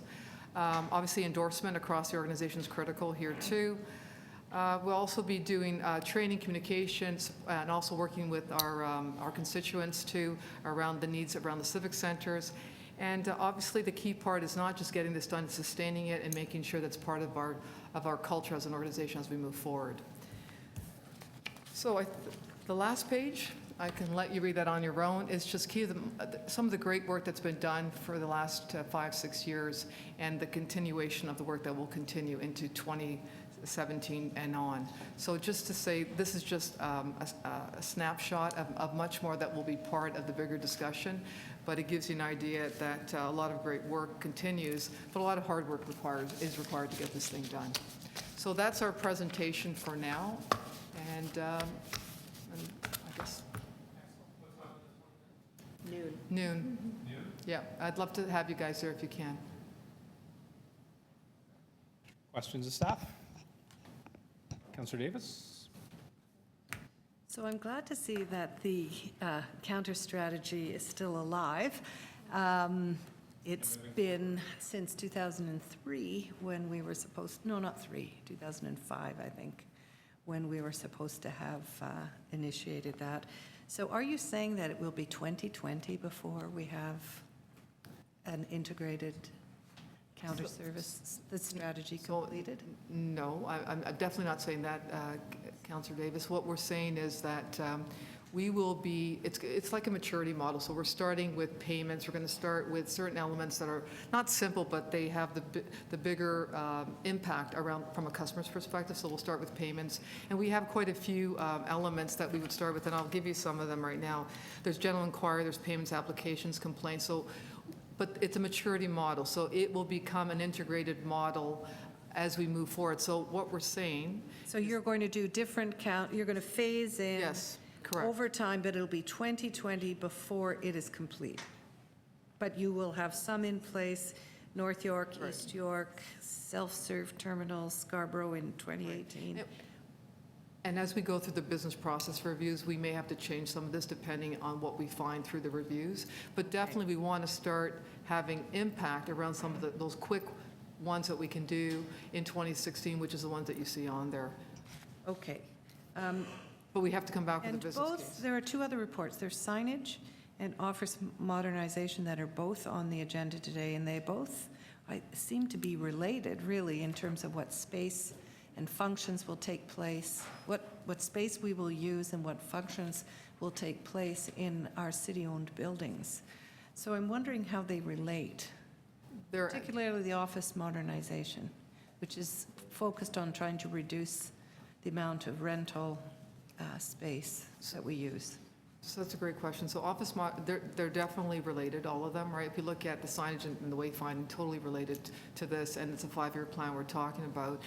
Obviously, endorsement across the organization is critical here too. We'll also be doing training, communications, and also working with our constituents too around the needs around the civic centers. And obviously, the key part is not just getting this done, it's sustaining it and making sure that's part of our culture as an organization as we move forward. So the last page, I can let you read that on your own. It's just key to some of the great work that's been done for the last 5-6 years, and the continuation of the work that will continue into 2017 and on. So just to say, this is just a snapshot of much more that will be part of the bigger discussion, but it gives you an idea that a lot of great work continues, but a lot of hard work is required to get this thing done. So that's our presentation for now, and I guess noon. Yeah, I'd love to have you guys there if you can. Questions of staff? Councillor Davis? So I'm glad to see that the counter strategy is still alive. It's been since 2003 when we were supposed, no, not 2005, I think, when we were supposed to have initiated that. So are you saying that it will be 2020 before we have an integrated counter-service, the strategy completed? No, I'm definitely not saying that, Councillor Davis. What we're saying is that we will be, it's like a maturity model. So we're starting with payments. We're going to start with certain elements that are not simple, but they have the bigger impact around from a customer's perspective. So we'll start with payments. And we have quite a few elements that we would start with, and I'll give you some of them right now. There's general inquiry, there's payments, applications, complaints. So, but it's a maturity model. So it will become an integrated model as we move forward. So what we're saying. So you're going to do different you're going to phase in. Yes. Correct. Over time, but it'll be 2020 before it is complete. But you will have some in place, North York, Right. East York, self-serve terminals, Scarborough in 2018. Right. And as we go through the business process reviews, we may have to change some of this depending on what we find through the reviews. But definitely we want to start having impact around some of those quick ones that we can do in 2016, which is the ones that you see on there. Okay. But we have to come back with a And business both, case. there are two other reports. There's signage and office modernization that are both on the agenda today, and they both seem to be related, really, in terms of what space and functions will take place, what space we will use and what functions will take place in our city-owned buildings. So I'm wondering how they relate, particularly the office modernization, which is focused on trying to reduce the amount of rental space that we use. So that's a great question. So they're definitely related, all of them, right? If you look at the signage and the wayfinding, totally related to this, and it's a 5-year plan we're talking about.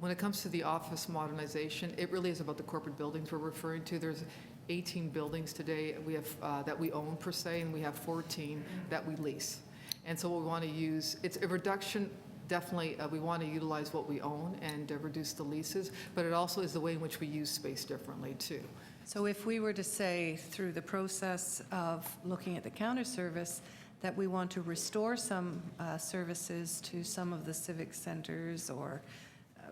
When it comes to the office modernization, it really is about the corporate buildings we're referring to. There's 18 buildings today we have that we own per se, and we have 14 that we lease. And so what we want to use, it's a reduction. Definitely, we want to utilize what we own and reduce the leases, but it also is the way in which we use space differently too. So if we were to say, through the process of looking at the counter service, that we want to restore some services to some of the civic centers or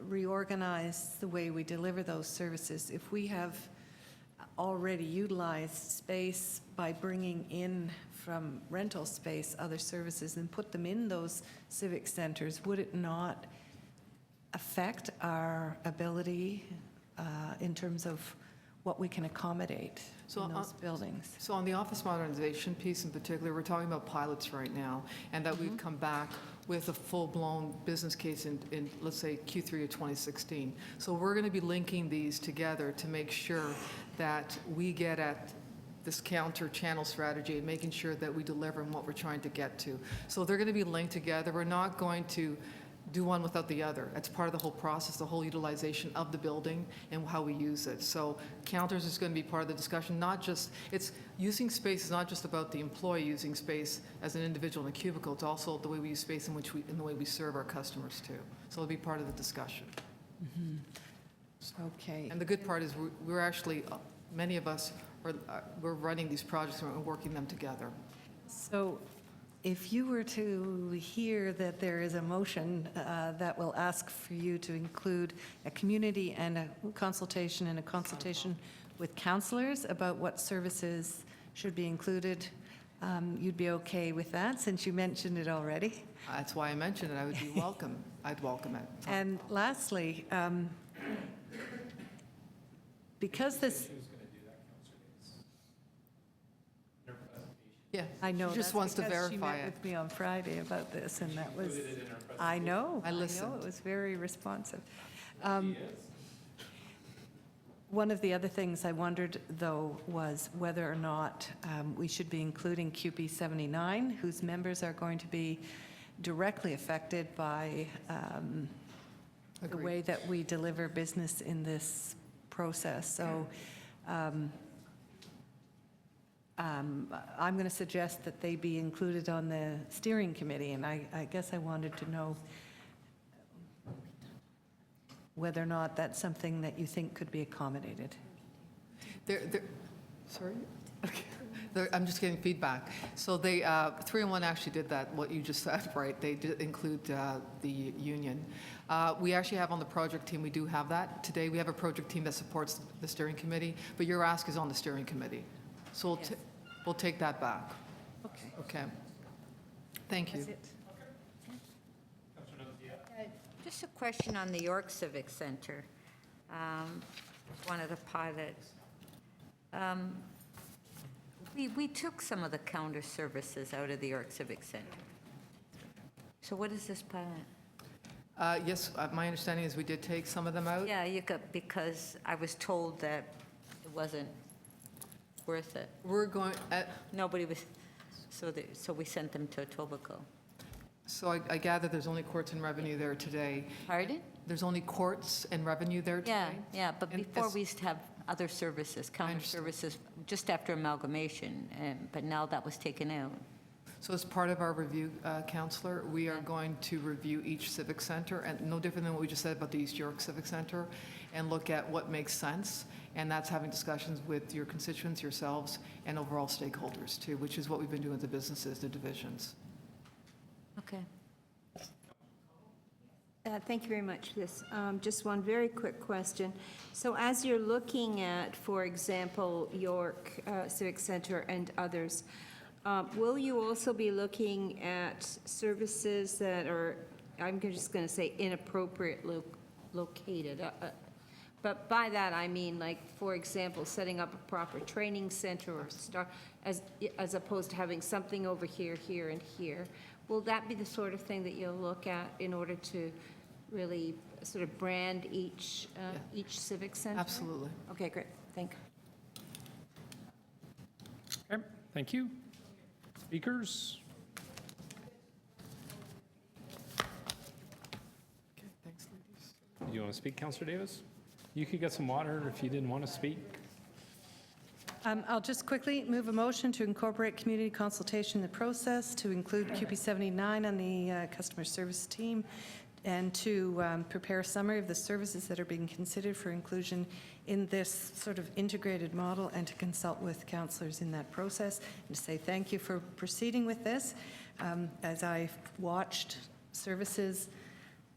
reorganize the way we deliver those services, if we have already utilized space by bringing in from rental space other services and put them in those civic centers, would it not affect our ability in terms of what we can accommodate in those buildings? So on the office modernization piece in particular, we're talking about pilots right now, and that we'd come back with a full-blown business case in, let's say, Q3 of 2016. So we're going to be linking these together to make sure that we get at this counter-channel strategy and making sure that we deliver on what we're trying to get to. So they're going to be linked together. We're not going to do one without the other. It's part of the whole process, the whole utilization of the building and how we use it. So counters is going to be part of the discussion, not just, it's using space is not just about the employee using space as an individual in a cubicle, it's also the way we use space in the way we serve our customers too. So it'll be part of the discussion. Okay. And the good part is we're actually, many of us, we're running these projects and we're working them together. So if you were to hear that there is a motion that will ask for you to include a community and a consultation with councillors about what services should be included, you'd be okay with that since you mentioned it already? That's why I mentioned it. I would be welcome. I'd welcome it. And lastly, because this... Yeah, I know. she just that's wants to because verify She met it. with me on Friday about this, and that was, I know. I listened. It was very responsive. One of the other things I wondered, though, was whether or not we should be including QP 79, whose members are going to be directly affected by the way that we deliver business in this process. So I'm going to suggest that they be included on the steering committee, and I guess I wanted to know whether or not that's something that you think could be accommodated. Sorry? Okay. I'm just getting feedback. So they, 3-in-1 actually did that, what you just said, right? They did include the union. We actually have on the project team, we do have that. Today, we have a project team that supports the steering committee, but your ask is on the steering committee. So we'll take that back. Okay. Okay. Thank you. That's it. Just a question on the York Civic Center, one of the pilots. We took some of the counter services out of the York Civic Center. So what is this pilot? Yes, my understanding is we did take some of them out. Yeah, you could, because I was told that it wasn't worth it. We're going, Nobody was, so we sent them to Etobicoke. so I gather there's only courts and revenue there today. Pardon? There's only courts and revenue there today? Yeah, but And before as- we used to have other services, counter understand. services, just after amalgamation, but now that was taken out. So as part of our review, Counselor, we are going to review each civic center, and no different than what we just said about the East York Civic Center, and look at what makes sense, and that's having discussions with your constituents, yourselves, and overall stakeholders too, which is what we've been doing with the businesses, the divisions. Okay. Thank you very much for this. Just one very quick question. So as you're looking at, for example, York Civic Center and others, will you also be looking at services that are, I'm just going to say inappropriate located? But by that, I mean, like, for example, setting up a proper training center or as opposed to having something over here, here, and here. Will that be the sort of thing that you'll look at in order to really sort of brand each civic center? Absolutely. Okay, great. Thank you. Okay, thank you. Speakers? Thanks, ladies. Do you want to speak, Councillor Davis? You could get some water if you didn't want to speak. I'll just quickly move a motion to incorporate community consultation in the process, to include QP79 on the customer service team, and to prepare a summary of the services that are being considered for inclusion in this sort of integrated model, and to consult with councillors in that process, and to say thank you for proceeding with this. As I've watched services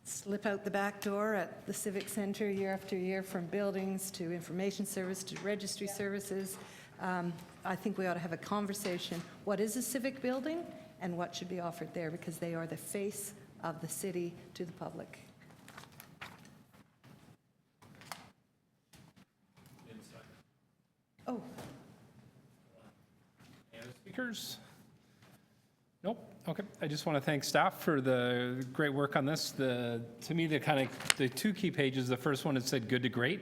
slip out the back door at the Civic Center year after year, from buildings to information service to registry services, I think we ought to have a conversation. What is a civic building and what should be offered there? Because they are the face of the city to the public. Oh. Any other speakers? Nope. Okay. I just want to thank staff for the great work on this. To me, the two key pages, the first one, it said good to great.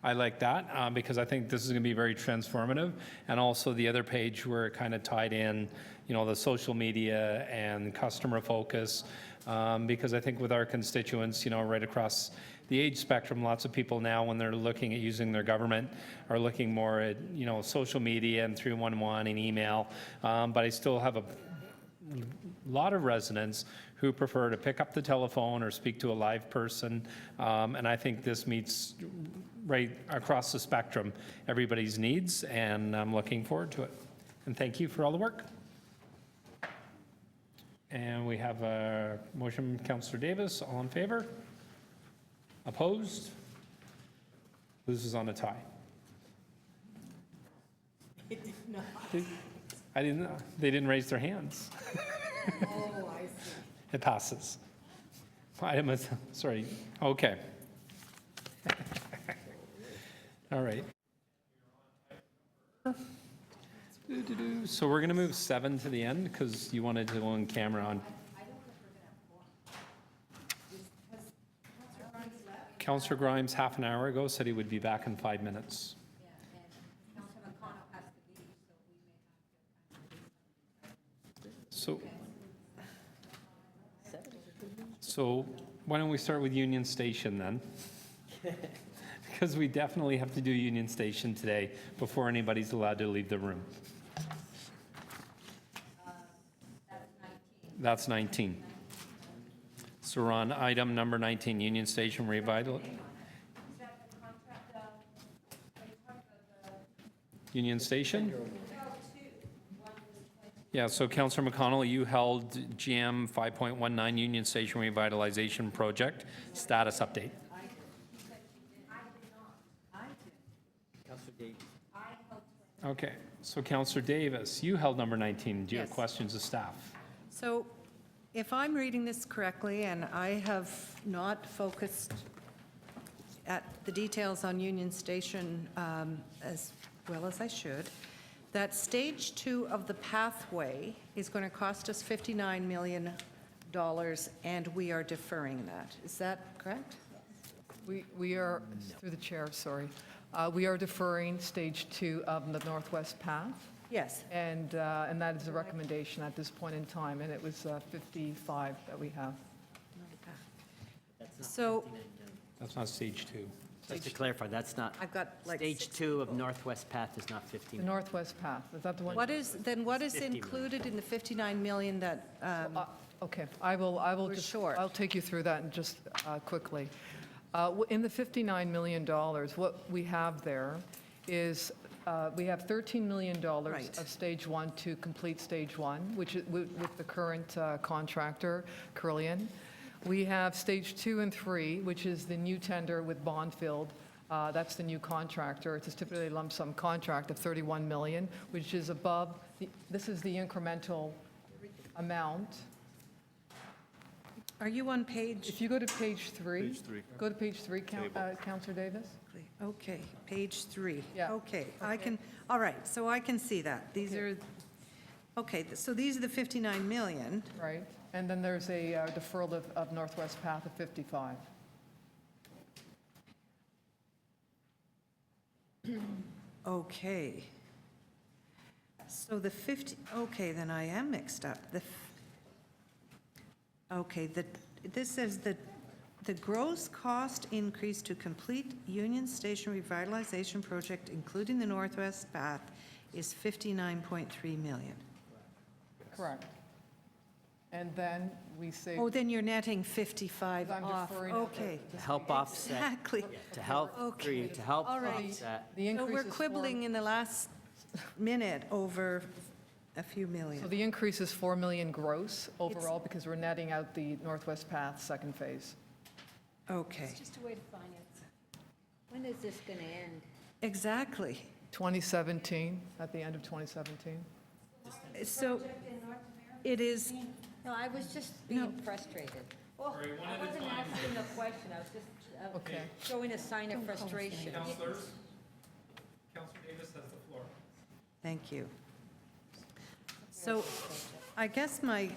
I like that because I think this is going to be very transformative. And also the other page where it kind of tied in, the social media and customer focus, because I think with our constituents, right across the age spectrum, lots of people now, when they're looking at using their government, are looking more at, social media and 311 and email. But I still have a lot of residents who prefer to pick up the telephone or speak to a live person. And I think this meets right across the spectrum everybody's needs, and I'm looking forward to it. And thank you for all the work. And we have a motion from Councillor Davis. All in favor? Opposed? This is on a tie. It did not. I didn't know. They didn't raise their hands. Oh, I see. It passes. Item is, sorry, okay. All right. So we're going to move 7 to the end because you wanted to go on camera on. Councillor Grimes, half an hour ago, said he would be back in 5 minutes. So why don't we start with Union Station then? Because we definitely have to do Union Station today before anybody's allowed to leave the room. That's 19. So we're on item number 19, Union Station revital. Union Station? Yeah, so Councillor McConnell, you held GM 5.19 Union Station Revitalization Project status update. Councillor Davis. Okay, so Councillor Davis, you held number 19. Do you have Yes. questions of staff? So if I'm reading this correctly, and I have not focused at the details on Union Station as well as I should, that stage 2 of the pathway is going to cost us $59 million, and we are deferring that. Is that correct? We are, through the chair, sorry, we are deferring stage 2 of the Northwest Path. Yes. And that is a recommendation at this point in time, and it was 55 that we have. So That's not stage 2. Just to clarify, that's not, I've got like stage 2 of Northwest Path is not 15. The Northwest Path, is that the one? what is 50 included in the $59 million that, Okay, I will We're just, short. I'll take you through that and just quickly. In the $59 million, what we have there is, we have $13 million Right. of stage 1 to complete stage 1, which is with the current contractor, Curlian. We have stage 2 and 3, which is the new tender with Bondfield. That's the new contractor. It's a stipulated lump sum contract of $31 million, which is above, this is the incremental amount. Are you on page? If you go to page 3. Page 3. Go to page 3, Counselor Davis. Okay, page 3. Yeah. Okay, I can, all right, so I can see that. These are, okay, so these are the 59 million. Right, and then there's a deferral of Northwest Path of 55. Okay. So the 50, okay, then I am mixed up. Okay, this says that the gross cost increase to complete Union Station revitalization project, including the Northwest Path, is 59.3 million. Correct. And then we say. Oh, then you're netting 55 I'm off. deferring it. Okay. To help offset. Exactly. To help, Okay. to help All right. offset. The So increase we're is quibbling in the last minute over a few So million. the increase is 4 million gross overall because we're netting out the Northwest Path second phase. Okay, Just a way to finance. When is this going to end? exactly. 2017, at the end of 2017. So it is, No, I was just being frustrated. Well, I wasn't asking a question, I was just Okay. showing a sign of frustration. Councilors, Councilor Davis has the floor. thank you. So I guess my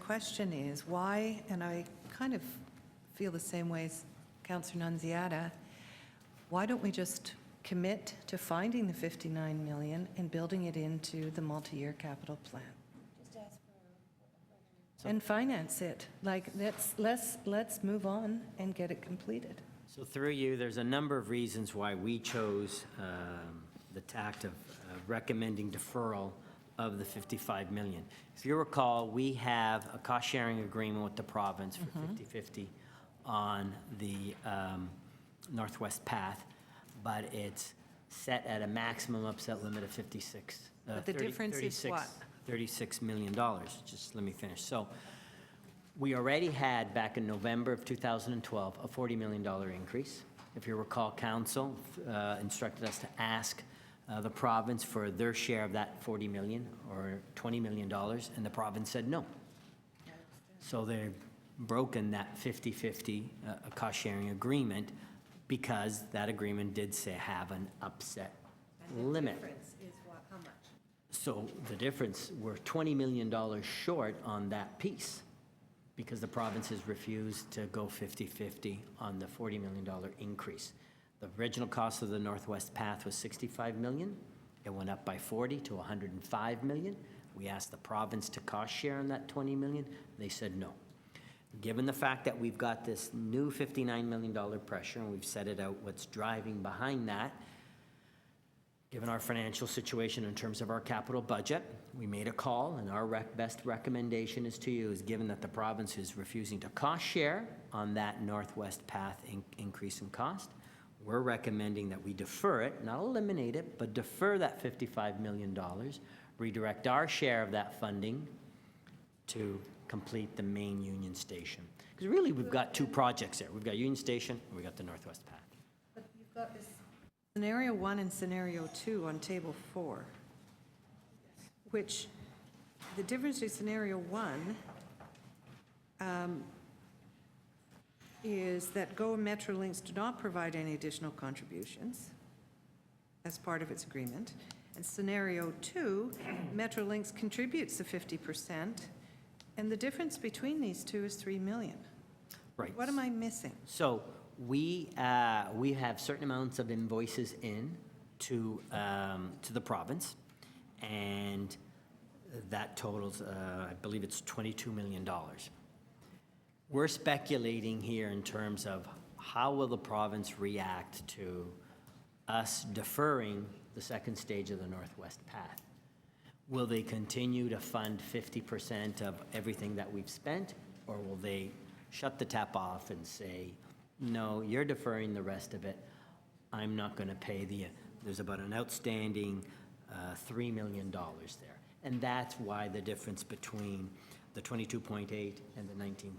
question is why, and I kind of feel the same way as Councillor Nunziata, why don't we just commit to finding the 59 million and building it into the multi-year capital plan? And finance it. Like, let's move on and get it completed. So through you, there's a number of reasons why we chose the tact of recommending deferral of the 55 million. If you recall, we have a cost-sharing agreement with the province for 50/50 on the Northwest Path, but it's set at a maximum upset limit of 56. But the difference is what? $36 million. Just let me finish. So we already had, back in November of 2012, a $40 million increase. If you recall, council instructed us to ask the province for their share of that 40 million or $20 million, and the province said no. So they've broken that 50/50 cost-sharing agreement because that agreement did say have an upset limit. Is what, how much? So the difference, we're $20 million short on that piece because the province has refused to go 50/50 on the $40 million increase. The original cost of the Northwest Path was $65 million. It went up by 40 to $105 million. We asked the province to cost share on that $20 million. They said no. Given the fact that we've got this new $59 million pressure and we've set it out, what's driving behind that, given our financial situation in terms of our capital budget, we made a call, and our best recommendation is to you, is given that the province is refusing to cost share on that Northwest Path increase in cost, we're recommending that we defer it, not eliminate it, but defer that $55 million, redirect our share of that funding to complete the main Union Station. Because really, we've got two projects there. We've got Union Station, and we've got the Northwest Path. But you've got this scenario 1 and scenario 2 on table 4, which the difference between scenario 1 is that GO and Metrolinx do not provide any additional contributions as part of its agreement. And scenario 2, Metrolinx contributes the 50%, and the difference between these two is 3 million. Right. What am I missing? So we have certain amounts of invoices in to the province, and that totals, I believe it's $22 million. We're speculating here in terms of how will the province react to us deferring the second stage of the Northwest Path. Will they continue to fund 50% of everything that we've spent, or will they shut the tap off and say, no, you're deferring the rest of it, I'm not going to pay there's about an outstanding $3 million there. And that's why the difference between the 22.8 and the 19.8.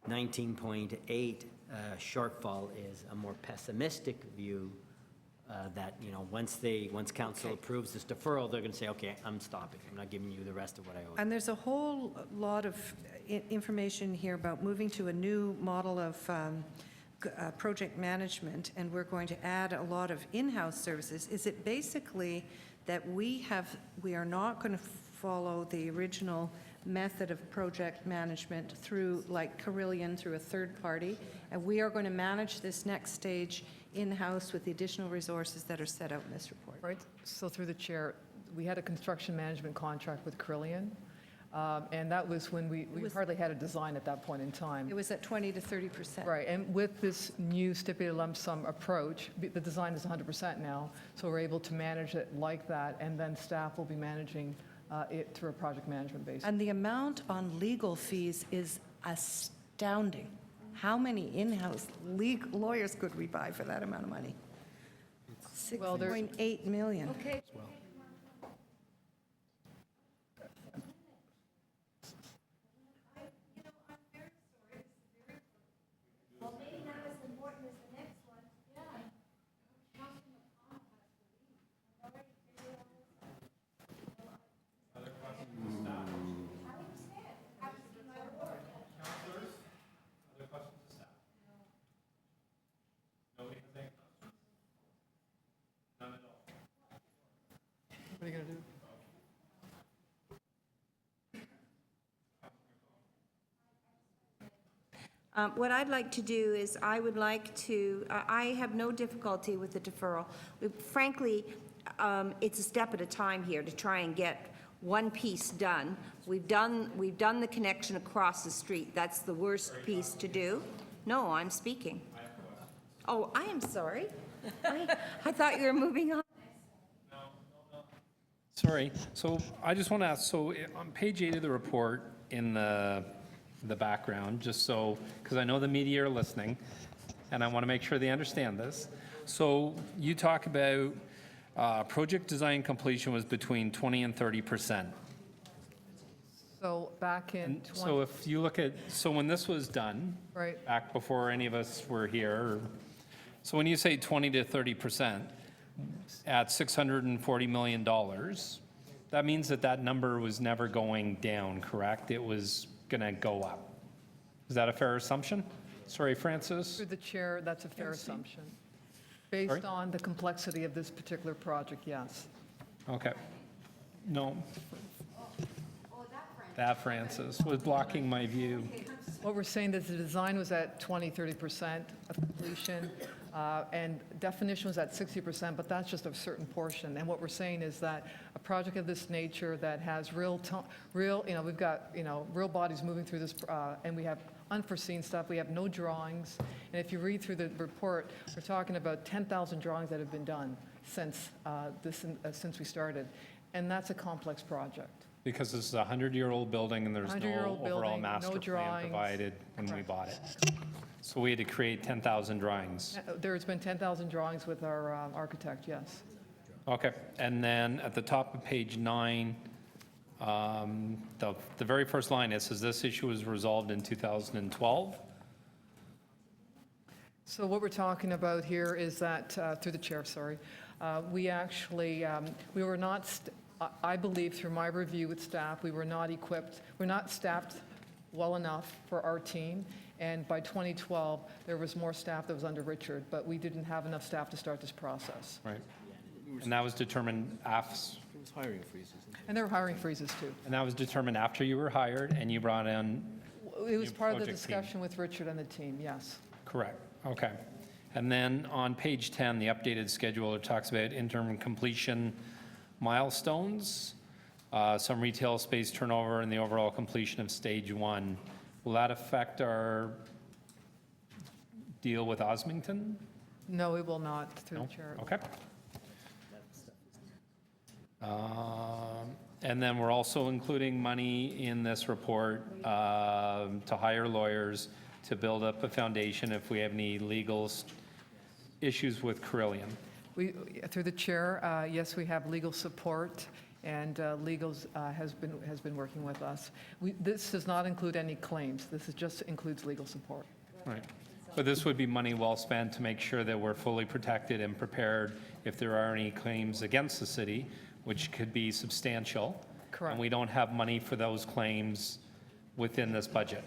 19.8 shortfall is a more pessimistic view that, once council approves this deferral, they're going to say, okay, I'm stopping. I'm not giving you the rest of what I owe. And there's a whole lot of information here about moving to a new model of project management, and we're going to add a lot of in-house services. Is it basically that we are not going to follow the original method of project management through, like Carillion, through a third party, and we are going to manage this next stage in-house with the additional resources that are set out in this report? Right, so through the chair, we had a construction management contract with Carillion, and that was when we hardly had a design at that point in time. It was at 20 to 30%. Right, and with this new stipulated lump sum approach, the design is 100% now, so we're able to manage it like that, and then staff will be managing it through a project management basis. And the amount on legal fees is astounding. How many in-house lawyers could we buy for that amount of money? Well, there's- 6.8 million. Okay. What are you going to do? What I'd like to do is, I would like to, I have no difficulty with the deferral. Frankly, it's a step at a time here to try and get one piece done. We've done the connection across the street. That's the worst piece to do. No, I'm speaking. Oh, I am sorry. I thought you were moving on. Sorry, so I just want to ask, so on page 8 of the report, in the background, just so, because I know the media are listening, and I want to make sure they understand this. So you talk about project design completion was between 20 and 30%. So back in 20... So if you look at, so when this was done, Right. back before any of us were here, so when you say 20 to 30%, at $640 million, that means that number was never going down, correct? It was going to go up. Is that a fair assumption? Sorry, Francis? Through the chair, that's a fair assumption. Based on the complexity of this particular project, yes. Okay. No. That, Francis, was blocking my view. What we're saying is the design was at 20, 30% of completion, and definition was at 60%, but that's just a certain portion. And what we're saying is that a project of this nature that has real, we've got, real bodies moving through this, and we have unforeseen stuff, we have no drawings. And if you read through the report, we're talking about 10,000 drawings that have been done since we started. And that's a complex project. Because this is a 100-year-old building and there's no 100-year-old overall building, no master plan drawings. provided when we bought it. So we had to create 10,000 drawings. There's been 10,000 drawings with our architect, yes. Okay, and then at the top of page 9, the very first line, it says this issue was resolved in 2012. So what we're talking about here is that, through the chair, sorry, we actually, we were not, I believe through my review with staff, we were not equipped, we're not staffed well enough for our team. And by 2012, there was more staff that was under Richard, but we didn't have enough staff to start this process. Right. And that was determined after. It was hiring freezes. And there were hiring freezes too. And that was determined after you were hired and you brought in. It was new part of the project team. discussion with Richard and the team, yes. Correct. Okay. And then on page 10, the updated schedule, it talks about interim completion milestones, some retail space turnover, and the overall completion of stage 1. Will that affect our deal with Osmington? No, it will not, through the No? chair. Okay. And then we're also including money in this report to hire lawyers to build up a foundation if we have any legal issues with Carillion. Through the chair, yes, we have legal support, and Legals has been working with us. This does not include any claims. This just includes legal support. Right. But this would be money well spent to make sure that we're fully protected and prepared if there are any claims against the city, which could be substantial. Correct. And we don't have money for those claims within this budget.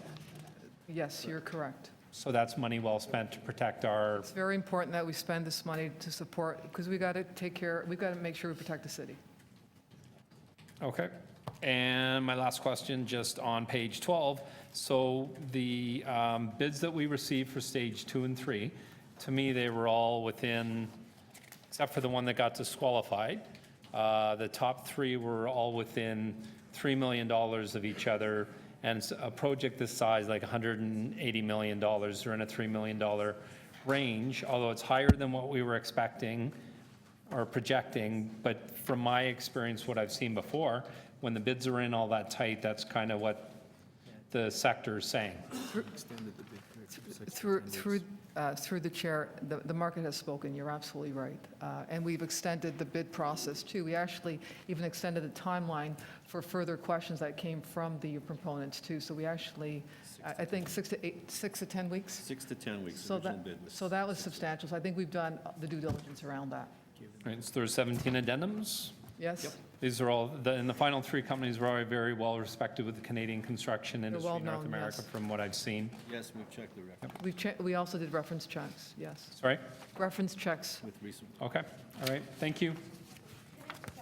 Yes, you're correct. So that's money well spent to protect our, It's very important that we spend this money to support, because we got to take care, we've got to make sure we protect the city. okay. And my last question, just on page 12. So the bids that we received for stage 2 and 3, to me, they were all within, except for the one that got disqualified. The top 3 were all within $3 million of each other. And a project this size, like $180 million, they're in a $3 million range, although it's higher than what we were expecting or projecting. But from my experience, what I've seen before, when the bids are in all that tight, that's kind of what the sector is saying. Through the chair, the market has spoken, you're absolutely right. And we've extended the bid process too. We actually even extended the timeline for further questions that came from the proponents too. So we actually, I think 6 to 10 weeks? 6 to 10 weeks, So original that, bid was. so that was substantial. So I think we've done the due diligence around that. Right, so there's 17 addendums. Yes? These are all, and the final 3 companies were all very well respected with the Canadian construction industry in North well-known, America, yes. from what I've seen. Yes, we've checked the record We also did reference checks, yes. Sorry? Reference checks. with recent. Okay, all right, thank you.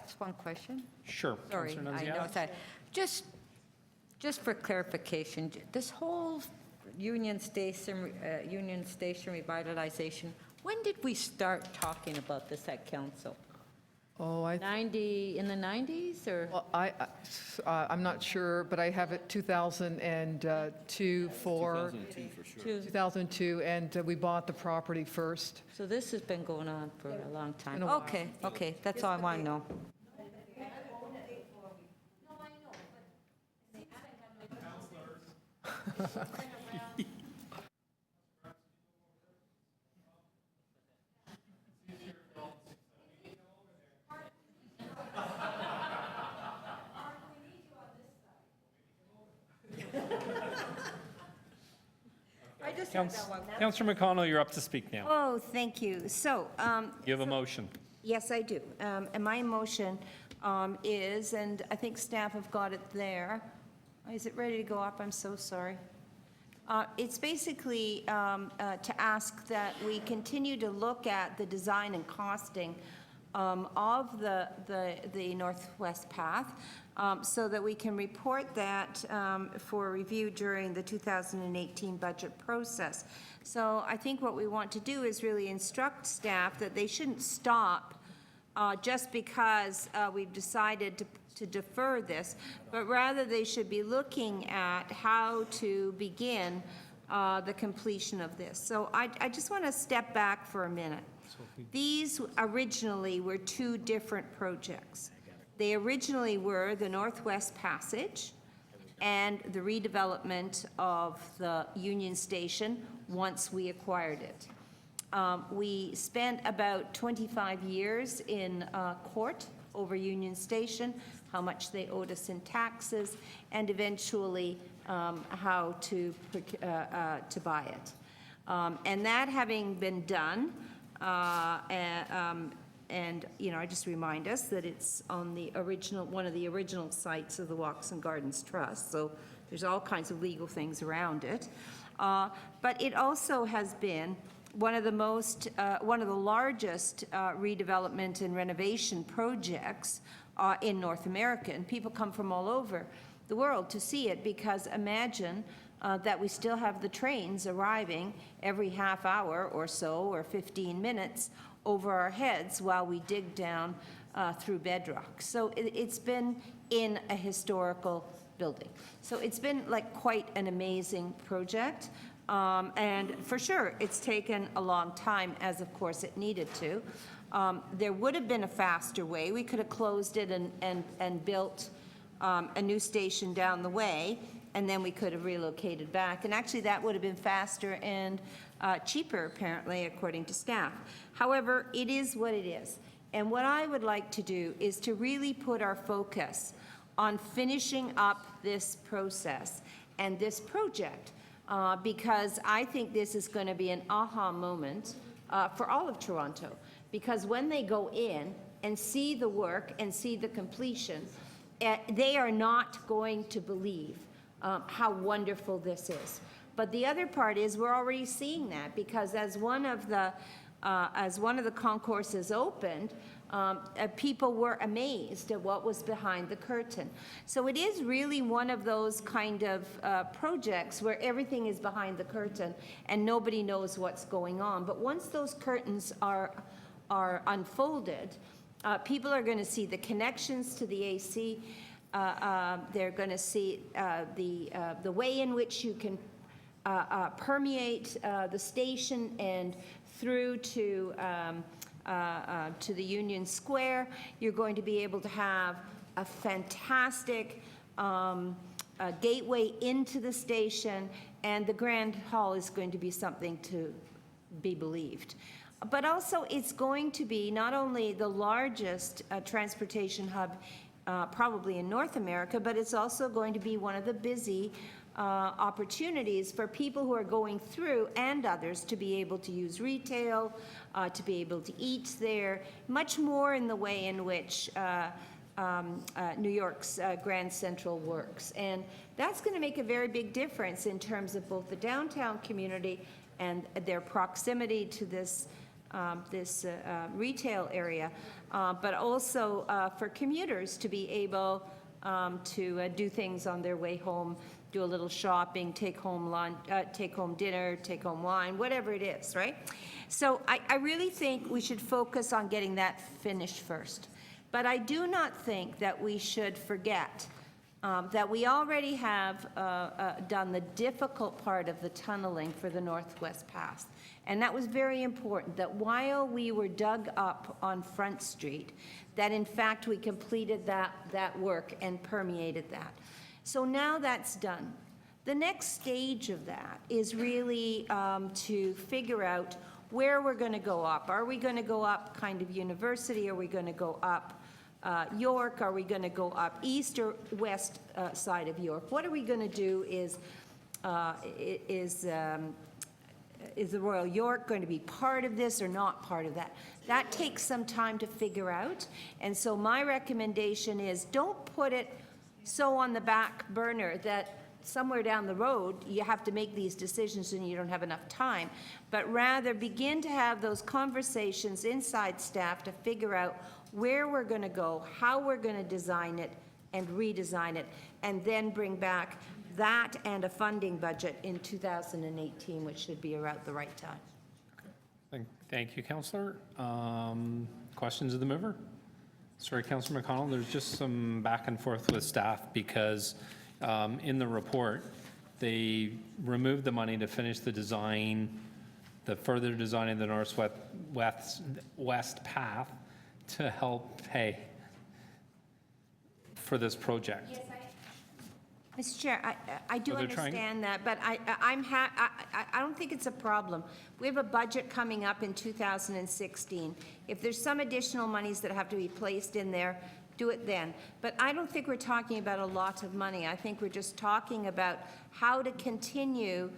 Just one question? Sure. Sorry, Councillor I know Nunziata? it's that. Just for clarification, this whole Union Station revitalization, when did we start talking about this at council? Oh, in the 90s, or? Well, I'm not sure, but I have it 2002 for. 2002 for sure. 2002, and we bought the property first. So this has been going on for a long time. Been a while. Okay, that's all I want to know. I just had that one. Councillor McConnell, you're up to speak now. Oh, thank you. So, You have a motion. yes, I do. And my motion is, and I think staff have got it there. Is it ready to go up? I'm so sorry. It's basically to ask that we continue to look at the design and costing of the Northwest Path, so that we can report that for review during the 2018 budget process. So I think what we want to do is really instruct staff that they shouldn't stop just because we've decided to defer this, but rather they should be looking at how to begin the completion of this. So I just want to step back for a minute. These originally were 2 different projects. They originally were the Northwest Passage and the redevelopment of the Union Station once we acquired it. We spent about 25 years in court over Union Station, how much they owed us in taxes, and eventually how to buy it. And that having been done, and, you know, I just remind us that it's on the original, one of the original sites of the Walks and Gardens Trust, so there's all kinds of legal things around it. But it also has been one of the largest redevelopment and renovation projects in North America, and people come from all over the world to see it, because imagine that we still have the trains arriving every half hour or so, or 15 minutes, over our heads while we dig down through bedrock. So it's been in a historical building. So it's been like quite an amazing project. And for sure, it's taken a long time, as of course it needed to. There would have been a faster way. We could have closed it and built a new station down the way, and then we could have relocated back. And actually, that would have been faster and cheaper, apparently, according to staff. However, it is what it is. And what I would like to do is to really put our focus on finishing up this process and this project, because I think this is going to be an aha moment for all of Toronto. Because when they go in and see the work and see the completion, they are not going to believe how wonderful this is. But the other part is we're already seeing that, because as one of the concourses opened, people were amazed at what was behind the curtain. So it is really one of those kind of projects where everything is behind the curtain and nobody knows what's going on. But once those curtains are unfolded, people are going to see the connections to the AC. They're going to see the way in which you can permeate the station and through to the Union Square. You're going to be able to have a fantastic gateway into the station, and the Grand Hall is going to be something to be believed. But also, it's going to be not only the largest transportation hub probably in North America, but it's also going to be one of the busy opportunities for people who are going through, and others, to be able to use retail, to be able to eat there, much more in the way in which New York's Grand Central works. And that's going to make a very big difference in terms of both the downtown community and their proximity to this retail area, but also for commuters to be able to do things on their way home, do a little shopping, take home lunch, take home dinner, take home wine, whatever it is, right? So I really think we should focus on getting that finished first. But I do not think that we should forget that we already have done the difficult part of the tunneling for the Northwest Pass. And that was very important, that while we were dug up on Front Street, that in fact we completed that work and permeated that. So now that's done. The next stage of that is really to figure out where we're going to go up. Are we going to go up kind of University? Are we going to go up York? Are we going to go up east or west side of York? What are we going to do is the Royal York going to be part of this or not part of that? That takes some time to figure out. And so my recommendation is don't put it so on the back burner that somewhere down the road you have to make these decisions and you don't have enough time, but rather begin to have those conversations inside staff to figure out where we're going to go, how we're going to design it and redesign it, and then bring back that and a funding budget in 2018, which should be around the right time. Thank you, Councillor. Questions of the mover? Sorry, Councillor McConnell, there's just some back and forth with staff because in the report, they removed the money to finish the design, the further design of the Northwest Path to help pay for this project. Yes, Mr. Chair, I do they're trying- understand that, but I don't think it's a problem. We have a budget coming up in 2016. If there's some additional monies that have to be placed in there, do it then. But I don't think we're talking about a lot of money. I think we're just talking about how to continue,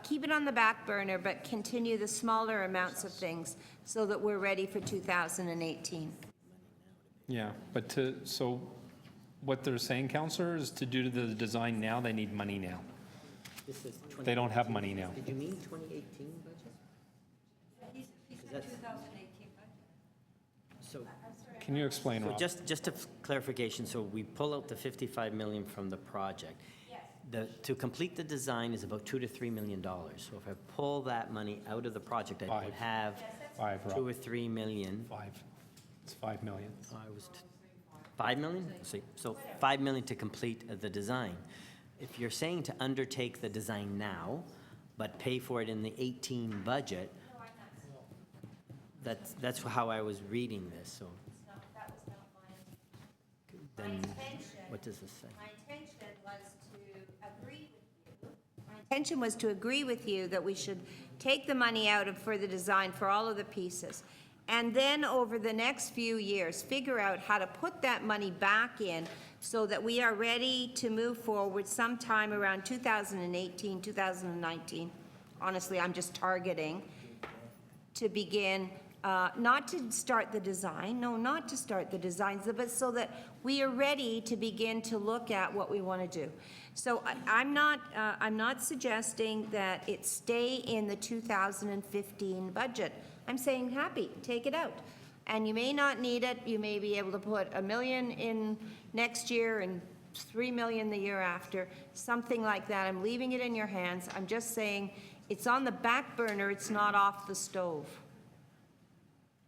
keep it on the back burner, but continue the smaller amounts of things so that we're ready for 2018. Yeah, but so what they're saying, Councillor, is to do the design now, they need money now. This is They don't have money now. Did you mean 2018 budget? So, Can you explain, so Rob? just a clarification, so we pull out the 55 million from the project. To complete the design is about $2 to $3 million. So if I pull that money out of the project, I would have 2 or 3 million. It's 5 million. I was 5 million? See, so 5 million to complete the design. If you're saying to undertake the design now, but pay for it in the 18 budget, that's how I was reading this, so. Then, what does this say? My intention was to agree with you. My intention was to agree with you that we should take the money out for the design for all of the pieces. And then over the next few years, figure out how to put that money back in so that we are ready to move forward sometime around 2018, 2019. Honestly, I'm just targeting to begin not to start the design, no, not to start the designs, but so that we are ready to begin to look at what we want to do. So I'm not suggesting that it stay in the 2015 budget. I'm saying happy, take it out. And you may not need it, you may be able to put $1 million in next year and $3 million the year after, something like that. I'm leaving it in your hands. I'm just saying it's on the back burner, it's not off the stove.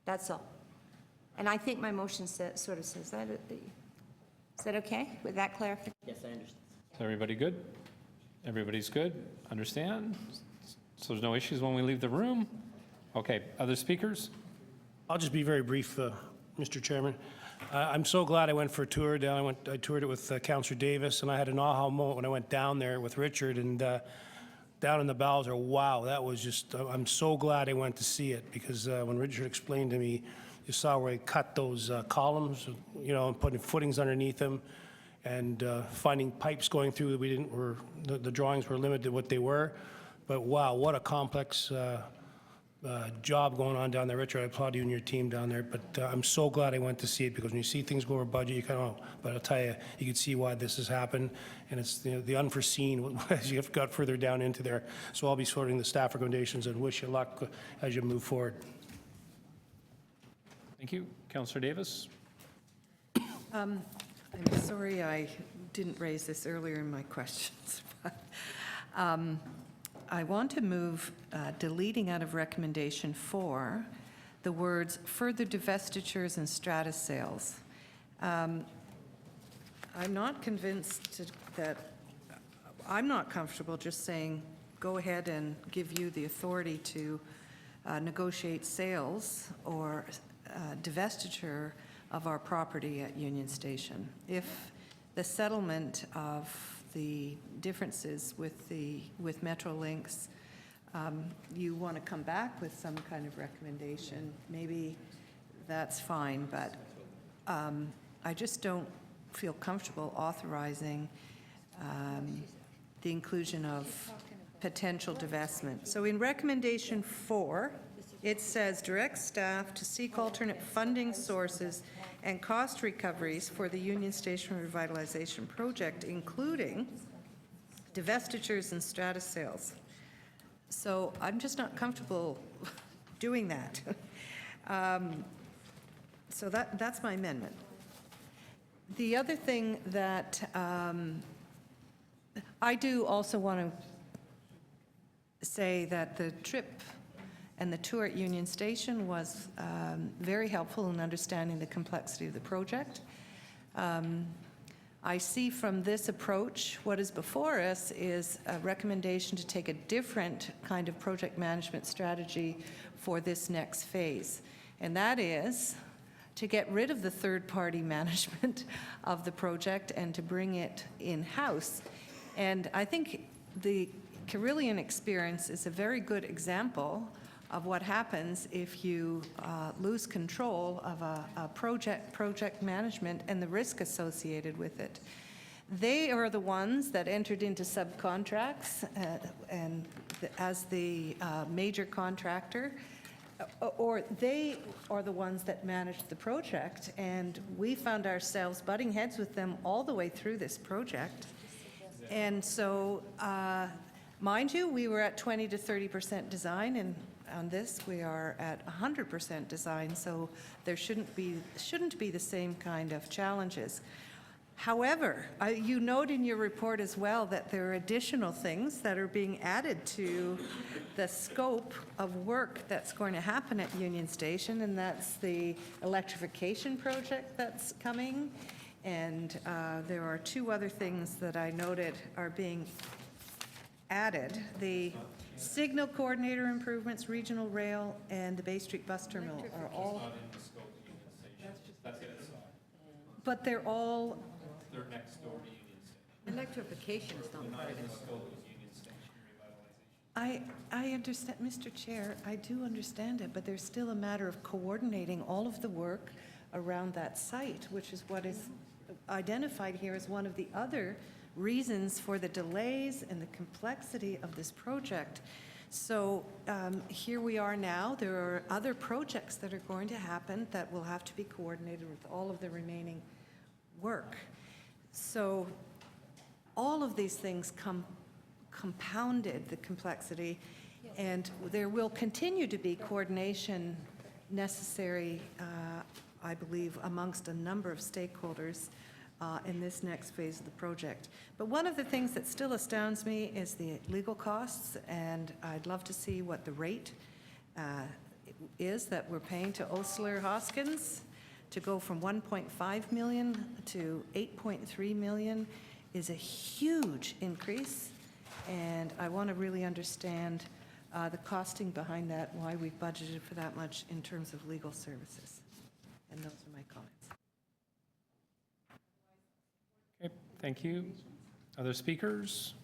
That's all. And I think my motion sort of says that. Is that okay with that clarification? Yes, I understand. Is everybody good? Everybody's good? Understand? So there's no issues when we leave the room? Okay, other speakers? I'll just be very brief, Mr. Chairman. I'm so glad I went for a tour down. I toured it with Councillor Davis, and I had an aha moment when I went down there with Richard, and down in the Bowser, wow, that was just, I'm so glad I went to see it, because when Richard explained to me, you saw where he cut those columns, you know, and putting footings underneath them, and finding pipes going through that the drawings were limited to what they were. But wow, what a complex job going on down there. Richard, I applaud you and your team down there, but I'm so glad I went to see it, because when you see things go over budget, you kind of, but I'll tell you, you can see why this has happened, and it's the unforeseen as you've got further down into there. So I'll be sorting the staff recommendations and wish you luck as you move forward. Thank you. Councillor Davis? I'm sorry I didn't raise this earlier in my questions, but I want to move deleting out of recommendation 4 the words further divestitures and strata sales. I'm not convinced that, I'm not comfortable just saying, go ahead and give you the authority to negotiate sales or divestiture of our property at Union Station. If the settlement of the differences with Metrolinx, you want to come back with some kind of recommendation, maybe that's fine, but I just don't feel comfortable authorizing the inclusion of potential divestment. So in recommendation 4, it says direct staff to seek alternate funding sources and cost recoveries for the Union Station revitalization project, including divestitures and strata sales. So I'm just not comfortable doing that. So that's my amendment. The other thing that I do also want to say that the trip and the tour at Union Station was very helpful in understanding the complexity of the project. I see from this approach, what is before us is a recommendation to take a different kind of project management strategy for this next phase. And that is to get rid of the third-party management of the project and to bring it in-house. And I think the Carillion experience is a very good example of what happens if you lose control of a project management and the risk associated with it. They are the ones that entered into subcontracts and as the major contractor, or they are the ones that managed the project, and we found ourselves butting heads with them all the way through this project. And so, mind you, we were at 20 to 30% design, and on this we are at 100% design, so there shouldn't be the same kind of challenges. However, you note in your report as well that there are additional things that are being added to the scope of work that's going to happen at Union Station, and that's the electrification project that's coming. And there are 2 other things that I noted are being added. The signal coordinator improvements, regional rail, and the Bay Street bus terminal are all. But they're all. They're next door to Union Station. Electrification is not part of it. I understand, Mr. Chair, I do understand it, but there's still a matter of coordinating all of the work around that site, which is what is identified here as one of the other reasons for the delays and the complexity of this project. So here we are now. There are other projects that are going to happen that will have to be coordinated with all of the remaining work. So all of these things compounded the complexity, and there will continue to be coordination necessary, I believe, amongst a number of stakeholders in this next phase of the project. But one of the things that still astounds me is the legal costs, and I'd love to see what the rate is that we're paying to Osler Hoskins. To go from 1.5 million to 8.3 million is a huge increase, and I want to really understand the costing behind that, why we've budgeted for that much in terms of legal services. And those are my comments. Okay, thank you. Other speakers?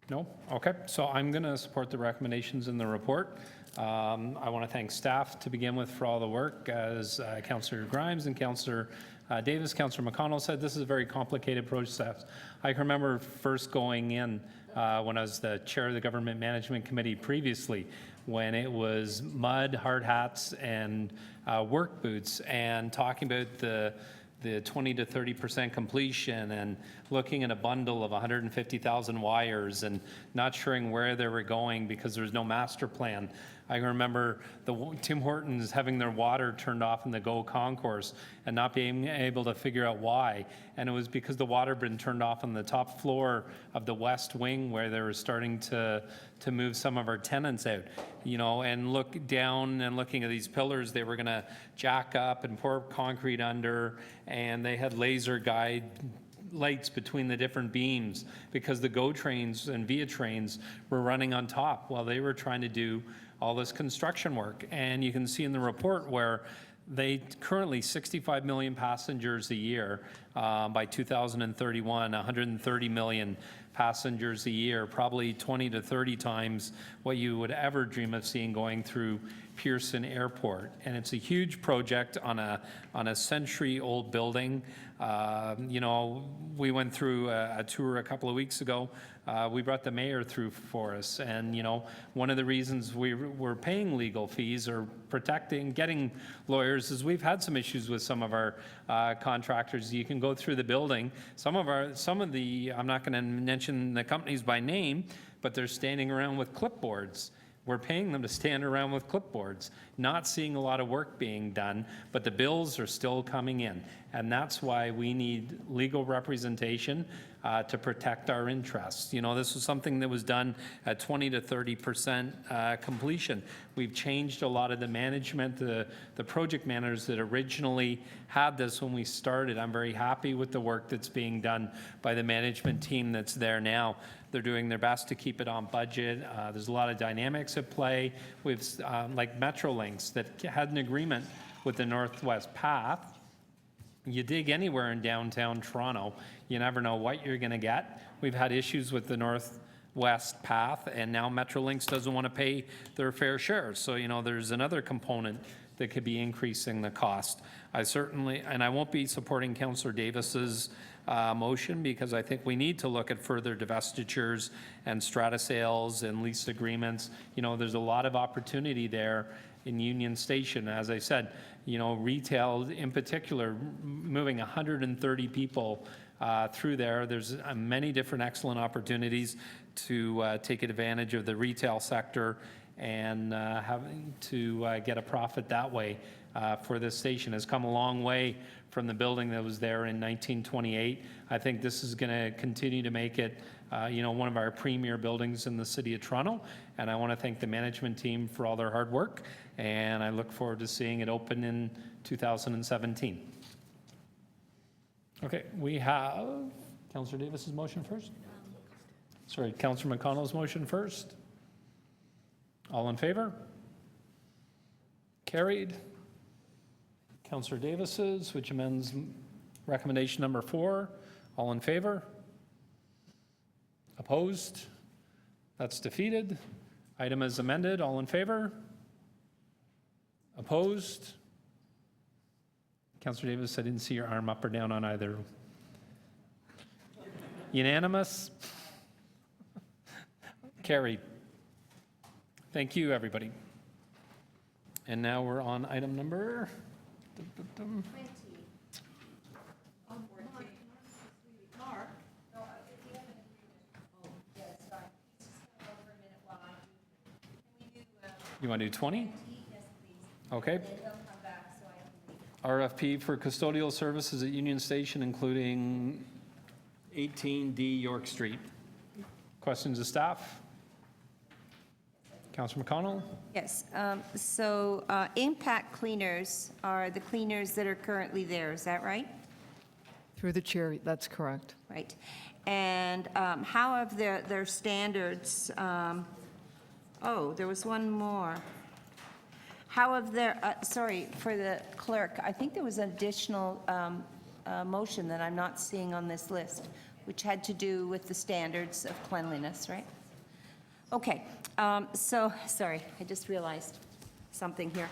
No? Okay, so I'm going to support the recommendations in the report. I want to thank staff to begin with for all the work. As Councillor Grimes and Councillor Davis, Councillor McConnell said, this is a very complicated process. I can remember first going in when I was the chair of the Government Management Committee previously, when it was mud, hard hats, and work boots, and talking about the 20 to 30% completion and looking at a bundle of 150,000 wires and not sure where they were going because there was no master plan. I remember Tim Hortons having their water turned off in the GO concourse and not being able to figure out why. And it was because the water had been turned off on the top floor of the west wing where they were starting to move some of our tenants out. You know, and look down and looking at these pillars they were going to jack up and pour concrete under, and they had laser guide lights between the different beams because the GO trains and VIA trains were running on top while they were trying to do all this construction work. And you can see in the report where they currently 65 million passengers a year by 2031, 130 million passengers a year, probably 20 to 30 times what you would ever dream of seeing going through Pearson Airport. And it's a huge project on a century-old building. You know, we went through a tour a couple of weeks ago. We brought the mayor through for us, and you know, one of the reasons we're paying legal fees or getting lawyers is we've had some issues with some of our contractors. You can go through the building. Some of the, I'm not going to mention the companies by name, but they're standing around with clipboards. We're paying them to stand around with clipboards, not seeing a lot of work being done, but the bills are still coming in. And that's why we need legal representation to protect our interests. You know, this was something that was done at 20 to 30% completion. We've changed a lot of the management, the project managers that originally had this when we started. I'm very happy with the work that's being done by the management team that's there now. They're doing their best to keep it on budget. There's a lot of dynamics at play. We've, like Metrolinx, that had an agreement with the Northwest Path. You dig anywhere in downtown Toronto, you never know what you're going to get. We've had issues with the Northwest Path, and now Metrolinx doesn't want to pay their fair share. So, you know, there's another component that could be increasing the cost. I certainly, and I won't be supporting Councillor Davis's motion because I think we need to look at further divestitures and strata sales and lease agreements. You know, there's a lot of opportunity there in Union Station. As I said, you know, retail in particular, moving 130 people through there. There's many different excellent opportunities to take advantage of the retail sector and having to get a profit that way for this station. Has come a long way from the building that was there in 1928. I think this is going to continue to make it you know, one of our premier buildings in the city of Toronto, and I want to thank the management team for all their hard work, and I look forward to seeing it open in 2017. Okay, we have Councillor Davis's motion first. Sorry, Councillor McConnell's motion first. All in favor? Carried. Councillor Davis's, which amends recommendation number 4. All in favor? Opposed? That's defeated. Item is amended. All in favor? Opposed? Councillor Davis, I didn't see your arm up or down on either. Unanimous? carried. Thank you, everybody. And now we're on item number... You want to do 20? Okay. RFP for custodial services at Union Station, including 18D York Street. Questions of staff? Councillor McConnell? Yes, so impact cleaners are the cleaners that are currently there, is that right? Through the chair, that's correct. Right. And how have their standards, oh, there was one more. How have their, sorry, for the clerk, I think there was an additional motion that I'm not seeing on this list, which had to do with the standards of cleanliness, right? Okay, so, sorry, I just realized something here.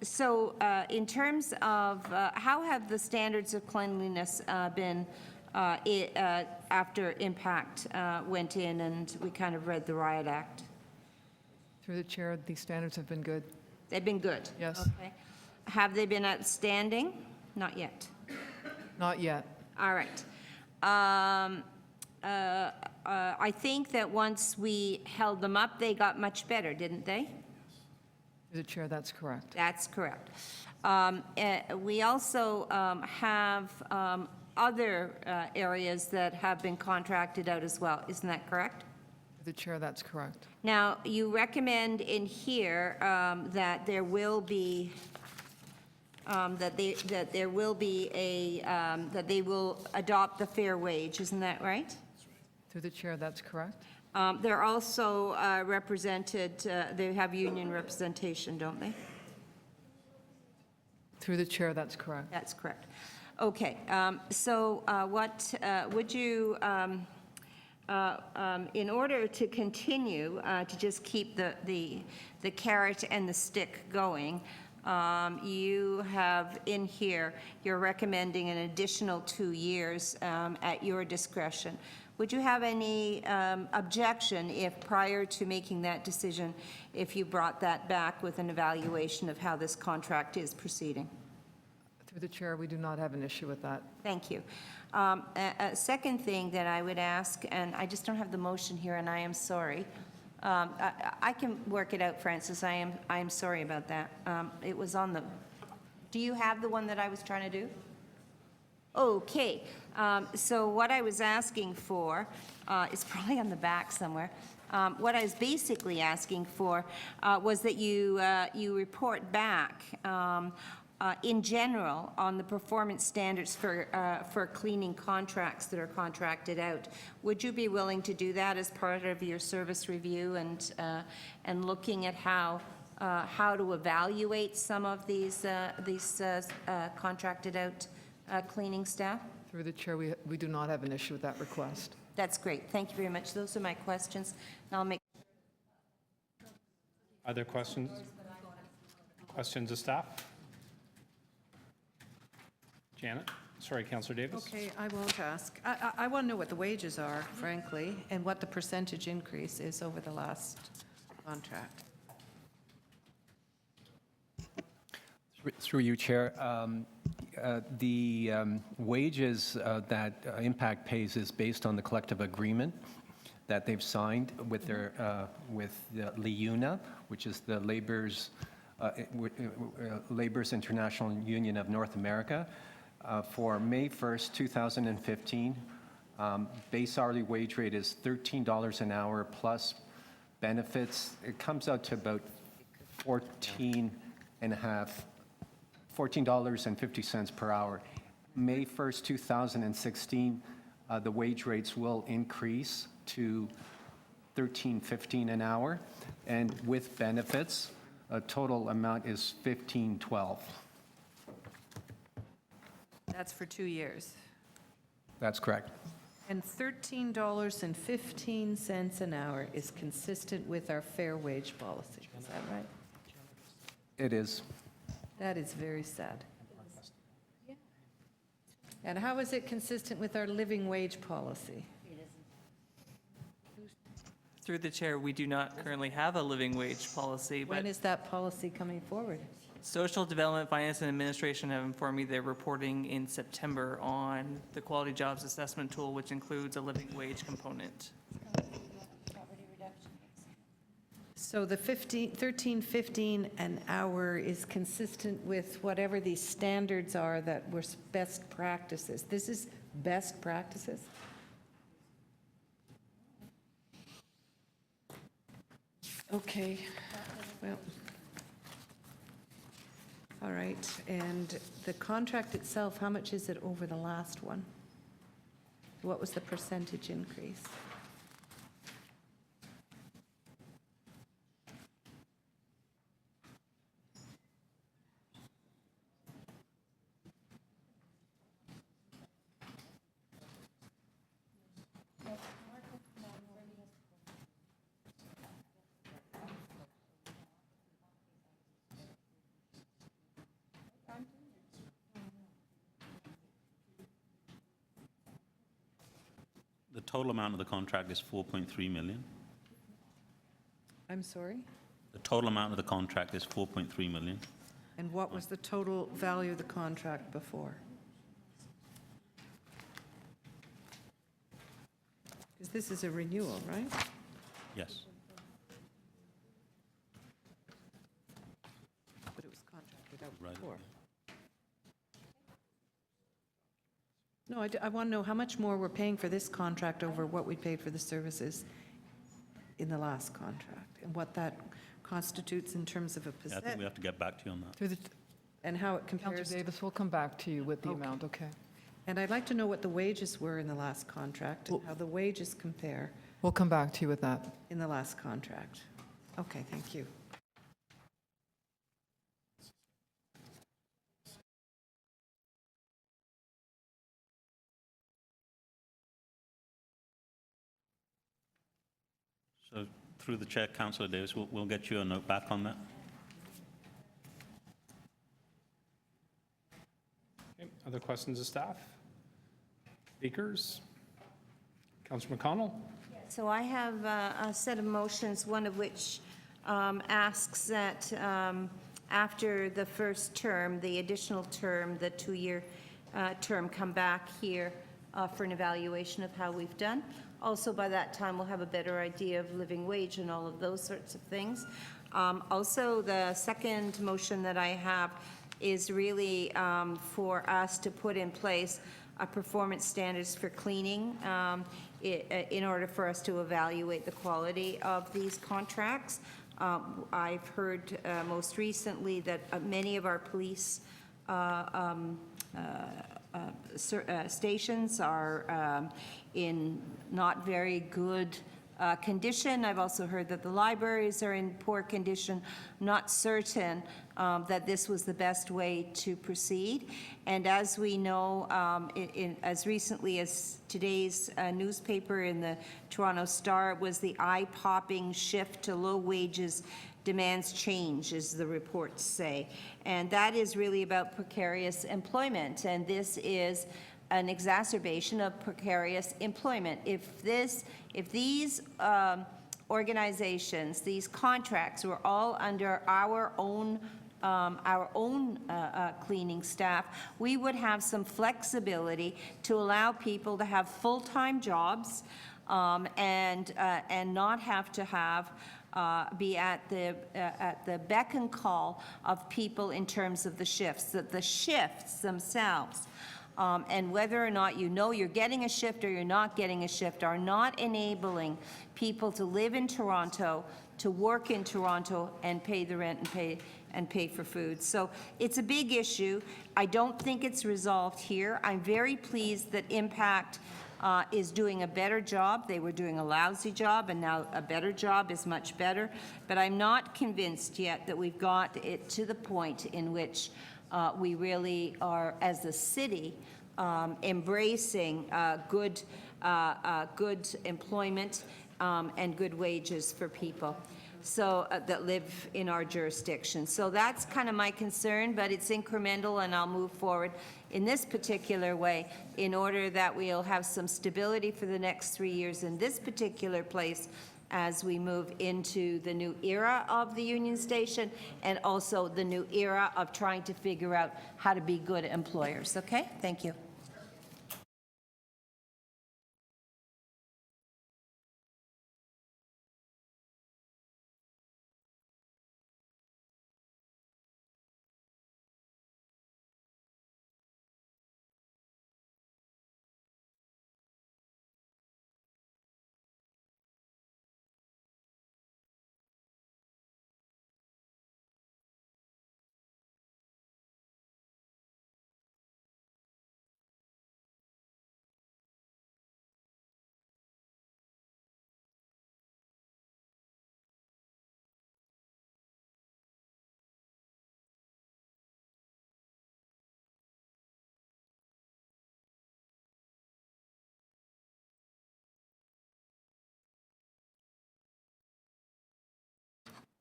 So in terms of, how have the standards of cleanliness been after impact went in and we kind of read the Riot Act? Through the chair, these standards have been good. They've been good? Yes. Okay. Have they been outstanding? Not yet. Not yet. All right. I think that once we held them up, they got much better, didn't they? Through the chair, that's correct. That's correct. We also have other areas that have been contracted out as well. Isn't that correct? Through the chair, that's correct. Now, you recommend in here that there will be that there will be a that they will adopt the fair wage. Isn't that right? Through the chair, that's correct. They're also represented. They have union representation, don't they? Through the chair, that's correct. That's correct. Okay. So, what would you? In order to continue to just keep the carrot and the stick going, you have in here, you're recommending an additional 2 years at your discretion. Would you have any objection if prior to making that decision, if you brought that back with an evaluation of how this contract is proceeding? Through the chair, we do not have an issue with that. Thank you. A second thing that I would ask, and I just don't have the motion here, and I am sorry. I can work it out, Francis. I am sorry about that. It was on the. Do you have the one that I was trying to do? Okay. So what I was asking for is probably on the back somewhere. What I was basically asking for was that you report back. In general, on the performance standards for cleaning contracts that are contracted out. Would you be willing to do that as part of your service review and looking at how to evaluate some of these contracted out cleaning staff? Through the chair, we do not have an issue with that request. That's great. Thank you very much. Those are my questions. And I'll make. Other questions? Questions of staff? Janet? Sorry, Councillor Davis. Okay, I won't ask. I want to know what the wages are, frankly, and what the percentage increase is over the last contract. Through you, Chair. The wages that Impact pays is based on the collective agreement that they've signed with their with LIUNA, which is the Labor's International Union of North America. For May 1st, 2015, base hourly wage rate is $13 an hour plus benefits. It comes out to about $14.50 per hour. May 1st, 2016, the wage rates will increase to $13.15 an hour, and with benefits, a total amount is $15.12. That's for 2 years. That's correct. And $13.15 an hour is consistent with our fair wage policy. Is that right? It is. That is very sad. And how is it consistent with our living wage policy? Through the chair, we do not currently have a living wage policy, but When is that policy coming forward? Social Development, Finance, and Administration have informed me they're reporting in September on the Quality Jobs Assessment Tool, which includes a living wage component. So the 13.15 an hour is consistent with whatever these standards are that were best practices. This is best practices? Okay, well, all right. And the contract itself, how much is it over the last one? What was the percentage increase? The total amount of the contract is 4.3 million. I'm sorry? The total amount of the contract is 4.3 million. And what was the total value of the contract before? Because this is a renewal, right? Yes. But it was contracted out Right. before. No, I want to know how much more we're paying for this contract over what we paid for the services in the last contract, and what that constitutes in terms of a Yeah, I think percent, we have to get back to you on that. Through the, and how it Councillor compares. Davis, we'll come back to you with the amount, okay? And I'd like to know what the wages were in the last contract, and how the wages compare We'll come back to you with that. in the last contract. Okay, thank you. So through the chair, Councillor Davis, we'll get you a note back on that. Okay, other questions of staff? Speakers? Councillor McConnell? So I have a set of motions, one of which asks that after the first term, the additional term, the two-year term, come back here for an evaluation of how we've done. Also, by that time, we'll have a better idea of living wage and all of those sorts of things. Also, the second motion that I have is really for us to put in place a performance standards for cleaning in order for us to evaluate the quality of these contracts. I've heard most recently that many of our police stations are in not very good condition. I've also heard that the libraries are in poor condition. Not certain that this was the best way to proceed. And as we know, as recently as today's newspaper in the Toronto Star, was the eye-popping shift to low wages demands change, as the reports say. And that is really about precarious employment. And this is an exacerbation of precarious employment. If these organizations, these contracts were all under our own cleaning staff, we would have some flexibility to allow people to have full-time jobs and not have to have be at the beck and call of people in terms of the shifts, that the shifts themselves, and whether or not you know you're getting a shift or you're not getting a shift, are not enabling people to live in Toronto, to work in Toronto, and pay the rent and pay for food. So it's a big issue. I don't think it's resolved here. I'm very pleased that Impact is doing a better job. They were doing a lousy job, and now a better job is much better. But I'm not convinced yet that we've got it to the point in which we really are, as a city, embracing good employment and good wages for people so that live in our jurisdiction. So that's kind of my concern, but it's incremental, and I'll move forward in this particular way in order that we'll have some stability for the next 3 years in this particular place, as we move into the new era of the Union Station and also the new era of trying to figure out how to be good employers. Okay? Thank you.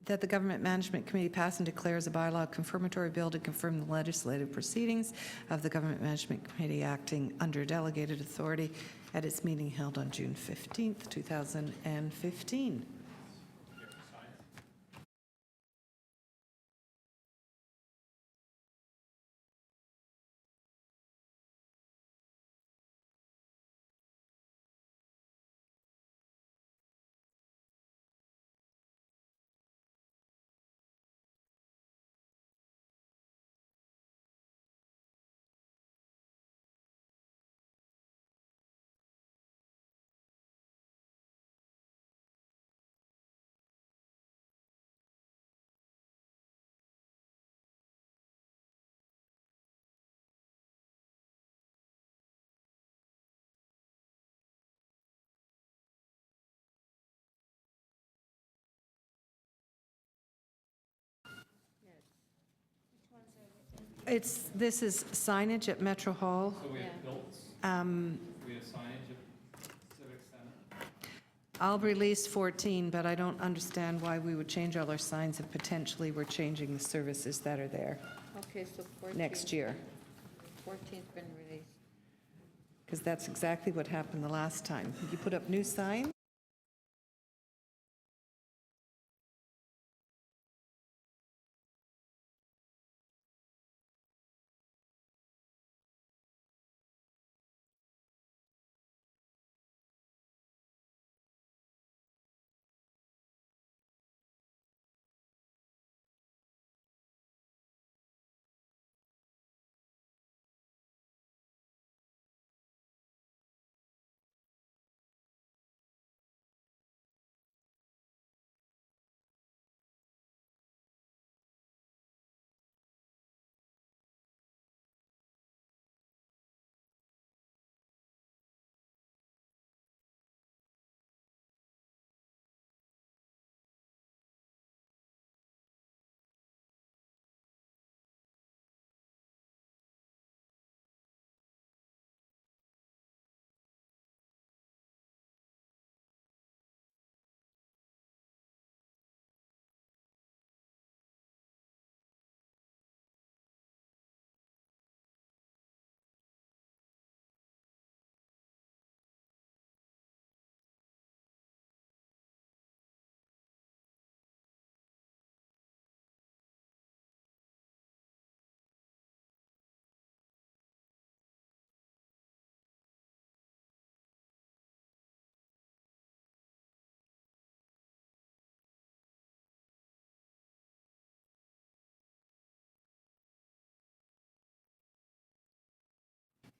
That the Government Management Committee pass and declare as a bylaw confirmatory bill to confirm the legislative proceedings of the Government Management Committee acting under delegated authority at its meeting held on June 15th, 2015. This is signage at Metro Hall. So we have built, Um, we have signage at Civic Center. I'll release 14, but I don't understand why we would change all our signs if potentially we're changing the services that are there Okay, so 14. next year. 14's been released. Because that's exactly what happened the last time. You put up new signs.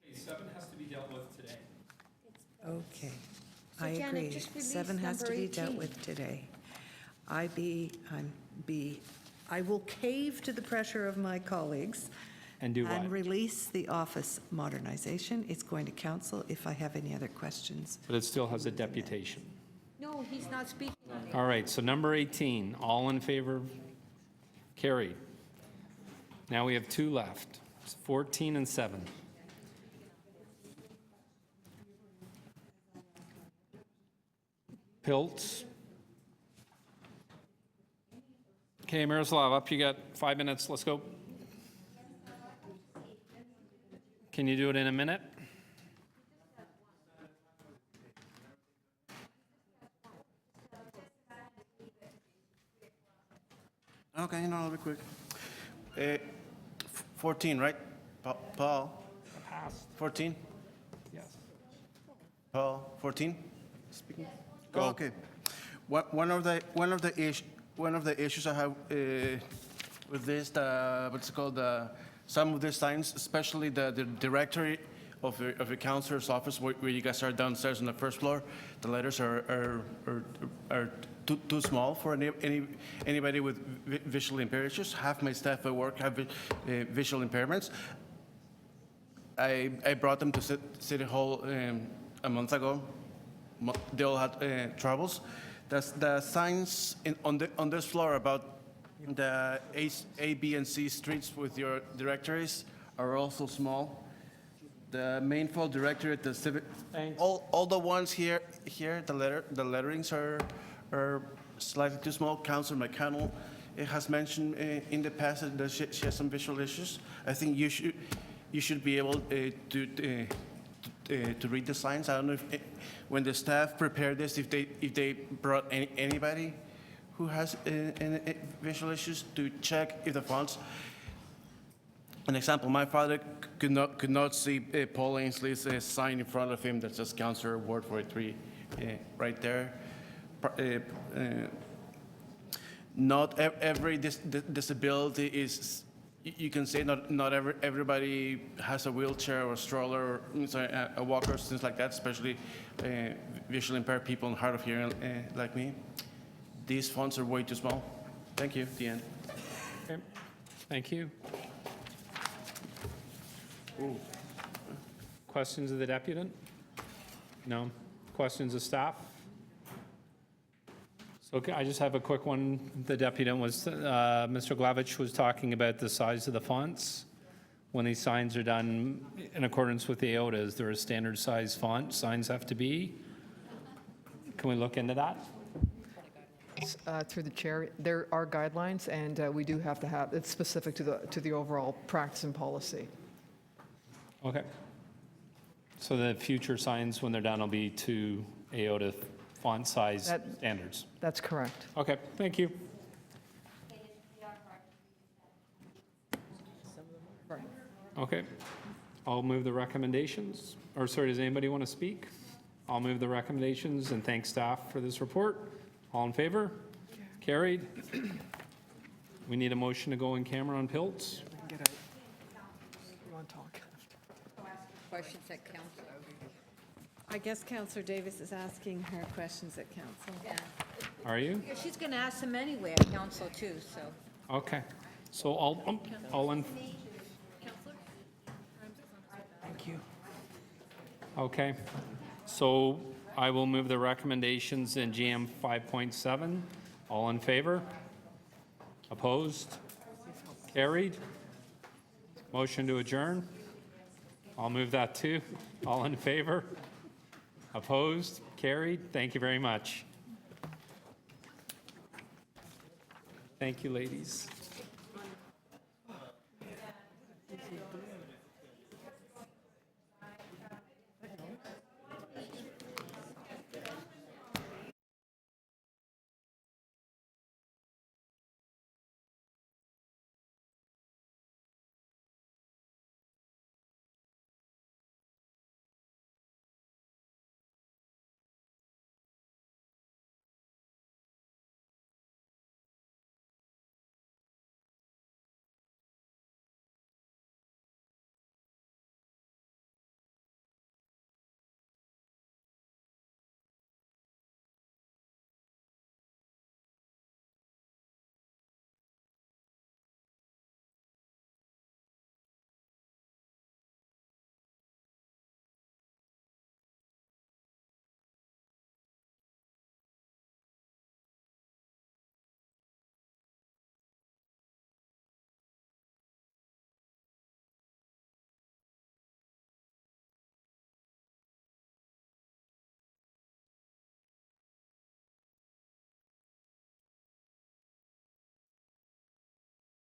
Okay, 7 has to be dealt with today. Okay, So I Janet, agree. just release 7 has to number be dealt 18. with today. I'm B. I will cave to the pressure of my colleagues. And do what? And release the office modernization. It's going to council if I have any other questions. But it still has a deputation. No, he's not speaking on it. All right, so number 18, all in favor? Carried. Now we have 2 left, 14 and 7. Pilts. Okay, Miroslav, up you got 5 minutes, let's go. Can you do it in a minute? Okay, no, I'll be quick. 14, right? Paul? Passed. 14? Yes. Paul, 14? Speaking? Go. Oh, okay. One of the issues I have with this, what's it called, some of the signs, especially the directory of your counselor's office, where you guys are downstairs on the first floor, the letters are too small for anybody with visual impairments. Half my staff at work have visual impairments. I brought them to City Hall a month ago. They all had troubles. The signs on this floor about the A, B, and C streets with your directories are also small. The main fall directory at the civic, all the ones here, the letterings are slightly too small. Councilor McConnell has mentioned in the past that she has some visual issues. I think you should be able to read the signs. I don't know if when the staff prepared this, if they brought anybody who has visual issues to check if the fonts. An example: my father could not see Paul Ainsley's sign in front of him that says Councillor Ward 43 right there. Not every disability is. You can say not everybody has a wheelchair or a stroller, or a walker, things like that, especially visually impaired people and hard of hearing like me. These fonts are way too small. Thank you. The end. Okay. Thank you. Ooh. Questions of the deputant? No. Questions of staff? So I just have a quick one. The deputant was, Mr. Glavich was talking about the size of the fonts. When these signs are done in accordance with the AOTA, is there a standard size font signs have to be? Can we look into that? Through the chair, there are guidelines, and we do have to have, it's specific to the overall practice and policy. Okay. So the future signs, when they're done, will be to AOTA font size standards? That's correct. Okay, thank you. Right. Okay. I'll move the recommendations. Or sorry, does anybody want to speak? I'll move the recommendations and thank staff for this report. All in favor? Carried. We need a motion to go in camera on Pilts. Get out. You want to talk? Questions at council? I guess Councillor Davis is asking her questions at council. Yeah. Are you? Yeah, she's going to ask them anyway at council too, so. Okay. So all in. Thank you. Okay. So I will move the recommendations in GM 5.7. All in favor? Opposed? Carried. Motion to adjourn. I'll move that too. All in favor? Opposed? Carried. Thank you very much. Thank you, ladies.